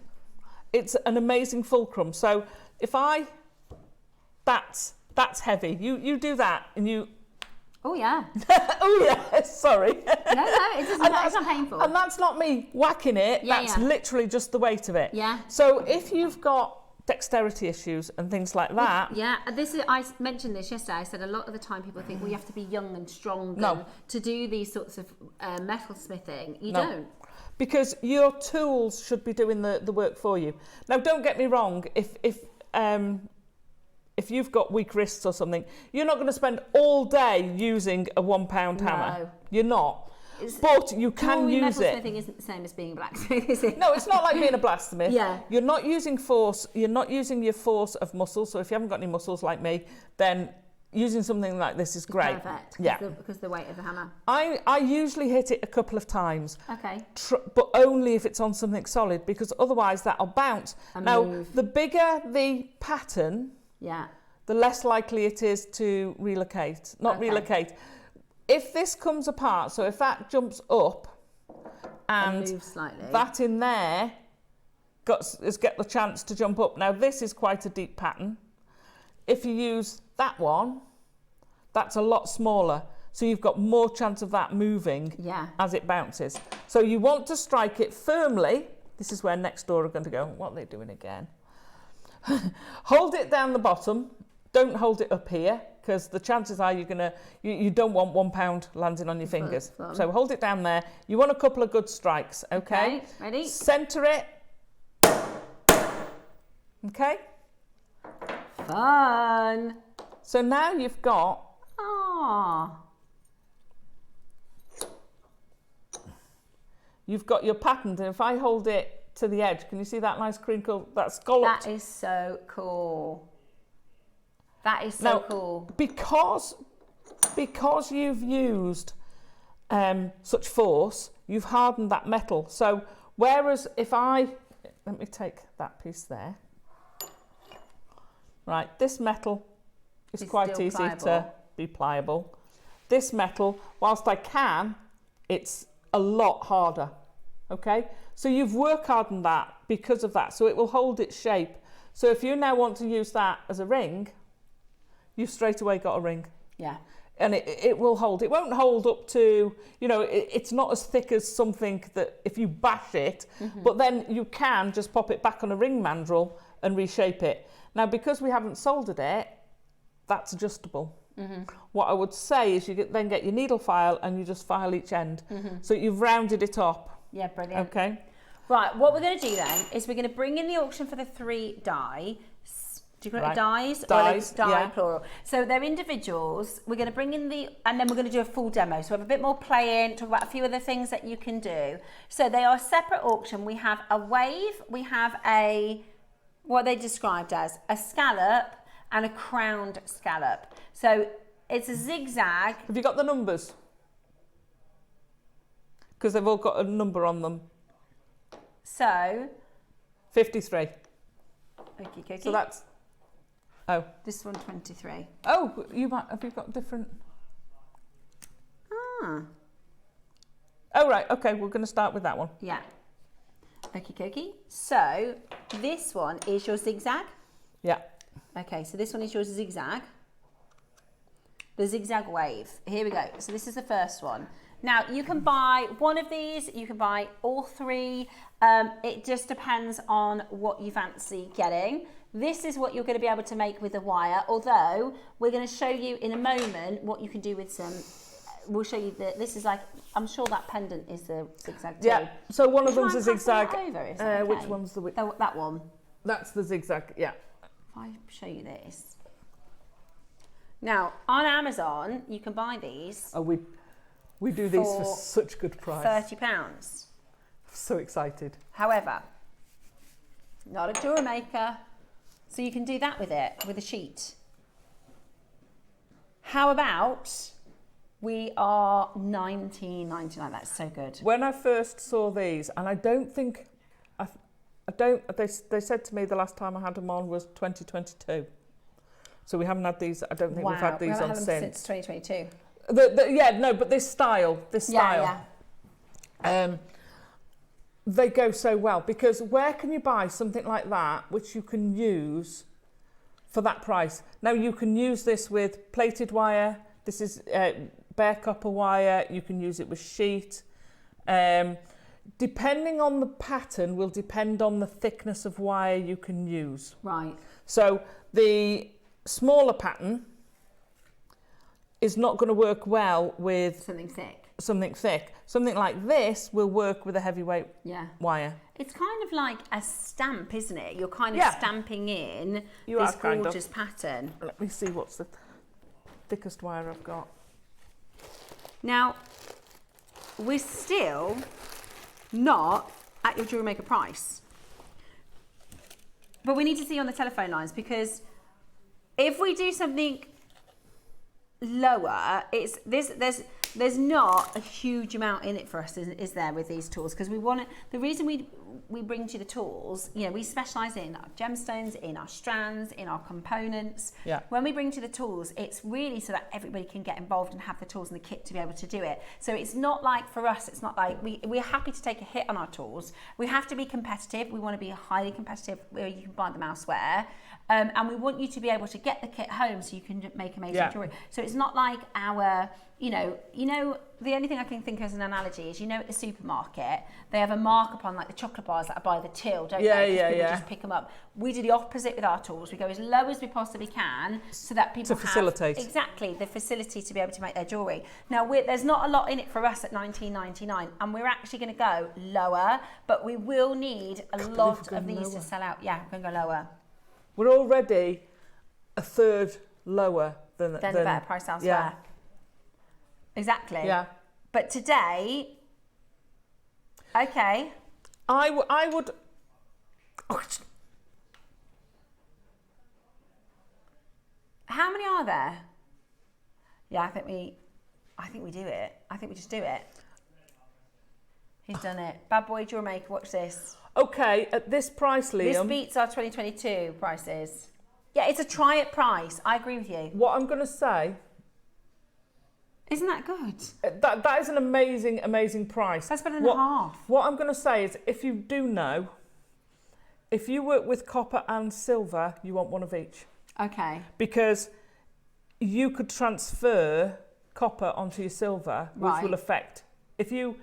it's an amazing fulcrum. So if that's heavy. You do that and you... Oh yeah. Oh yeah, sorry. No, it's not painful. And that's not me whacking it, that's literally just the weight of it. Yeah. So if you've got dexterity issues and things like that. Yeah, I mentioned this yesterday. I said a lot of the time people think, well, you have to be young and strong to do these sorts of metal smithing. You don't. Because your tools should be doing the work for you. Now, don't get me wrong, if you've got weak wrists or something, you're not going to spend all day using a £1 hammer. You're not. But you can use it. Metalsmithing isn't the same as being a blacksmith, is it? No, it's not like being a blacksmith. Yeah. You're not using force. You're not using your force of muscles. So if you haven't got any muscles like me, then using something like this is great. Perfect. Because the weight of the hammer. I usually hit it a couple of times. Okay. But only if it's on something solid, because otherwise that'll bounce. Now, move. The bigger the pattern, the less likely it is to relocate. Relocate. If this comes apart, so if that jumps up and moves slightly, that in there has got the chance to jump up. Now this is quite a deep pattern. If you use that one, that's a lot smaller. So you've got more chance of that moving as it bounces. So you want to strike it firmly. This is where next door are going to go, what are they doing again? Hold it down the bottom. Don't hold it up here, because the chances are you don't want £1 landing on your fingers. So hold it down there. You want a couple of good strikes, okay? Ready? Centre it. Okay? Fun. So now you've got... You've got your pattern, and if I hold it to the edge, can you see that nice crinkle, that scalloped? That is so cool. That is so cool. Because you've used such force, you've hardened that metal. So whereas if let me take that piece there. Right, this metal is quite easy to be pliable. This metal, whilst it's a lot harder. Okay, so you've work hardened that because of that, so it will hold its shape. So if you now want to use that as a ring, you've straight away got a ring. Yeah. and it will hold. It won't hold up to, you know, it's not as thick as something that if you bash it, but then you can just pop it back on a ring mandrel and reshape it. Now, because we haven't soldered it, that's adjustable. What I would say is you then get your needle file and you just file each end. So you've rounded it up. Yeah, brilliant. Okay. Right, what we're going to do then is we're going to bring in the auction for the 3 die. Do you call it dies? Dies, die, yeah. plural. So they're individuals. We're going to bring in and then we're going to do a full demo. So we have a bit more play in, talk about a few other things that you can do. So they are a separate auction. We have a wave, we have what they described as a scallop and a crowned scallop. So it's a zigzag. Have you got the numbers? Because they've all got a number on them. So 53. Okay. So that's. Oh. This one 23. Oh, have you got different? Ah. Oh right. Okay, we're going to start with that one. Yeah. Okay. So this one is your zigzag. Yeah. Okay, so this one is your zigzag. The zigzag wave. Here we go. So this is the first one. Now, you can buy one of these, you can buy all 3. It just depends on what you fancy getting. This is what you're going to be able to make with the wire, although we're going to show you in a moment what you can do with some. We'll show you that this is like, I'm sure that pendant is the zigzag too. Yeah, so one of them's a zigzag. Okay? Which one's the... That one. That's the zigzag, yeah. If I show you this. Now, on Amazon, you can buy these. Oh, we do these for such good price. £30. So excited. However, not a JewelleryMaker, so you can do that with it, with a sheet. How about we are £19.99? That's so good. When I first saw these, and I don't think, they said to me the last time I had them on was 2022. So we haven't had these, I don't think we've had these on since. Since 2022. But this style. Yeah. They go so well, because where can you buy something like that which you can use for that price? Now you can use this with plated wire. This is bare copper wire. You can use it with sheet. Depending on the pattern will depend on the thickness of wire you can use. Right. So the smaller pattern is not going to work well with something thick. Something like this will work with a heavyweight wire. It's kind of like a stamp, isn't it? You're kind of stamping in this gorgeous pattern. Let me see what's the thickest wire I've got. Now, we're still not at your JewelleryMaker price. But we need to see on the telephone lines, because if we do something lower, there's not a huge amount in it for us, is there, with these tools? Because the reason we bring to you the tools, you know, we specialise in our gemstones, in our strands, in our components. Yeah. When we bring to the tools, it's really so that everybody can get involved and have the tools and the kit to be able to do it. So it's not like, for us, it's not like we're happy to take a hit on our tools. We have to be competitive. We want to be highly competitive where you can buy them elsewhere. And we want you to be able to get the kit home so you can make amazing jewellery. So it's not like our, you know, the only thing I can think as an analogy is, you know, at the supermarket, they have a markup on like the chocolate bars that are by the till, don't they? People just pick them up. We do the opposite with our tools. We go as low as we possibly can so that people facilitate. Exactly, the facility to be able to make their jewellery. Now, there's not a lot in it for us at $19.99, and we're actually going to go lower, but we will need a lot of these to sell out. Yeah, we're going to go lower. We're already a third lower than the better price elsewhere. Yeah. Exactly. Yeah. But today, okay. I would. How many are there? Yeah, I think we do it. I think we just do it. He's done it. Bad boy JewelleryMaker, watch this. Okay, at this price, Liam. This beats our 2022 prices. Yeah, it's a try it price. I agree with you. What I'm going to say. Isn't that good? That is an amazing, amazing price. That's better than half. What I'm going to say is, if you do know, if you work with copper and silver, you want one of each. Okay. Because you could transfer copper onto your silver, which Right. will affect if you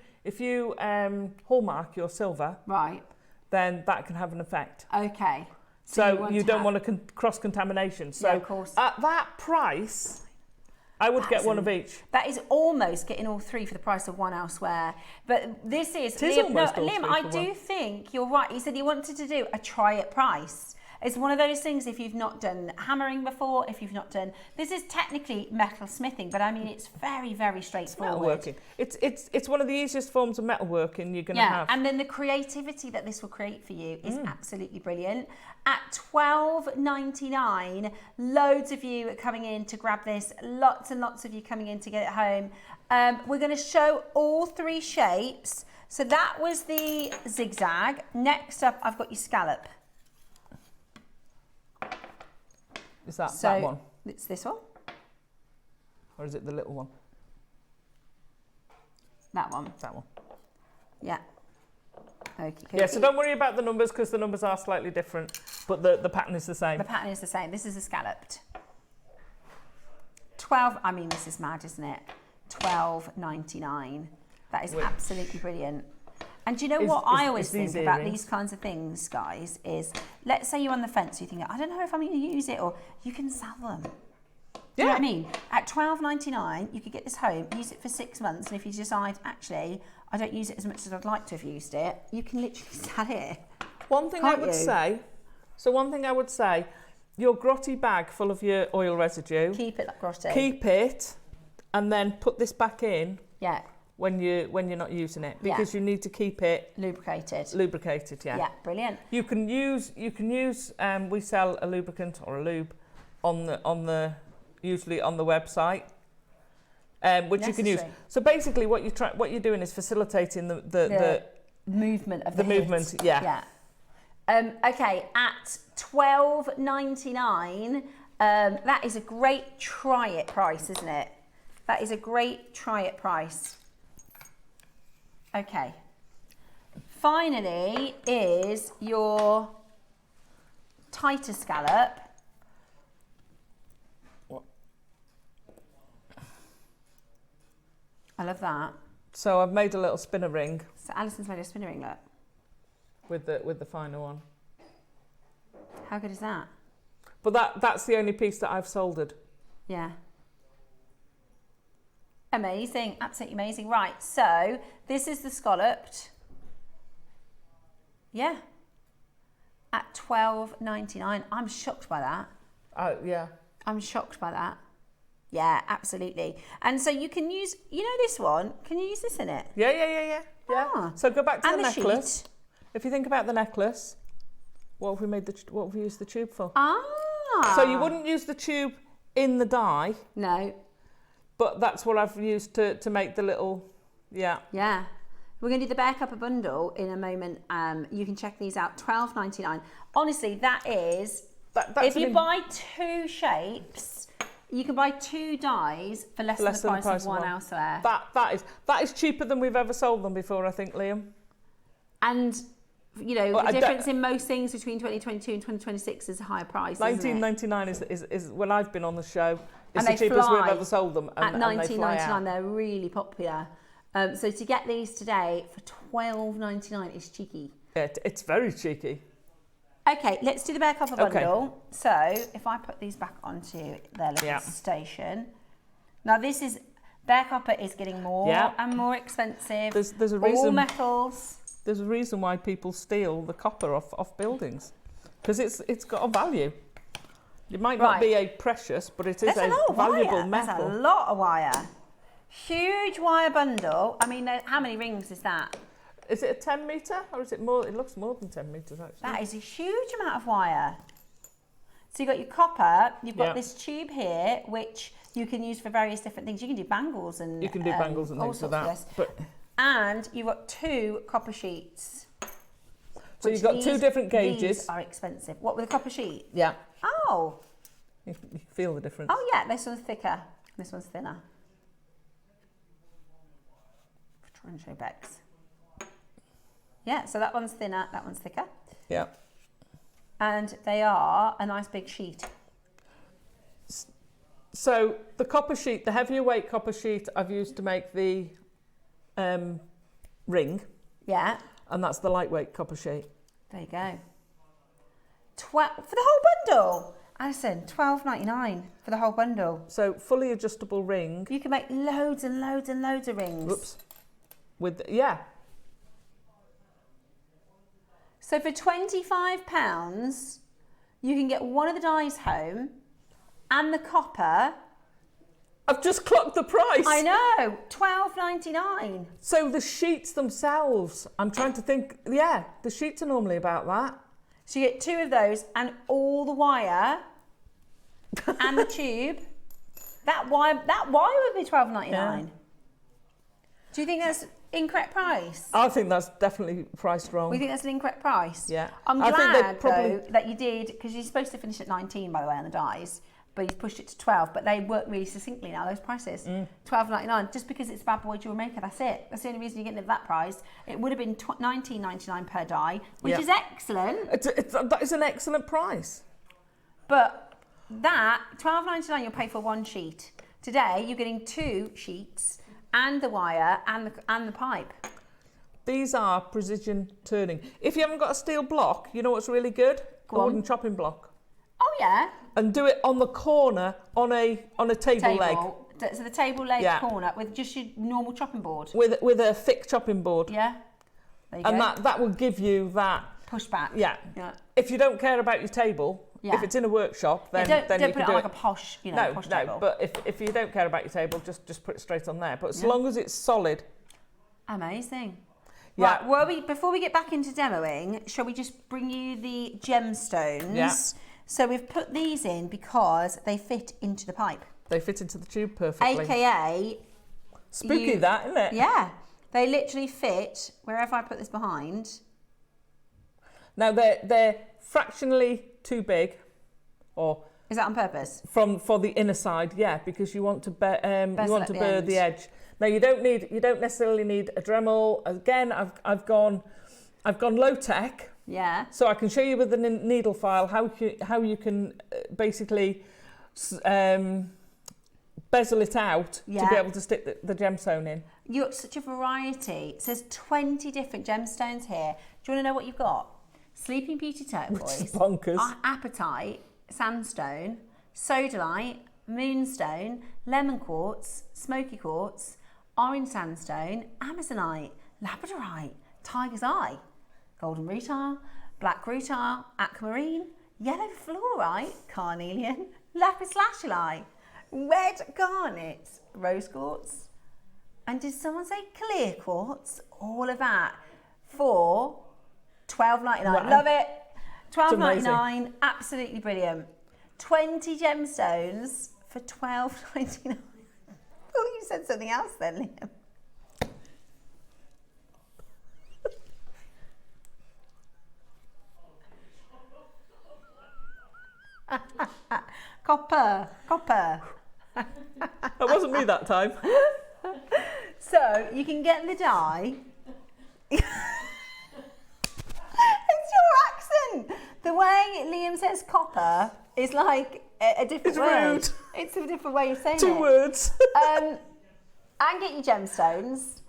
hallmark your silver, Right. then that can have an effect. Okay. So you don't want to cross contamination. So Yeah, of course. at that price, I would get one of each. That is almost getting all three for the price of one elsewhere. But this is, It is Liam, almost all Liam, three I for do one. think you're right. You said you wanted to do a try it price. It's one of those things, if you've not done hammering before, if you've not done, this is technically metal smithing, but I mean, it's very, very straightforward. Metalworking. It's one of the easiest forms of metalworking you're going to have. And then the creativity that this will create for you is absolutely brilliant. At $12.99, loads of you are coming in to grab this. Lots and lots of you coming in to get it home. We're going to show all three shapes. So that was the zigzag. Next up, I've got your scallop. Is that one? It's this one. Or is it the little one? That one. That one. Yeah. Okay. Yeah, so don't worry about the numbers because the numbers are slightly different, but the pattern is the same. The pattern is the same. This is a scalloped. 12, I mean, this is mad, isn't it? $12.99. That is absolutely brilliant. And do you know what I always think about these kinds of things, guys, is let's say you're on the fence, you think, I don't know if I'm going to use it, or you can sell them. Do you know what I mean? At $12.99, you could get this home, use it for 6 months, and if you decide, actually, I don't use it as much as I'd like to have used it, you can literally sell it. One thing I would say, your grotty bag full of your oil residue. Keep it like grotty. Keep it, and then put this back in. Yeah. When you're not using it, because you need to keep it lubricated. Yeah, brilliant. You can use we sell a lubricant or a lube on the usually on the website, which you can use. So basically, what you're doing is facilitating the movement of the movement. Yeah. Okay, at $12.99, that is a great try it price, isn't it? That is a great try it price. Okay. Finally is your tighter scallop. What? I love that. So I've made a little spinner ring. So Alison's made a spinner ring, look. With the finer one. How good is that? But that's the only piece that I've soldered. Yeah. Amazing, absolutely amazing. Right, so this is the scalloped. Yeah. At $12.99. I'm shocked by that. Yeah. I'm shocked by that. Yeah, absolutely. And so you can use, this one, can you use this in it? Yeah. Ah. So go back to the necklace. Sheet. If you think about the necklace, what have we used the tube for? Ah. So you wouldn't use the tube in the die. No. But that's what I've used to make the little, Yeah. We're going to do the Bear Cuppa bundle in a moment. You can check these out, $12.99. Honestly, that is, if you buy two shapes, you can buy two dies for less than the price of one elsewhere. That is cheaper than we've ever sold them before, I think, Liam. And, the difference in most things between 2022 and 2026 is a higher price, $19.99 is when I've been on the show. It's and the cheapest we've ever sold them. At $19.99, they're really popular. So to get these today for $12.99 is cheeky. Yeah, it's very cheeky. Okay, let's do the Bear Cuppa bundle. So if I put these back onto their little station. Now this is, Bear Cuppa is getting more and more expensive. There's a reason. All metals. There's a reason why people steal the copper off buildings. Because it's got a value. It might not be a precious, but it is a valuable metal. There's a lot of wire. Huge wire bundle. I mean, how many rings is that? Is it a 10 metre or is it more? It looks more than 10 metres actually. That is a huge amount of wire. So you've got your copper, you've got this tube here, which you can use for various different things. You can do bangles and you can do bangles and things like that. And you've got two copper sheets. So you've got two different gauges. These are expensive. What, with a copper sheet? Yeah. Oh. You feel the difference. Oh yeah, this one's thicker. This one's thinner. Try and show Bex. Yeah, so that one's thinner, that one's thicker. So the copper sheet, the heavier weight copper sheet I've used to make the ring. Yeah. And that's the lightweight copper sheet. There you go. For the whole bundle. Alison, $12.99 for the whole bundle. So fully adjustable ring. You can make loads and loads and loads of rings. Whoops. So for £25, you can get one of the dies home and the copper. I've just clocked the price. I know, $12.99. So the sheets themselves, I'm trying to think, the sheets are normally about that. So you get 2 of those and all the wire and the tube. That wire would be $12.99. Yeah. Do you think that's incorrect price? I think that's definitely priced wrong. We think that's an incorrect price? Yeah. I'm I think glad, probably... though, that you did, because you're supposed to finish at 19, by the way, on the dies, but you've pushed it to 12, but they work really succinctly now, those prices. $12.99, just because it's Bad Boy Jewellery Maker, that's it. That's the only reason you're getting it at that price. It would have been $19.99 per die, which is excellent. That is an excellent price. But that, $12.99 you'll pay for 1 sheet. Today, you're getting 2 sheets and the wire and the pipe. These are precision turning. If you haven't got a steel block, you know what's really good? A wooden chopping block. Oh yeah. And do it on the corner on a table leg. So the table leg corner with just your normal chopping board. With a thick chopping board. Yeah. There you and go. that will give you that pushback. Yeah. If you don't care about your table, if it's in a workshop, then don't you put can it do on it. like a posh, posh table. But if you don't care about your table, just put it straight on there. But as long as it's solid. Amazing. Yeah. Right, before we get back into demoing, shall we just bring you the gemstones? Yeah. So we've put these in because they fit into the pipe. They fit into the tube perfectly. AKA... Spooky that, isn't it? Yeah. They literally fit wherever I put this behind. Now they're fractionally too big, or is that on purpose? For the inner side, yeah, because you want to burr the edge. Now you don't necessarily need a Dremel. Again, I've gone low tech. Yeah. So I can show you with the needle file how you can basically bezel it out to be able to stick the gemstone in. You've got such a variety. It says 20 different gemstones here. Do you want to know what you've got? Sleeping Beauty turquoise, which is bonkers. Apatite, sandstone, sodalite, moonstone, lemon quartz, smoky quartz, orange sandstone, amazonite, labradorite, tiger's eye, golden rutile, black rutile, aquamarine, yellow fluorite, carnelian, lapis lazuli, red garnet, rose quartz, and did someone say clear quartz? All of that for $12.99. Wow. Love it. $12.99. Absolutely brilliant. 20 gemstones for $12.99. I thought you said something else then, Liam. Copper. That wasn't me that time. So you can get the die. It's your accent. The way Liam says copper is like a different way. Rude. It's a different way of saying it. 2 words. And get your gemstones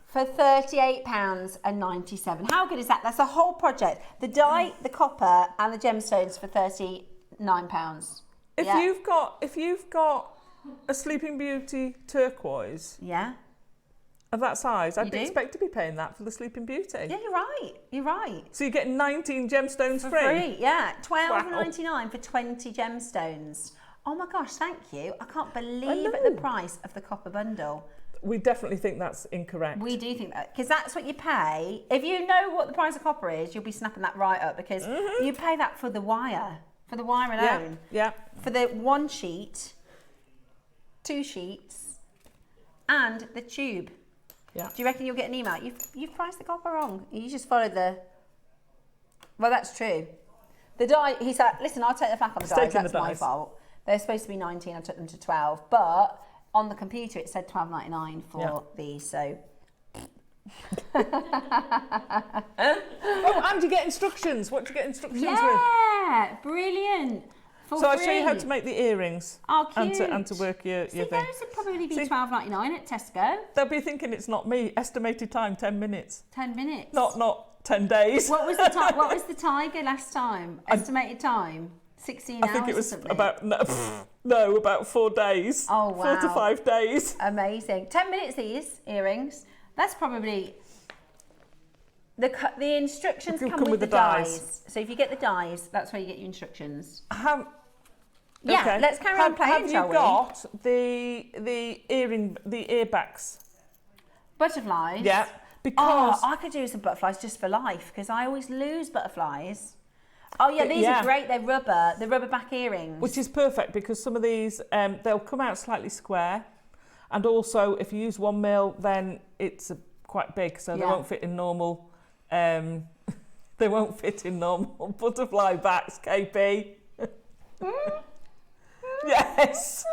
for £38.97. How good is that? That's the whole project. The die, the copper, and the gemstones for £39. If you've got a Sleeping Beauty turquoise, of that size, I'd expect to be paying that for the Sleeping Beauty. Yeah, you're right. So you're getting 19 gemstones For free? free, yeah. $12.99 for 20 gemstones. Oh my gosh, thank you. I can't believe the price of the copper bundle. We definitely think that's incorrect. We do think that, because that's what you pay. If you know what the price of copper is, you'll be snapping that right up, because you pay that for the wire alone. Yeah. For the 1 sheet, 2 sheets, and the tube. Yeah. Do you reckon you'll get an email? You've priced the copper wrong. You just followed the... Well, that's true. The die, he said, listen, I'll take the flak on the dies. That's my fault. They're supposed to be 19. I took them to 12. But on the computer, it said $12.99 for these, so... Oh, and you get instructions. What do you get instructions with? Yeah, brilliant. So I'll show you how to make the earrings. Oh, cute. And to work your thing. Those would probably be £12.99 at Tesco. They'll be thinking it's not me. Estimated time, 10 minutes. 10 minutes? Not 10 days. What was the time? What was the tiger last time? Estimated time? 16 hours I think it was about about 4 days. Oh, wow. 4 to 5 days. Amazing. 10 minutes these earrings. That's probably... The instructions come with the dies. So if you get the dies, that's where you get your instructions. Yeah, okay. Let's carry on playing, shall we? Have you got the earbacks? Butterflies? Yeah. Because I could do some butterflies just for life because I always lose butterflies. Oh yeah, these are great. They're rubber. They're rubber back earrings. Which is perfect because some of these they'll come out slightly square, and also if you use 1 mil, then it's quite big, so they won't fit in normal. They won't fit in normal butterfly backs, KP. Yes.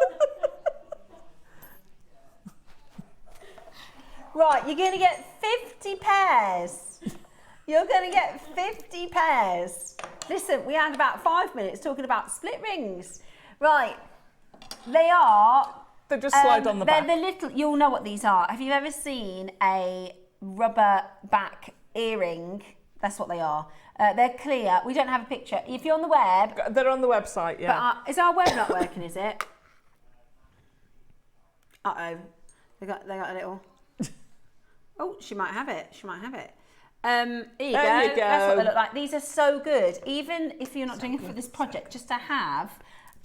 Right, you're going to get 50 pairs. You're going to get 50 pairs. Listen, we had about 5 minutes talking about split rings. Right, they just slide on the back. They're the little, you'll know what these are. Have you ever seen a rubber back earring? That's what they are. They're clear. We don't have a picture. If you're on the web... They're on the website, yeah. But is our web not working, is it? Uh-oh. They got a little... Oh, she might have it. Here you go. That's what they look like. These are so good. Even if you're not doing it for this project, just to have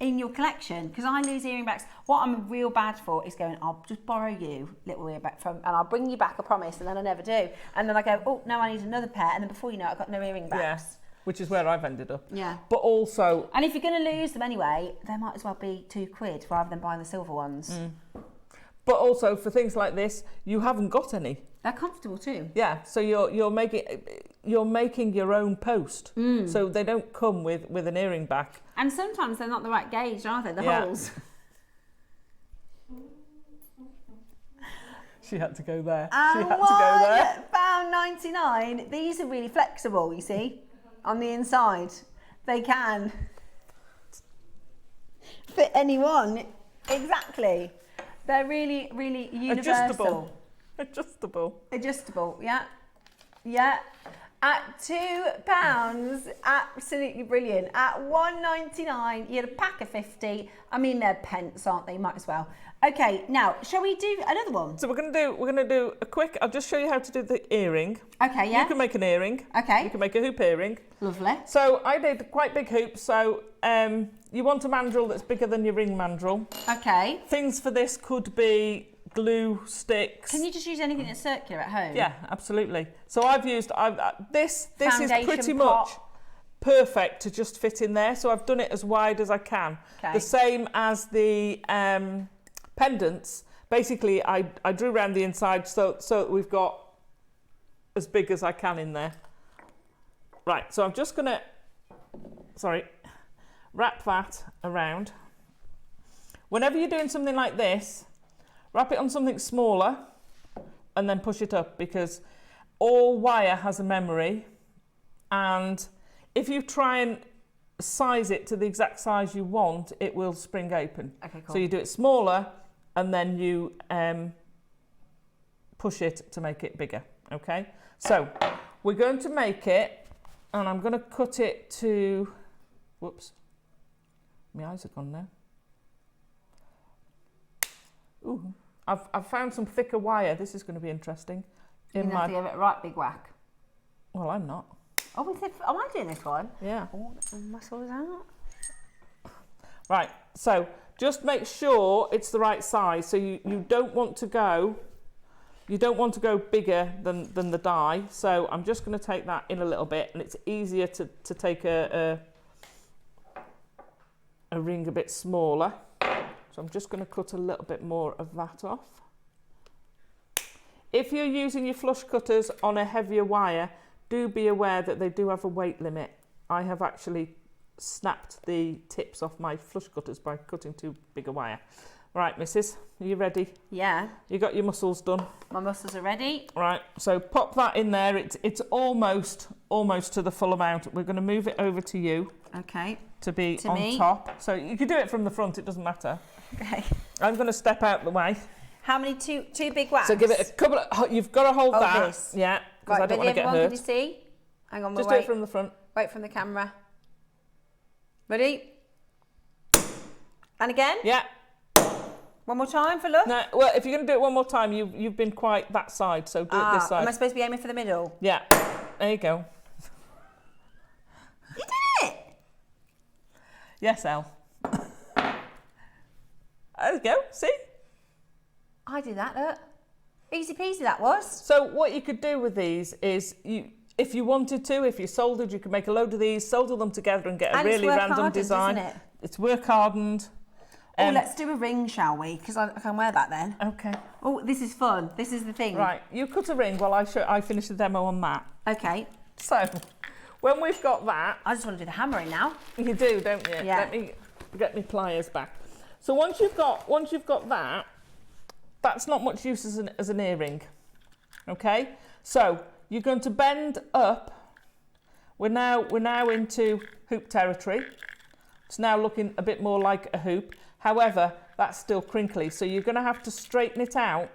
in your collection, because I lose earring backs. What I'm real bad for is going, I'll just borrow you little earring back and I'll bring you back, I promise, and then I never do. And then I go, oh, now I need another pair, and then before you know it, I've got no earring backs. Yeah, which is where I've ended up. Yeah. But also... And if you're going to lose them anyway, they might as well be £2 rather than buying the silver ones. But also, for things like this, you haven't got any. They're comfortable too. Yeah, so you're making your own post. So they don't come with an earring back. And sometimes they're not the right gauge, are they? The holes. She had to go there. £1.99. These are really flexible, you see, on the inside. They can fit anyone. Exactly. They're really, really universal. Adjustable, yeah. Yeah. At £2, absolutely brilliant. At $1.99, you get a pack of 50. I mean, they're pence, aren't they? Might as well. Okay, now, shall we do another one? So we're gonna do a quick. I'll just show you how to do the earring. Okay, yeah. You can make an earring. Okay. You can make a hoop earring. Lovely. So I did quite big hoops. So you want a mandrel that's bigger than your ring mandrel. Okay. Things for this could be glue sticks. Can you just use anything that's circular at home? Yeah, absolutely. So I've used this is pretty pot. much perfect to just fit in there. So I've done it as wide as I can. Okay. The same as the pendants. Basically, I drew around the inside so that we've got as big as I can in there. Right, so I'm just gonna wrap that around. Whenever you're doing something like this, wrap it on something smaller and then push it up, because all wire has a memory, and if you try and size it to the exact size you want, it will spring open. Okay, cool. So you do it smaller and then you push it to make it bigger, okay? So we're going to make it, and I'm going to cut it to, whoops, my eyes are gone now. Ooh, I've found some thicker wire. This is going to be interesting. You're going to have to give it a right big whack. Well, I'm not. Oh, am I doing this one? Yeah. Oh, the muscles out. Right, so just make sure it's the right size. So you don't want to go bigger than the die. So I'm just going to take that in a little bit, and it's easier to take a ring a bit smaller. So I'm just going to cut a little bit more of that off. If you're using your flush cutters on a heavier wire, do be aware that they do have a weight limit. I have actually snapped the tips off my flush cutters by cutting too big a wire. Right, missus, are you ready? Yeah. You got your muscles done? My muscles are ready. Right, so pop that in there. It's almost to the full amount. We're going to move it over to you. Okay. to be on top. So you can do it from the front, it doesn't matter. Okay. I'm going to step out the way. How many? Two big wax? So give it a couple of, you've got to hold that. This. Yeah, because Right, I don't want to get hurt. Can you see? Hang on, Just wait. do it from the front. Wait from the camera. Ready? And again? Yeah. One more time for look? No, well, if you're going to do it one more time, you've been quite that side, so do it this side. Am I supposed to be aiming for the middle? Yeah. There you go. You did it! Yes, Elle. There you go, see? I did that, look. Easy peasy that was. So what you could do with these is, if you wanted to, if you soldered, you could make a load of these, solder them together and get a really random design. Isn't it? It's work hardened. Let's do a ring, shall we? Because I can wear that then. Okay. Oh, this is fun. This is the thing. Right, you cut a ring while I finish the demo on that. Okay. So, when we've got that... I just want to do the hammering now. You do, don't you? Yeah. Let me get my pliers back. So once you've got that, that's not much use as an earring. Okay? So, you're going to bend up. We're now into hoop territory. It's now looking a bit more like a hoop. However, that's still crinkly, so you're going to have to straighten it out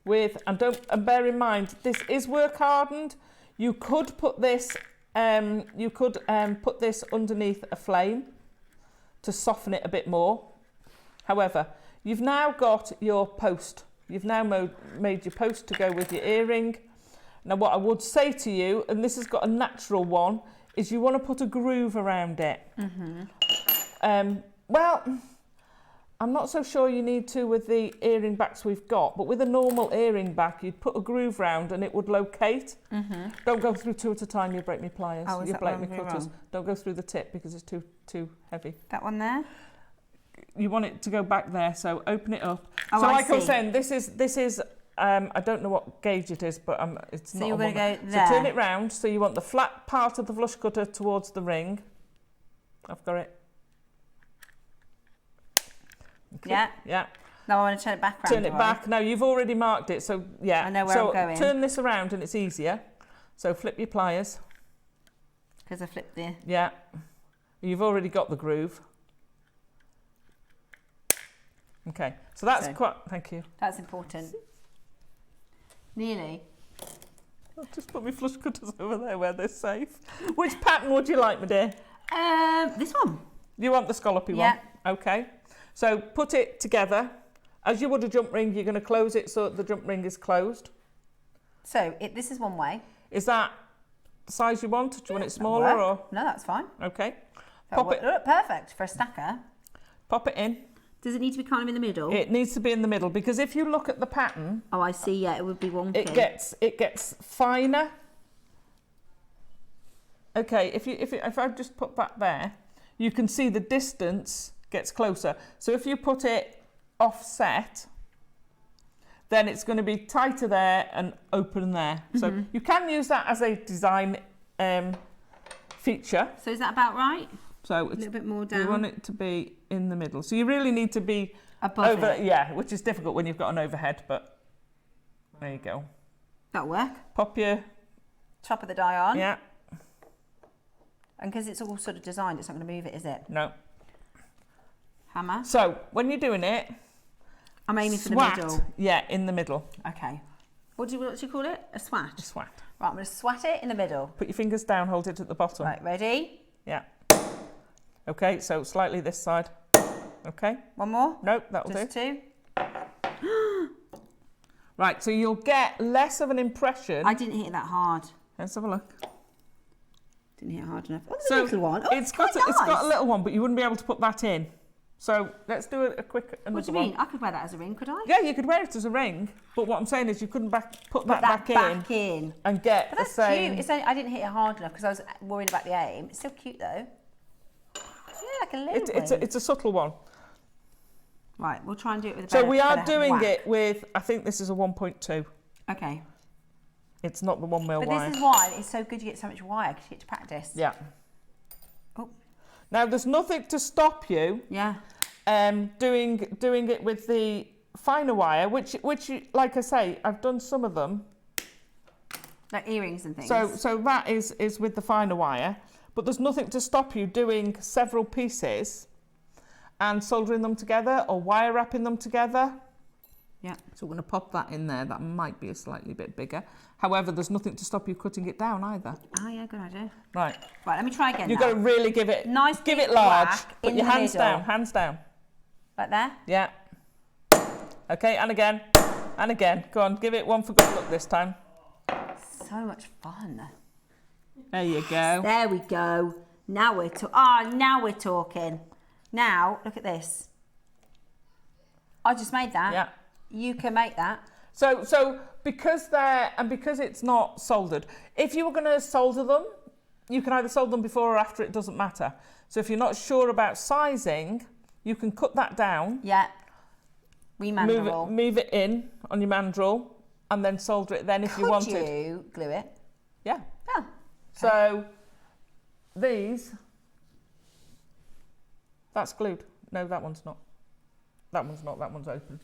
with, and bear in mind, this is work hardened. You could put this, put this underneath a flame to soften it a bit more. However, you've now got your post. You've now made your post to go with your earring. Now, what I would say to you, and this has got a natural one, is you want to put a groove around it. Well, I'm not so sure you need to with the earring backs we've got, but with a normal earring back, you'd put a groove round and it would locate. Don't go through two at a time, you'll break my pliers. Oh, you'll break my cutters. Don't go through the tip because it's too heavy. That one there? You want it to go back there, so open it up. Oh, so I like I was see. saying, this is I don't know what gauge it is, but it's So not you're a going to one. go there. So turn it round, so you want the flat part of the flush cutter towards the ring. I've got it. Okay. Yeah. Yeah. Now I want to turn it back round. Turn it back. Now you've already marked it, so yeah. I know where I'm going. Turn this around and it's easier. So flip your pliers. Because I flipped the... Yeah. You've already got the groove. Okay. So that's quite... Thank you. That's important. Nearly. I'll just put my flush cutters over there where they're safe. Which pattern would you like, my dear? This one. You want the scallopy Yeah. one? Okay. So put it together. As you would a jump ring, you're going to close it so that the jump ring is closed. So this is one way. Is that the size you want? Do you want it smaller or? No, that's fine. Okay. Pop it. Look, perfect for a stacker. Pop it in. Does it need to be kind of in the middle? It needs to be in the middle because if you look at the pattern, Oh, I see. Yeah, it would be wonky. it gets finer. Okay, if I just put that there, you can see the distance gets closer. So if you put it offset, then it's going to be tighter there and open there. So you can use that as a design feature. So is that about right? So A little bit more down. You want it to be in the middle. So you really need to be Above it. Yeah, which is difficult when you've got an overhead, but there you go. That'll work. Pop your... Top of the die on. Yeah. And because it's all sort of designed, it's not going to move it, is it? No. Hammer. So when you're doing it, I'm aiming for the swat, middle. yeah, in the middle. Okay. What do you call it? A swat? A swat. Right, I'm going to swat it in the middle. Put your fingers down, hold it at the bottom. Right, ready? Yeah. Okay, so slightly this side. Okay. One more? Nope, that'll Just do. two? Right, so you'll get less of an impression. I didn't hit it that hard. Let's have a look. Didn't hit it hard enough. Oh, there's So a little one. Oh, it's got a little one, but you wouldn't be able to put that in. So let's do a quick another What do you mean? I could wear that as a ring, could I? Yeah, you could wear it as a ring, but what I'm saying is you couldn't put that back in and get But that's the same. cute. It's only, I didn't hit it hard enough because I was worried about the aim. It's still cute though. Yeah, like a little It's a subtle one. Right, we'll try and do it with a So better, we are better doing whack. it with, I think this is a 1.2. Okay. It's not the 1 mil But wire. this is why it's so good you get so much wire because you get to practice. Yeah. Oh. Now there's nothing to stop you. Yeah. Doing it with the finer wire, which like I say, I've done some of them. Like earrings and things. So that is with the finer wire. but there's nothing to stop you doing several pieces and soldering them together or wire wrapping them together. Yeah. So we're going to pop that in there. That might be a slightly bit bigger. However, there's nothing to stop you cutting it down either. Oh yeah, good idea. Right. Right, let me try again. You've got to really give it, nice, give it large. whack Put in your the hands middle. down, hands down. Like there? Yeah. Okay, and again, and again. Go on, give it one for good luck this time. So much fun. There you go. There we go. Now we're now we're talking. Now look at this. I just made that. Yeah. You can make that. So because because it's not soldered, if you were going to solder them, you can either solder them before or after. It doesn't matter. So if you're not sure about sizing, you can cut that down. Yeah. Remandrel. Move it in on your mandrel, and then solder it. Then if you wanted. Could you glue it? Yeah. Oh. Okay. So these. That's glued. No, that one's not. That one's not. That one's open.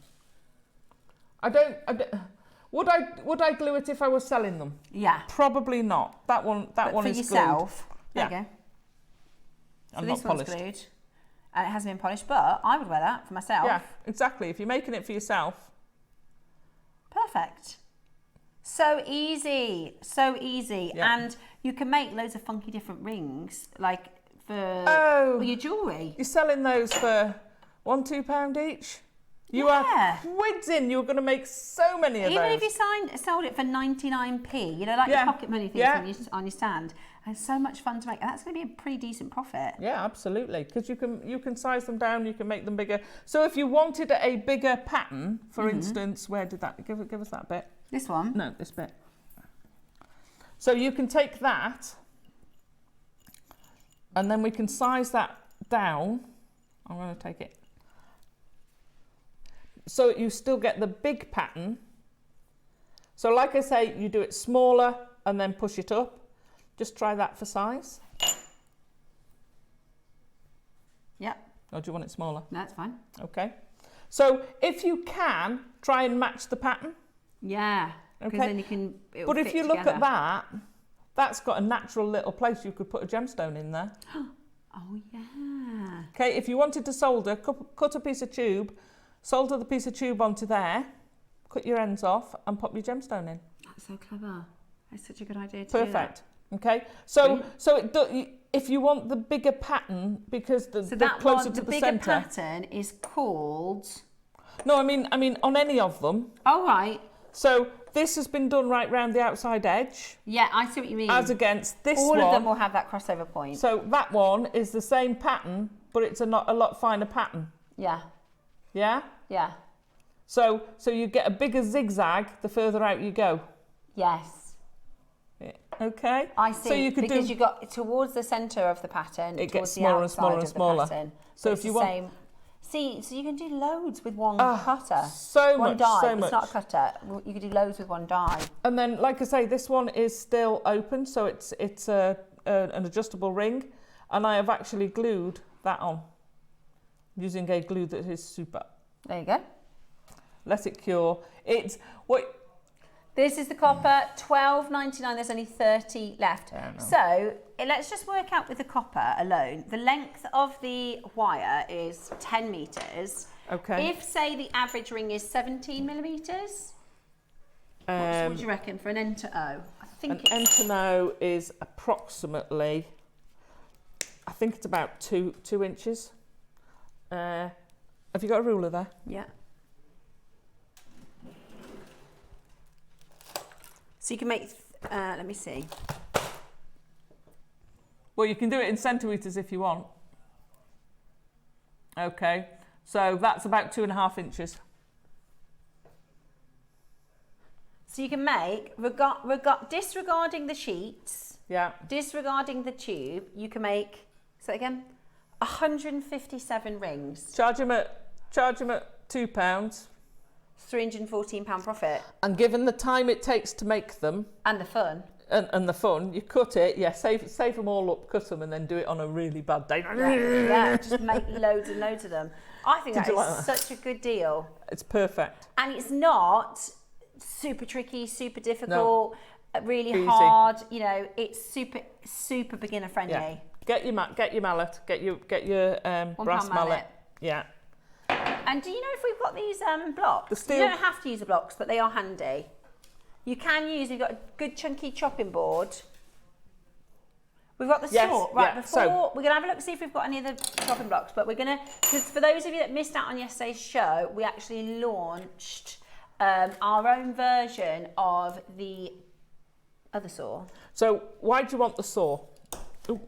I don't. Would I glue it if I was selling them? Yeah. Probably not. That one for is yourself. glued. There Yeah. you go. So And this not one's polished. glued, and it hasn't been polished. But I would wear that for myself. Yeah, exactly. If you're making it for yourself. Perfect. So easy. So easy. Yeah. And you can make loads of funky different rings, like for your jewellery. You're selling those for £1-2 each. You are quids in. You're going to make so many of those. Even if you sold it for 99p, you know, like your pocket money things on your stand. And it's so much fun to make. And that's going to be a pretty decent profit. Yeah, absolutely. Because you can size them down, you can make them bigger. So if you wanted a bigger pattern, for instance, where did that, give us that bit. This one? No, this bit. So you can take that, and then we can size that down. I'm going to take it. So you still get the big pattern. So like I say, you do it smaller and then push it up. Just try that for size. Yep. Or do you want it smaller? No, that's fine. Okay. So if you can, try and match the pattern. Yeah. Because then you can. But if you look at that, that's got a natural little place you could put a gemstone in there. Oh yeah. Okay, if you wanted to solder, cut a piece of tube, solder the piece of tube onto there, cut your ends off, and pop your gemstone in. That's so clever. That's such a good idea. Perfect. Okay, so if you want the bigger pattern, because the closer to the bigger centre. pattern is called. No, I mean on any of them. Oh right. So this has been done right round the outside edge. Yeah, I see what you mean. As against this All one. of them will have that crossover point. So that one is the same pattern, but it's a lot finer pattern. Yeah. Yeah? Yeah. So you get a bigger zigzag the further out you go. Yes. Yeah. Okay? I see. So you could because you got towards the centre of the pattern. It towards gets the smaller and outside smaller of and the smaller. pattern. So It's if you the want. same. See, so you can do loads with one cutter. So one much, die. so It's much. not a cutter. You could do loads with one die. And then, like I say, this one is still open, so it's an adjustable ring, and I have actually glued that on using a glue that is super. There you go. Let it cure. It's what. This is the copper, $12.99. There's only 30 left. So let's just work out with the copper alone. The length of the wire is 10 metres. Okay. If, say, the average ring is 17 millimetres, what do you reckon for an N to O? I think an N to O is approximately, I think it's about 2 inches. Have you got a ruler there? Yeah. So you can make, let me see. Well, you can do it in centimetres if you want. Okay, so that's about 2.5 inches. So you can make, disregarding the sheets, disregarding the tube, you can make, say that again, 157 rings. Charge them at £2. £314 profit. And given the time it takes to make them. And the fun. And the fun, you cut it, save them all up, cut them, and then do it on a really bad day. Yeah, just make loads and loads of them. I think that is such a good deal. It's perfect. And it's not super tricky, super difficult. really Easy. hard. You know, it's super beginner friendly. Yeah. Get your mallet. Get your brass mallet. Yeah. And do you know if we've got these blocks? The steel. You don't have to use the blocks, but they are handy. You can use. We've got a good chunky chopping board. We've got the saw. Right, yeah. before we're going to have a look, see if we've got any of the chopping blocks, but we're going to, because for those of you that missed out on yesterday's show, we actually launched our own version of the other saw. So why do you want the saw? Ooh.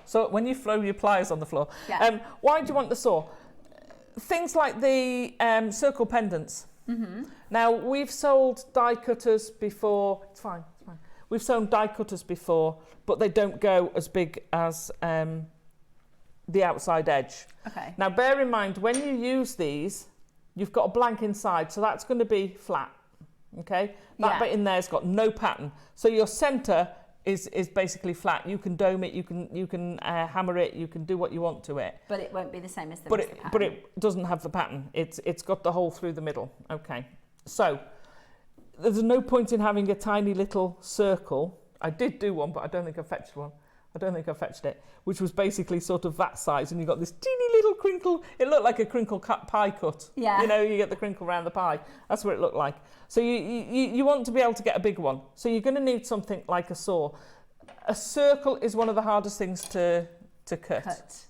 So when you throw your pliers on the floor, why do you want the saw? Things like the circle pendants. Mm-hmm. Now, we've sold die cutters before. It's fine. We've sold die cutters before, but they don't go as big as the outside edge. Okay. Now, bear in mind, when you use these, you've got a blank inside, so that's going to be flat. Okay? That bit in there's got no pattern. So your centre is basically flat. You can dome it, you can hammer it, you can do what you want to it. But it won't be the same as the pattern. But it doesn't have the pattern. It's got the hole through the middle. Okay. So there's no point in having a tiny little circle. I did do one, but I don't think I fetched one. I don't think I fetched it, which was basically sort of that size, and you got this teeny little crinkle. It looked like a crinkle cut pie cut. Yeah. You know, you get the crinkle around the pie. That's what it looked like. So you want to be able to get a big one. So you're going to need something like a saw. A circle is one of the hardest things to cut.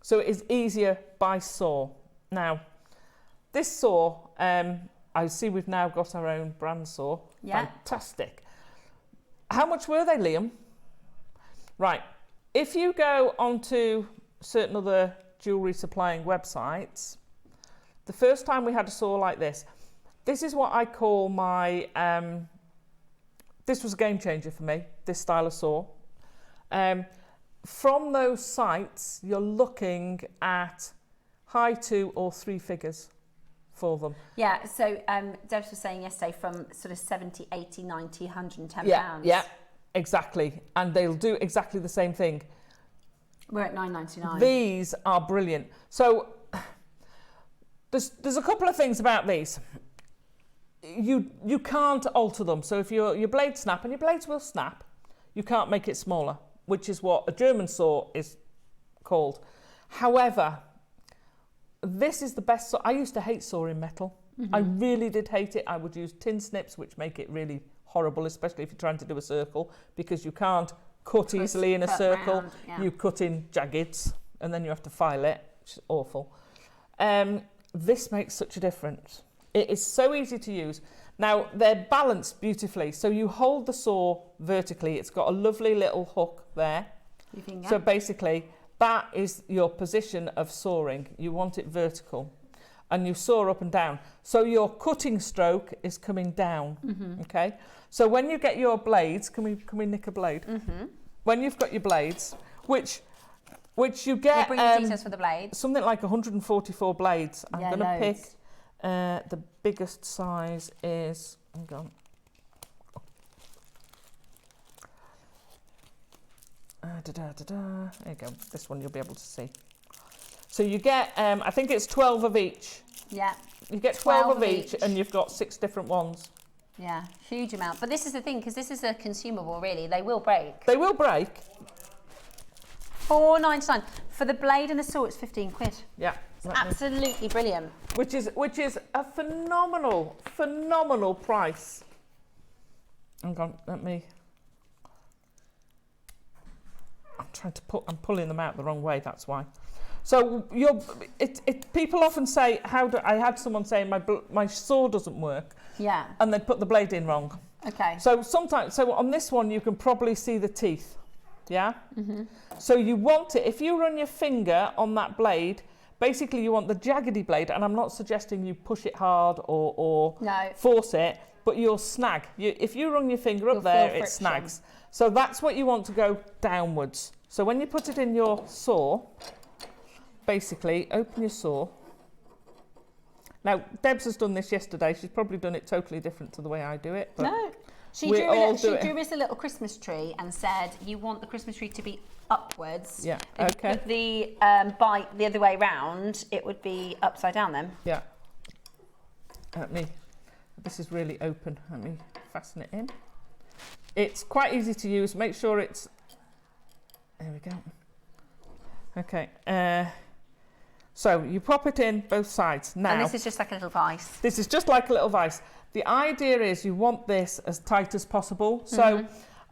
So it is easier by saw. Now, this saw, I see we've now got our own brand saw. Yeah. Fantastic. How much were they, Liam? Right. If you go onto certain other jewellery supplying websites, the first time we had a saw like this is what I call my, this was a game changer for me, this style of saw. From those sites, you're looking at high 2 or 3 figures for them. Yeah, so Debs was saying yesterday from sort of 70, 80, 90, 110 pounds. Yeah, exactly. And they'll do exactly the same thing. We're at £9.99. These are brilliant. So there's a couple of things about these. You can't alter them. So if your blades snap, and your blades will snap, you can't make it smaller, which is what a German saw is called. However, this is the best saw. I used to hate sawing metal. Mm-hmm. I really did hate it. I would use tin snips, which make it really horrible, especially if you're trying to do a circle, because you can't cut easily in a circle. Round, yeah. You cut in jaggeds, and then you have to file it, which is awful. This makes such a difference. It is so easy to use. Now, they're balanced beautifully. So you hold the saw vertically. It's got a lovely little hook there. So basically, that is your position of sawing. You want it vertical. And you saw up and down. So your cutting stroke is coming down, okay? So when you get your blades, can we nick a blade? Mm-hmm. When you've got your blades, which you get... We'll bring the details for the blades. Something like 144 blades. I'm going to pick... the biggest size is... Hang on. There you go. This one you'll be able to see. So you get, I think it's 12 of each. Yeah. You get 12 of each, and you've got 6 different ones. Yeah, huge amount. But this is the thing, because this is a consumable, really. They will break. They will break. £4.99 for the blade and the saw. It's 15 quid. Yeah, it's absolutely brilliant. Which is a phenomenal price. Hang on, let me. I'm pulling them out the wrong way. That's why. So people often say, I had someone saying my saw doesn't work. Yeah. And they'd put the blade in wrong. Okay. So on this one you can probably see the teeth. Yeah. Mm-hmm. So you want it, if you run your finger on that blade, basically you want the jaggedy blade, and I'm not suggesting you push it hard or force it, but you'll snag. If you run your finger up there, it snags. So that's what you want to go downwards. So when you put it in your saw, basically open your saw. Now, Debs has done this yesterday. She's probably done it totally different to the way I do it. But no. She drew us a little Christmas tree and said, you want the Christmas tree to be upwards. Yeah, if okay. you put the bite the other way round, it would be upside down then. Yeah. This is really open. Let me fasten it in. It's quite easy to use. Make sure it's, there we go. Okay, so you pop it in both sides. Now, and this is just like a little vice. This is just like a little vice. The idea is you want this as tight as possible. So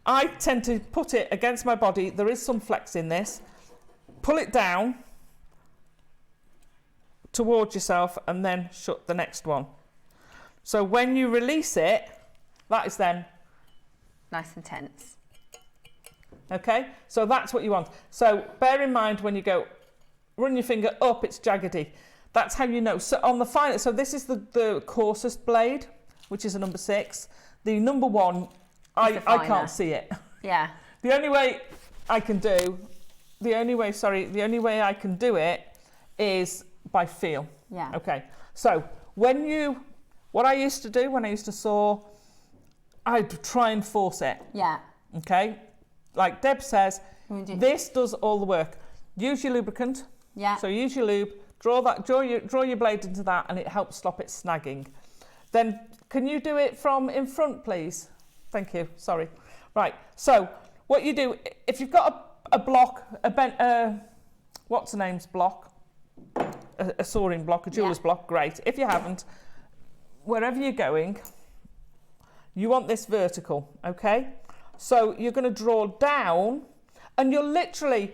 I tend to put it against my body. There is some flex in this. Pull it down towards yourself and then shut the next one. So when you release it, that is then nice and tense. Okay, so that's what you want. So bear in mind when you go, run your finger up, it's jaggedy. That's how you know. So on the final, so this is the coarsest blade, which is a number 6. The number 1, I can't see it. Yeah. The only way I can do, the only way I can do it is by feel. Yeah. Okay, so what I used to do when I used to saw, I'd try and force it. Yeah. Okay, like Deb says, this does all the work. Use your lubricant. Yeah. So use your lube, draw your blade into that, and it helps stop it snagging. Then can you do it from in front, please? Thank you. Sorry. Right. So what you do, if you've got a block, what's the name's block, a soaring block, a jeweller's block, great. If you haven't, wherever you're going, you want this vertical, okay? So you're going to draw down, and you're literally,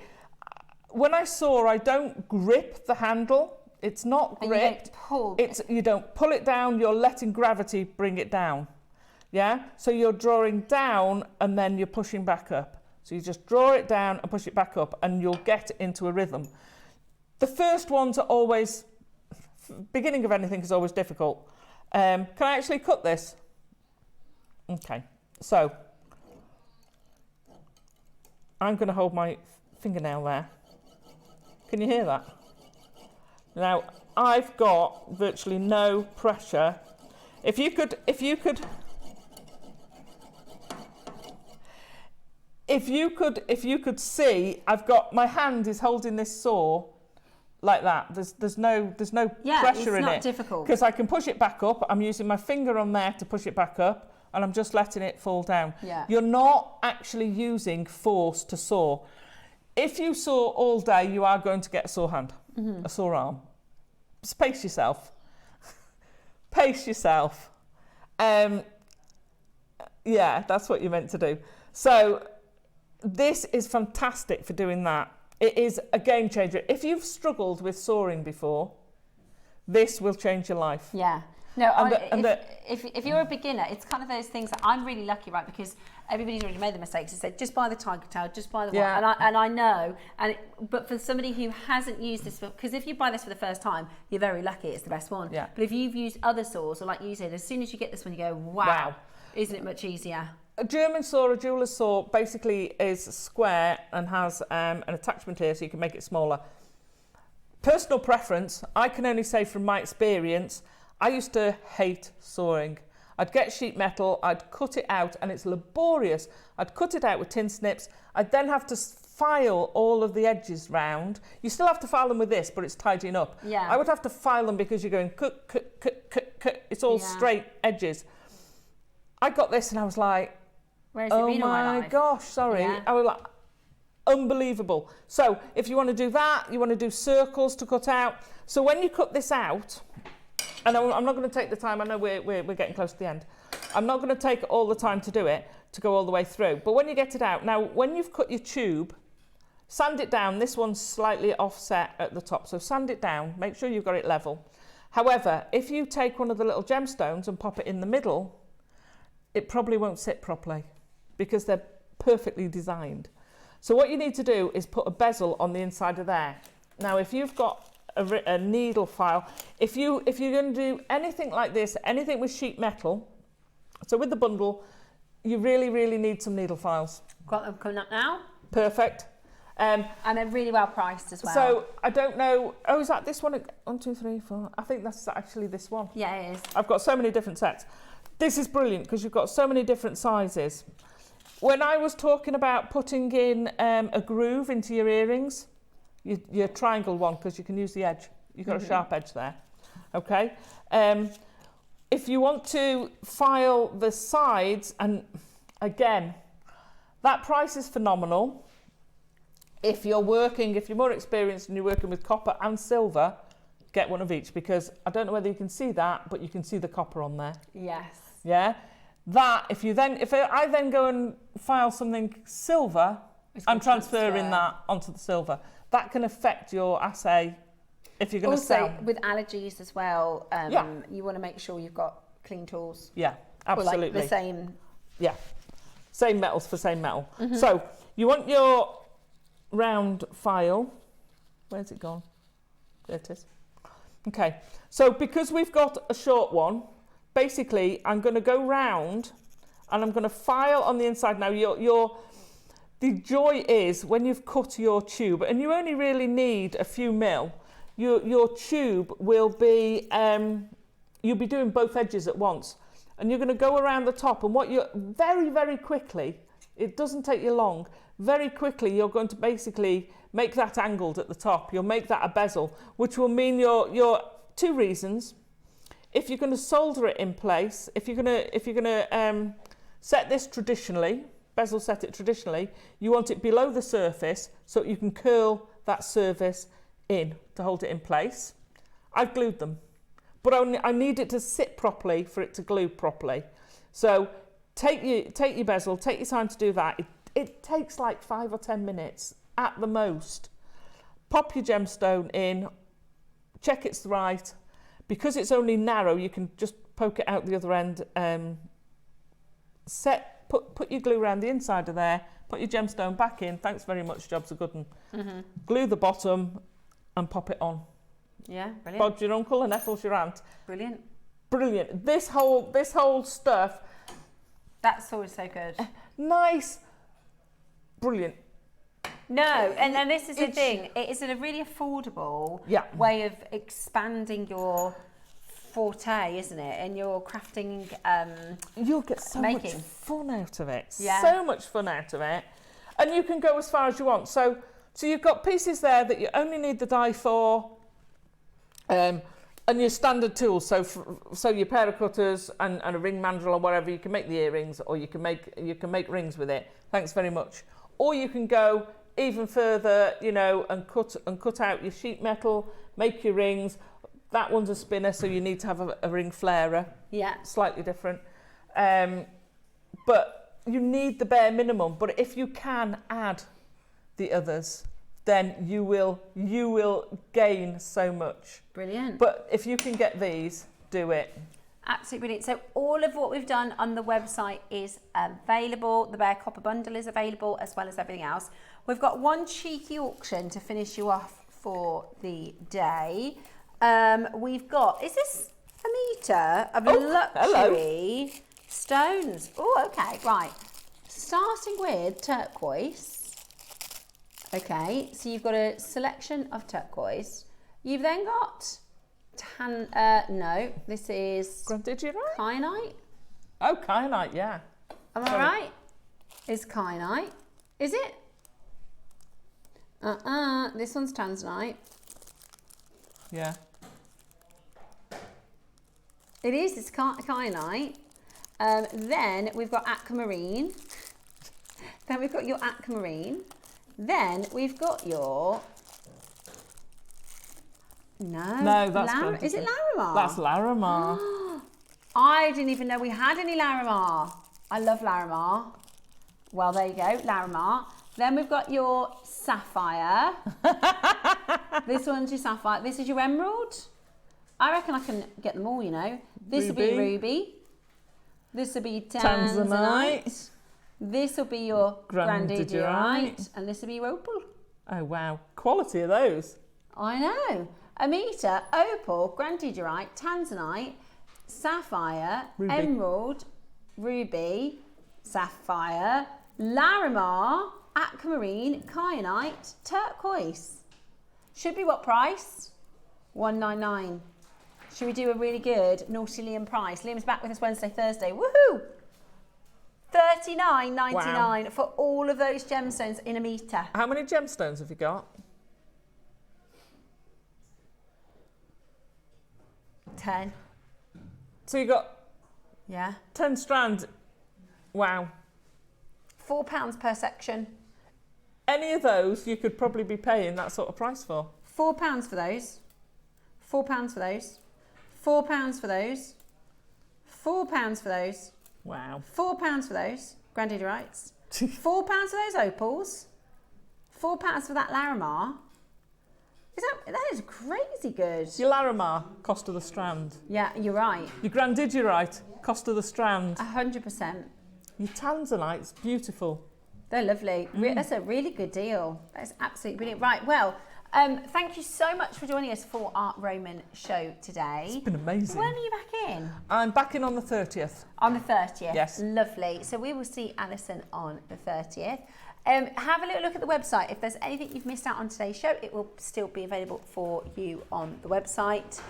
when I saw, I don't grip the handle. It's not gripped. You don't pull it down, you're letting gravity bring it down. Yeah? So you're drawing down and then you're pushing back up. So you just draw it down and push it back up, and you'll get into a rhythm. The first ones are always, beginning of anything is always difficult. Can I actually cut this? Okay, so I'm going to hold my fingernail there. Can you hear that? Now, I've got virtually no pressure. If you could see, I've got, my hand is holding this saw like that. There's no pressure in it. It's not difficult. Because I can push it back up. I'm using my finger on there to push it back up, and I'm just letting it fall down. Yeah. You're not actually using force to saw. If you saw all day, you are going to get a sore hand, a sore arm. Just pace yourself. Pace yourself. Yeah, that's what you're meant to do. So this is fantastic for doing that. It is a game changer. If you've struggled with soaring before, this will change your life. Yeah. No, if you're a beginner, it's kind of those things that I'm really lucky, right? Because everybody's already made the mistakes. They said, just buy the tiger tail, just buy the one. And I know. But for somebody who hasn't used this, because if you buy this for the first time, you're very lucky. It's the best one. Yeah. But if you've used other saws, or like you said, as soon as you get this one, you go, wow. Isn't it much easier? A German saw, a jeweller's saw, basically is square and has an attachment here so you can make it smaller. Personal preference, I can only say from my experience, I used to hate sawing. I'd get sheet metal, I'd cut it out, and it's laborious. I'd cut it out with tin snips. I'd then have to file all of the edges round. You still have to file them with this, but it's tidying up. Yeah. I would have to file them because you're going cut, cut, cut, cut, cut. It's all straight edges. I got this and I was like, oh my gosh, sorry. Yeah. I was like, unbelievable. So if you want to do that, you want to do circles to cut out. So when you cut this out, and I'm not going to take the time, I know we're getting close to the end. I'm not going to take all the time to do it, to go all the way through. But when you get it out, now when you've cut your tube, sand it down. This one's slightly offset at the top, so sand it down, make sure you've got it level. However, if you take one of the little gemstones and pop it in the middle, it probably won't sit properly because they're perfectly designed. So what you need to do is put a bezel on the inside of there. Now, if you've got a needle file, if you're going to do anything like this, anything with sheet metal, so with the bundle, you really, really need some needle files. Got them coming up now. Perfect. And they're really well priced as well. So I don't know. Oh, is that this one? 1, 2, 3, 4. I think that's actually this one. Yeah, it is. I've got so many different sets. This is brilliant because you've got so many different sizes. When I was talking about putting in a groove into your earrings, your triangle one, because you can use the edge. You've got a sharp edge there. Okay. If you want to file the sides, and Again, that price is phenomenal. If you're more experienced and you're working with copper and silver, get one of each, because I don't know whether you can see that, but you can see the copper on there. Yes. Yeah. That, if I then go and file something silver, I'm transferring that onto the silver. That can affect your assay if you're going to sell. Also, with allergies as well, you want to make sure you've got clean tools. Yeah, absolutely. Or like the same. Yeah, same metals for same metal. So you want your round file. Where's it gone? There it is. Okay, so because we've got a short one, basically I'm going to go round and I'm going to file on the inside. Now the joy is when you've cut your tube, and you only really need a few mil, your tube will be, you'll be doing both edges at once. And you're going to go around the top, and what you're very, very quickly, it doesn't take you long, very quickly you're going to basically make that angled at the top. You'll make that a bezel, which will mean your two reasons. If you're going to solder it in place, if you're going to set this traditionally, bezel set it traditionally, you want it below the surface so you can curl that surface in to hold it in place. I've glued them, but I need it to sit properly for it to glue properly. So take your bezel, take your time to do that. It takes like 5 or 10 minutes at the most. Pop your gemstone in, check it's right. Because it's only narrow, you can just poke it out the other end. Put your glue around the inside of there, put your gemstone back in. Thanks very much, job's a good one. Glue the bottom and pop it on. Yeah, brilliant. Bod's your uncle and Ethel's your aunt. Brilliant. Brilliant. This whole stuff. That's always so good. Nice. Brilliant. No, and this is the thing. It is a really affordable way of expanding your forte, isn't it? And your crafting. You'll get so much fun out of it. Yeah. So much fun out of it. And you can go as far as you want. So you've got pieces there that you only need the die for, and your standard tools. So your pair of cutters and a ring mandrel or whatever. You can make the earrings, or you can make rings with it. Thanks very much. Or you can go even further, and cut out your sheet metal, make your rings. That one's a spinner, so you need to have a ring flairer. Yeah. Slightly different. But you need the bare minimum. But if you can add the others, then you will gain so much. Brilliant. But if you can get these, do it. Absolutely brilliant. So all of what we've done on the website is available. The Bare Copper Bundle is available, as well as everything else. We've got one cheeky auction to finish you off for the day. We've got, is this a metre of luxury stones? Oh, okay, right. Starting with turquoise. Okay, so you've got a selection of turquoise. You've then got no, this is kyanite. Oh, kyanite, yeah. Am I right? It's kyanite. Is it? This one's tanzanite. Yeah. It is, it's kyanite. Then we've got aquamarine. Then we've got your aquamarine. Then we've got your... No, that's is it Larimar? That's Larimar. I didn't even know we had any Larimar. I love Larimar. Well, there you go, Larimar. Then we've got your sapphire. This one's your sapphire. This is your emerald. I reckon I can get them all, This will be ruby. This will be tanzanite. This will be your grandidierite. And this will be your opal. Oh, wow. Quality of those. I know. Amita, opal, grandidierite, tanzanite, sapphire, ruby. Emerald, ruby, sapphire, Larimar, aquamarine, kyanite, turquoise. Should be what price? $199. Should we do a really good naughty Liam price? Liam's back with us Wednesday, Thursday. Woohoo! $39.99 for all of those gemstones in a metre. How many gemstones have you got? 10. So you got 10 strands. Wow. £4 per section. Any of those you could probably be paying that sort of price for. £4 for those. £4 for those. £4 for those. £4 for those. Wow. £4 for those. Grandaddy Rights. £4 for those opals. £4 for that Larimar. That is crazy good. Your Larimar, cost of the strand. Yeah, you're right. Your Grandidierite, cost of the strand. 100%. Your Tanzanite's beautiful. They're lovely. That's a really good deal. That's absolutely brilliant. Right, well, thank you so much for joining us for our Roman show today. It's been amazing. When are you back in? I'm back in on the 30th. On the 30th? Yes. Lovely. So we will see Alison on the 30th. Have a little look at the website. If there's anything you've missed out on today's show, it will still be available for you on the website.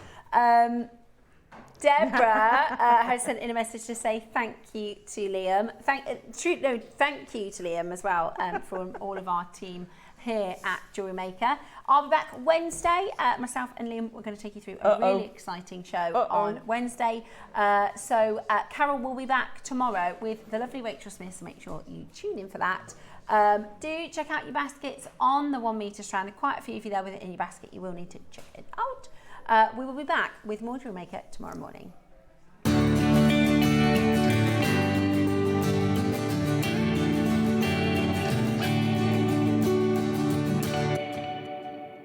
Deborah has sent in a message to say thank you to Liam. Thank you to Liam as well from all of our team here at Jewellery Maker. I'll be back Wednesday. Myself and Liam, we're going to take you through a really exciting show on Wednesday. So Carol will be back tomorrow with the lovely Rachel Smith, so make sure you tune in for that. Do check out your baskets on the 1 metre strand. Quite a few of you there with it in your basket. You will need to check it out. We will be back with more Jewellery Maker tomorrow morning.